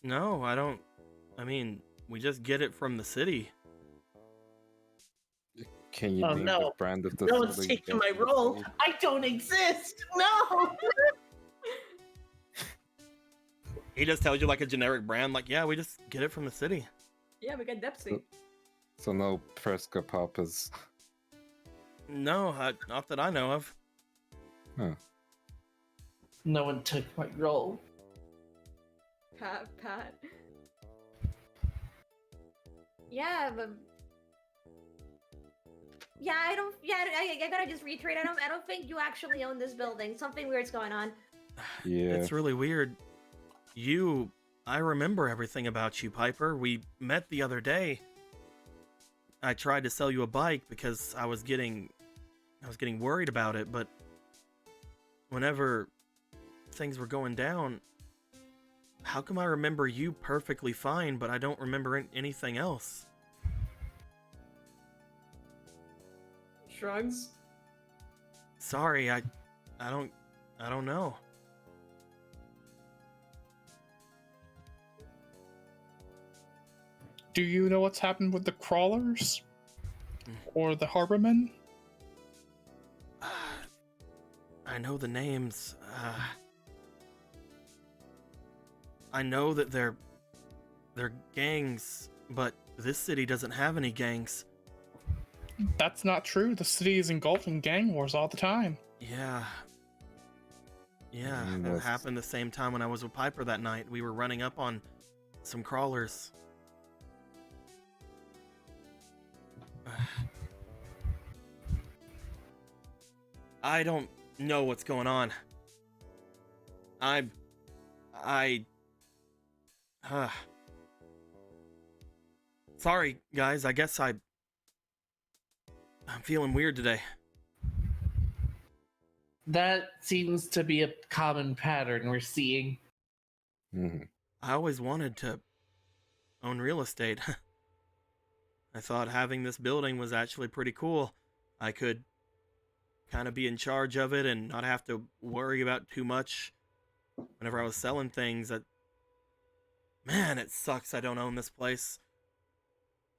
No, I don't. I mean, we just get it from the city. Can you name the brand of the No soda one's you taking get my from the role. city? I don't exist. No. He just tells you like a generic brand, like, yeah, we just get it from the city. Yeah, we got Depsy. So no Presca Papas. No, not that I know of. Huh. No one took my role. Pat. Yeah, but yeah, I don't. Yeah, I gotta just reiterate. I don't think you actually own this building. Something weird's going on. Yeah. It's really weird. I remember everything about you, Piper. We met the other day. I tried to sell you a bike because I was getting worried about it, but whenever things were going down, how come I remember you perfectly fine, but I don't remember anything else? Shrugs. Sorry, I don't know. Do you know what's happened with the crawlers? Or the harbormen? I know the names. I know that they're gangs, but this city doesn't have any gangs. That's not true. The city is engulfed in gang wars all the time. Yeah. Yeah, it happened the same time when I was with Piper that night. We were running up on some crawlers. I don't know what's going on. Sorry, guys. I guess I'm feeling weird today. That seems to be a common pattern we're seeing. I always wanted to own real estate. I thought having this building was actually pretty cool. I could kind of be in charge of it and not have to worry about too much whenever I was selling things. Man, it sucks I don't own this place.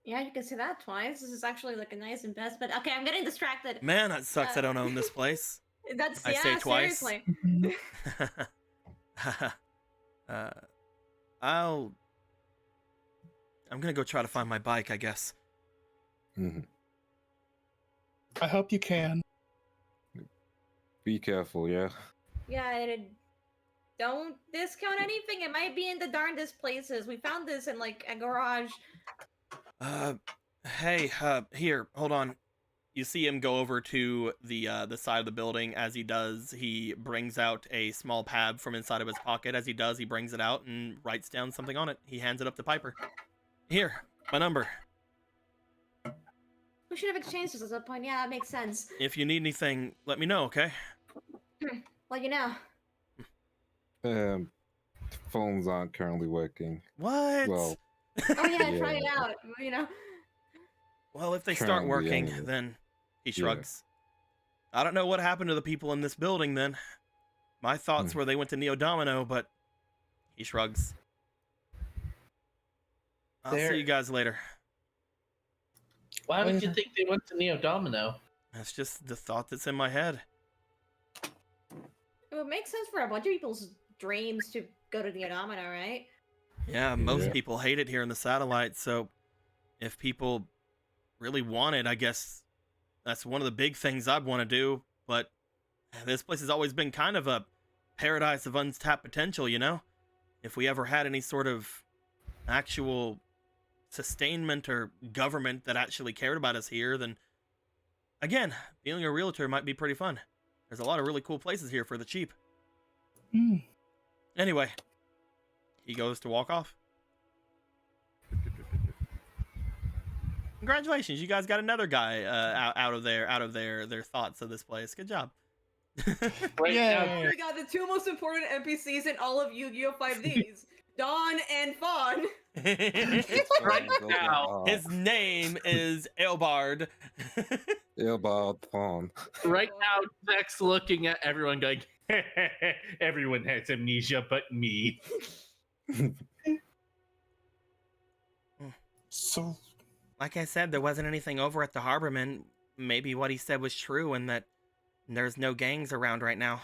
Yeah, you can say that twice. This is actually like a nice investment. Okay, I'm getting distracted. Man, it sucks I don't own this place. That's I say twice. Seriously. I'm gonna go try to find my bike, I guess. I hope you can. Be careful, yeah. Yeah, don't discount anything. It might be in the darndest places. We found this in like a garage. Hey, here, hold on. You see him go over to the side of the building. As he does, he brings out a small pad from inside of his pocket. As he does, he brings it out and writes down something on it. He hands it up to Piper. Here, my number. We should have exchanged this at some point. Yeah, that makes sense. If you need anything, let me know, okay? Well, you know. Phones aren't currently working. What? Well, Oh yeah, Yeah. try it out. You know. Well, if they start Currently, working, anyway. then he Yeah. shrugs. I don't know what happened to the people in this building then. My thoughts were they went to Neo Domino, but he shrugs. I'll see you guys later. Why would you think they went to Neo Domino? That's just the thought that's in my head. It would make sense for a bunch of people's dreams to go to the Domino, right? Yeah, most Yeah. people hate it here in the satellite, so if people really want it, I guess that's one of the big things I'd want to do, but this place has always been kind of a paradise of untapped potential, you know? If we ever had any sort of actual sustainment or government that actually cared about us here, then again, being a realtor might be pretty fun. There's a lot of really cool places here for the cheap. Anyway, he goes to walk off. Congratulations, you guys got another guy out of their thoughts of this place. Good job. Right Yeah. now, Oh my god, the two most important NPCs in all of Yu-Gi-Oh! 5Ds. Dawn and Fawn. Right now. His name is Elbard. About phone. right now, Zach's looking at everyone going, everyone has amnesia but me. So, Like I said, there wasn't anything over at the Harborman. Maybe what he said was true and that there's no gangs around right now.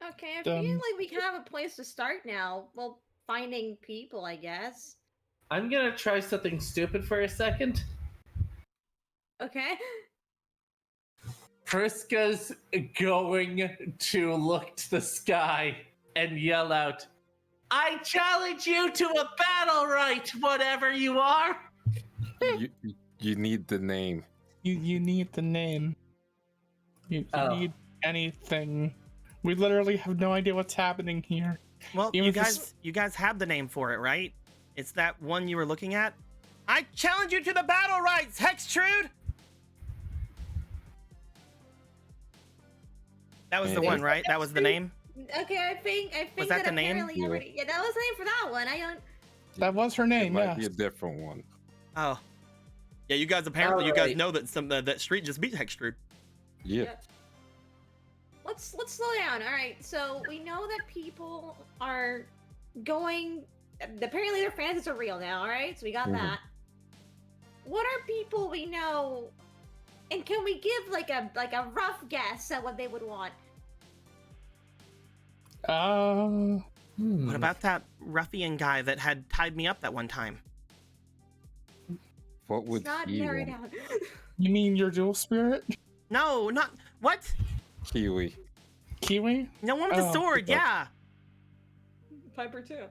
Okay, I feel Um, like we can have a place to start now. Well, finding people, I guess. I'm gonna try something stupid for a second. Okay. Priska's going to look to the sky and yell out, I challenge you to a battle right, whatever you are! You need the name. you need the name. You Oh. need anything. We literally have no idea what's happening here. Well, Even you if it's- guys have the name for it, right? It's that one you were looking at. I challenge you to the battle rights, Hextrude. That was the Yeah. one, right? That was the name. Okay, I think Was that the name? apparently everybody. Yeah, that was the name for that one. I don't. That was her It name, might be a yes. different one. Oh, yeah. You guys apparently you guys Alright. know that that street just beat Hextrude. Yeah. Let's slow down. All right, so we know that people are going apparently their fantasies are real now. All right, so we got that. What are people we know? And can we give like a rough guess at what they would want? What about that ruffian guy that had tied me up that one time? What would It's not he narrowed want? down. You mean your dual spirit? No, not what? Kiwi. Kiwi? No, one with the Oh, sword. Yeah. Piper too.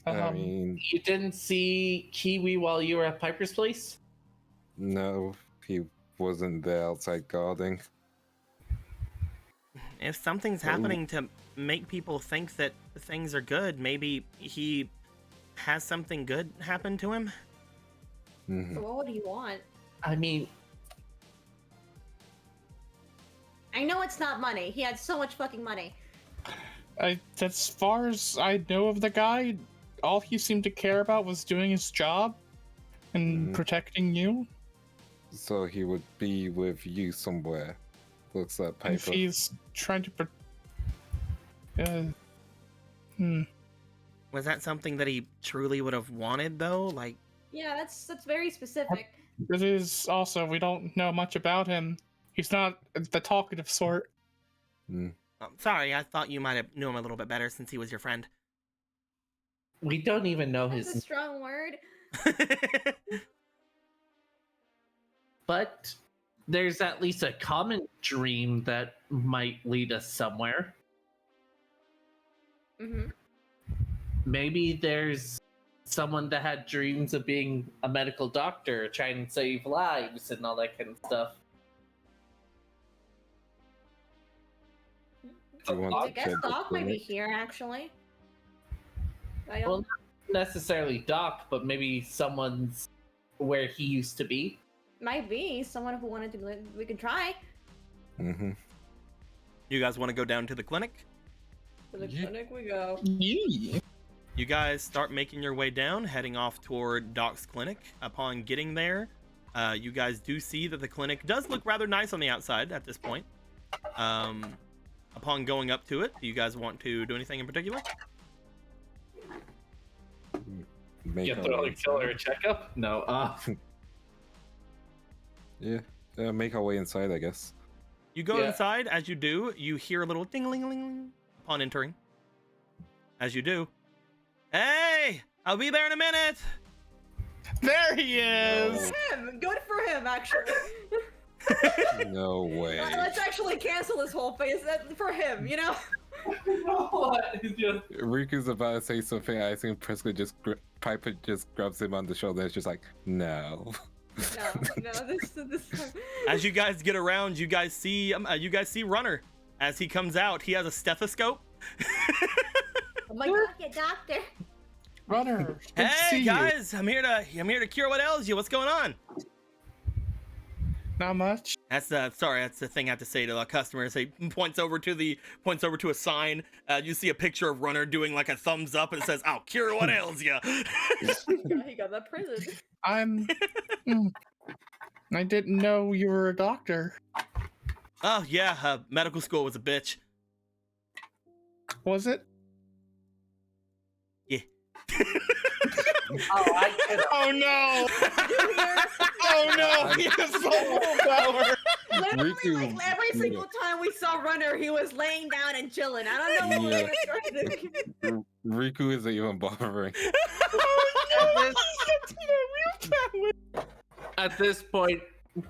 I mean, You didn't see Kiwi while you were at Piper's place? no, he wasn't there outside guarding. If something's happening to make people think that things are good, maybe he has something good happen to him. So what would you want? I mean, I know it's not money. He had so much fucking money. As far as I know of the guy, all he seemed to care about was doing his job and protecting you. So he would be with you somewhere. Looks like And Piper. he's trying to. Was that something that he truly would have wanted, though? Like, Yeah, that's very specific. It is also, we don't know much about him. He's not the talkative sort. sorry, I thought you might have knew him a little bit better since he was your friend. we don't even know That's a his. strong word. But there's at least a common dream that might lead us somewhere. Maybe there's someone that had dreams of being a medical doctor, trying to save lives and all that kind of stuff. Do you want I to guess check the Doc might be clinic? here, actually. I Well, don't... not necessarily Doc, but maybe someone's where he used to be. Might be someone who wanted to. We could try. You guys want to go down to the clinic? To the clinic we go. Yeah. You guys start making your way down, heading off toward Doc's clinic. Upon getting there, you guys do see that the clinic does look rather nice on the outside at this point. Upon going up to it, do you guys want to do anything in particular? Make Get our the way killer inside. checkup? No. Yeah, make our way inside, I guess. You go Yeah. inside. As you do, you hear a little ding-a-ling-a-ling upon entering. As you do, hey, I'll be there in a minute. There he is! Him! Good for him, actually. No way. Let's actually cancel this whole phase for him, you know? What? Riku's about to say something. I think Piper just grabs him on the shoulder. And it's just like, no. No, this As you guys get around, you guys see Runner. As he comes out, he has a stethoscope. Oh my god, get doctor. Runner, good to Hey see guys, I'm here to cure what ails you. What's going on? you. Not much. That's the thing I have to say to the customers. He points over to a sign. You see a picture of Runner doing like a thumbs up, and it says, "I'll cure what ails you." he got that prison. I'm. I didn't know you were a doctor. Oh yeah, medical school was a bitch. Was it? Yeah. Oh, I could Oh no! Oh no! He has full power. Literally, Riku- like, every single time we saw Runner, he was laying down and chilling. I don't know what we were trying to... Riku isn't even bothering. At this point,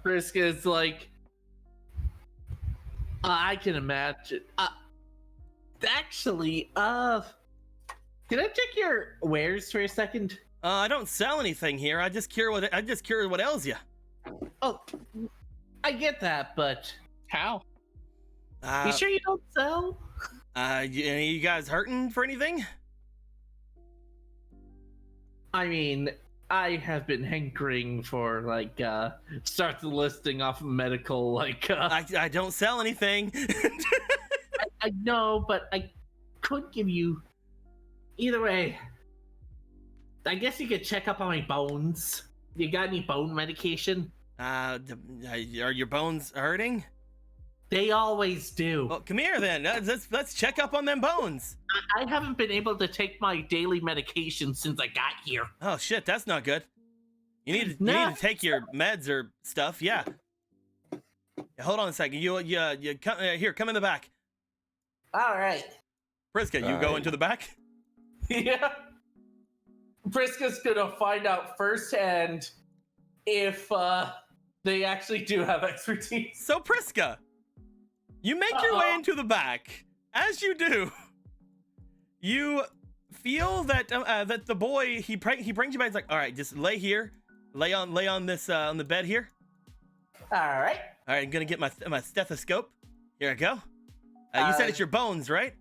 Frisk is like, I can imagine. Actually, can I check your wares for a second? I don't sell anything here. I just cure what ails you. Oh, I get that, but How? you sure you don't sell? You guys hurting for anything? I mean, I have been hankering for start the listing off of medical I don't sell anything. I know, but I could give you. Either way, I guess you could check up on my bones. You got any bone medication? Are your bones hurting? They always do. Well, come here then. Let's check up on them bones. I haven't been able to take my daily medication since I got here. Oh shit, that's not good. You need to take your meds or stuff. Yeah. Hold on a second. You come here. Come in the back. All right. Priska, you go into the back. Yeah. Priska's gonna find out firsthand if they actually do have expertise. So Priska, you make your way into the back. As you do, you feel that that the boy he brings you back. He's like, all right, just lay here, lay on this on the bed here. All right. All right, I'm gonna get my stethoscope. Here I go. You said it's your bones, right?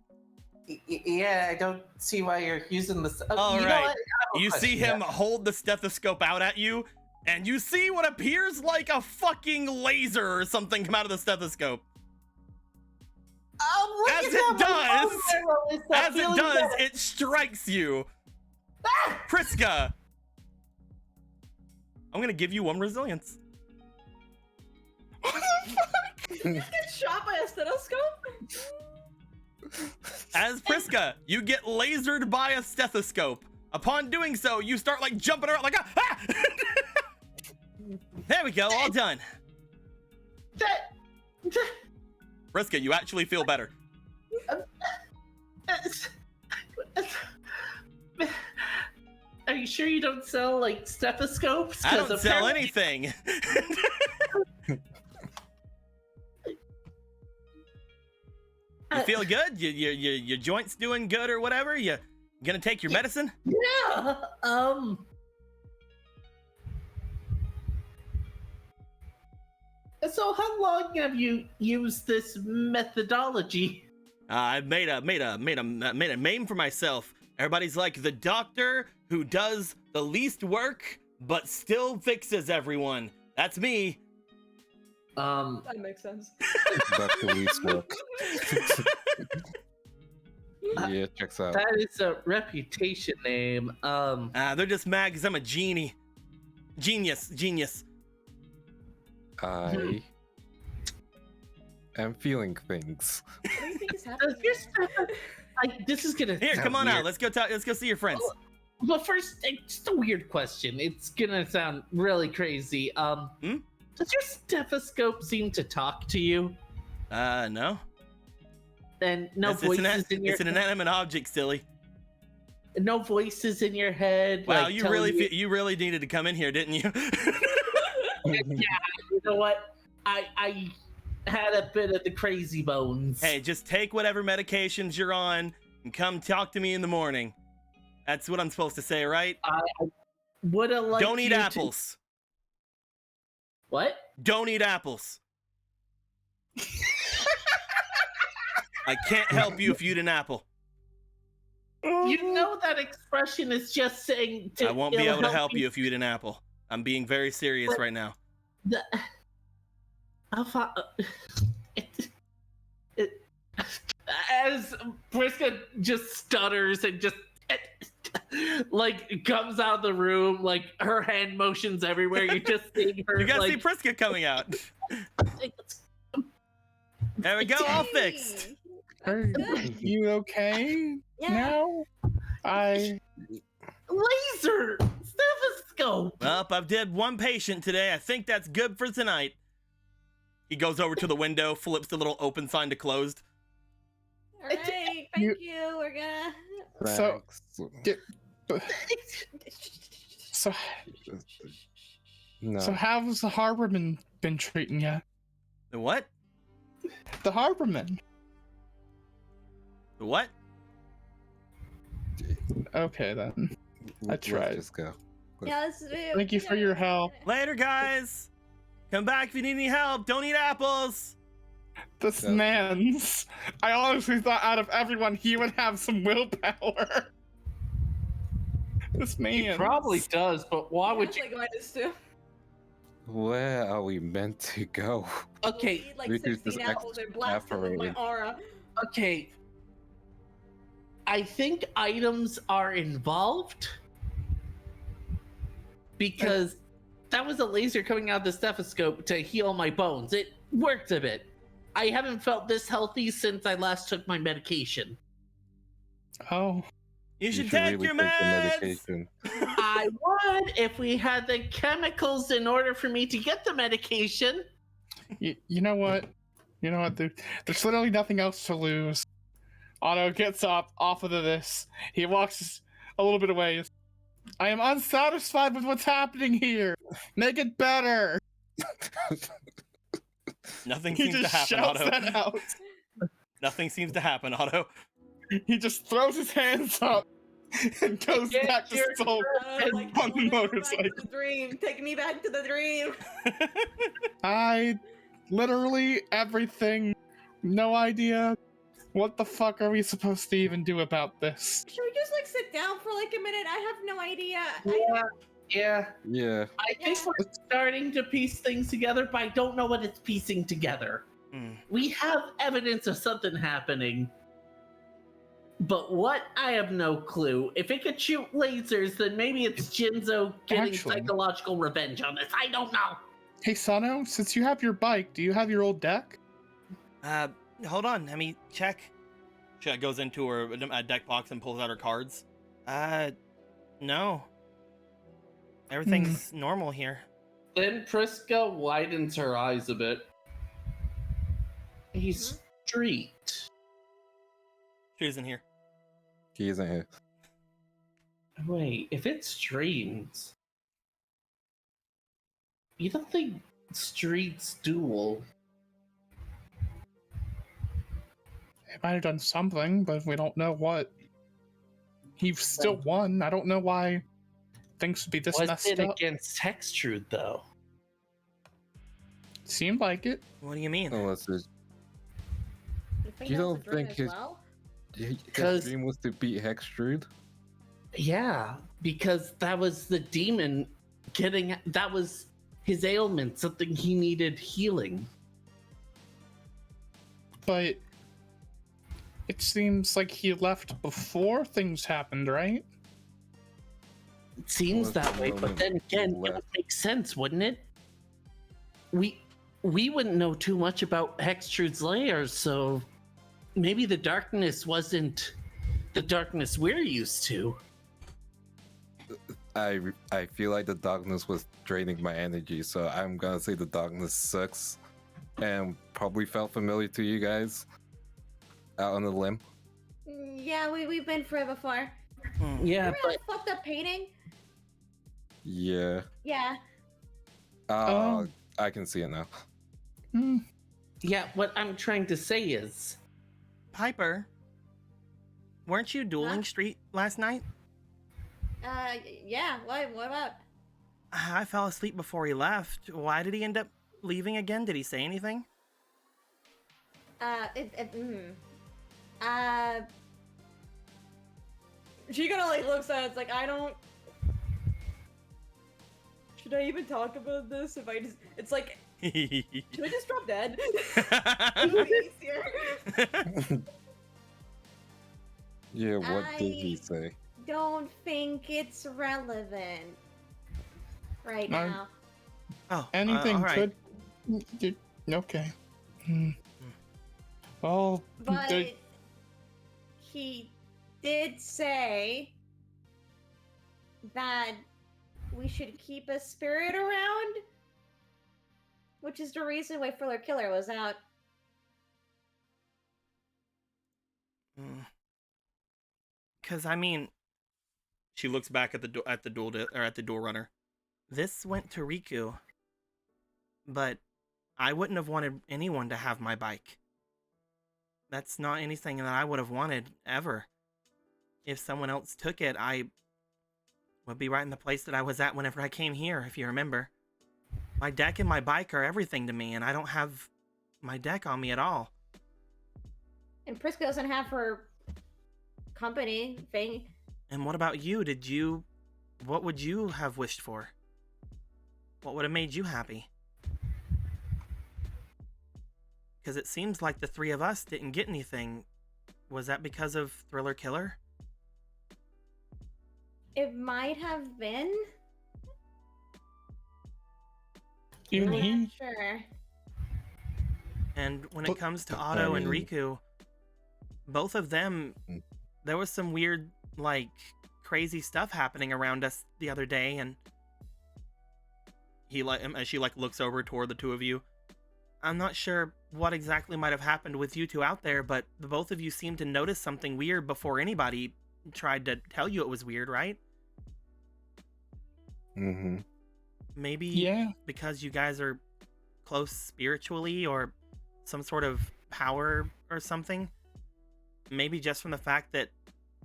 Yeah, I don't see why you're using this. All you right. know what? I have a You see question. him hold the stethoscope out at you, and you see what appears like a fucking laser or something come out of the stethoscope. Look As at it that, does, Melissa, as it feeling does, better. it strikes you. Ah! Priska, I'm gonna give you 1 resilience. Get shot by a stethoscope? As Priska, you get lasered by a stethoscope. Upon doing so, you start like jumping around like ah! There we go, all done. Priska, you actually feel better. Are you sure you don't sell like stethoscopes? I don't 'Cause sell apparently- anything. You feel good? Your joints doing good or whatever? You gonna take your medicine? Yeah. So how long have you used this methodology? I've made a name for myself. Everybody's like the doctor who does the least work but still fixes everyone. That's me. That makes sense. That's the least work. Yeah, checks out. That is a reputation name. They're just mad because I'm a genie. Genius. I am feeling things. What do you think is Does happening? your steth- like this is gonna Here, sound come on weird. out. Let's go see your friends. But first, just a weird question. It's gonna sound really crazy. Does your stethoscope seem to talk to you? No. And no It's voices in your it's an inanimate object, silly. no voices in your head. Wow, like, you telling really you really needed to come in here, didn't you? You know what? I had a bit of the crazy bones. Hey, just take whatever medications you're on and come talk to me in the morning. That's what I'm supposed to say, right? I would have liked Don't eat you to- apples. What? Don't eat apples. I can't help you if you eat an apple. You know that expression is just saying. I won't be it'll able to help you if you eat an apple. I'm being very serious right now. The, as Briska just stutters and just like comes out of the room, like her hand motions everywhere. You're just seeing her. You gotta like, see Priska coming out. There we go, all fixed. Are you okay Yeah. now? laser stethoscope. Well, I've did 1 patient today. I think that's good for tonight. He goes over to the window, flips the little open sign to closed. All right, thank you. We're gonna. So- Thanks. So, No. so how's the Harborman been treating you? The what? The Harborman. The what? Okay then. Let's tried. just go. Yeah, let's do. Thank you for your help. Later, guys. Come back if you need any help. Don't eat apples. This Yeah. man's. I honestly thought out of everyone he would have some willpower. This man. He probably does, but why would you? Like minus 2. Where are we meant to go? Okay, Need, like We could 16 just apples and blast them with my evaporate. aura. okay. I think items are involved because that was a laser coming out of the stethoscope to heal my bones. It worked a bit. I haven't felt this healthy since I last took my medication. Oh, You should take really your take the meds. medication. I would if we had the chemicals in order for me to get the medication. you know what? You know what, dude? There's literally nothing else to lose. Otto gets up off of this. He walks a little bit away. I am unsatisfied with what's happening here. Make it better. Nothing He seems to just happen, shouts Otto. that out. Nothing seems to happen, Otto. He just throws his hands up and goes Get back to your sulk And Like, on I wanna the go back motorcycle. to the dream. Take me back to the dream. I literally everything. No idea. What the fuck are we supposed to even do about this? Should we just like sit down for like a minute? I have no idea. Yeah. Yeah. I think we're starting to piece things together, but I don't know what it's piecing together. Hmm. We have evidence of something happening. But what? I have no clue. If it could shoot lasers, then maybe it's Jinzo getting Actually- psychological revenge on us. I don't know. Hey Sano, since you have your bike, do you have your old deck? Hold on. Let me check. She goes into her deck box and pulls out her cards. No. Everything's normal here. Then Priska widens her eyes a bit. A street. She isn't here. He isn't here. Wait, if it's streams, you don't think streets duel? He might have done something, but we don't know what. He still won. I don't know why things would be this Was messed it up. against Hextrude though? Seemed like it. What do you mean? Unless it's, You You don't think as his- well? his 'Cause- dream was to beat Hextrude. Yeah, because that was the demon getting. That was his ailment, something he needed healing. But it seems like he left before things happened, right? It seems Was that the way, but moment then again, he it would left. make sense, wouldn't it? We wouldn't know too much about Hextrude's layers, so maybe the darkness wasn't the darkness we're used to. I feel like the darkness was draining my energy, so I'm gonna say the darkness sucks, and probably felt familiar to you guys. Out on the limb. Yeah, we've been for it before. Hmm. Yeah, Remember but that fucked up painting? Yeah. Yeah. Oh, I can see it now. Hmm. yeah, what I'm trying to say is, Piper, weren't you dueling Huh? Street last night? Yeah. What about? I fell asleep before he left. Why did he end up leaving again? Did he say anything? She kind of like looks at it. It's like I don't. Should I even talk about this? If I just, it's like, should I just drop dead? It'd be easier. Yeah, what did he I- say? Don't think it's relevant right No. now. Oh, Anything all right. could. Okay. Hmm. Well, But the- he did say that we should keep a spirit around, which is the reason why Thriller Killer was out. Because I mean, she looks back at the dual runner. This went to Riku, but I wouldn't have wanted anyone to have my bike. That's not anything that I would have wanted ever. If someone else took it, I would be right in the place that I was at whenever I came here, if you remember. My deck and my bike are everything to me, and I don't have my deck on me at all. And Priska doesn't have her company thing. And what about you? What would you have wished for? What would have made you happy? Because it seems like the three of us didn't get anything. Was that because of Thriller Killer? It might have been. even I'm he. not sure. And when it But- comes to I Otto and mean- Riku, both of them, Mm. there was some weird, like, crazy stuff happening around us the other day, and as she looks over toward the two of you. I'm not sure what exactly might have happened with you two out there, but the both of you seemed to notice something weird before anybody tried to tell you it was weird, right? Mm-hmm. Maybe Yeah. because you guys are close spiritually or some sort of power or something. Maybe just from the fact that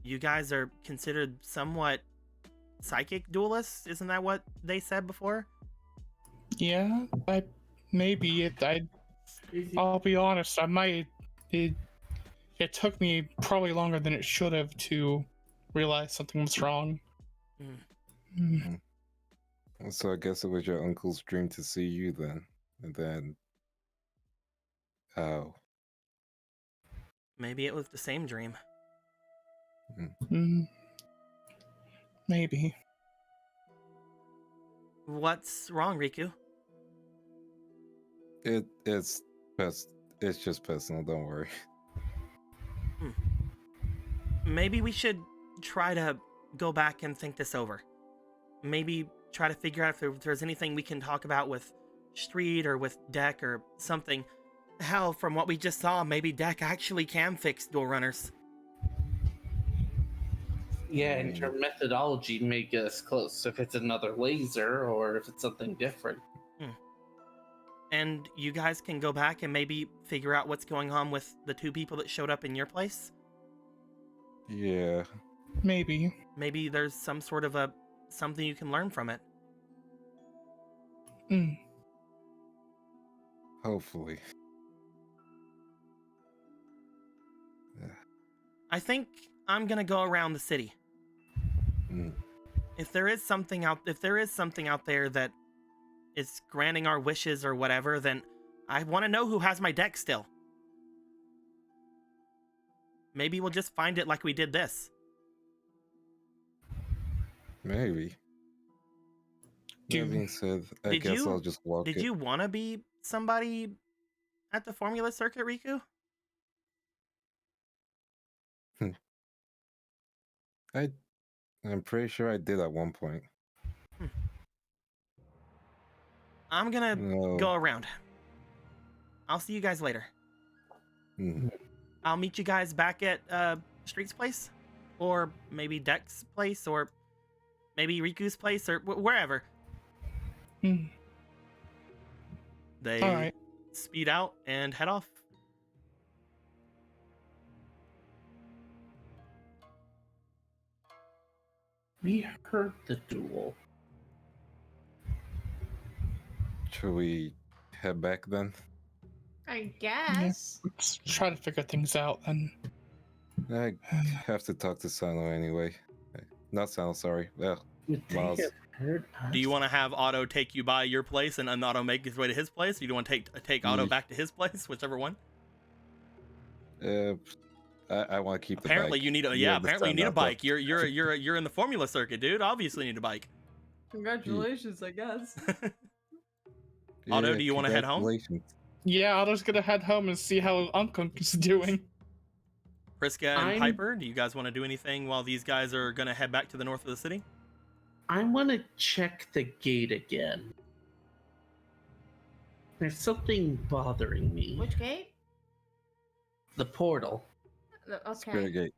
you guys are considered somewhat psychic duelists. Isn't that what they said before? Yeah. I'll be honest. It took me probably longer than it should have to realize something was wrong. Mm. So I guess it was your uncle's dream to see you then. And then... Oh. Maybe it was the same dream. Mm. Maybe. What's wrong, Riku? It's just personal, don't worry. Maybe we should try to go back and think this over. Maybe try to figure out if there's anything we can talk about with Street or with Deck or something. Hell, from what we just saw, maybe Deck actually can fix dual runners. Yeah, and your methodology may get us close if it's another laser or if it's something different. And you guys can go back and maybe figure out what's going on with the two people that showed up in your place. Yeah. Maybe. Maybe there's some sort of something you can learn from it. Mm. Hopefully. I think I'm gonna go around the city. Mm. If there is something out there that is granting our wishes or whatever, then I want to know who has my deck still. Maybe we'll just find it like we did this. Maybe. That being said, I guess I'll just walk it. Did you want to be somebody at the Formula Circuit, Riku? I'm pretty sure I did at one point. I'm gonna No. go around. I'll see you guys later. Mm. I'll meet you guys back at Street's place, or maybe Deck's place, or maybe Riku's place, or wherever. Mm. They All right. speed out and head off. We heard the duel. Should we head back then? I guess. Let's try to figure things out then. I have to talk to Sano anyway. Not Sano, sorry. Well, Would they Miles. have heard us? Do you want to have Otto take you by your place and Otto make his way to his place? Or do you want to take Otto back to his place, whichever one? I want to keep the Apparently bike. you need a apparently you need a bike. You're in the Formula Circuit, dude. Obviously you need a bike. Congratulations, I guess. Otto, do you wanna head home? Congratulations. Yeah, Otto's gonna head home and see how Uncle is doing. Priska and I'm- Piper, do you guys want to do anything while these guys are gonna head back to the north of the city? I want to check the gate again. There's something bothering me. Which gate? The portal. Spirit Okay. Gate.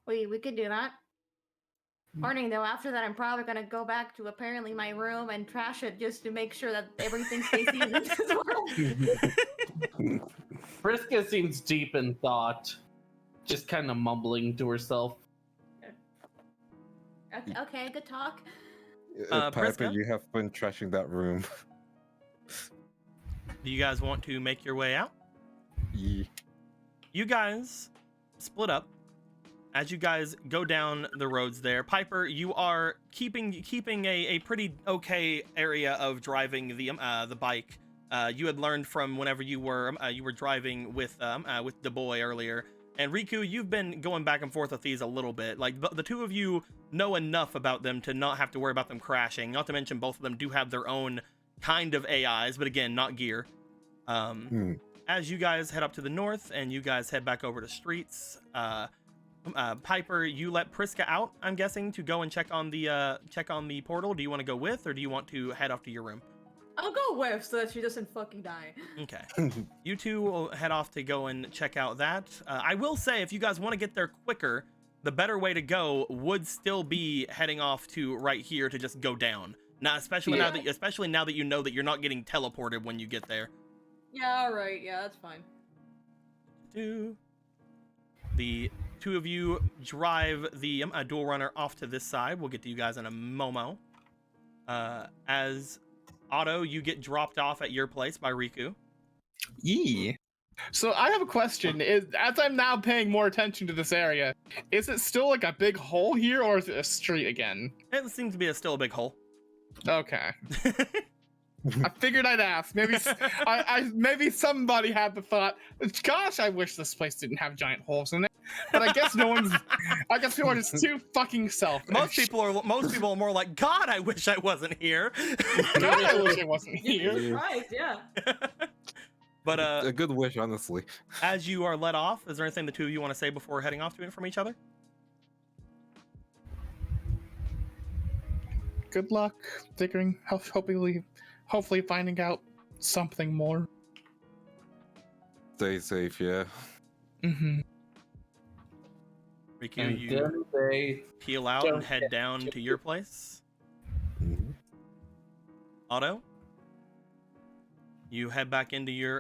We could do that. Warning though, after that I'm probably gonna go back to apparently my room and trash it just to make sure that everything stays even as well. Friska seems deep in thought, just kind of mumbling to herself. Okay, good talk. Piper, Priska? you have fun trashing that room. Do you guys want to make your way out? Yeah. You guys split up. As you guys go down the roads there, Piper, you are keeping a pretty okay area of driving the bike. You had learned from whenever you were driving with the boy earlier. And Riku, you've been going back and forth with these a little bit. Like the two of you know enough about them to not have to worry about them crashing. Not to mention both of them do have their own kind of AIs, but again, not gear. As you guys head up to the north and you guys head back over to streets, Piper, you let Priska out, I'm guessing, to go and check on the portal. Do you want to go with, or do you want to head off to your room? I'll go with so that she doesn't fucking die. Okay. You two will head off to go and check out that. I will say, if you guys want to get there quicker, the better way to go would still be heading off to right here to just go down. Now, especially now that you know that you're not getting teleported when you get there. Yeah, alright, yeah, that's fine. The two of you drive the dual runner off to this side. We'll get to you guys in a momo. As Otto, you get dropped off at your place by Riku. Yee. So I have a question. As I'm now paying more attention to this area, is it still like a big hole here, or is it a street again? It seems to be still a big hole. Okay. I figured I'd ask. Maybe maybe somebody had the thought, gosh, I wish this place didn't have giant holes in it. But I guess no one's. I guess people are just too fucking selfish. Most people are more like, God, I wish I wasn't here. God, I wish I wasn't here. Right, yeah. But a good wish, honestly. As you are let off, is there anything the two of you want to say before heading off to it from each other? Good luck figuring, hopefully finding out something more. Stay safe, yeah. Mm-hmm. Riku, you peel out and head down to your place. Mhm. Otto, you head back into your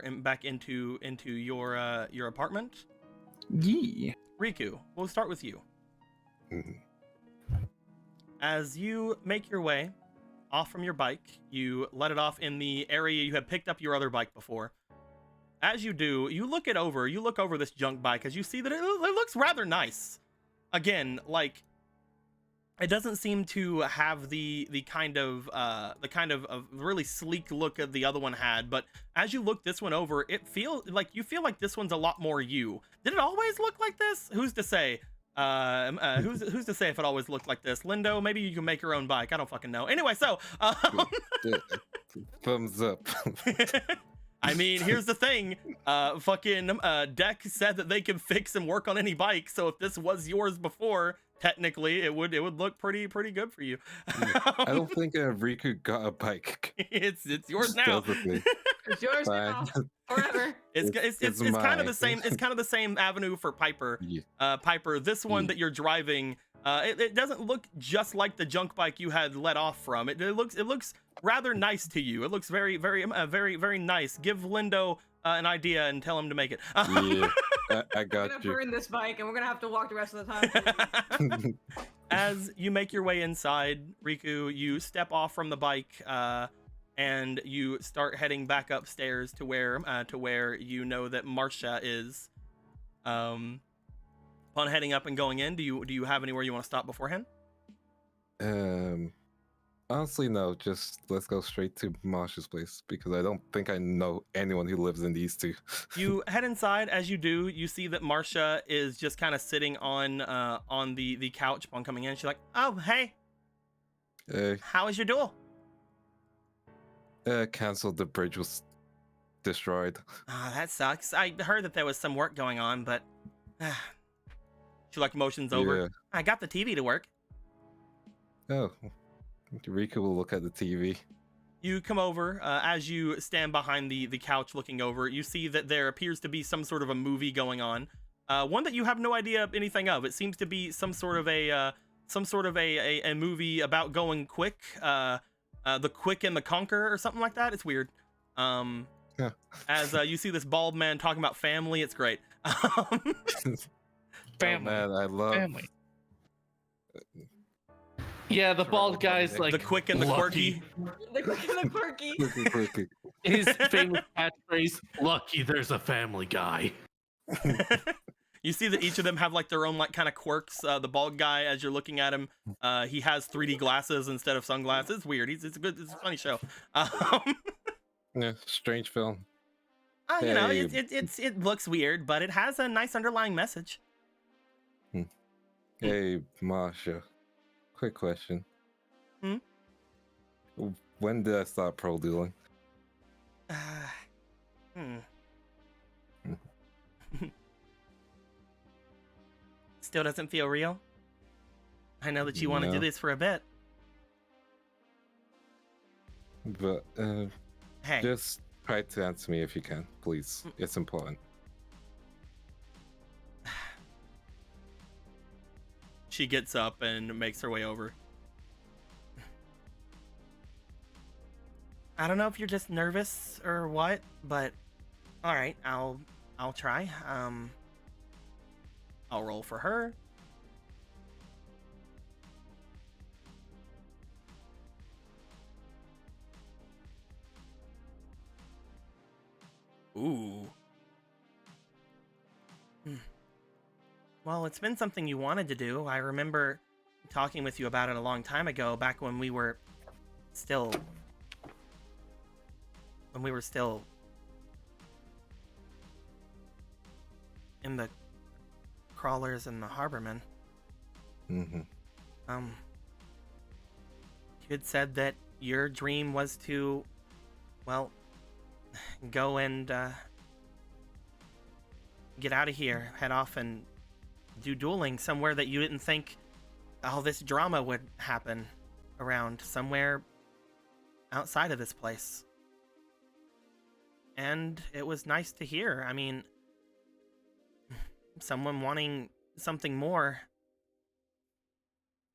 apartment. Yee. Riku, we'll start with you. Mhm. As you make your way off from your bike, you let it off in the area you had picked up your other bike before. As you do, you look over this junk bike as you see that it looks rather nice. Again, like, it doesn't seem to have the kind of really sleek look that the other one had, but as you look this one over, you feel like this one's a lot more you. Did it always look like this? Who's to say? Who's to say if it always looked like this? Lindo, maybe you can make your own bike. I don't fucking know. Anyway, so Thumbs up. I mean, here's the thing. Deck said that they can fix and work on any bike. So if this was yours before, technically, it would look pretty good for you. I don't think Riku got a bike. It's yours now. It's yours now. Forever. It's kind of the same. It's kind of the same avenue for Piper. Yeah. Piper, this one that you're driving, it doesn't look just like the junk bike you had let off from. It looks rather nice to you. It looks very nice. Give Lindo an idea and tell him to make it. Yeah, I got I'm gonna you. burn this bike, and we're gonna have to walk the rest of the time. As you make your way inside, Riku, you step off from the bike, and you start heading back upstairs to where you know that Marcia is. Upon heading up and going in, do you have anywhere you want to stop beforehand? Honestly, no. Just let's go straight to Marsh's place because I don't think I know anyone who lives in these two. You head inside. As you do, you see that Marcia is just kind of sitting on the couch upon coming in. She's like, "Oh, hey, Hey, how was your duel?" canceled. The bridge was destroyed. Ah, that sucks. I heard that there was some work going on, but she like motions over. Yeah. I got the TV to work. Oh, Riku will look at the TV. You come over. As you stand behind the couch looking over, you see that there appears to be some sort of a movie going on. One that you have no idea anything of. It seems to be some sort of a movie about going quick. The Quick and the Conqueror or something like that. It's weird. Yeah. As you see this bald man talking about family, it's great. Family. Oh, man, I love Family. Yeah, the bald guy's like the Quick and the lucky. Quirky. The quick and the quirky. Quirky. His famous catchphrase, "Lucky there's a family guy." You see that each of them have like their own like kind of quirks. The bald guy, as you're looking at him, he has 3D glasses instead of sunglasses. It's weird. It's a funny show. Yeah, strange film. You know, Hey. it looks weird, but it has a nice underlying message. Hey, Marsha. Quick question. Hmm? When did I start pro dueling? Hmm. Still doesn't feel real? I know that you want to do No. this for a bit. But Hey, just try to answer me if you can, please. It's important. she gets up and makes her way over. I don't know if you're just nervous or what, but all right, I'll try. I'll roll for her. Ooh. Well, it's been something you wanted to do. I remember talking with you about it a long time ago, back when we were still in the crawlers and the harbormen. Mm-hmm. You had said that your dream was to, well, go and get out of here, head off and do dueling somewhere that you didn't think all this drama would happen around, somewhere outside of this place. And it was nice to hear. I mean, someone wanting something more.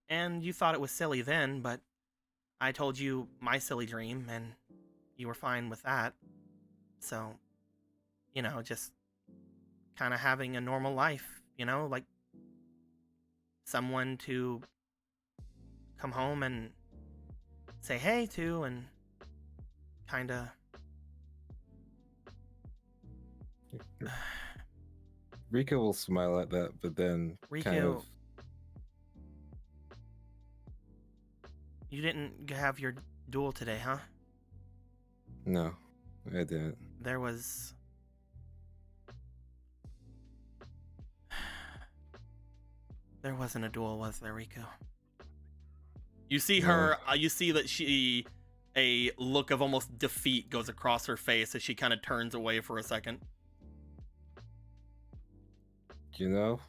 And you thought it was silly then, but I told you my silly dream, and you were fine with that. So, you know, just kind of having a normal life, you know, like someone to come home and say hey to, and kind of... Rico will smile at that, but then kind Rico, of... you didn't have your duel today, huh? No, I didn't. There was... There wasn't a duel, was there, Rico? You see her, you see that a look of almost defeat goes across her face as she kind of turns away for a second. You know,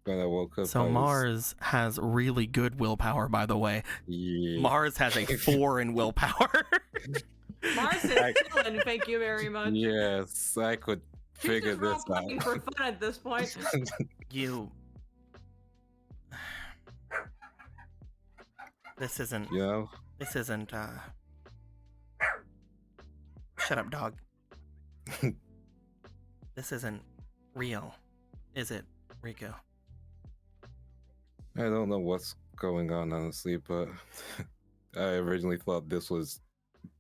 when I woke up, So I was... Mars has really good willpower, by the way. Yeah. Mars has a 4 in willpower. Mars is chilling, thank you very much. Yes, I could figure She's this role-playing out. for fun at this point. You... This isn't... You know? This isn't, Shut up, dog. This isn't real, is it, Rico? I don't know what's going on, honestly, but I originally thought this was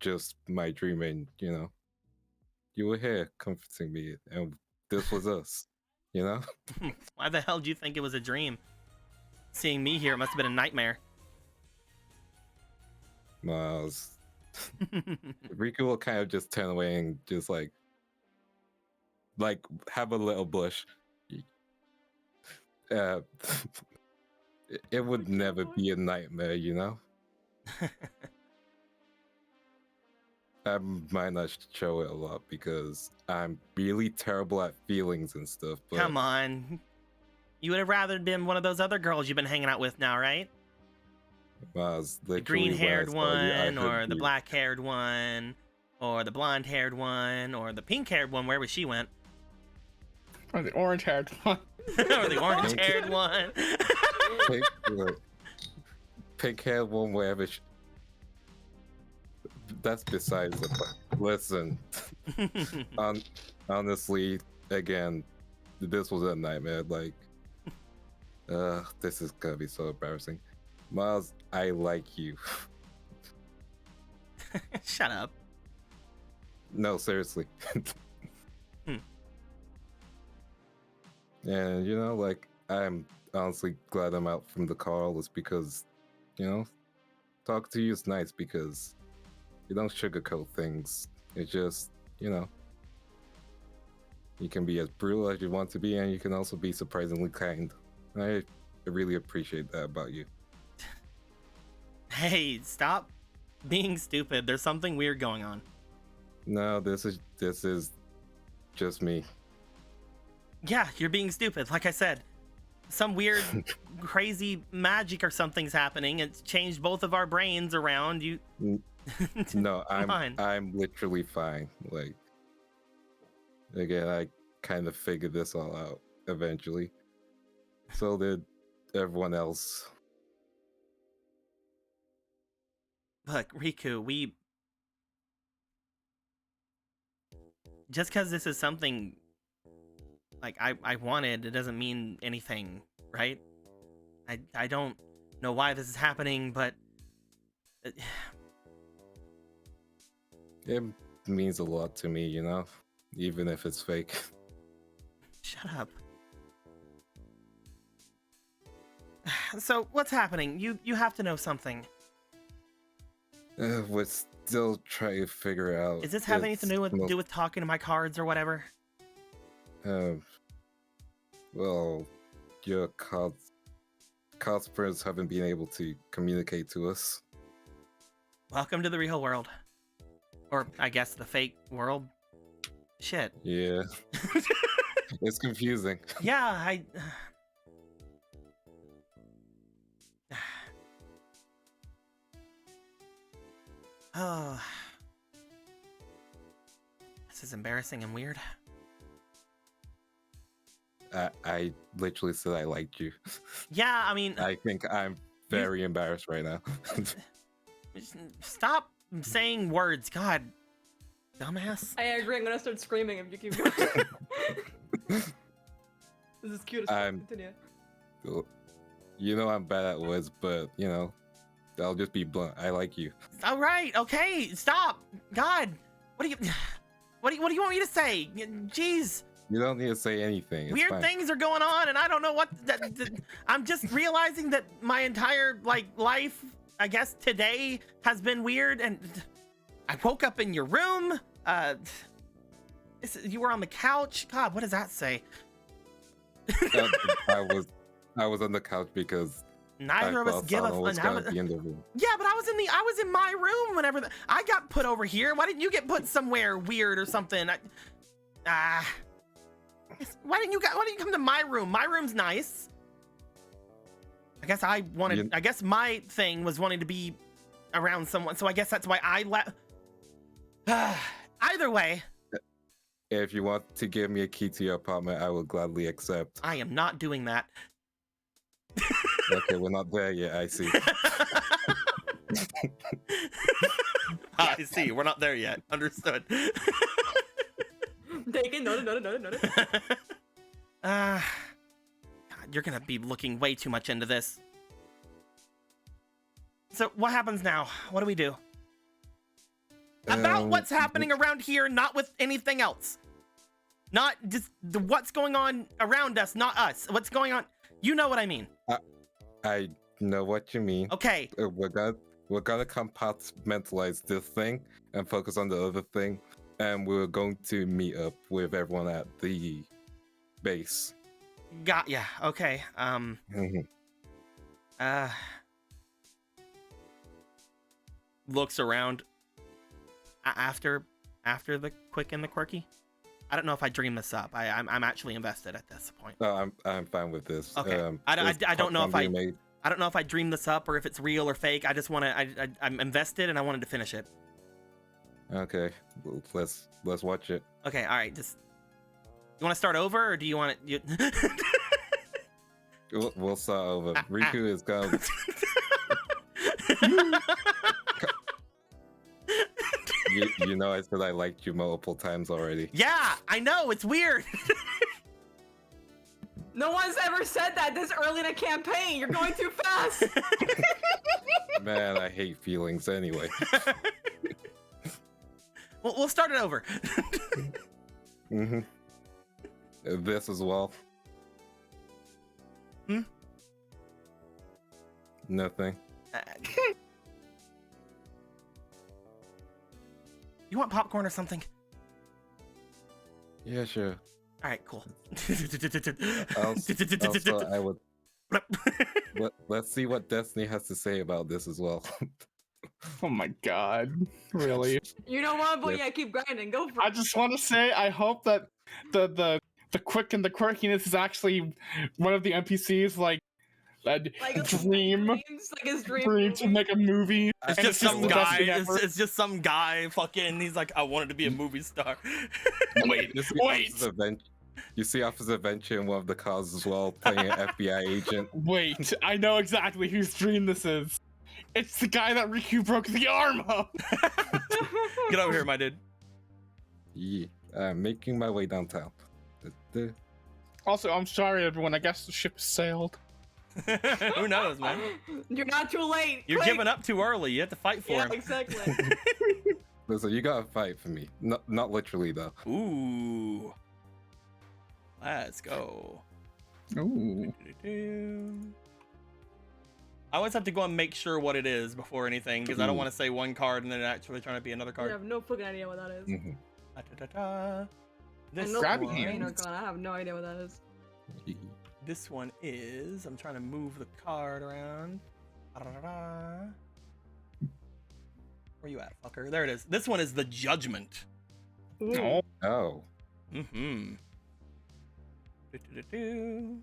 just my dream, and, you know, you were here comforting me, and this was us, you know? Why the hell do you think it was a dream? Seeing me here, it must have been a nightmare. Miles. Riku will kind of just turn away and just like have a little blush. It would never be a nightmare, you know? I might not show it a lot because I'm really terrible at feelings and stuff, but Come on. You would have rather been one of those other girls you've been hanging out with now, right? Miles, The literally when I green-haired saw you, I one, or heard the you. black-haired one, or the blonde-haired one, or the pink-haired one, wherever she went. Or the orange-haired one. Or the orange-haired one. Pink-haired one, wherever that's besides the point. Listen, honestly, again, this was a nightmare. Like, this is gonna be so embarrassing. Miles, I like you. Shut up. No, seriously. Hmm. And you know, like, I'm honestly glad I'm out from the car all this because, you know, talk to you is nice because you don't sugarcoat things. It's just, you know, you can be as brutal as you want to be, and you can also be surprisingly kind. I really appreciate that about you. Hey, stop being stupid. There's something weird going on. No, this is just me. Yeah, you're being stupid. Like I said, some weird, crazy magic or something's happening. It's changed both of our brains around. You. No, Fine. I'm literally fine. Like, again, I kind of figured this all out eventually. So did everyone else. Look, Riku, just because this is something like I wanted, it doesn't mean anything, right? I don't know why this is happening, but It means a lot to me, you know, even if it's fake. shut up. So what's happening? You have to know something. We're still trying to figure out. Is this having anything to it's do with talking to my cards or whatever? Well, your cosplayers haven't been able to communicate to us. Welcome to the real world. Or I guess the fake world. Shit. Yeah. It's confusing. Yeah, Oh. This is embarrassing and weird. I literally said I liked you. Yeah, I mean, I think I'm very embarrassed right now. stop saying words. God, dumbass. I agree. I'm gonna start screaming if you keep going. This is cute as fuck. I'm- Continue. You know I'm bad at words, but you know, I'll just be blunt. I like you. All right, okay, stop. God, what do you want me to say? Jeez. You don't need to say anything. It's Weird fine. things are going on, and I don't know what. I'm just realizing that my entire life, I guess today, has been weird. And I woke up in your room. You were on the couch. God, what does that say? I was on the couch because Neither of us thought give a. Sana was gonna be in the room. Yeah, but I was in my room whenever I got put over here. Why didn't you get put somewhere weird or something? Why didn't you come to my room? My room's nice. I guess I wanted. I guess my thing was wanting to be around someone, so I guess that's why I left. Either way, If you want to give me a key to your apartment, I will gladly accept. I am not doing that. Okay, we're not there yet. I see. I see. We're not there yet. Understood. Taken. Noted. God, you're gonna be looking way too much into this. So what happens now? What do we do? About what's happening around here, not with anything else. Not just what's going on around us, not us. What's going on? You know what I mean. I know what you mean. Okay. We're gonna compartmentalize this thing and focus on the other thing, and we're going to meet up with everyone at the base. Got ya. Okay. Mhm. Looks around. After the quick and the quirky. I don't know if I dream this up. I'm actually invested at this point. No, I'm fine with this. Okay. I don't know if I don't know if I dreamed this up or if it's real or fake. I just want to. I'm invested and I wanted to finish it. Okay, well, let's watch it. Okay. All right. Just. You want to start over or do you want it? We'll start over. Riku is gonna. You know I said I liked you multiple times already. Yeah, I know. It's weird. No one's ever said that this early in a campaign. You're going too fast. Man, I hate feelings anyway. We'll start it over. Mm-hmm. This as well. Nothing. You want popcorn or something? Yeah, sure. All right, cool. Also, I would. Let's see what Destiny has to say about this as well. Oh my god. Really? You know what? But Yep. yeah, keep grinding. Go for I it. just want to say, I hope that the quick and the quirkiness is actually one of the NPCs, like a Like dream dreams, like his dream to movie. make a movie. It's and just some the best guy. thing It's, ever. it's just some guy. Fucking. He's like, I wanted to be a movie star. Wait, You see wait, Officer Adventure. You see Officer Adventure in one of the cars as well, playing an FBI agent. wait! I know exactly whose dream this is. It's the guy that Riku broke the arm of. Get over here, my dude. Yeah, making my way downtown. Da-da. Also, I'm sorry, everyone. I guess the ship sailed. Who knows, man? You're not too late. You're Quick. giving up too early. You have to fight for Yeah, him. exactly. Listen, you gotta fight for me. Not literally though. Ooh. Let's go. Ooh. I always have to go and make sure what it is before anything, because I don't want to say one card and then it actually turn out to be another I card. have no fucking idea what that is. Mhm. Da-da-da-da. This I know Grab one, hands. Arcana, I have no idea what that is. this one is. I'm trying to move the card around. Da-da-da-da. Where you at, fucker? There it is. This one is the Judgment. Oh, Oh. Mm-hmm. Do-do-do-do.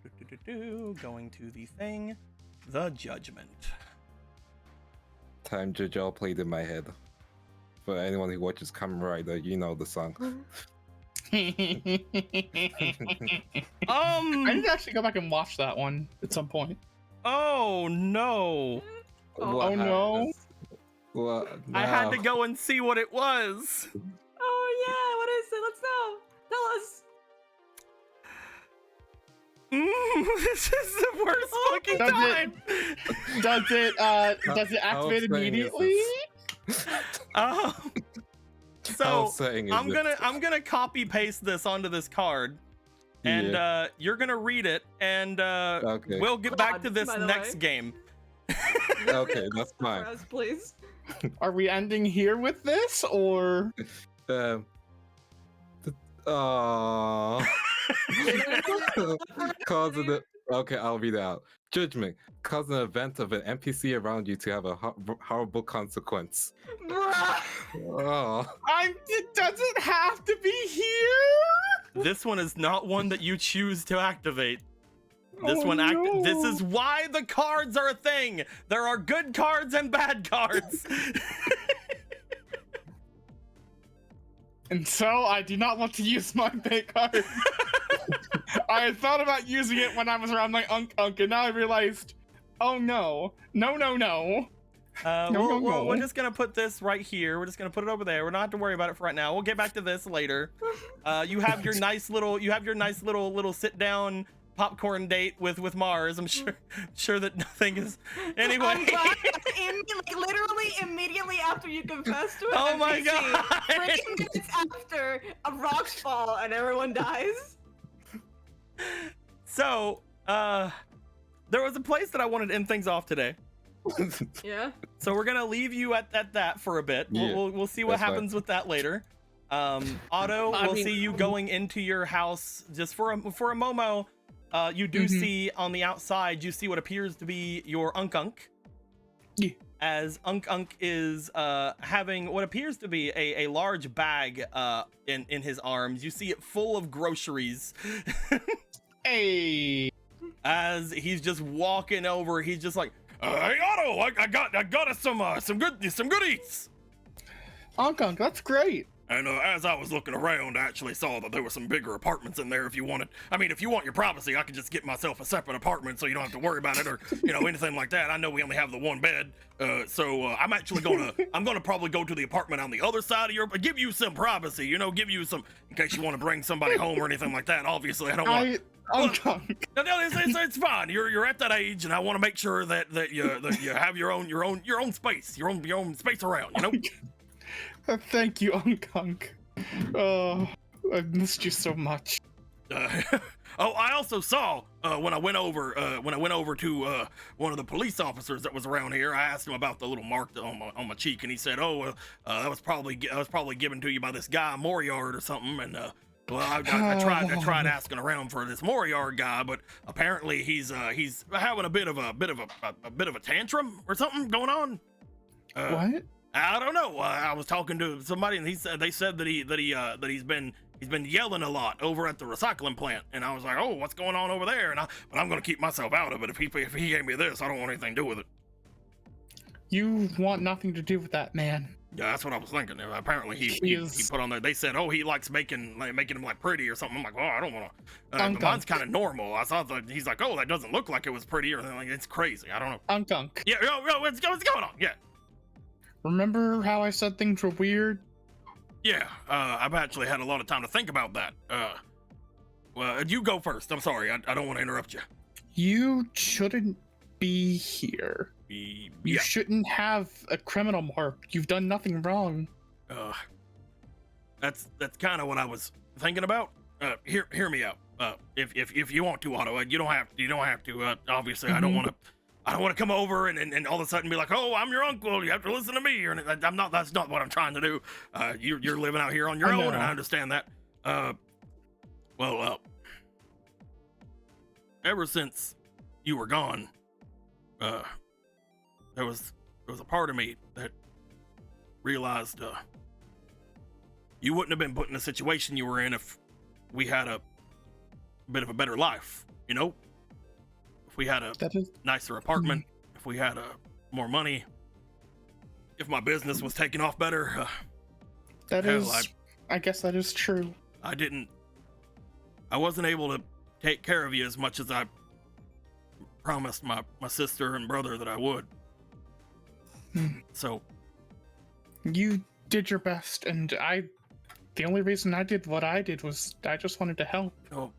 Do-do-do-do. Going to the thing. The Judgment. Time Jojo played in my head. For anyone who watches Kamen Rider, you know the song. I need to actually go back and watch that one at some point. Oh no. Oh no! What? I had to No. go and see what it was. Oh yeah, what is it? Let's know. Tell us. This is the worst fucking Does time. Does it How activate upsetting is immediately? Um, How so upsetting is I'm it? gonna copy paste this onto this card, and you're gonna read it, and Okay. we'll get back to Cloud, this by the next way. game. Okay, that's fine. For us, please. Are we ending here with this, or? Aww. Cause of the. Okay, I'll read it out. Judgment. Cause an event of an NPC around you to have a horrible consequence. Bruh. Oh. It doesn't have to be here. This one is not one that you choose to activate. This Oh, one This no. is why the cards are a thing. There are good cards and bad cards. And so I do not want to use my pay card. I had thought about using it when I was around my Unk, and now I realized, oh no, no. No, no. we're just gonna put this right here. We're just gonna put it over there. We're not have to worry about it for right now. We'll get back to this later. You have your nice little sit down popcorn date with Mars. I'm sure that nothing is anyway. I'm glad literally immediately after you confess to it. Oh my God. 3 minutes after, a rocks fall and everyone dies. So, there was a place that I wanted to end things off today. Yeah. So we're gonna leave you at that for a bit. Yeah, We'll see what that's fine. happens with that later. Otto, we'll see you going into your house just for a Momo. You do see on the outside, you see what appears to be your Unk. Yeah. As Unk is having what appears to be a large bag in his arms. You see it full of groceries. Hey. As he's just walking over, he's just like, "Hey Otto, I got us some good eats." Unk, that's great. And as I was looking around, I actually saw that there were some bigger apartments in there. If you want your privacy, I could just get myself a separate apartment so you don't have to worry about it or anything like that. I know we only have the one bed, so I'm actually gonna probably go to the apartment on the other side of give you some privacy. Give you some in case you want to bring somebody home or anything like that. Obviously, I don't want. Unk. No, it's fine. You're at that age, and I want to make sure that you have your own space, your own space around. Thank you, Unk. Oh, I've missed you so much. I also saw when I went over to one of the police officers that was around here. I asked him about the little mark on my cheek, and he said, "Oh, that was probably given to you by this guy Moriard or something." And Well, I tried asking around for this Moriarty guy, but apparently he's having a bit of a tantrum or something going on. What? I don't know. I was talking to somebody, and they said that he's been yelling a lot over at the recycling plant, and I was like, oh, what's going on over there? But I'm gonna keep myself out of it. If he gave me this, I don't want anything to do with it. You want nothing to do with that man. Yeah, that's what I was thinking. Apparently he put on there. They said, oh, he likes making him like pretty or something. I'm like, oh, I don't want to. Mine's kind of normal. I thought that he's like, oh, that doesn't look like it was pretty or anything. Like, it's crazy. I don't know. Unk. Yeah, yo, what's going on? Yeah. Remember how I said things were weird? Yeah, I've actually had a lot of time to think about that. Well, you go first. I'm sorry. I don't want to interrupt you. You shouldn't be here. You shouldn't have a criminal mark. You've done nothing wrong. That's kind of what I was thinking about. Hear me out. If you want to, Otto, you don't have to. Obviously, I don't want to come over and all of a sudden be like, oh, I'm your uncle. You have to listen to me. Or I'm not. That's not what I'm trying to do. You're living out here on your own, and I understand that. Ever since you were gone, there was a part of me that realized you wouldn't have been put in the situation you were in if we had a bit of a better life, you know? If we had a nicer apartment, if we had more money, if my business was taking off better. I guess that is true. I wasn't able to take care of you as much as I promised my sister and brother that I would. So you did your best, and the only reason I did what I did was I just wanted to help. Oh,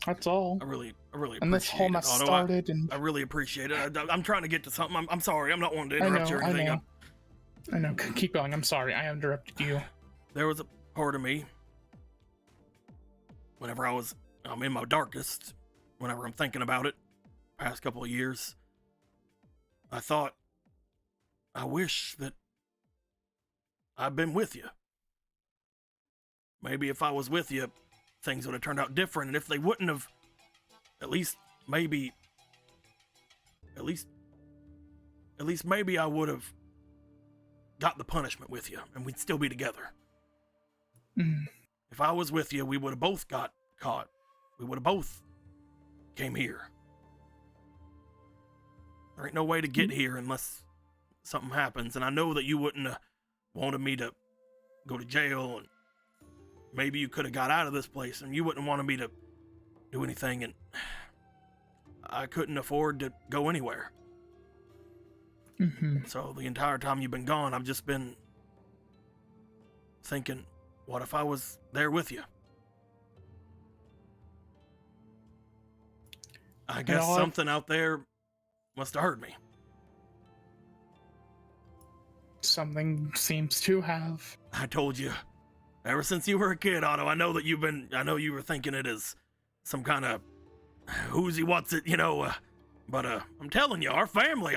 that's all. I really appreciate and this whole mess started, I really appreciate it. I'm trying to get to something. I'm sorry. I'm not wanting to interrupt you or anything. I know. Keep going. I'm sorry. I interrupted you. There was a part of me whenever I'm in my darkest, whenever I'm thinking about it, past couple of years, I thought, I wish that I'd been with you. Maybe if I was with you, things would have turned out different. And if they wouldn't have, at least maybe I would have got the punishment with you and we'd still be together. If I was with you, we would have both got caught. We would have both came here. There ain't no way to get here unless something happens. And I know that you wouldn't have wanted me to go to jail, and maybe you could have got out of this place, and you wouldn't want me to do anything, and I couldn't afford to go anywhere. So the entire time you've been gone, I've just been thinking, what if I was there with you? I guess something out there must have heard me. Something seems to have. I told you, ever since you were a kid, Otto, I know you were thinking it as some kind of who's what's it, but I'm telling you, our family,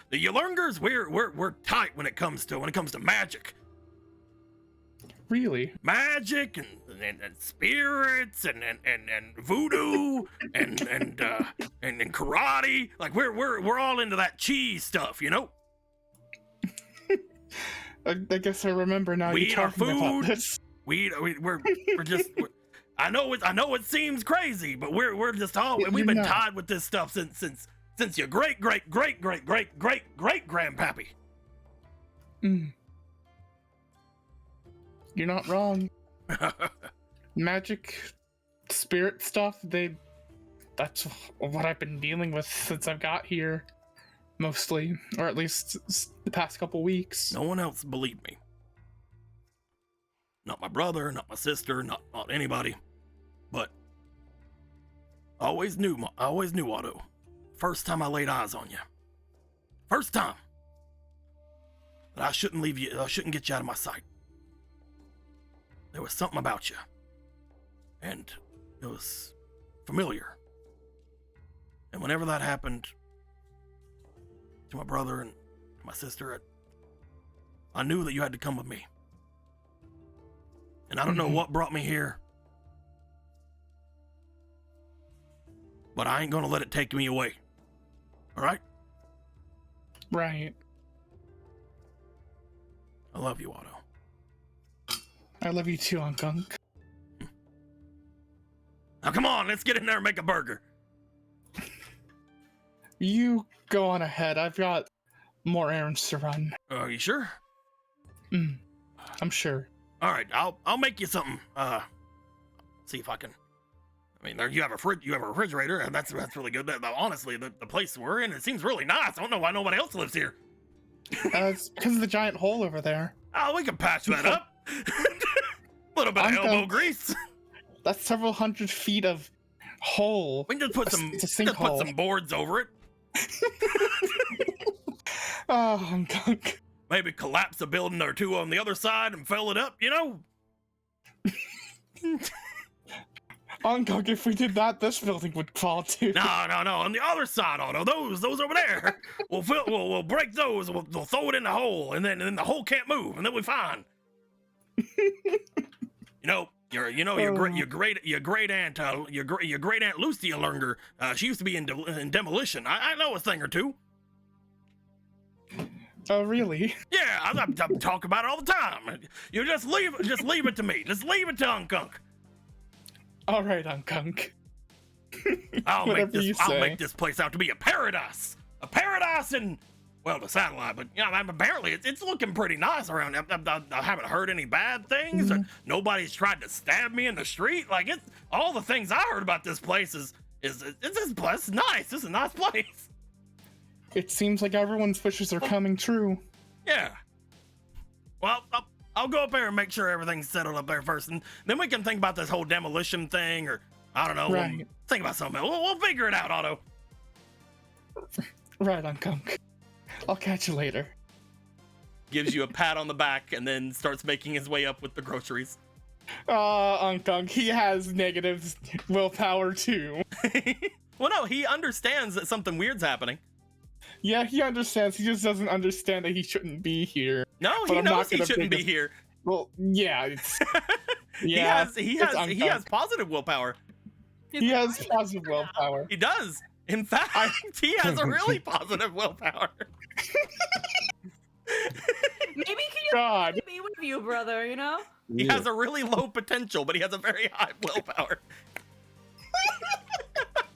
the Yulungers, we're tight when it comes to magic. Really? Magic and spirits and voodoo and karate. Like we're all into that cheese stuff, I guess I remember now. We you eat our talking food. About this. We're just. I know it seems crazy, but we're just all. We've been tied with this stuff since your great grandpappy. You're not wrong. Magic, spirit stuff, that's what I've been dealing with since I've got here. Mostly, or at least the past couple weeks. No one else believed me. Not my brother, not my sister, not anybody. But I always knew, Otto. First time I laid eyes on you. First time. That I shouldn't leave you, I shouldn't get you out of my sight. There was something about you. And it was familiar. And whenever that happened to my brother and my sister, I knew that you had to come with me. And I don't know what brought me here. But I ain't gonna let it take me away. All right? Right. I love you, Otto. I love you too, Unkunk. Now come on, let's get in there and make a burger. You go on ahead. I've got more errands to run. Are you sure? I'm sure. All right, I'll make you something. See if I can. I mean, there you have a refrigerator, and that's really good. Honestly, the place we're in, it seems really nice. I don't know why nobody else lives here. It's because of the giant hole over there. Oh, we can patch that up. Little bit of elbow grease. That's several hundred feet of hole. We can just put some boards over it. Oh, Unkunk. Maybe collapse a building or two on the other side and fill it up, you know? Unkunk, if we did that, this building would fall too. No. On the other side, Otto, those over there. We'll break those. We'll throw it in the hole, and then the hole can't move, and then we're fine. Your great aunt Lucia Lernger. She used to be in demolition. I know a thing or two. Oh, really? Yeah, I talk about it all the time. You just leave it to me. Just leave it to Unkunk. All right, Unkunk. I'll make this place out to be a paradise. A paradise in, well, the satellite, but apparently it's looking pretty nice around. I haven't heard any bad things. Mm-hmm. Nobody's tried to stab me in the street. Like, it's all the things I heard about this place is this place is nice. This is a nice place. It seems like everyone's wishes are coming true. Yeah. Well, I'll go up there and make sure everything's settled up there first, and then we can think about this whole demolition thing, or I don't know. Right. We'll think about something. We'll figure it out, Otto. Right, Unkunk. I'll catch you later. Gives you a pat on the back and then starts making his way up with the groceries. Unkunk, he has negative willpower too. Well, no, he understands that something weird's happening. Yeah, he understands. He just doesn't understand that he shouldn't be here. No, But he I'm knows not he gonna shouldn't pick be here. Well, yeah, it's, yeah. He it's has Unkunk. positive willpower. He has positive willpower. He does. In fact, he has a really positive willpower. Maybe can you God. be with you, brother? You know. He has a really low potential, but he has a very high willpower.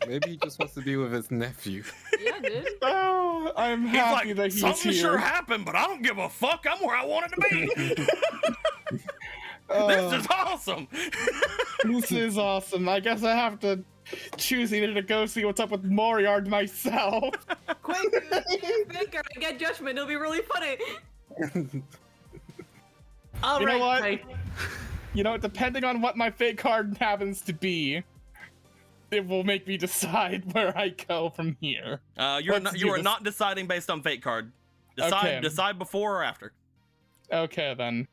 Maybe he just wants to be with his nephew. Yeah, dude. Oh, I'm He's happy like, that he's something here. sure happened, but I don't give a fuck. I'm where I wanted to be. This is awesome. This is awesome. I guess I have to choose either to go see what's up with Moriard myself. Quick, think or get judgment. It'll be really funny. All You know right, what? Pipe. You know, depending on what my fate card happens to be, it will make me decide where I go from here. You are not deciding based on fate card. Decide before or after. Okay, then.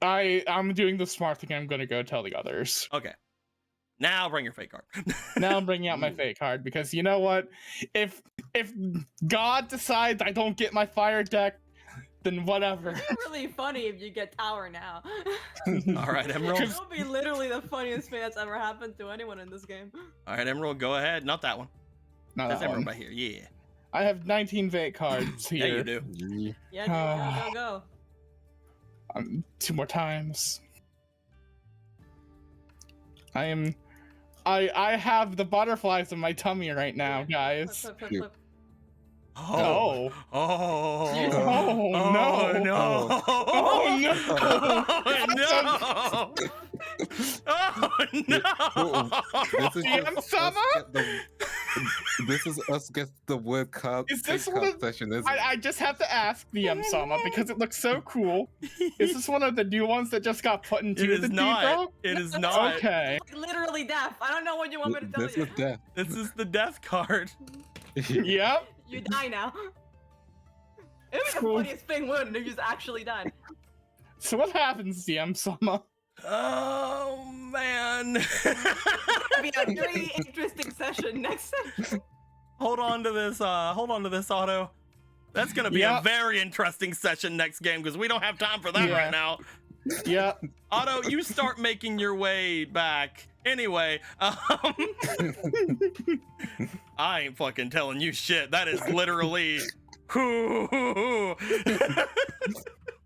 I'm doing the smart thing. I'm gonna go tell the others. Okay. Now bring your fate card. Now I'm bringing out my fate card because you know what? If God decides I don't get my fire deck, then whatever. It's really funny if you get Tower now. All right, Emerald. It'll be literally the funniest thing that's ever happened to anyone in this game. All right, Emerald, go ahead. Not that one. Not That's that Emerald one. right here. Yeah. I have 19 fate cards here. Yeah, you do. Yeah, go. 2 more times. I have the butterflies in my tummy right now, guys. Flip. Oh. Oh. Oh, Oh, no. no. Oh, no. Oh, no. Oh, no. This is us get the word card. Is this fake one card of- session, isn't it? I just have to ask DM Sama because it looks so cool. Is this one of the new ones that just got put into It the is not. Debro? It is not. Okay. Like, literally death. I don't know what you want me to tell This you. is death. This is the death card. Yep. You die now. It would be the Cool. funniest thing, wouldn't it, if you just actually died? So what happens, DM Sama? Oh, man. It'd be a very interesting session next time. Hold on to this, Otto. That's gonna be a Yep. very interesting session next game because we don't have time for that Yeah. right now. Yeah. Otto, you start making your way back. Anyway, I ain't fucking telling you shit. That is literally.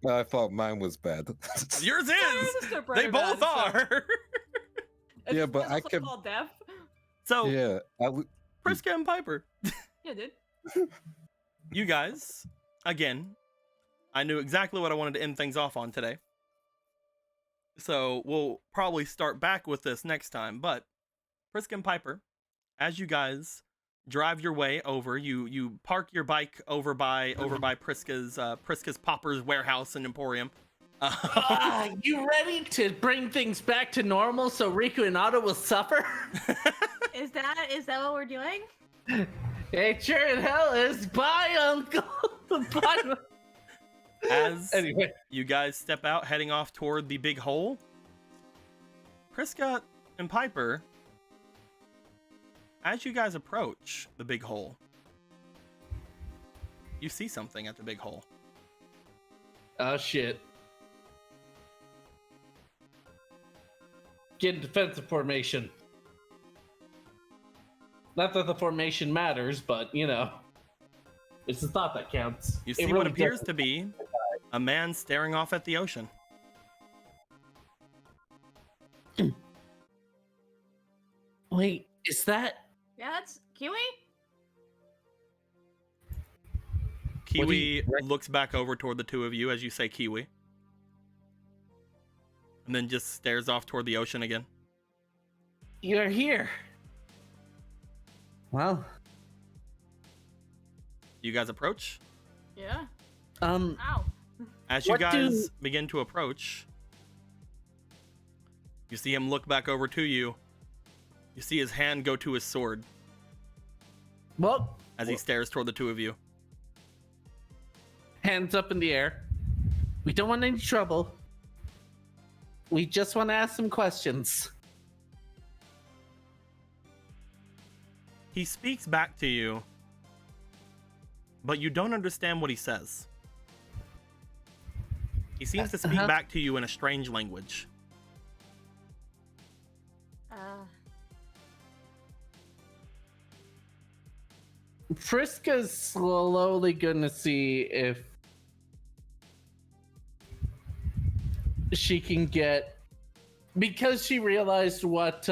I thought mine was bad. Yours Yours is. is still They pretty both bad, so- are. Yeah, It's but I also can- called deaf. So, Yeah, Priska and Piper, Yeah, dude. you guys, again, I knew exactly what I wanted to end things off on today. So we'll probably start back with this next time. But Priska and Piper, as you guys drive your way over, you park your bike over by Priska's Popper's warehouse and Emporium. You ready to bring things back to normal so Riku and Otto will suffer? Is that what we're doing? It sure in hell is. Bye, Uncle. Bye. As Anyway, you guys step out, heading off toward the big hole, Priska and Piper, as you guys approach the big hole, you see something at the big hole. oh shit. Get in defensive formation. Not that the formation matters, but you know, it's the thought that counts. You It see really what appears does. to be a man staring off at the ocean. Wait, is that? Yeah, that's Kiwi. What do Kiwi you- looks back over toward the two of you as you say Kiwi. And then just stares off toward the ocean again. You're here. Well, You guys approach. Yeah. Ow. As you What guys begin to approach, you see him look back over to you. You see his hand go to his sword well, as he stares toward the two of you. hands up in the air. We don't want any trouble. We just want to ask some questions. He speaks back to you, but you don't understand what he says. He seems to speak back to you in a strange language. Friska's slowly gonna see if she can get, because she realized what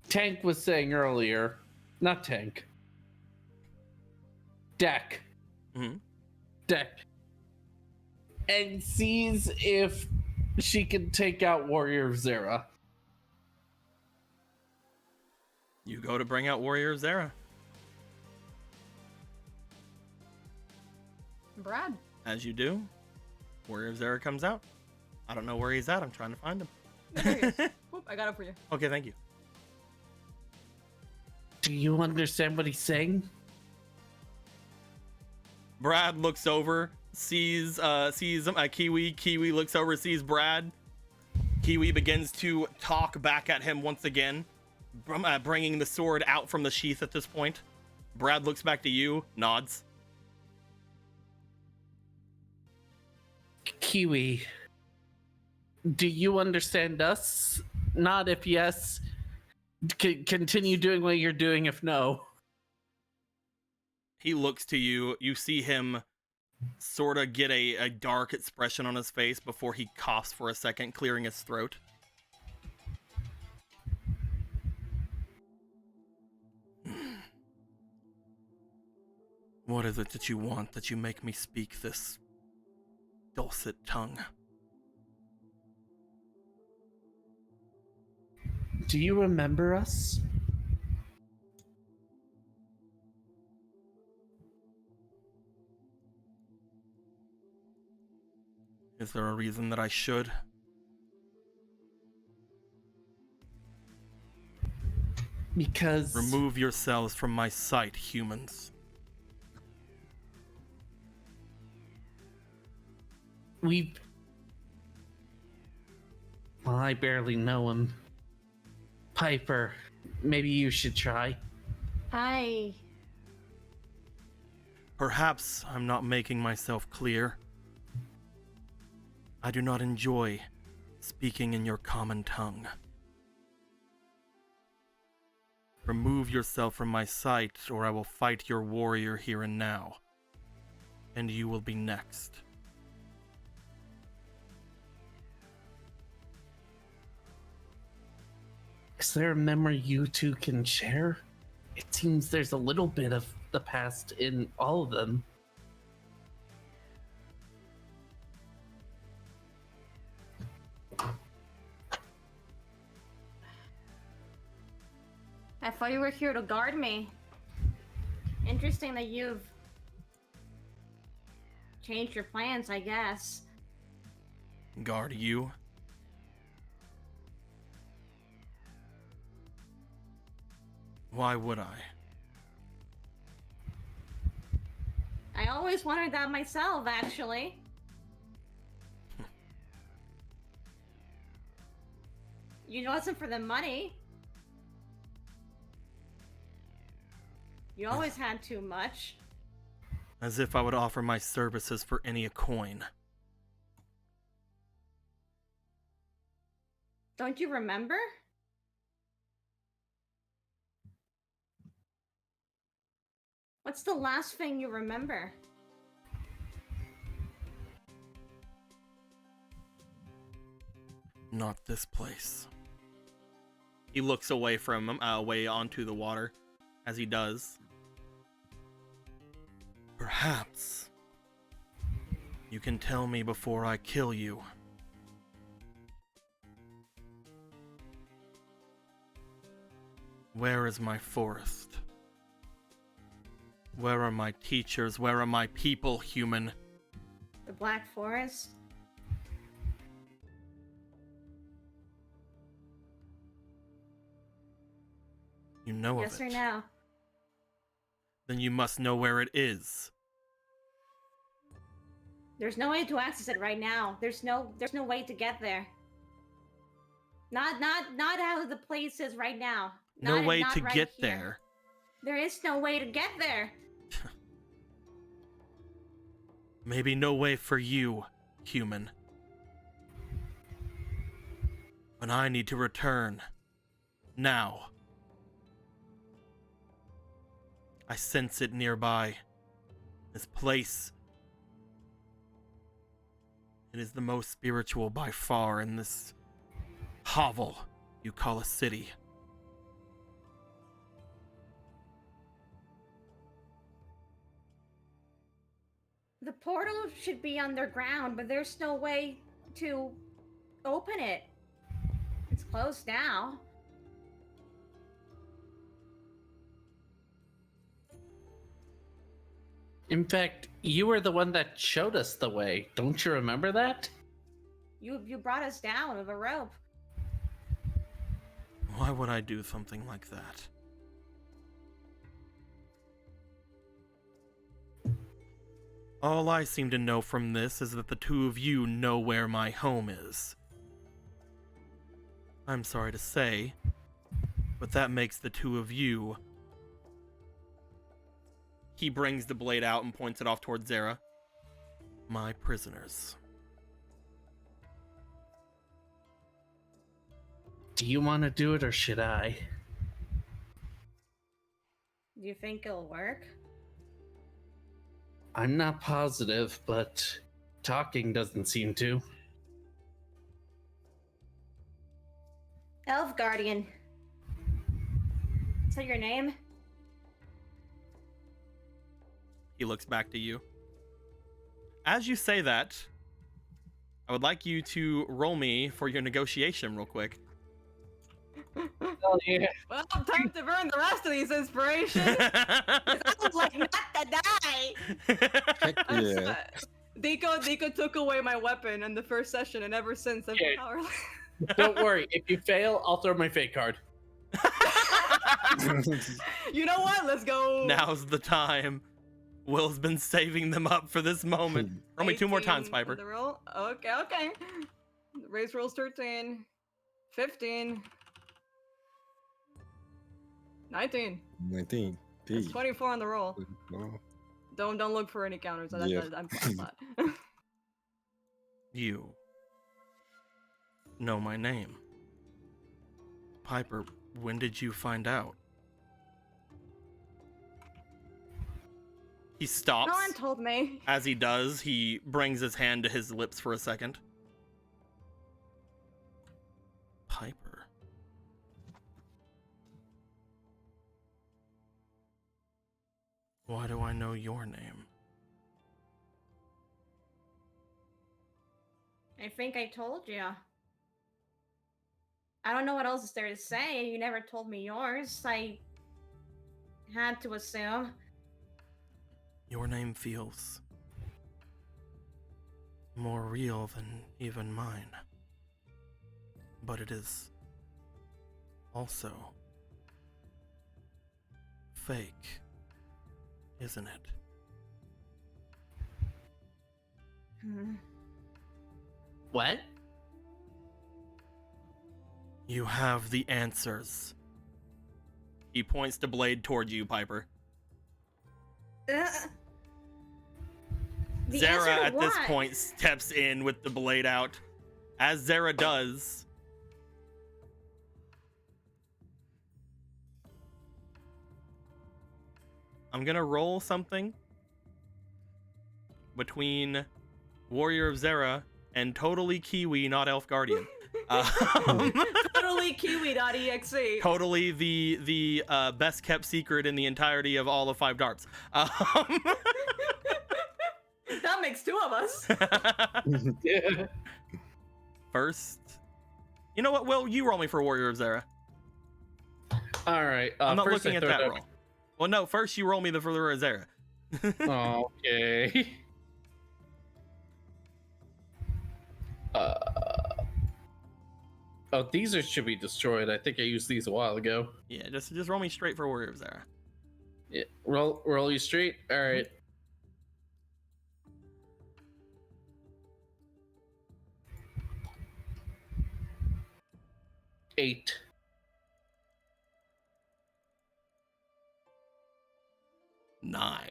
Tank was saying earlier. Not Tank. Deck. Mhm. Deck. And sees if she can take out Warrior of Zera. You go to bring out Warrior Zera. Brad. As you do, Warrior Zera comes out. I don't know where he's at. I'm trying to find him. There he is. Whoop, I got it for you. Okay, thank you. Do you understand what he's saying? Brad looks over, sees Kiwi. Kiwi looks over, sees Brad. Kiwi begins to talk back at him once again, bringing the sword out from the sheath at this point. Brad looks back to you, nods. Kiwi, do you understand us? Not if yes. Continue doing what you're doing if no. He looks to you. You see him sort of get a dark expression on his face before he coughs for a second, clearing his throat. What is it that you want, that you make me speak this dulcet tongue? Do you remember us? Is there a reason that I should? Because Remove yourselves from my sight, humans. we. Well, I barely know him. Piper, maybe you should try. Perhaps I'm not making myself clear. I do not enjoy speaking in your common tongue. Remove yourself from my sight, or I will fight your warrior here and now. And you will be next. Is there a memory you two can share? It seems there's a little bit of the past in all of them. I thought you were here to guard me. Interesting that you've changed your plans, I guess. Guard you? Why would I? I always wondered that myself, actually. You wasn't for the money. You always had too much. As if I would offer my services for any a coin. Don't you remember? What's the last thing you remember? Not this place. He looks away from him, away onto the water, as he does. Perhaps you can tell me before I kill you. Where is my forest? Where are my teachers? Where are my people, human? The Black Forest? You know of it. Yes or no? Then you must know where it is. There's no way to access it right now. There's no way to get there. Not how the place is right now. No way not to right get here. there. There is no way to get there. Maybe no way for you, human. But I need to return. Now. I sense it nearby. This place. It is the most spiritual by far in this hovel you call a city. The portal should be underground, but there's no way to open it. It's closed now. In fact, you were the one that showed us the way. Don't you remember that? You brought us down with a rope. Why would I do something like that? All I seem to know from this is that the two of you know where my home is. I'm sorry to say, but that makes the two of you... He brings the blade out and points it off towards Zara. My prisoners. Do you want to do it or should I? Do you think it'll work? I'm not positive, but talking doesn't seem to. Elf Guardian. Is that your name? He looks back to you. As you say that, I would like you to roll me for your negotiation real quick. Oh yeah. Well, time to burn the rest of these inspirations. 'Cause I would like not to die. Heck yeah. Deco took away my weapon in the first session, and ever since I've been Yeah. powerless. Don't worry, if you fail, I'll throw my fate card. You know what? Let's go. Now's the time. Will's been saving them up for this moment. Roll me 2 more 18 times, on Piper. the roll. Okay. Raise rolls 13, 15, 19. 19. That's 24 on the roll. Oh. Don't look for any counters. Yeah. I'm flat. You know my name. Piper, when did you find out? He stops. No one told me. As he does, he brings his hand to his lips for a second. Piper. Why do I know your name? I think I told you. I don't know what else is there to say. You never told me yours. I had to assume. Your name feels more real than even mine. But it is also fake, isn't it? What? You have the answers. He points the blade toward you, Piper. The Zara answer to at this what? point steps in with the blade out. As Zara does, I'm gonna roll something between Warrior of Zara and totally Kiwi, not Elf Guardian. Totally Kiwi.exe. Totally the best kept secret in the entirety of all of 5Darps. That makes two of us. Yeah. First, you know what? Will you roll me for Warrior of Zara? All right. I'm not first looking I at throw that it roll. Well, no. First, you roll me the for Warrior of Zara. Okay. Oh, these should be destroyed. I think I used these a while ago. Yeah, just roll me straight for Warrior of Zara. Yeah. Roll you straight. All right. Eight. 9.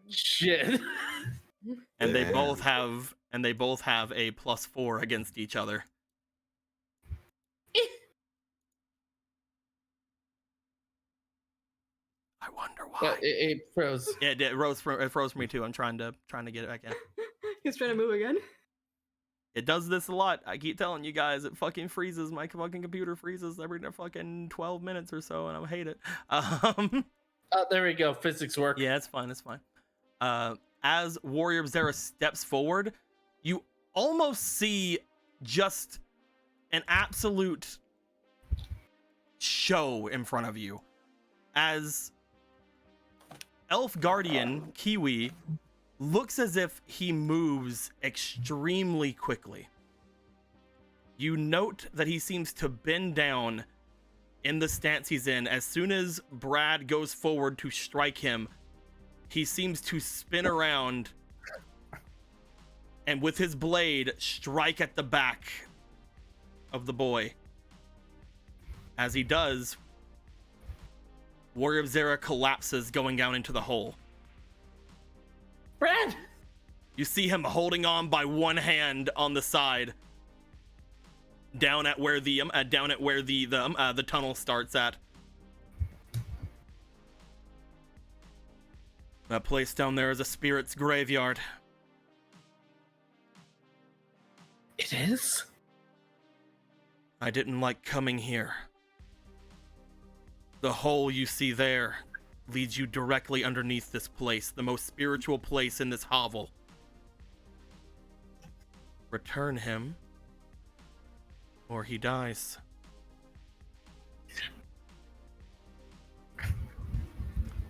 Shit. And they Damn. both have a +4 against each other. I wonder why. It froze. Yeah, it froze for me too. I'm trying to get it back in. He's trying to move again. It does this a lot. I keep telling you guys, it fucking freezes. My fucking computer freezes every fucking 12 minutes or so, and I hate it. Oh, there we go. Physics work. Yeah, it's fine. It's fine. As Warrior of Zara steps forward, you almost see just an absolute show in front of you. As Elf Guardian Kiwi looks as if he moves extremely quickly. You note that he seems to bend down in the stance he's in. As soon as Brad goes forward to strike him, he seems to spin around and with his blade strike at the back of the boy. As he does, Warrior of Zara collapses, going down into the hole. Brad! You see him holding on by one hand on the side, down at where the tunnel starts at. That place down there is a spirit's graveyard. It is? I didn't like coming here. The hole you see there leads you directly underneath this place, the most spiritual place in this hovel. Return him, or he dies.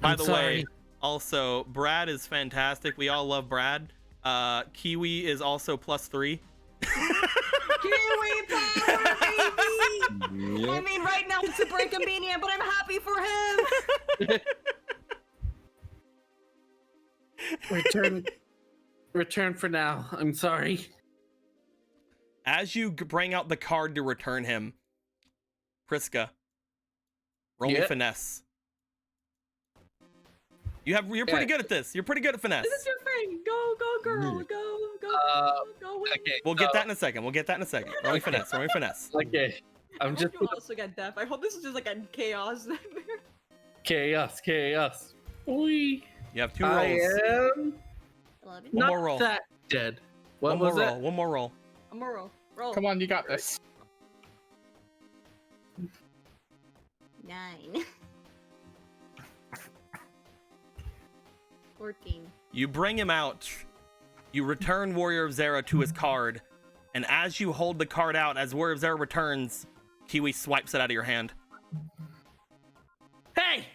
By the way, also, Brad is fantastic. We all love Brad. Kiwi is also +3. Kiwi power, baby! Yep. I mean, right now it's a break convenient, but I'm happy for him. Return for now. I'm sorry. As you bring out the card to return him, Priska, roll me Yep. finesse. You're pretty good at this. You're pretty good at finesse. This is your thing. Go, go, girl. Go, Go win. Okay. We'll get that in a second. Rolling finesse. Okay. I I'm hope just you also get deaf. I hope this is just like a chaos nightmare. chaos. We. You have 2 I rolls. am 11. One not more roll. that dead. What One was more it? roll. One more roll. I'm gonna roll. Roll. Come on, you got this. 9. 14. You bring him out. You return Warrior of Zera to his card. And as you hold the card out, as Warrior of Zera returns, Kiwi swipes it out of your hand. Hey!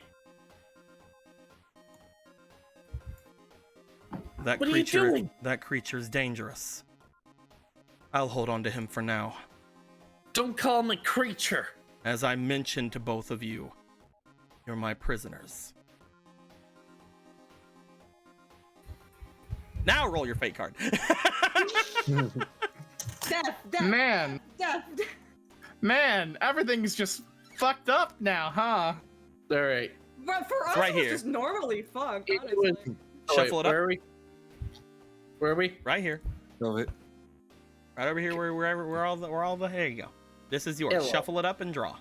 That What are you creature, doing? that creature's dangerous. I'll hold on to him for now. Don't call him a creature. As I mentioned to both of you, you're my prisoners. Now roll your fate card. Death. Man, everything's just fucked up now, huh? All right. But for us, right it was here. just normally fucked, It honestly. was- Shuffle it up. Where are we? Where are we? Right here. Love it. Right over here where all the here you go. This is yours. Hello. Shuffle it up and draw.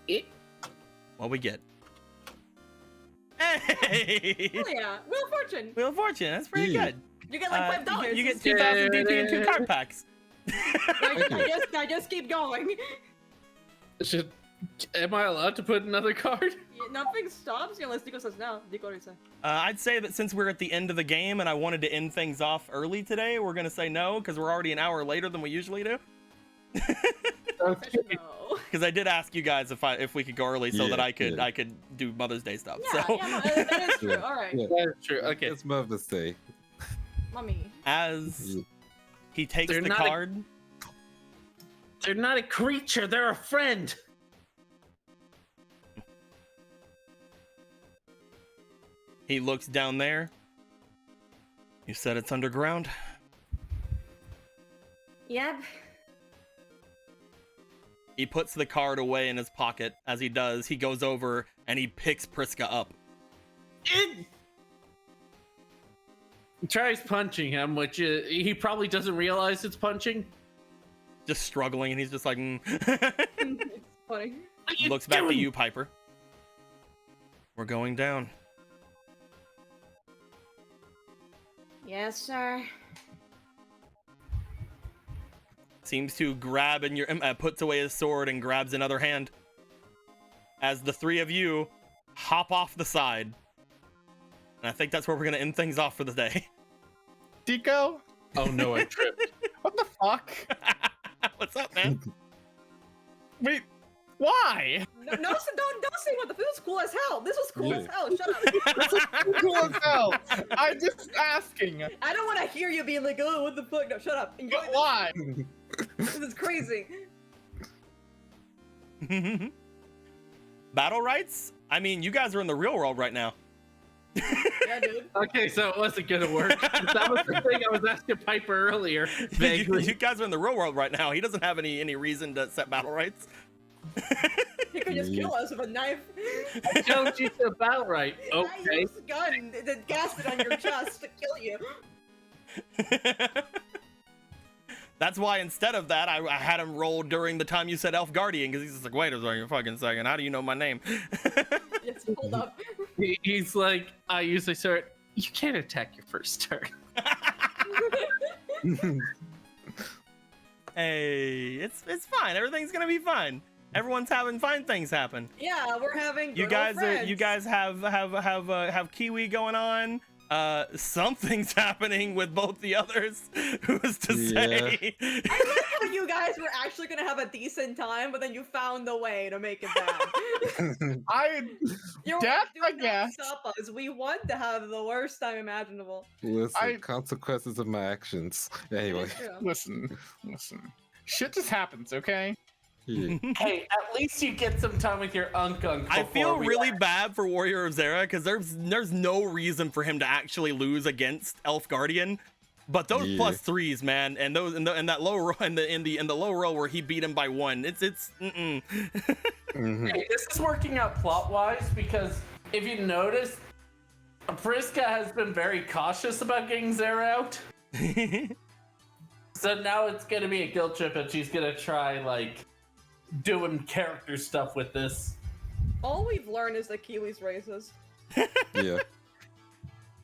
It. What we get? Hey! Oh yeah, Wheel of Fortune. Wheel of Fortune. That's pretty Yeah. good. You get like $5. You get 2,000 DP and 2 card packs. I just keep going. Am I allowed to put another card? Nothing stops you unless Nico says no. Nico already said. I'd say that since we're at the end of the game and I wanted to end things off early today, we're gonna say no because we're already an hour later than we usually do. Okay. No. Because I did ask you guys if we could go early so Yeah, that I could yeah. I could do Mother's Day stuff. Yeah, so yeah, no, that is true. Yeah. All right, Yeah. That's true. Okay. It's Mother's Day. mommy. as Yeah. he takes They're the not a- card, They're not a creature. They're a friend. he looks down there. You said it's underground. Yep. He puts the card away in his pocket. As he does, he goes over and he picks Priska up. He tries punching him, which he probably doesn't realize it's punching. Just struggling, and he's just like, It's funny. What are you looks back to doing? you, Piper. We're going down. Yes, sir. Seems to grab in your puts away his sword and grabs another hand. As the 3 of you hop off the side. And I think that's where we're gonna end things off for the day. Deco? Oh no, I tripped. What the fuck? What's up, man? Wait, why? No, don't say what the food was cool as hell. This was cool as hell. Shut up. This is cool as hell. I'm just asking. I don't want to hear you being like, oh, what the fuck? No, shut up. Enjoy But this. why? This is crazy. Battle rights? I mean, you guys are in the real world right now. Yeah, dude. Okay, so it wasn't gonna work. That was the thing I was asking Piper earlier. you Vaguely. guys are in the real world right now. He doesn't have any reason to set battle rights. He could just kill us with a knife. I told you to about right. I Okay. used a gun that gassed it on your chest to kill you. That's why instead of that, I had him roll during the time you said Elf Guardian, because he's just like, wait a fucking second, how do you know my name? It's hold up. He's like, I usually start. You can't attack your first turn. Hey, it's fine. Everything's gonna be fine. Everyone's having fine things happen. Yeah, we're having. You good guys old friends. you guys have Kiwi going on. Something's happening with both the others. Who's to say? I like how you guys were actually gonna have a decent time, but then you found a way to make it bad. You were Death, like, "Do I not guess. stop us. We want to have the worst time imaginable." Listen, consequences of my actions. Anyway. It's true. Listen. Shit just happens, okay? Yeah. Hey, at least you get some time with your unk. I feel really bad for Warrior of Zera because there's no reason for him to actually lose against Elf Guardian, but those Yeah. +3s, man, and those in that low row in the low row where he beat him by 1, it's Mhm. Hey, this is working out plot wise because if you notice, Priska has been very cautious about getting Zara out. So now it's gonna be a guilt trip, and she's gonna try like doing character stuff with this. All we've learned is that Kiwi's racist. Yeah.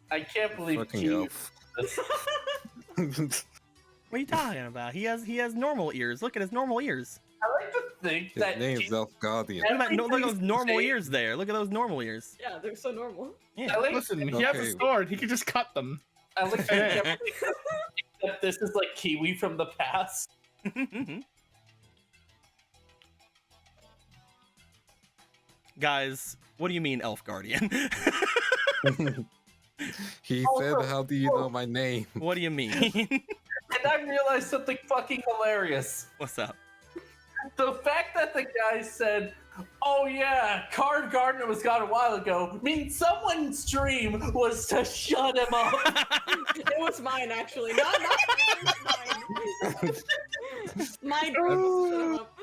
I can't believe Fucking Kiwi elf. this. What are you talking about? He has normal ears. Look at his normal ears. I like to think His that name's Elf Guardian. Look at, look at those normal Say- ears there. Look at those normal ears. Yeah, they're so normal. Yeah. I like, Listen, he has a Okay. sword. He could just cut them. I like to think that this is like Kiwi from the past. Guys, what do you mean, Elf Guardian? He said, "How do you know my name?" What do you mean? And I realized something fucking hilarious. What's up? The fact that the guy said, "Oh yeah, Card Gardener was gone a while ago," means someone's dream was to shut him up. It was mine, actually. Not mine. Mine. Shut him up.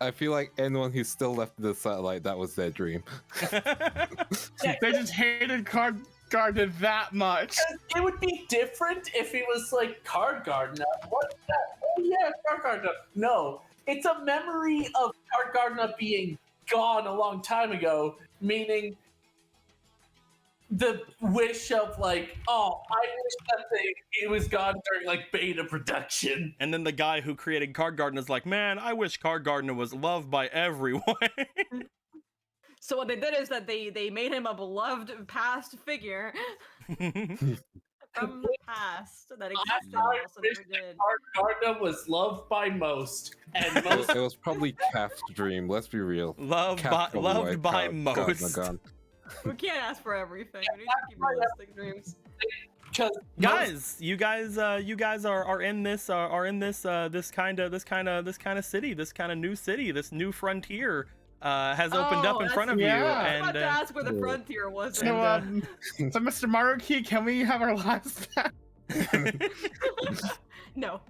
I feel like anyone who's still left in the satellite, that was their dream. They just hated Card Gardener that much. It would be different if he was like Card Gardener. What's that? Oh yeah, Card Gardener. No, it's a memory of Card Gardener being gone a long time ago, meaning the wish of like, oh, I wish that he was gone during like beta production. And then the guy who created Card Gardener is like, man, I wish Card Gardener was loved by everyone. So what they did is that they made him a beloved past figure from the past that existed. I Also wish never did. Card Gardener was loved by most, and It most. was probably Calf's dream. Let's be real. loved Calf by probably loved by wanted Card most. Gardener gone. We can't ask for everything. We need to keep realistic dreams. Because Guys, you guys are in this this kind of city, this kind of new city, this new frontier has opened up in front of you, yeah. I was about and to ask where the yeah. frontier was. So, so Mr. Maruki, can we have our lives back? No.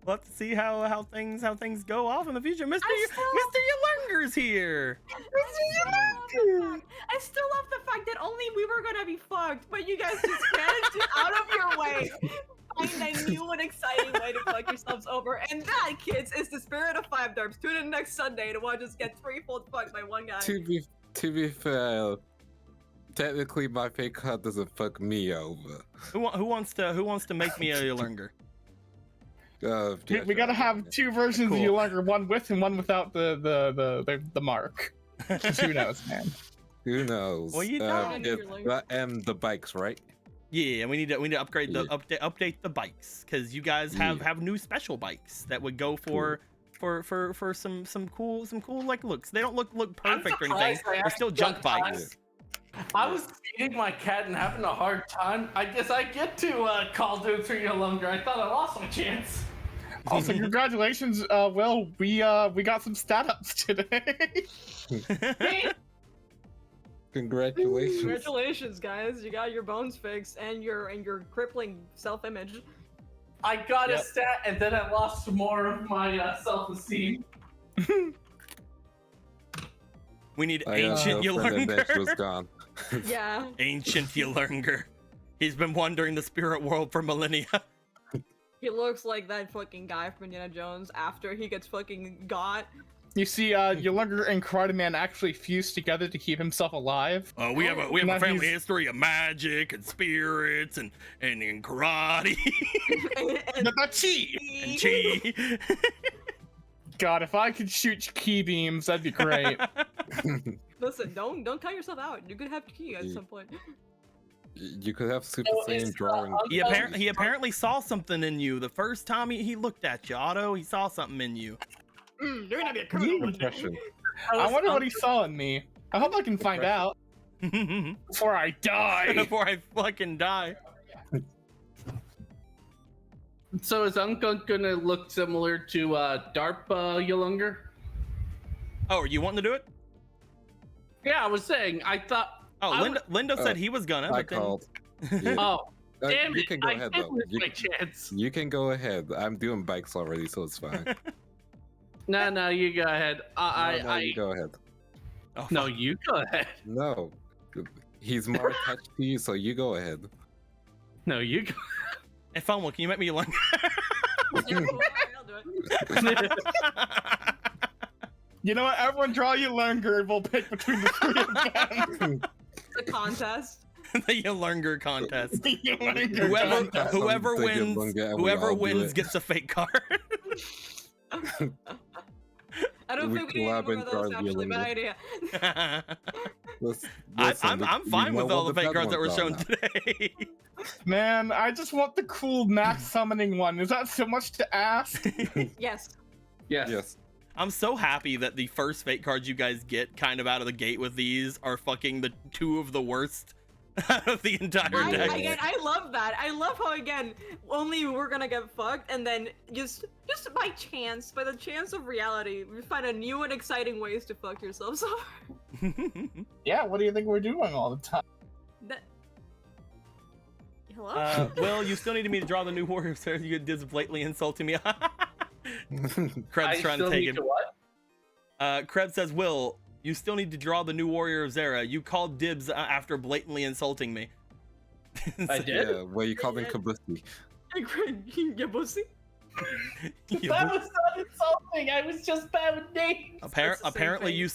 We'll have to see how things go off in the future. Mr. I still- Mr. Yulunger's here. I still love the fact that only we were gonna be fucked, but you guys just managed to, out of your way, find a new and exciting way to fuck yourselves over. And that, kids, is the spirit of 5Darps. Tune in next Sunday to watch us get threefold fucked by one guy. To be fair, technically my fake card doesn't fuck me over. Who wants to make me a Yulunger? We gotta have two versions Cool. of Yulanger, one with and one without the mark. 'Cause who knows, man? Who knows? Well, you don't. The bikes, right? Yeah, we need to upgrade the Yeah. update the bikes, because you guys have new special bikes that would go for some cool like looks. They don't look perfect or anything. surprised I They're still actually junk got bikes. I was feeding my cat and having a hard time. I guess I get to call dudes for you longer. I thought I lost my chance. Also, congratulations, Will. We got some stat ups today. Congratulations. Congratulations, guys! You got your bones fixed and your crippling self-image. I got Yep. a stat and then I lost more of my self-esteem. We need I got ancient no friend and then she was Yulungar. gone. Yeah. Ancient Yulungar. He's been wandering the spirit world for millennia. He looks like that fucking guy from Indiana Jones after he gets fucking got. You see, Yulanger and Karate Man actually fused together to keep himself alive. We have a Now family he's- history of magic and spirits and karate and That's chi! and chi. God, if I could shoot ki beams, that'd be great. Listen, don't count yourself out. You could have key at some point. You could have Super Oh, Saiyan it's, drawing. He apparently saw something in you. The first time he looked at you, Otto, he saw something in you. You're gonna be a criminal one day. Impression. I wonder what he saw in me. I hope I can find out before I die. Before I fucking die. So is Uncle gonna look similar to DARP Yulungar? Oh, are you wanting to do it? Yeah, I was saying. I thought. Oh, I Lindo said he was gonna. I But then... called. Yeah. Oh, damn You it! can go I ahead did though. lose You, my chance. you can go ahead. I'm doing bikes already, so it's fine. No, you go ahead. No, you go ahead. Oh, No, fuck. you go ahead. No. He's more attached to you, so you go ahead. No, you go. Hey, Fomo, can you make me learn? Yeah, cool. I'll do it. You know what? Everyone draw you Lernger, and we'll pick between the three of them. It's a contest. The Yolurnger contest. Lernger Whoever contest. whoever Take it, wins Lunga, and we whoever all do wins it. gets a fake card. I don't We think we need collab more and of those, draw you actually. Bad Lunga. idea. I'm fine with all the fake cards that were shown today. Man, I just want the cool max summoning one. Is that so much to ask? Yes. Yes. Yes. I'm so happy that the first fake cards you guys get kind of out of the gate with these are fucking the two of the worst out of the entire deck. I love that. I love how again only we're gonna get fucked, and then just by chance, by the chance of reality, we find a new and exciting ways to fuck yourself. So Yeah, what do you think we're doing all the time? that. Hello. Well, you still needed me to draw the new warrior, sir. You just blatantly insulting me. Krebs trying to take him. What? Krebs says, Will, you still need to draw the new warrior of Zera. You called dibs after blatantly insulting me. I did. Yeah, where you called him Kabuki. You pussy. You- That was not insulting. I was just bad with names. It's the same apparently thing. you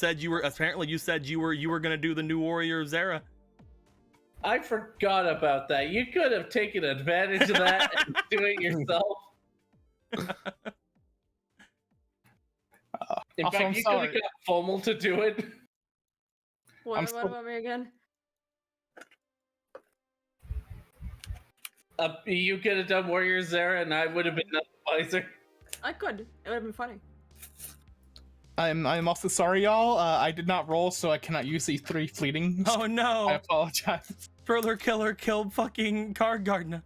said you were gonna do the new warrior of Zera. I forgot about that. You could have taken advantage of that and do it yourself. In Also, fact, I'm you could have sorry. got Fomal to do it. What still- about me again? You could have done Warrior Zera, and I would have been none the wiser. I could. It would have been funny. I'm also sorry, y'all. I did not roll, so I cannot use these 3 fleeting. Oh I no! apologize. Thriller killer killed fucking Card Gardener.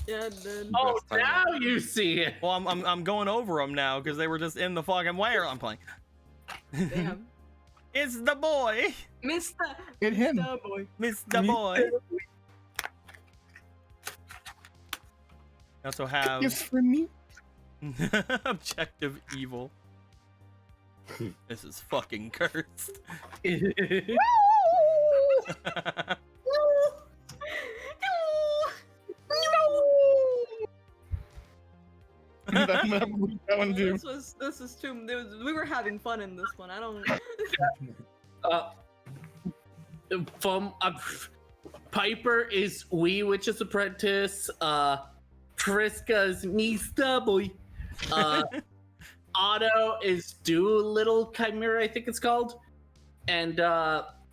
Yeah, dude. Oh, Best time. now you see it. Well, I'm going over them now because they were just in the fucking wire. I'm playing. Damn. It's the boy, Mr. Hit him. Boy. Mr. Boy. I also have Yes, for me. objective evil. This is fucking cursed. That one do. This is too. We were having fun in this one. I don't. From Piper is Wee Witch's Apprentice. Triska's Mista Boy. Otto is Doolittle Chimera, I think it's called. And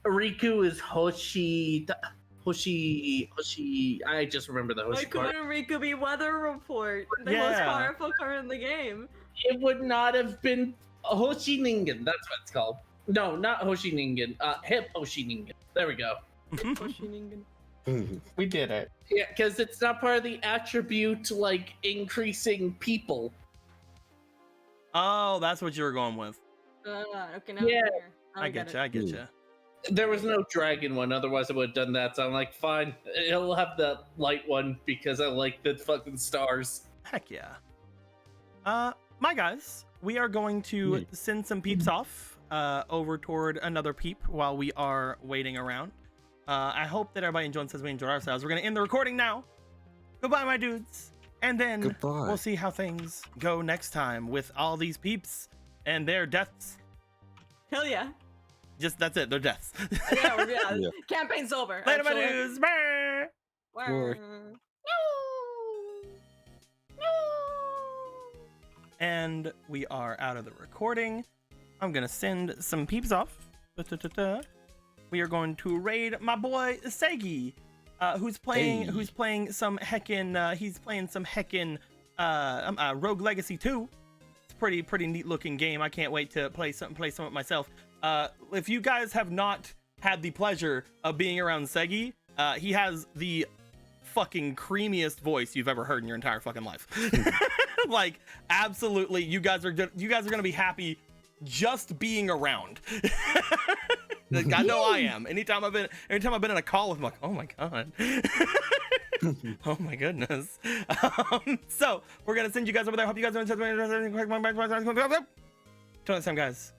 Riku is Hoshi. I just remember the Why Hoshi part. couldn't Riku be Weather Report? The most Yeah. powerful card in the game. It would not have been Hoshi Ningen. That's what it's called. No, not Hoshi Ningen. Hip Hoshi Ningen. There we go. We did it. Yeah, because it's not part of the attribute like increasing people. Oh, that's what you were going with. Okay, now Yeah. I'm here. I get you. I get you. There was no dragon one, otherwise I would have done that. So I'm like, fine, it'll have the light one because I like the fucking stars. Heck yeah. My guys, we are going to send some peeps off over toward another peep while we are waiting around. I hope that everybody enjoyed since we enjoyed ourselves. We're gonna end the recording now. Goodbye, my dudes. And then Goodbye. we'll see how things go next time with all these peeps and their deaths. Hell yeah. Just that's it, their deaths. Yeah, Yeah. Campaign's over. Later, my actually. dudes. Bye. Bye. No. And we are out of the recording. I'm gonna send some peeps off. Da-da-da-da. We are going to raid my boy Segi, who's playing some heckin' Rogue Legacy 2. It's pretty neat looking game. I can't wait to play some of it myself. If you guys have not had the pleasure of being around Segi, he has the fucking creamiest voice you've ever heard in your entire fucking life. Like, absolutely, you guys are gonna be happy just being around. Like, I know I am. Anytime I've been in a call with him, like, oh my god. Oh my goodness. So we're gonna send you guys over there. Hope you guys are till next time, guys.